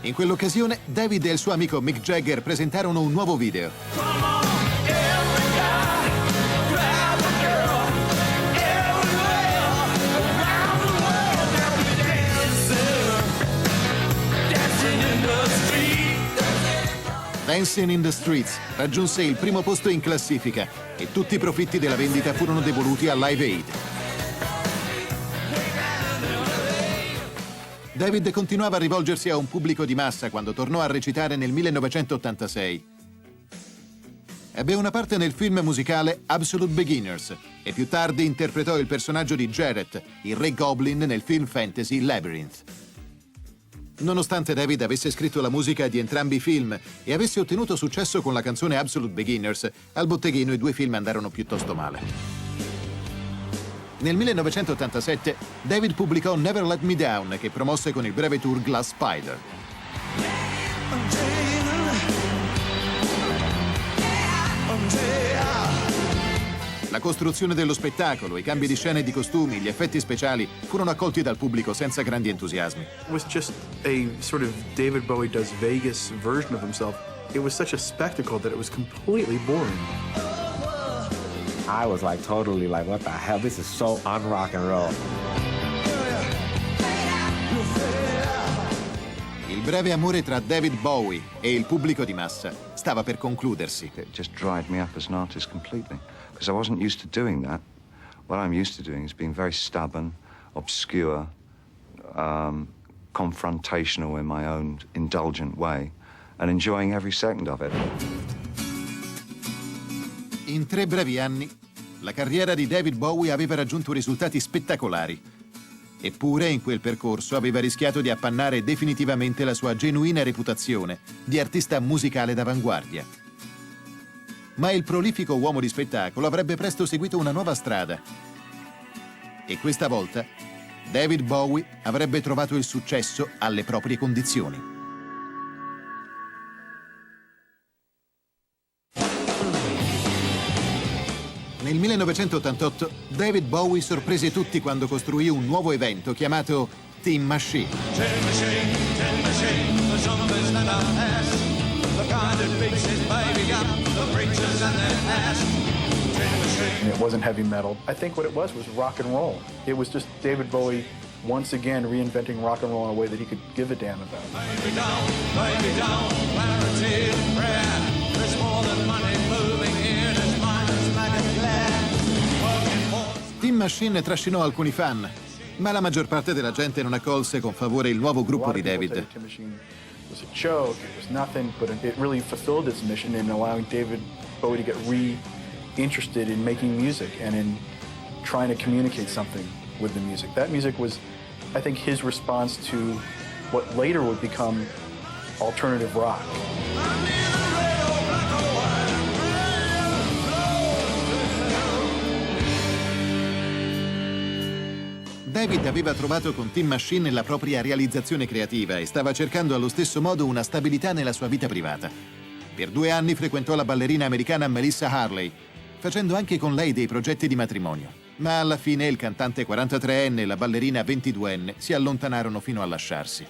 In quell'occasione, David e il suo amico Mick Jagger presentarono un nuovo video. Dancing in the Streets raggiunse il primo posto in classifica e tutti i profitti della vendita furono devoluti a Live Aid. David continuava a rivolgersi a un pubblico di massa quando tornò a recitare nel 1986. Ebbe una parte nel film musicale Absolute Beginners e più tardi interpretò il personaggio di Jarrett, il re Goblin, nel film fantasy Labyrinth. Nonostante David avesse scritto la musica di entrambi i film e avesse ottenuto successo con la canzone Absolute Beginners, al botteghino i due film andarono piuttosto male. Nel 1987 David pubblicò Never Let Me Down, che promosse con il breve tour Glass Spider. La costruzione dello spettacolo, i cambi di scena e di costumi, gli effetti speciali furono accolti dal pubblico senza grandi entusiasmi. It was just a sort of David Bowie does Vegas version of himself. It was such a spectacle that it was completely boring. I was like totally like, what the hell? This is so un-rock and roll. Il breve amore tra David Bowie e il pubblico di massa stava per concludersi. It just dried me up as an artist completely, because I wasn't used to doing that. What I'm used to doing is being very stubborn, obscure, confrontational in my own indulgent way, and enjoying every second of it. In 3 brevi anni, la carriera di David Bowie aveva raggiunto risultati spettacolari. Eppure, in quel percorso, aveva rischiato di appannare definitivamente la sua genuina reputazione di artista musicale d'avanguardia. Ma il prolifico uomo di spettacolo avrebbe presto seguito una nuova strada. E questa volta, David Bowie avrebbe trovato il successo alle proprie condizioni. Nel 1988 David Bowie sorprese tutti quando costruì un nuovo evento chiamato Tin Machine. It wasn't heavy metal. I think what it was rock and roll. It was just David Bowie once again reinventing rock and roll in a way that he could give a damn about. Baby down, clarity and prayer. There's more than money moving in his mind. It's like a glad. Tin Machine trascinò alcuni fan, ma la maggior parte della gente non accolse con favore il nuovo gruppo di David. Tin Machine was a joke. It was nothing, but it really fulfilled its mission in allowing David Bowie to get interested in making music and in trying to communicate something with the music. That music was, I think, his response to what later would become alternative rock. David aveva trovato con Tin Machine la propria realizzazione creativa e stava cercando allo stesso modo una stabilità nella sua vita privata. Per 2 anni frequentò la ballerina americana Melissa Harley, facendo anche con lei dei progetti di matrimonio. Ma alla fine il cantante 43enne e la ballerina 22enne si allontanarono fino a lasciarsi.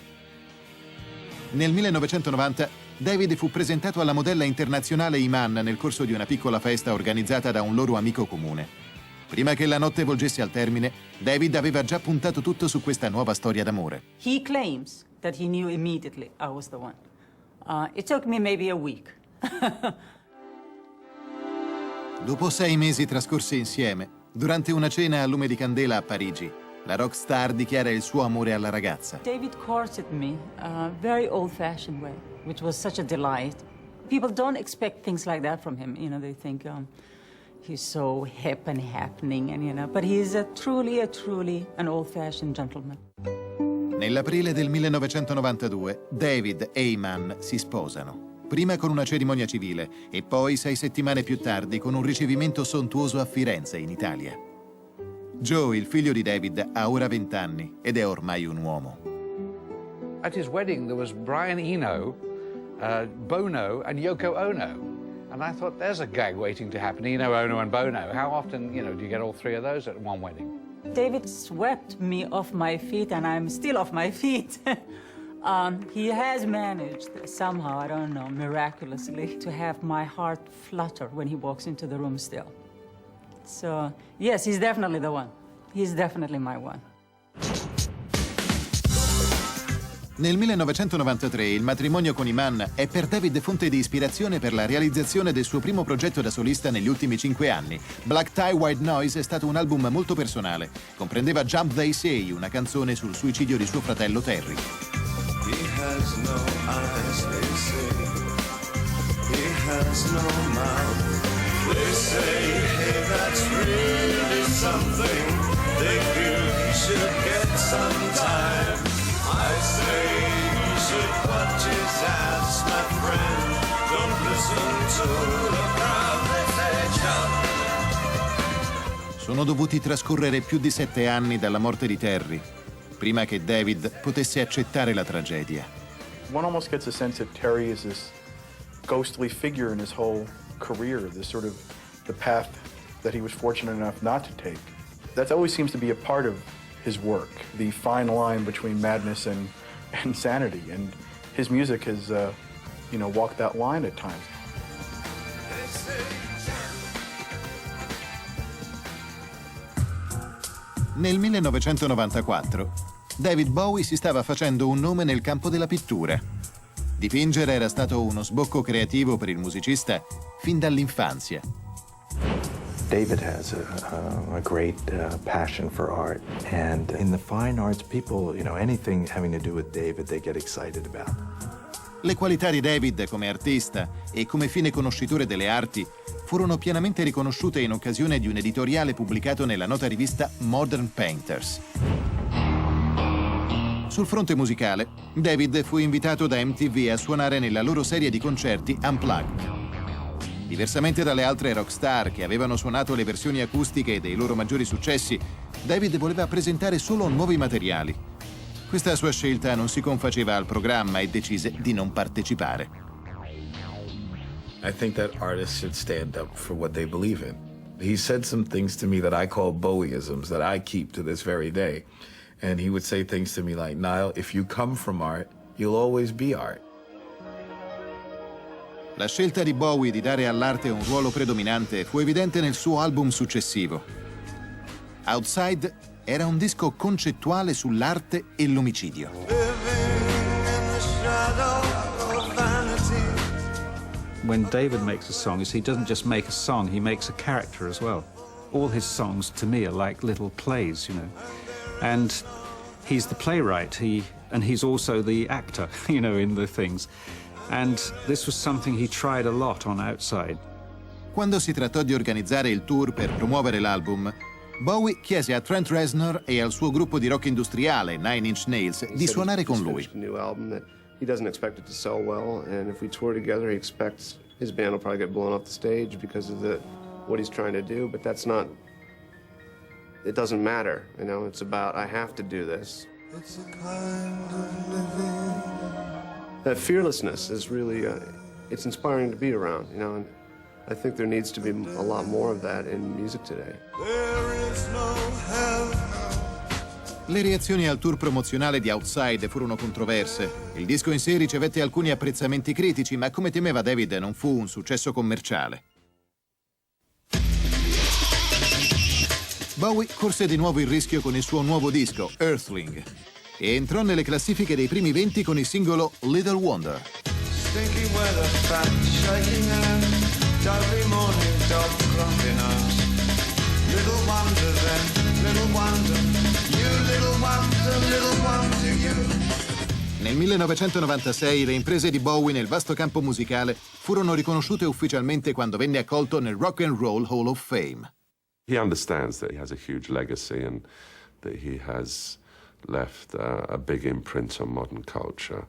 Nel 1990 David fu presentato alla modella internazionale Iman nel corso di una piccola festa organizzata da un loro amico comune. Prima che la notte volgesse al termine, David aveva già puntato tutto su questa nuova storia d'amore. He claims that he knew immediately I was the one. It took me maybe a week. Dopo 6 mesi trascorsi insieme, durante una cena a lume di candela a Parigi, la rockstar dichiara il suo amore alla ragazza. David courted me a very old-fashioned way, which was such a delight. People don't expect things like that from him. You know, they think he's so hip and happening, and but he's truly an old-fashioned gentleman. Nell'aprile del 1992, David e Iman si sposano. Prima con una cerimonia civile e poi 6 settimane più tardi con un ricevimento sontuoso a Firenze, in Italia. Joe, il figlio di David, ha ora 20 anni ed è ormai un uomo. At his wedding there was Brian Eno, Bono and Yoko Ono. And I thought, there's a gag waiting to happen, Eno, Ono and Bono. How often, do you get all 3 of those at one wedding? David swept me off my feet, and I'm still off my feet. He has managed somehow, I don't know, miraculously, to have my heart flutter when he walks into the room still. So, yes, he's definitely the one. He's definitely my one. Nel 1993 il matrimonio con Iman è per David fonte di ispirazione per la realizzazione del suo primo progetto da solista negli ultimi 5 anni. Black Tie White Noise è stato un album molto personale. Comprendeva Jump They Say, una canzone sul suicidio di suo fratello Terry. He has no eyes, they say. He has no mouth. They say, hey, that's really something. They feel he should get some time. I say music what is as my friend. Don't listen to the crowd, they say jump. Sono dovuti trascorrere più di 7 anni dalla morte di Terry, prima che David potesse accettare la tragedia. One almost gets a sense that Terry is this ghostly figure in his whole career, this sort of the path that he was fortunate enough not to take. That always seems to be a part of his work, the fine line between madness and sanity. And his music has, walked that line at times. Nel 1994, David Bowie si stava facendo un nome nel campo della pittura. Dipingere era stato uno sbocco creativo per il musicista fin dall'infanzia. David has a great passion for art, and in the fine arts, people, anything having to do with David, they get excited about. Le qualità di David come artista e come fine conoscitore delle arti furono pienamente riconosciute in occasione di un editoriale pubblicato nella nota rivista Modern Painters. Sul fronte musicale, David fu invitato da MTV a suonare nella loro serie di concerti Unplugged. Diversamente dalle altre rockstar che avevano suonato le versioni acustiche dei loro maggiori successi, David voleva presentare solo nuovi materiali. Questa sua scelta non si confaceva al programma e decise di non partecipare. I think that artists should stand up for what they believe in. He said some things to me that I call Bowieisms that I keep to this very day. And he would say things to me like, Niall, if you come from art, you'll always be art. La scelta di Bowie di dare all'arte un ruolo predominante fu evidente nel suo album successivo. Outside era un disco concettuale sull'arte e l'omicidio. When David makes a song, he doesn't just make a song, he makes a character as well. All his songs, to me, are like little plays, And he's the playwright, and he's also the actor, in the things. And this was something he tried a lot on Outside. Quando si trattò di organizzare il tour per promuovere l'album, Bowie chiese a Trent Reznor e al suo gruppo di rock industriale, Nine Inch Nails, di suonare con lui. He doesn't expect it to sell well, and if we tour together, he expects his band will probably get blown off the stage because of what he's trying to do, but that's not, it doesn't matter, it's about, I have to do this. It's a kind of living. That fearlessness is really, it's inspiring to be around, and I think there needs to be a lot more of that in music today. There is no hell. Le reazioni al tour promozionale di Outside furono controverse. Il disco in sé ricevette alcuni apprezzamenti critici, ma come temeva David non fu un successo commerciale. Bowie corse di nuovo il rischio con il suo nuovo disco, Earthling, e entrò nelle classifiche dei primi 20 con il singolo Little Wonder. Stinky weather, fat shaking hands, dovey morning dog grumpy nose. Little wonder then, little wonder, you little wonder you. Nel 1996 le imprese di Bowie nel vasto campo musicale furono riconosciute ufficialmente quando venne accolto nel Rock and Roll Hall of Fame. He understands that he has a huge legacy and that he has left a big imprint on modern culture.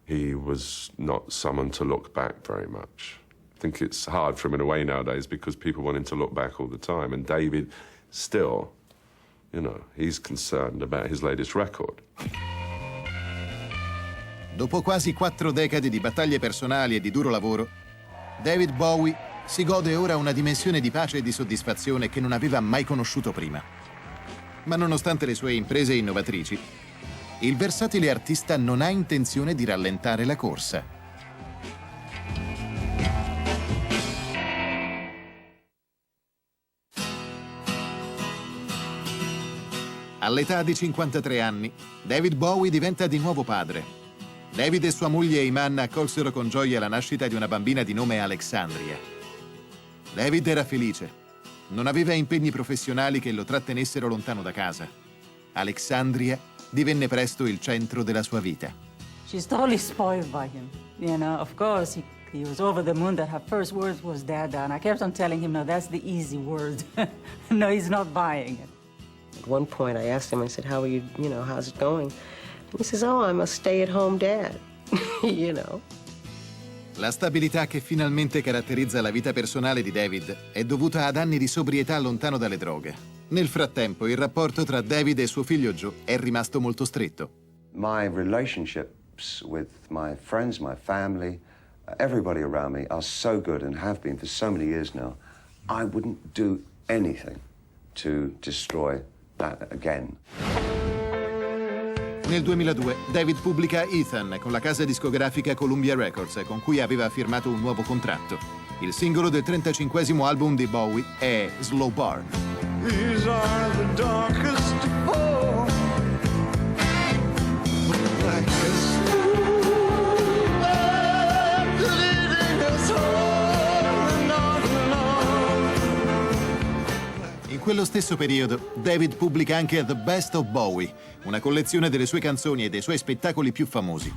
He was not someone to look back very much. I think it's hard for him in a way nowadays because people want him to look back all the time. And David still, he's concerned about his latest record. Dopo quasi 4 decadi di battaglie personali e di duro lavoro, David Bowie si gode ora una dimensione di pace e di soddisfazione che non aveva mai conosciuto prima. Ma nonostante le sue imprese innovatrici, il versatile artista non ha intenzione di rallentare la corsa. All'età di 53 anni, David Bowie diventa di nuovo padre. David e sua moglie Iman accolsero con gioia la nascita di una bambina di nome Alexandria. David era felice. Non aveva impegni professionali che lo trattenessero lontano da casa. Alexandria divenne presto il centro della sua vita. She's totally spoiled by him. Of course, he was over the moon that her first word was Dada, and I kept on telling him, no, that's the easy word. No, he's not buying it. At one point, I asked him, I said, how are you, how's it going? And he says, oh, I'm a stay-at-home dad. you know. La stabilità che finalmente caratterizza la vita personale di David è dovuta ad anni di sobrietà lontano dalle droghe. Nel frattempo, il rapporto tra David e suo figlio Joe è rimasto molto stretto. My relationships with my friends, my family, everybody around me are so good and have been for so many years now. I wouldn't do anything to destroy that again. Nel 2002 David pubblica Ethan con la casa discografica Columbia Records, con cui aveva firmato un nuovo contratto. Il singolo del 35esimo album di Bowie è Slow Burn. These are the darkest hours. Like a slow burn leading us on and on and on. In quello stesso periodo, David pubblica anche The Best of Bowie, una collezione delle sue canzoni e dei suoi spettacoli più famosi.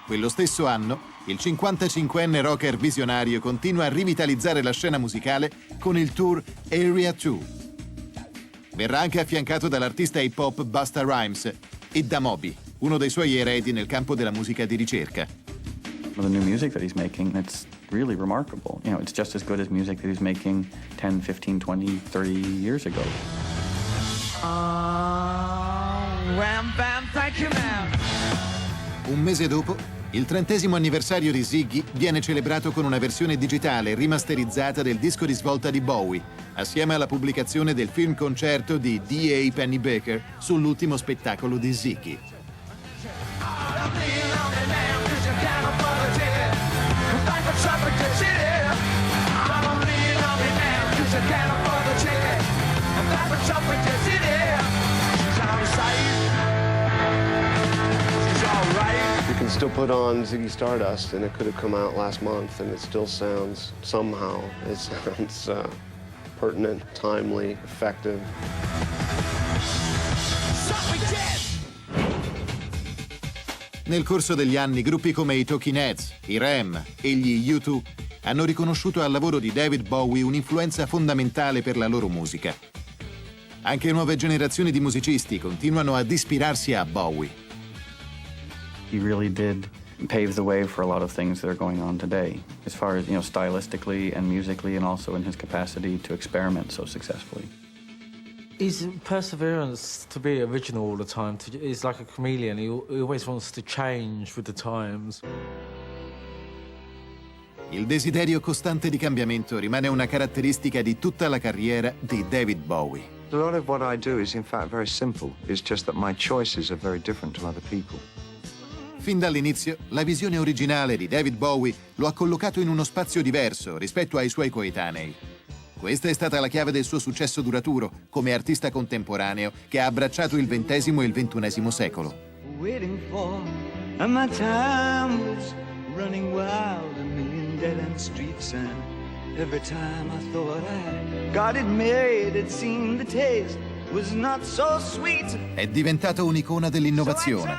Quello stesso anno, il 55enne rocker visionario continua a rivitalizzare la scena musicale con il tour Area 2. Verrà anche affiancato dall'artista hip hop Busta Rhymes e da Moby, uno dei suoi eredi nel campo della musica di ricerca. The new music that he's making, it's really remarkable. You know, it's just as good as music that he's making 10, 15, 20, 30 years ago. Wham, bam, thank you, ma'am. Un mese dopo, il 30° anniversario di Ziggy viene celebrato con una versione digitale rimasterizzata del disco di svolta di Bowie, assieme alla pubblicazione del film concerto di D.A. Pennebaker sull'ultimo spettacolo di Ziggy. You can still put on Ziggy Stardust, and it could have come out last month, and it still sounds, somehow, it sounds pertinent, timely, effective. Nel corso degli anni, gruppi come i Talking Heads, i Rem e gli U2 hanno riconosciuto al lavoro di David Bowie un'influenza fondamentale per la loro musica. Anche nuove generazioni di musicisti continuano ad ispirarsi a Bowie. He really did pave the way for a lot of things that are going on today, as far as, you know, stylistically and musically, and also in his capacity to experiment so successfully. His perseverance to be original all the time, he's like a chameleon. He always wants to change with the times. Il desiderio costante di cambiamento rimane una caratteristica di tutta la carriera di David Bowie. A lot of what I do is in fact very simple. It's just that my choices are very different to other people. Fin dall'inizio, la visione originale di David Bowie lo ha collocato in uno spazio diverso rispetto ai suoi coetanei. Questa è stata la chiave del suo successo duraturo come artista contemporaneo che ha abbracciato il XX e il XXI secolo. Waiting for, and my time was running wild, a million dead-end streets, and every time I thought I got it made, it seemed the taste was not so sweet. È diventato un'icona dell'innovazione,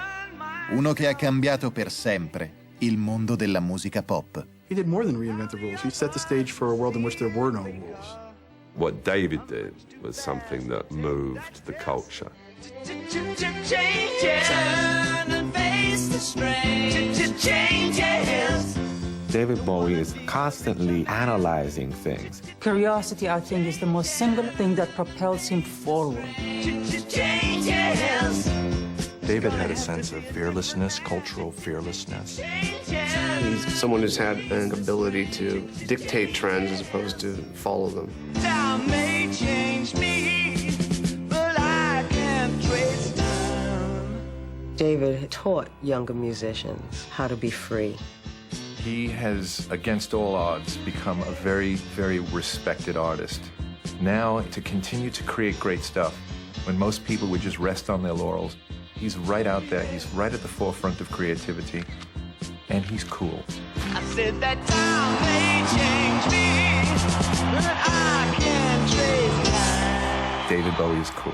uno che ha cambiato per sempre il mondo della musica pop. He did more than reinvent the rules. He set the stage for a world in which there were no rules. What David did was something that moved the culture. David Bowie is constantly analyzing things. Curiosity, I think, is the most single thing that propels him forward. David had a sense of fearlessness, cultural fearlessness. He's someone who's had an ability to dictate trends as opposed to follow them. Time may change me, but I can't trace time. David taught younger musicians how to be free. He has, against all odds, become a very, very respected artist. Now, to continue to create great stuff, when most people would just rest on their laurels, he's right out there, he's right at the forefront of creativity, and he's cool. I said that time may change me, but I can't trace time. David Bowie is cool.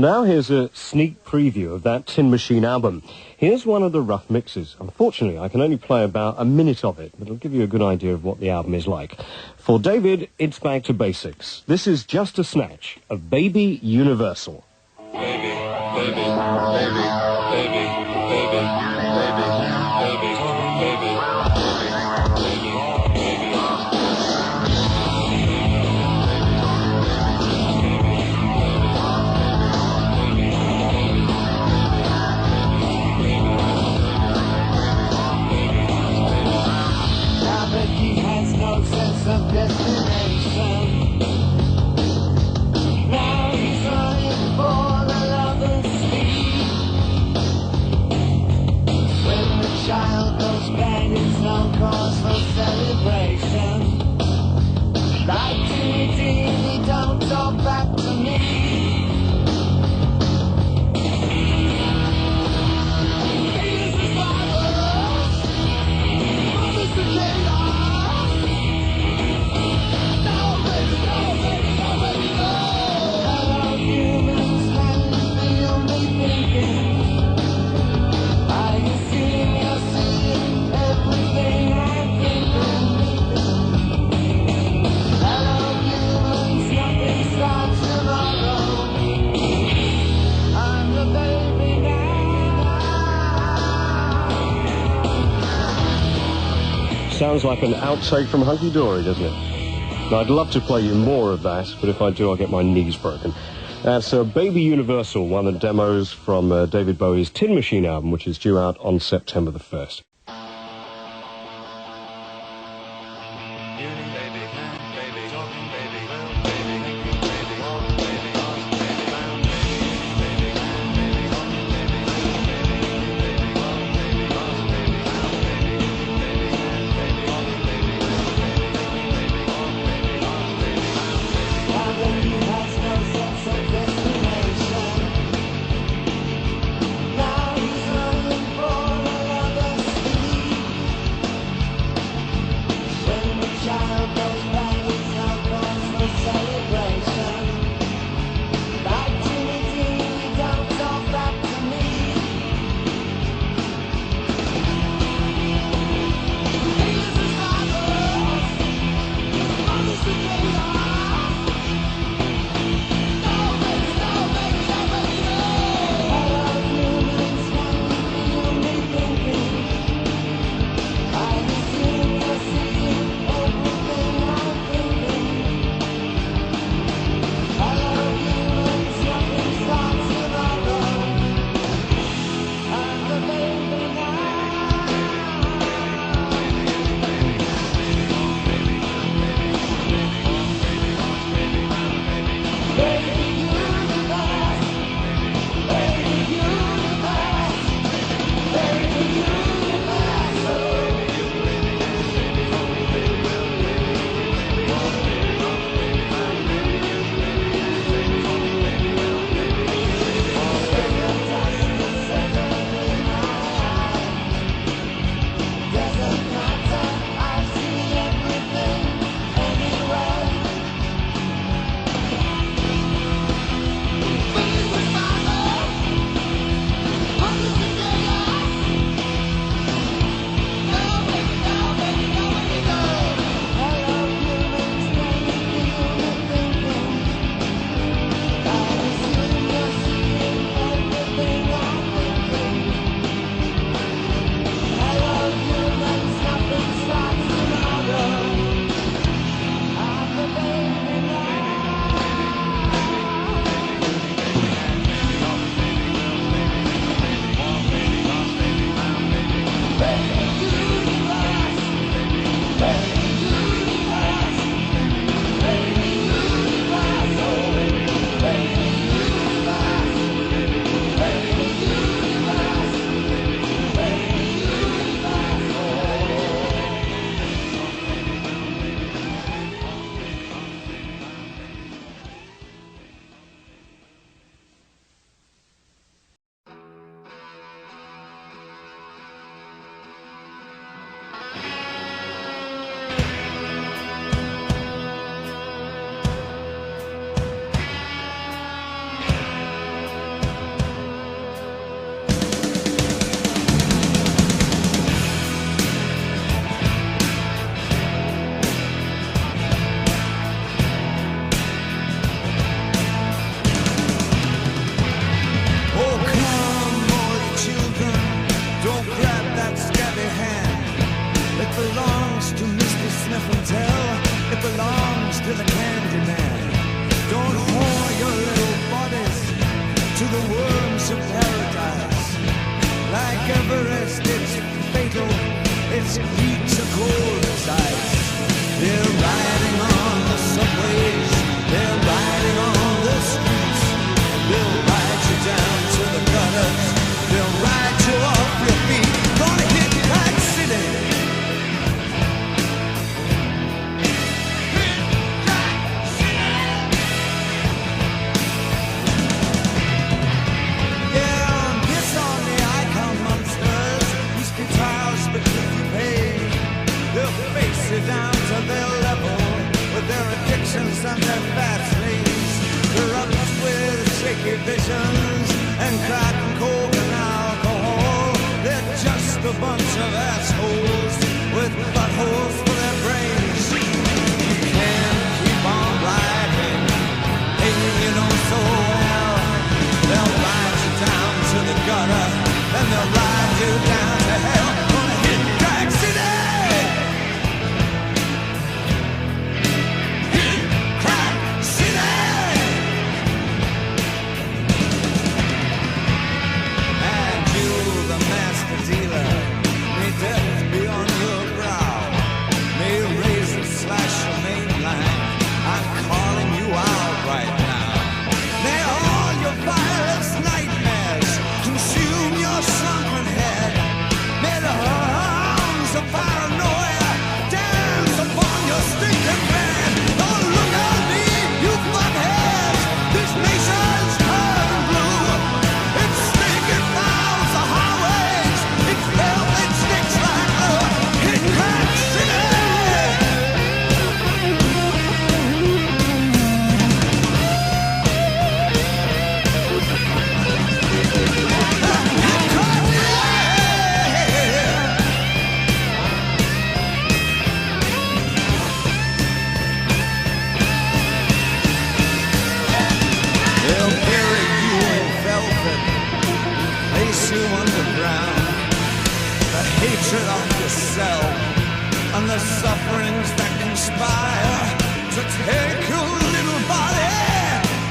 now here's a sneak preview of that Tin Machine album. Here's one of the rough mixes. Unfortunately, I can only play about a minute of it, but it'll give you a good idea of what the album is like. For David, it's back to basics. This is just a snatch of Baby Universal. Baby, baby, baby, baby, baby, baby, baby, baby. Sense of destination. Now he's running for the lover's speed. When the child goes bang, it's no cause for celebration. Like Timmy, he don't talk back to me. He's the father, mother's the chaos. Sounds like an outtake from Hunky Dory, doesn't it? Now, I'd love to play you more of that, but if I do, I'll get my knees broken. That's Baby Universal, one of the demos from David Bowie's Tin Machine album, which is due out on September the 1st. Now he's running for the lover's and they'll ride you down to hell. Gonna hit crack city. Hit crack city. And you, the master dealer, may death be on your brow, may razor slash your main line. I'm calling you out right now. May all your vilest nightmares consume your sunken head. May the hounds of paranoia dance upon your stinking bed. Don't look at me, you fuckheads. This nation's turned blue. It's stinking fouls the highways. It's filth, it stinks like hit crack city. They'll bury you in velvet, place you underground. The hatred of yourself and the sufferings that conspire to take your little body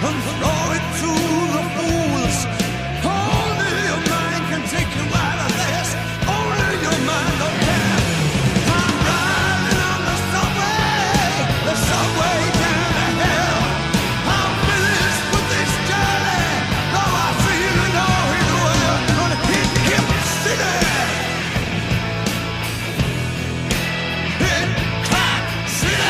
and throw it to the fools. Only your mind can take you out of this. Only your mind don't care. I'm riding on the subway down to hell. I'm finished with this journey. Though I see you know either way you're gonna hit city. Hit crack city.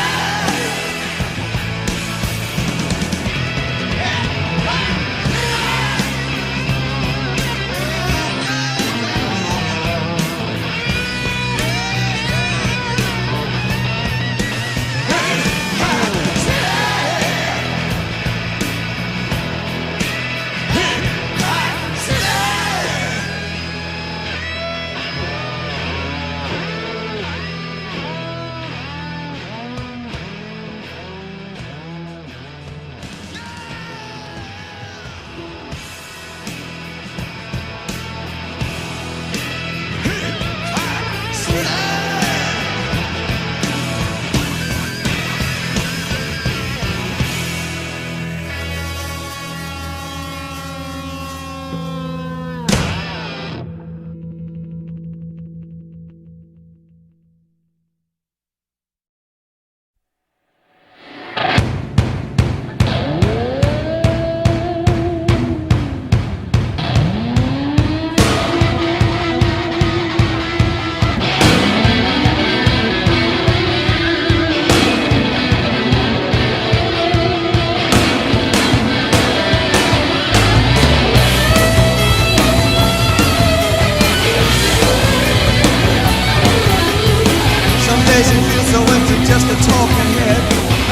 Some days you feel so empty, just a talking head.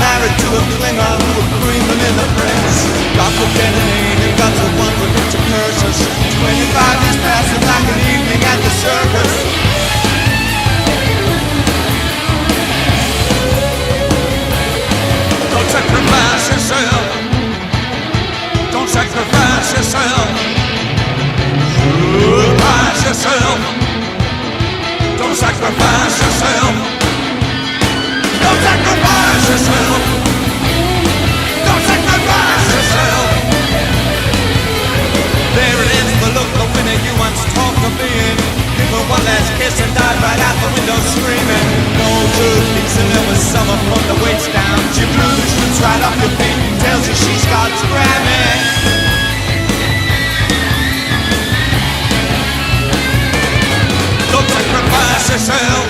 Married to a Klingon who would cream him in the press. Got the Denny, you got the one with it to curse us. 25 years passing like an evening at the circus. Don't sacrifice yourself. Don't sacrifice yourself. Sacrifice yourself. Don't sacrifice yourself. Don't sacrifice yourself. Don't sacrifice yourself. There it is, the look, the winner you once talked of being. Give her one last kiss and dive right out the window screaming. No good peace and there was summer from the waist down. She blew the shoots right off your feet. Tells you she's got to grab it. Don't sacrifice yourself.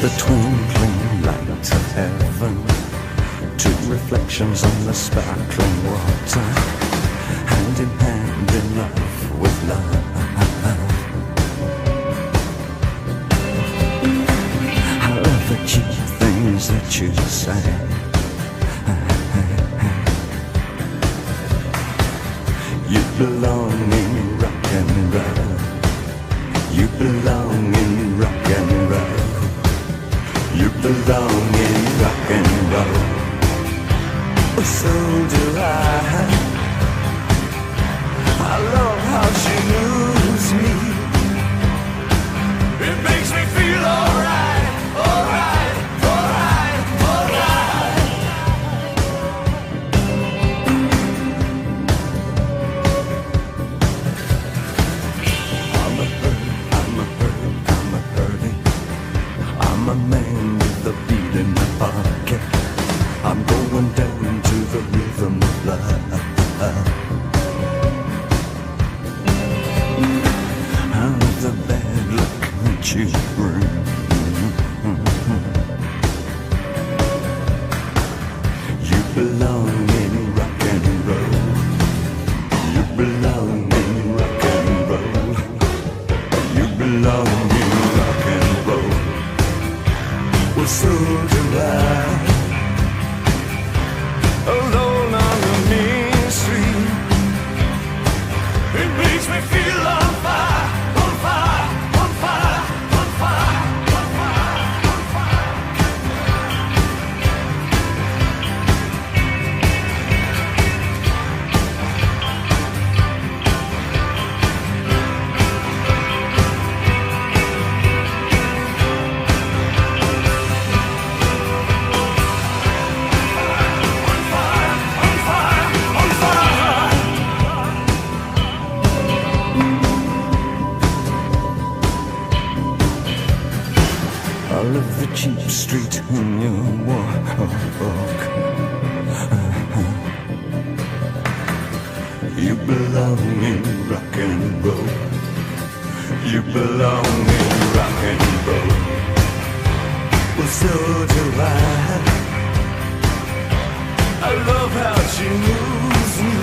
the twinkling light of heaven, two reflections on the sparkling water, hand in hand in love with love. I love the cheap things that you say. You belong in rock and roll. You belong in rock and roll. You belong in rock and roll. Oh, so do I. I love how she moves me. It makes me feel alright, alright, alright, alright. I'm a hurting. I'm a man with a beat in my pocket. I'm going down to the rhythm of love. Out of the bad luck that you bring. You belong in rock and roll. You belong in rock and roll. You belong in rock and roll. Well, so do I. Alone on the main street, it makes me feel on fire, on fire, on fire, on fire, on fire, on fire. I love the cheap street when you walk. You belong in rock and roll. You belong in rock and roll. Well, so do I. I love how she moves me.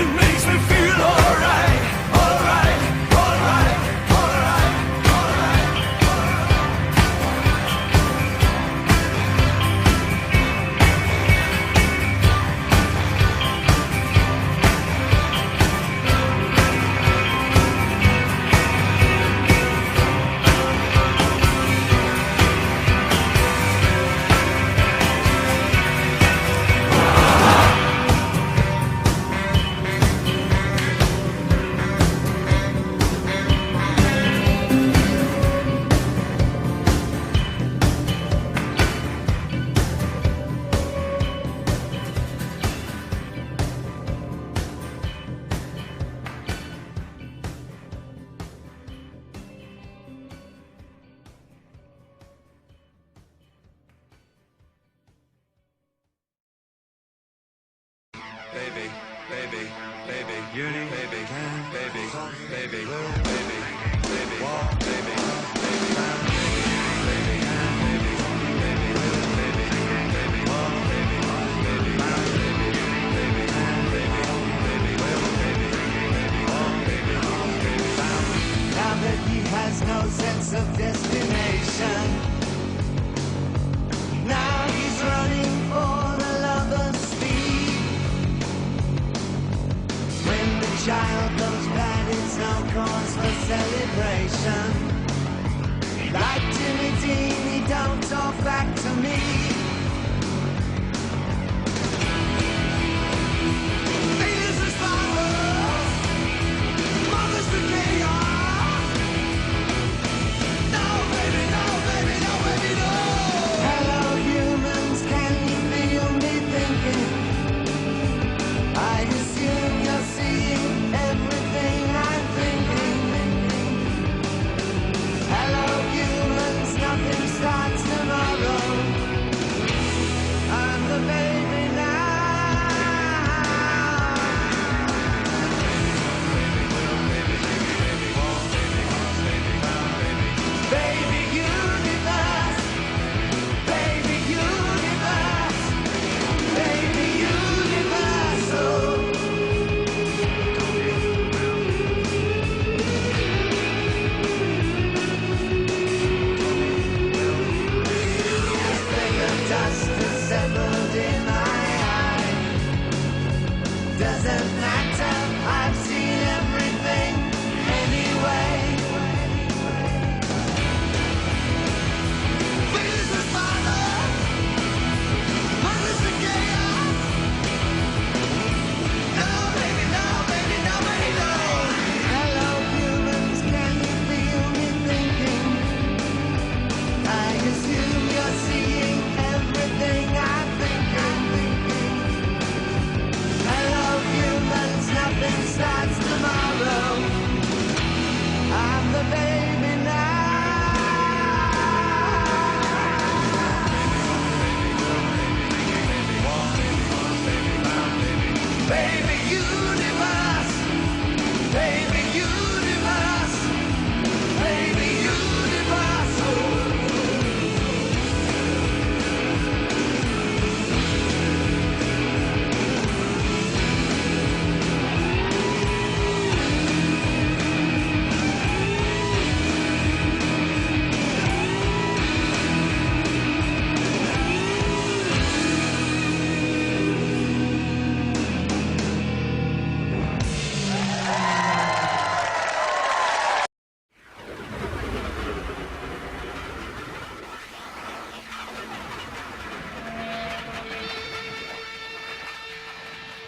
It makes me feel alright, alright, alright, alright. Baby, baby, baby, uni, baby, baby, baby, baby, baby, walk, baby, baby, now that he has no sense of destination, now he's running for the lover's speed. When the child goes bad, it's no cause for celebration. Like Jimmy Dean, he don't talk back to me. Venus is spirals, mothers to chaos. No, baby, no, baby, no, baby, no. Hello, humans, can you feel me thinking? I assume you're seeing everything I'm thinking. Hello, humans, nothing starts tomorrow.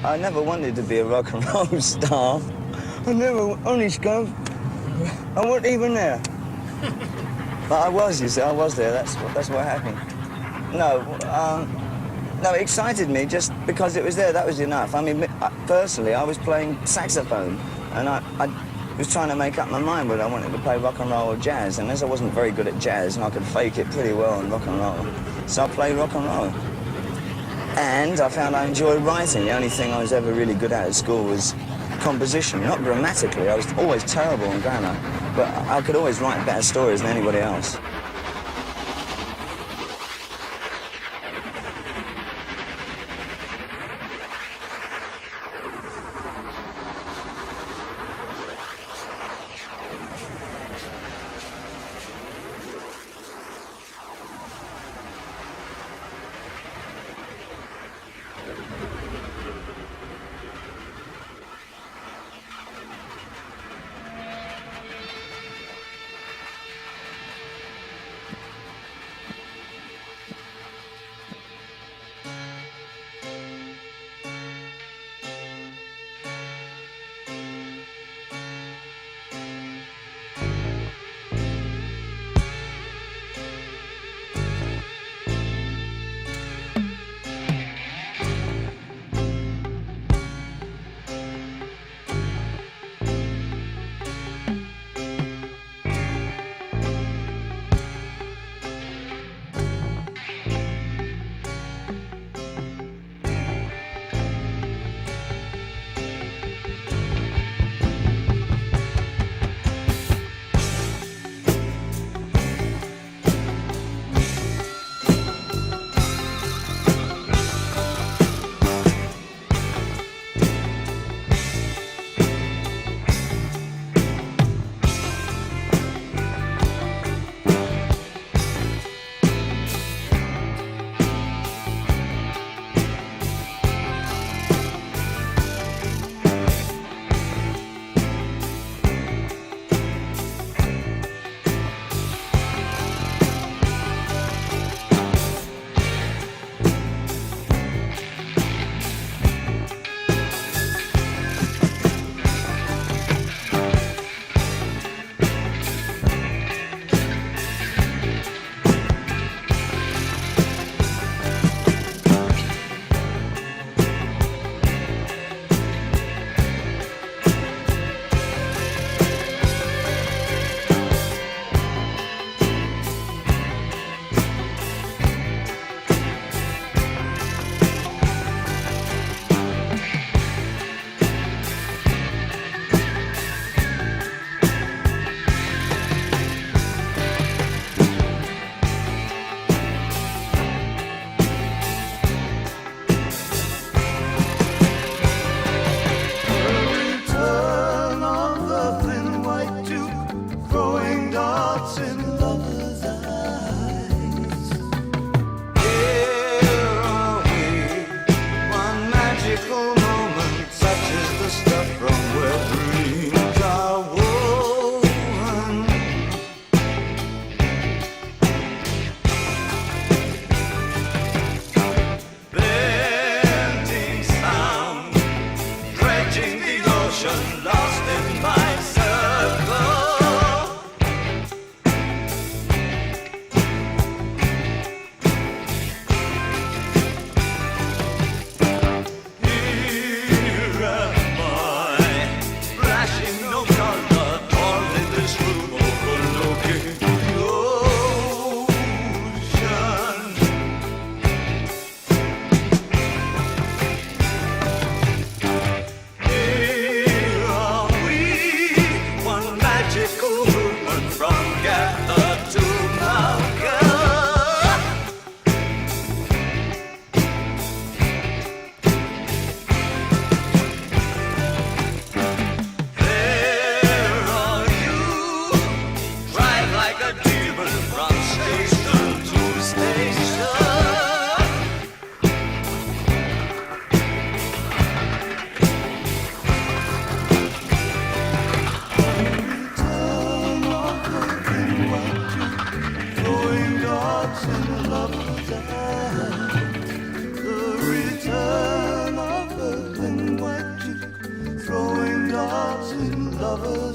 I never wanted to be a rock and roll star. I never, honest God, I wasn't even there. But I was, you see, I was there. That's what happened. No, no, it excited me just because it was there. That was enough. I mean, personally, I was playing saxophone, and I was trying to make up my mind whether I wanted to play rock and roll or jazz. And as I wasn't very good at jazz, and I could fake it pretty well in rock and roll, so I played rock and roll. And I found I enjoyed writing. The only thing I was ever really good at school was composition, not grammatically. I was always terrible in grammar, but I could always write better stories than anybody else.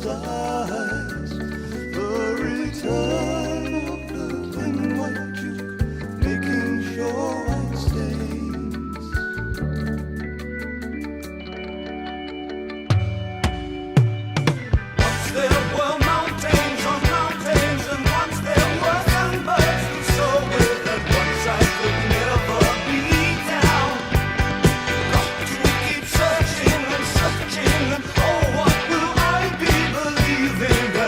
those eyes, the return of the thin white juke, making sure white stains. Once there were mountains on mountains, and once there were sunbirds to soar with, and once I could never be down. Got to keep searching and searching, and oh, what will I be believing?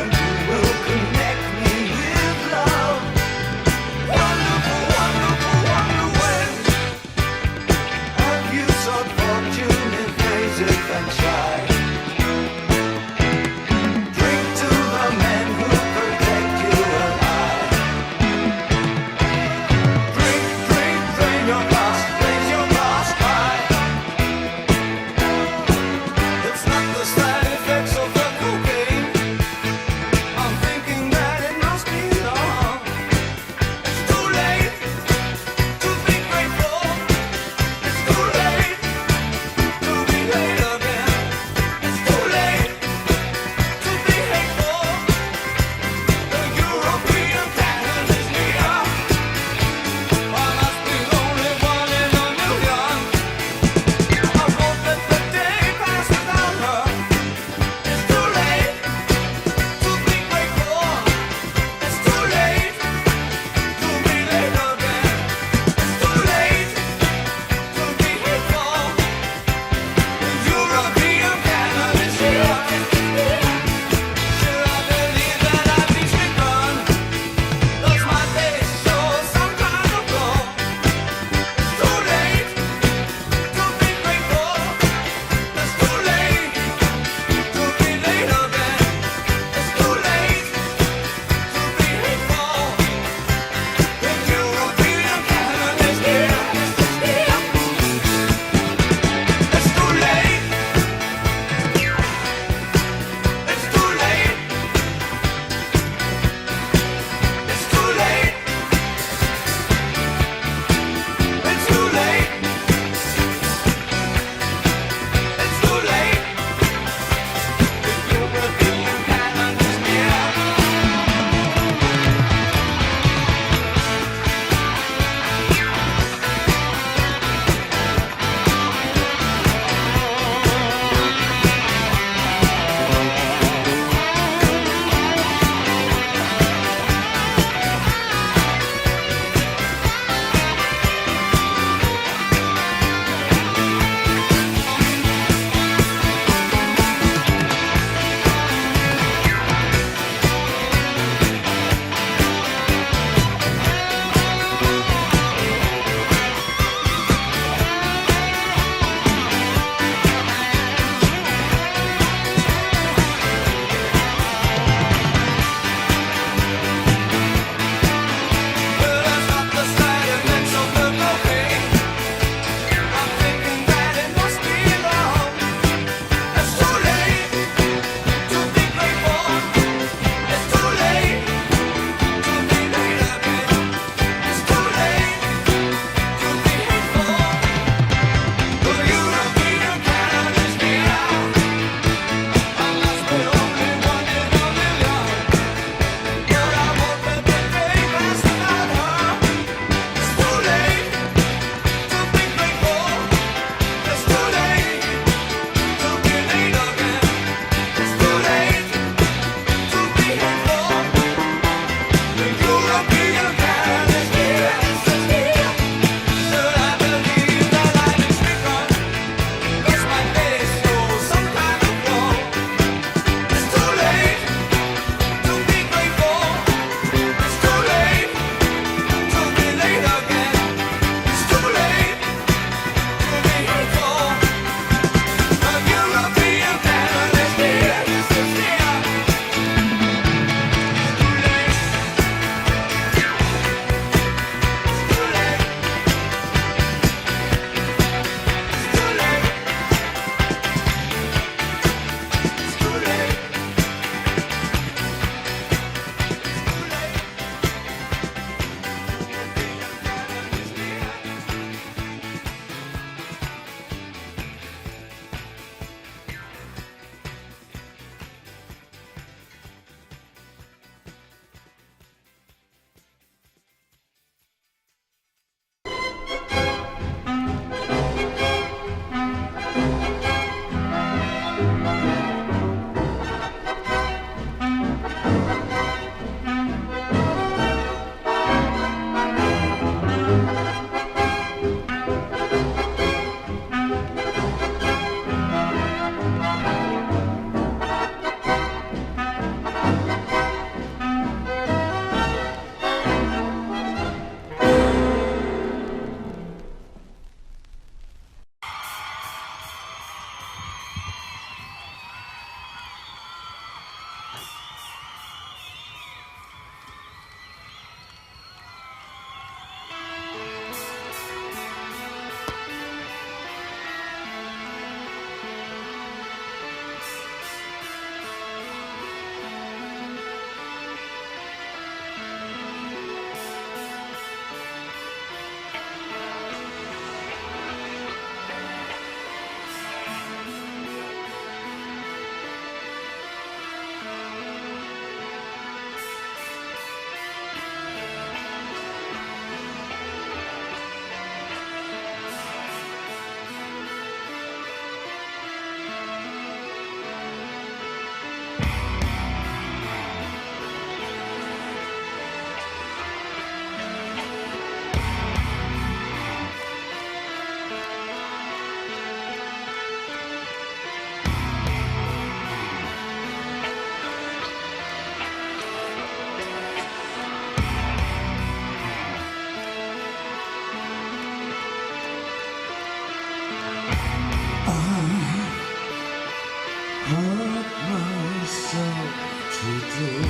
today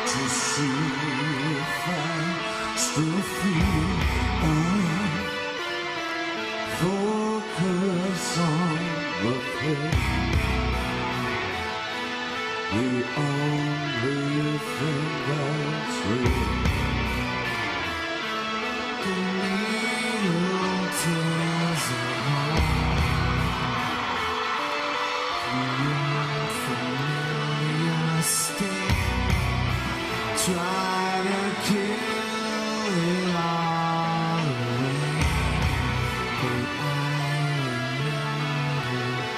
to see if I still feel focus on the pain. The only thing that's real. The needle tears apart. The unfamiliar state. Try to kill it all away. But I remember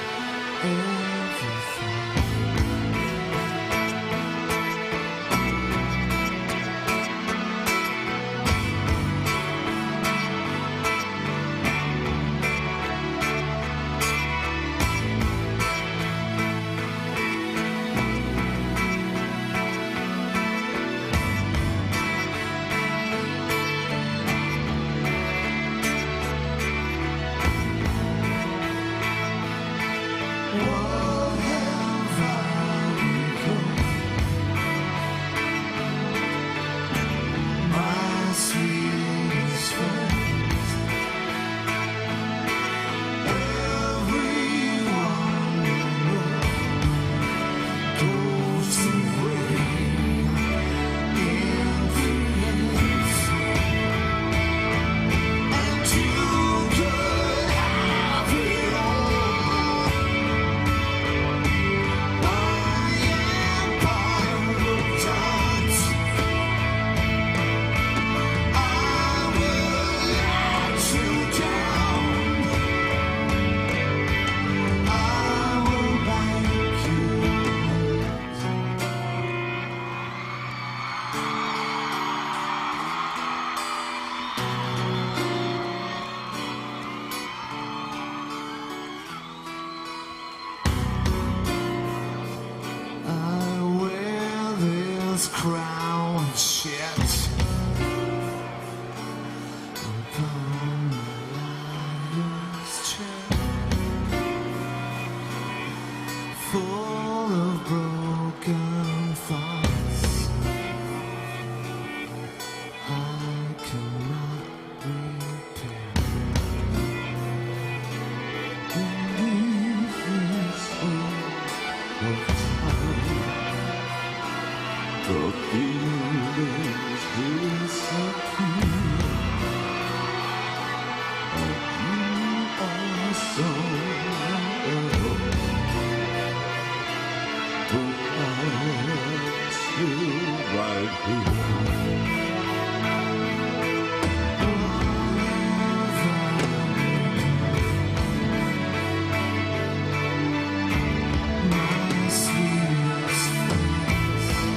everything. Crown of shit upon the liar's chair, full of broken thoughts I cannot repair. Beneath this wheel of time, the feelings disappear, and you are so alone. But I'm still right here. My sweetest face.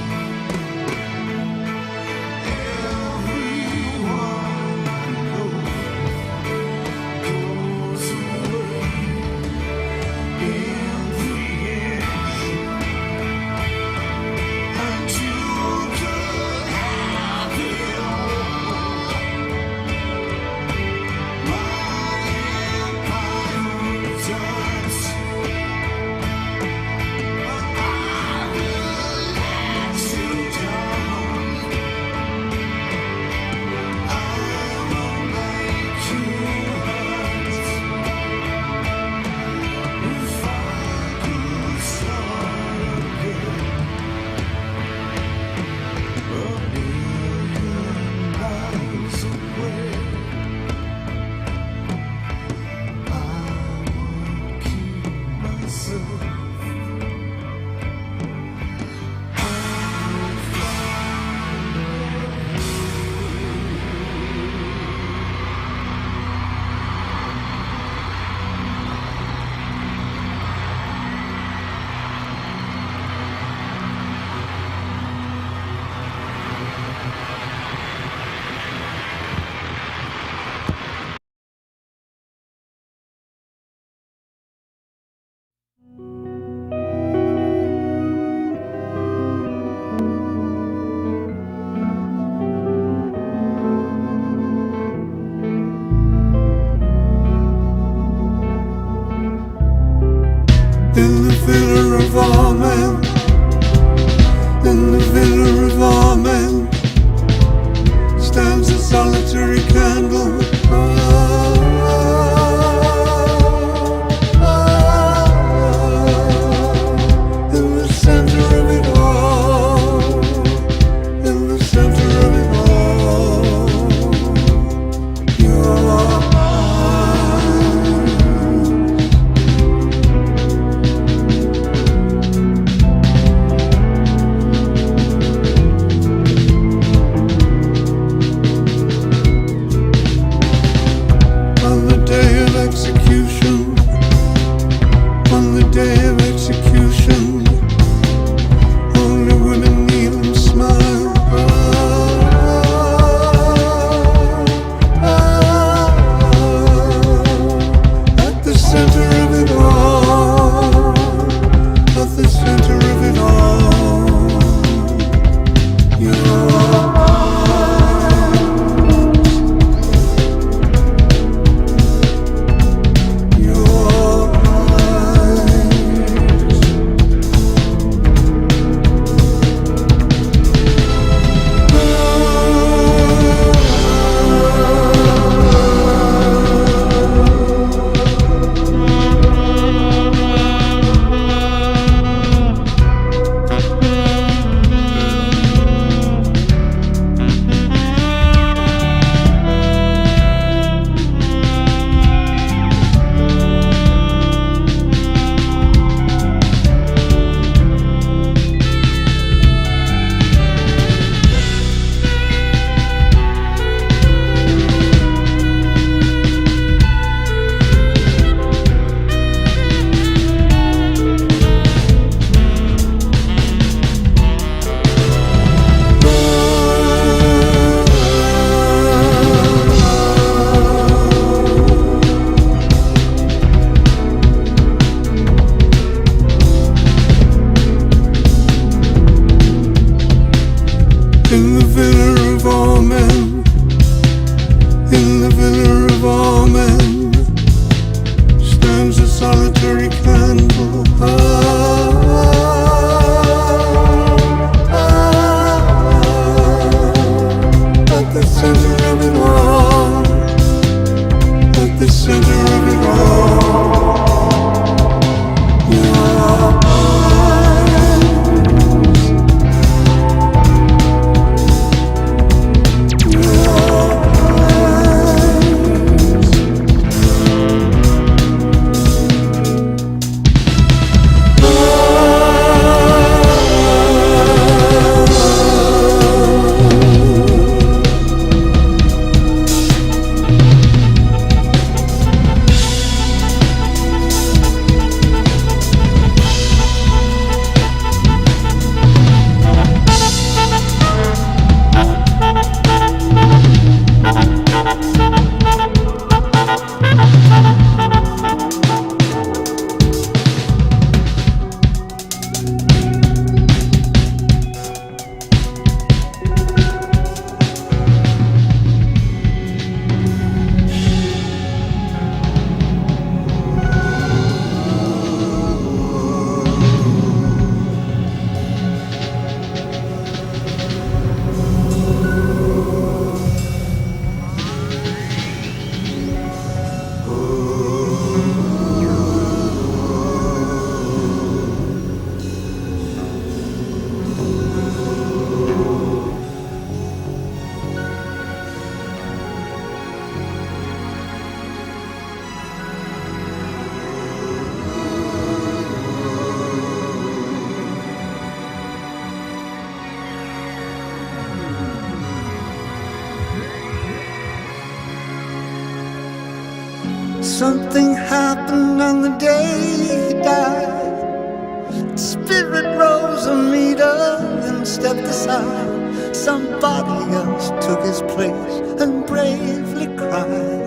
Something happened on the day he died. Spirit rose a meter and stepped aside. Somebody else took his place and bravely cried,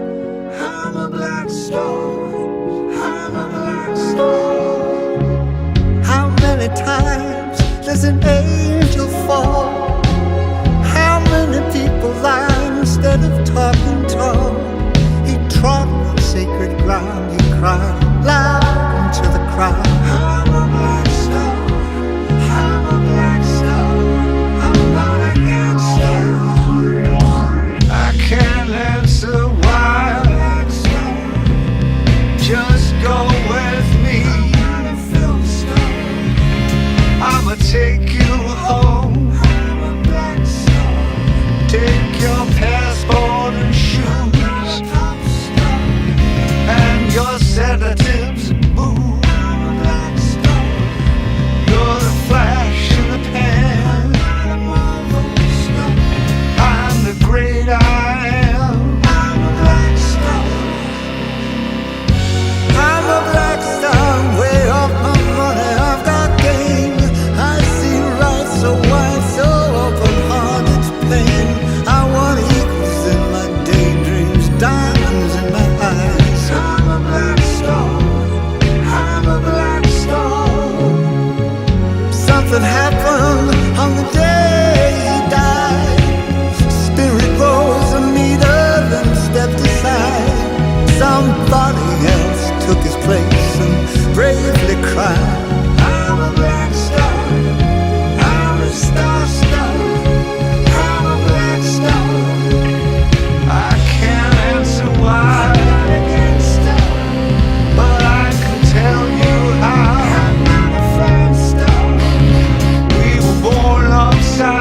I'm a black star, I'm a black star. How many times does an angel fall? How many people lie instead of talking tall? He trod on sacred ground, he cried loud into the crowd, I'm a black star, I'm a black star, I'm not a gangster. I can't answer why, just go with me. I'ma take you home, take your passport and shoes and your sedatives and booze. You're the flash in the pan, I'm the great I am. I'm a black star, I'm a black star, way off my money, I've got game. I see right so wide, so open heart, it's pain. I want eagles in my daydreams, diamonds in my eyes. I'm a black star, I'm a black star. Something happened on the day he died. Spirit rose a meter, then stepped aside. Somebody else took his place and bravely cried, I'm a black star, I'm a star, star, I'm a black star. I can't answer why, but I can tell you how. I'm not a fan star. We were born upside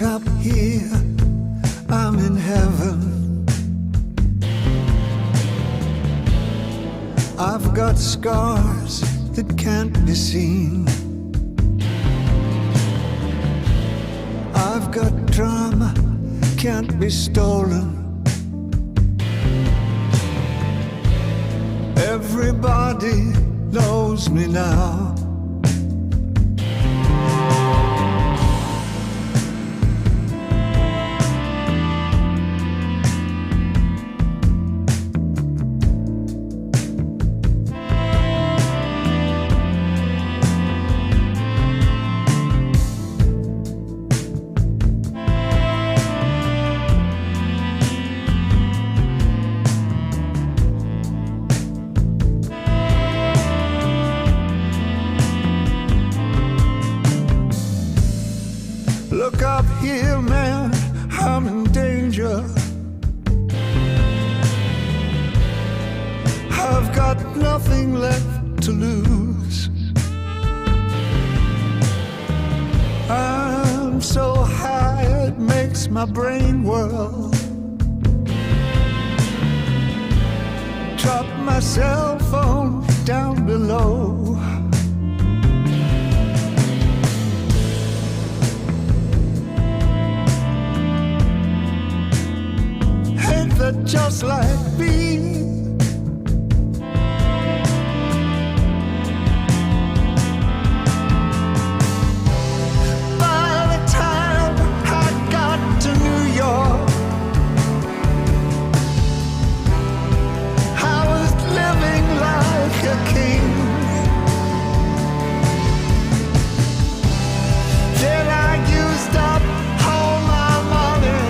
up here, I'm in heaven. I've got scars that can't be seen. I've got drama, can't be stolen. Everybody knows me now. Look up here, man, I'm in danger. I've got nothing left to lose. I'm so high it makes my brain whirl. Drop my cell phone down below. That just like me. By the time I got to New York, I was living like a king. Then I used up all my money.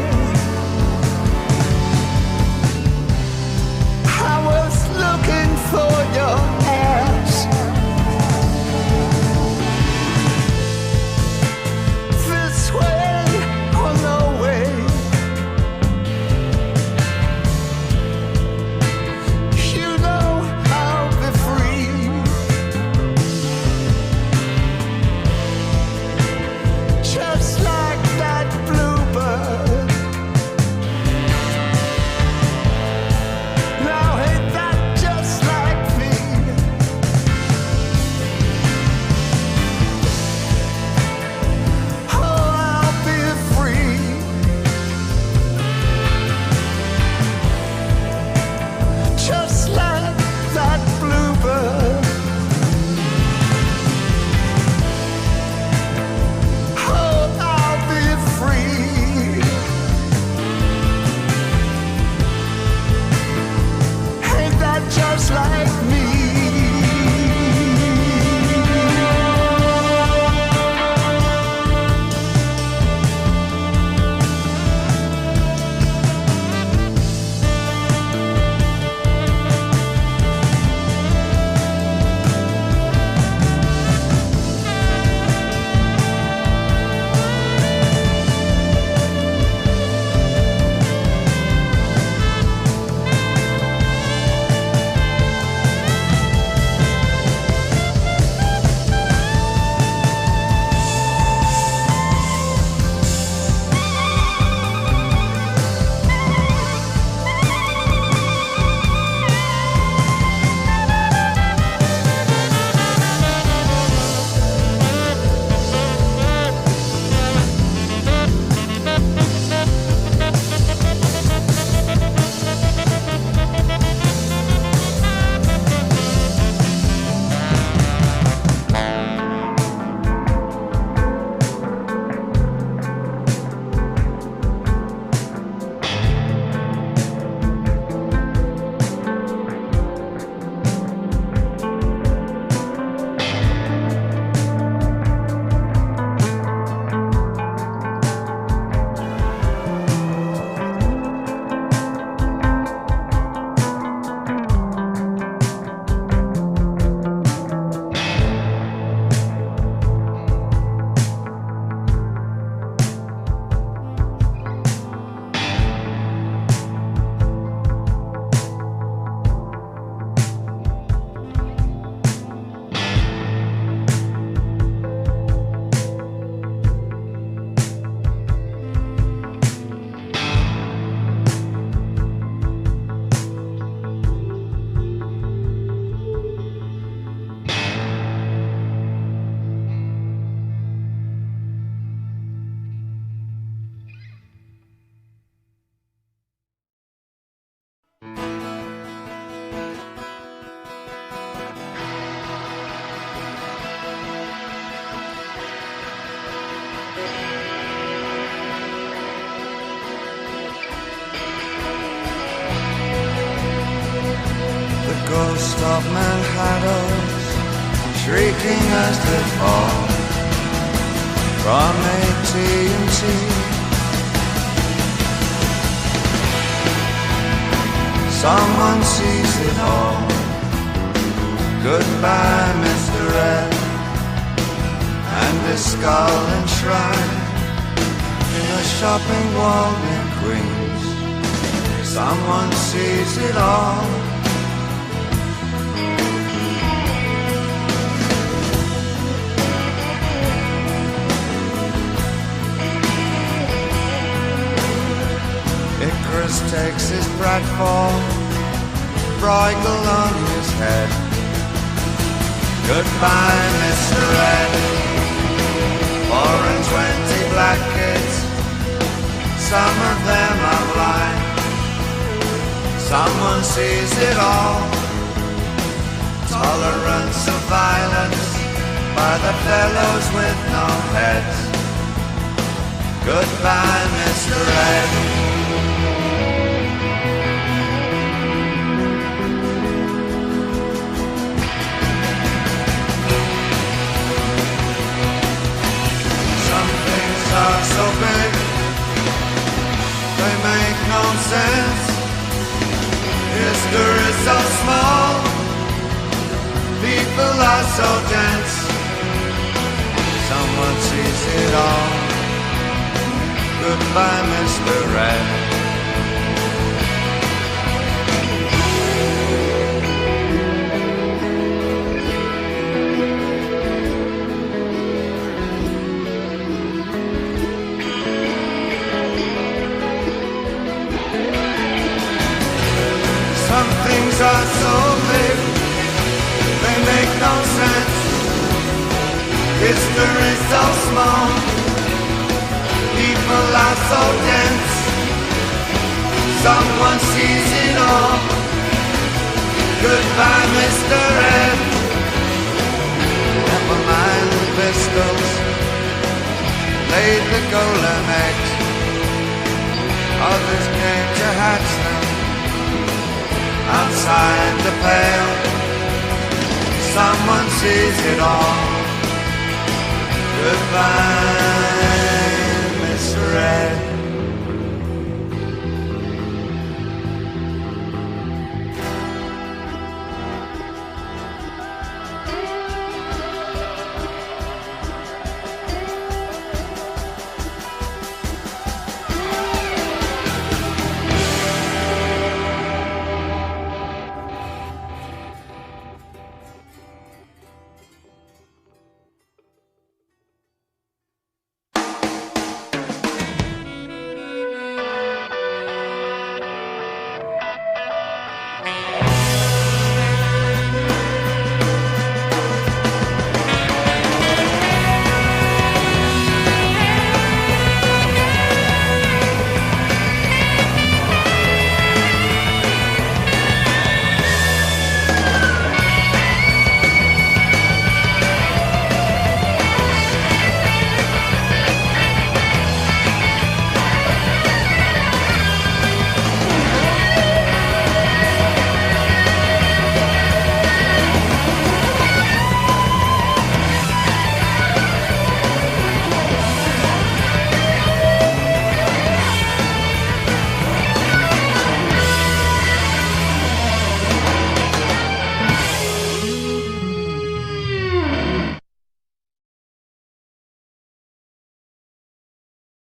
of Manhattan's shrieking as they fall from AT&T. Someone sees it all. Goodbye, Mr. Ed, and his skull enshrined in a shopping mall in Queens. Someone sees it all. Icarus takes his pratfall, Bruegel on his head. Goodbye, Mr. Ed. 4 and 20 black kids, some of them are blind. Someone sees it all. Tolerance of violence by the fellows with no heads. Goodbye, Mr. Ed. Are so big, they make no sense. History is so small, people are so dense. Someone sees it all. Goodbye, Mr. Red. Things are so big, they make no sense. History's so small, people are so dense. Someone sees it all. Goodbye, Mr. Ed. Never mind the pistols, laid the golden eggs. Others came to hatch them outside the pale. Someone sees it all. Goodbye, Mr. Red.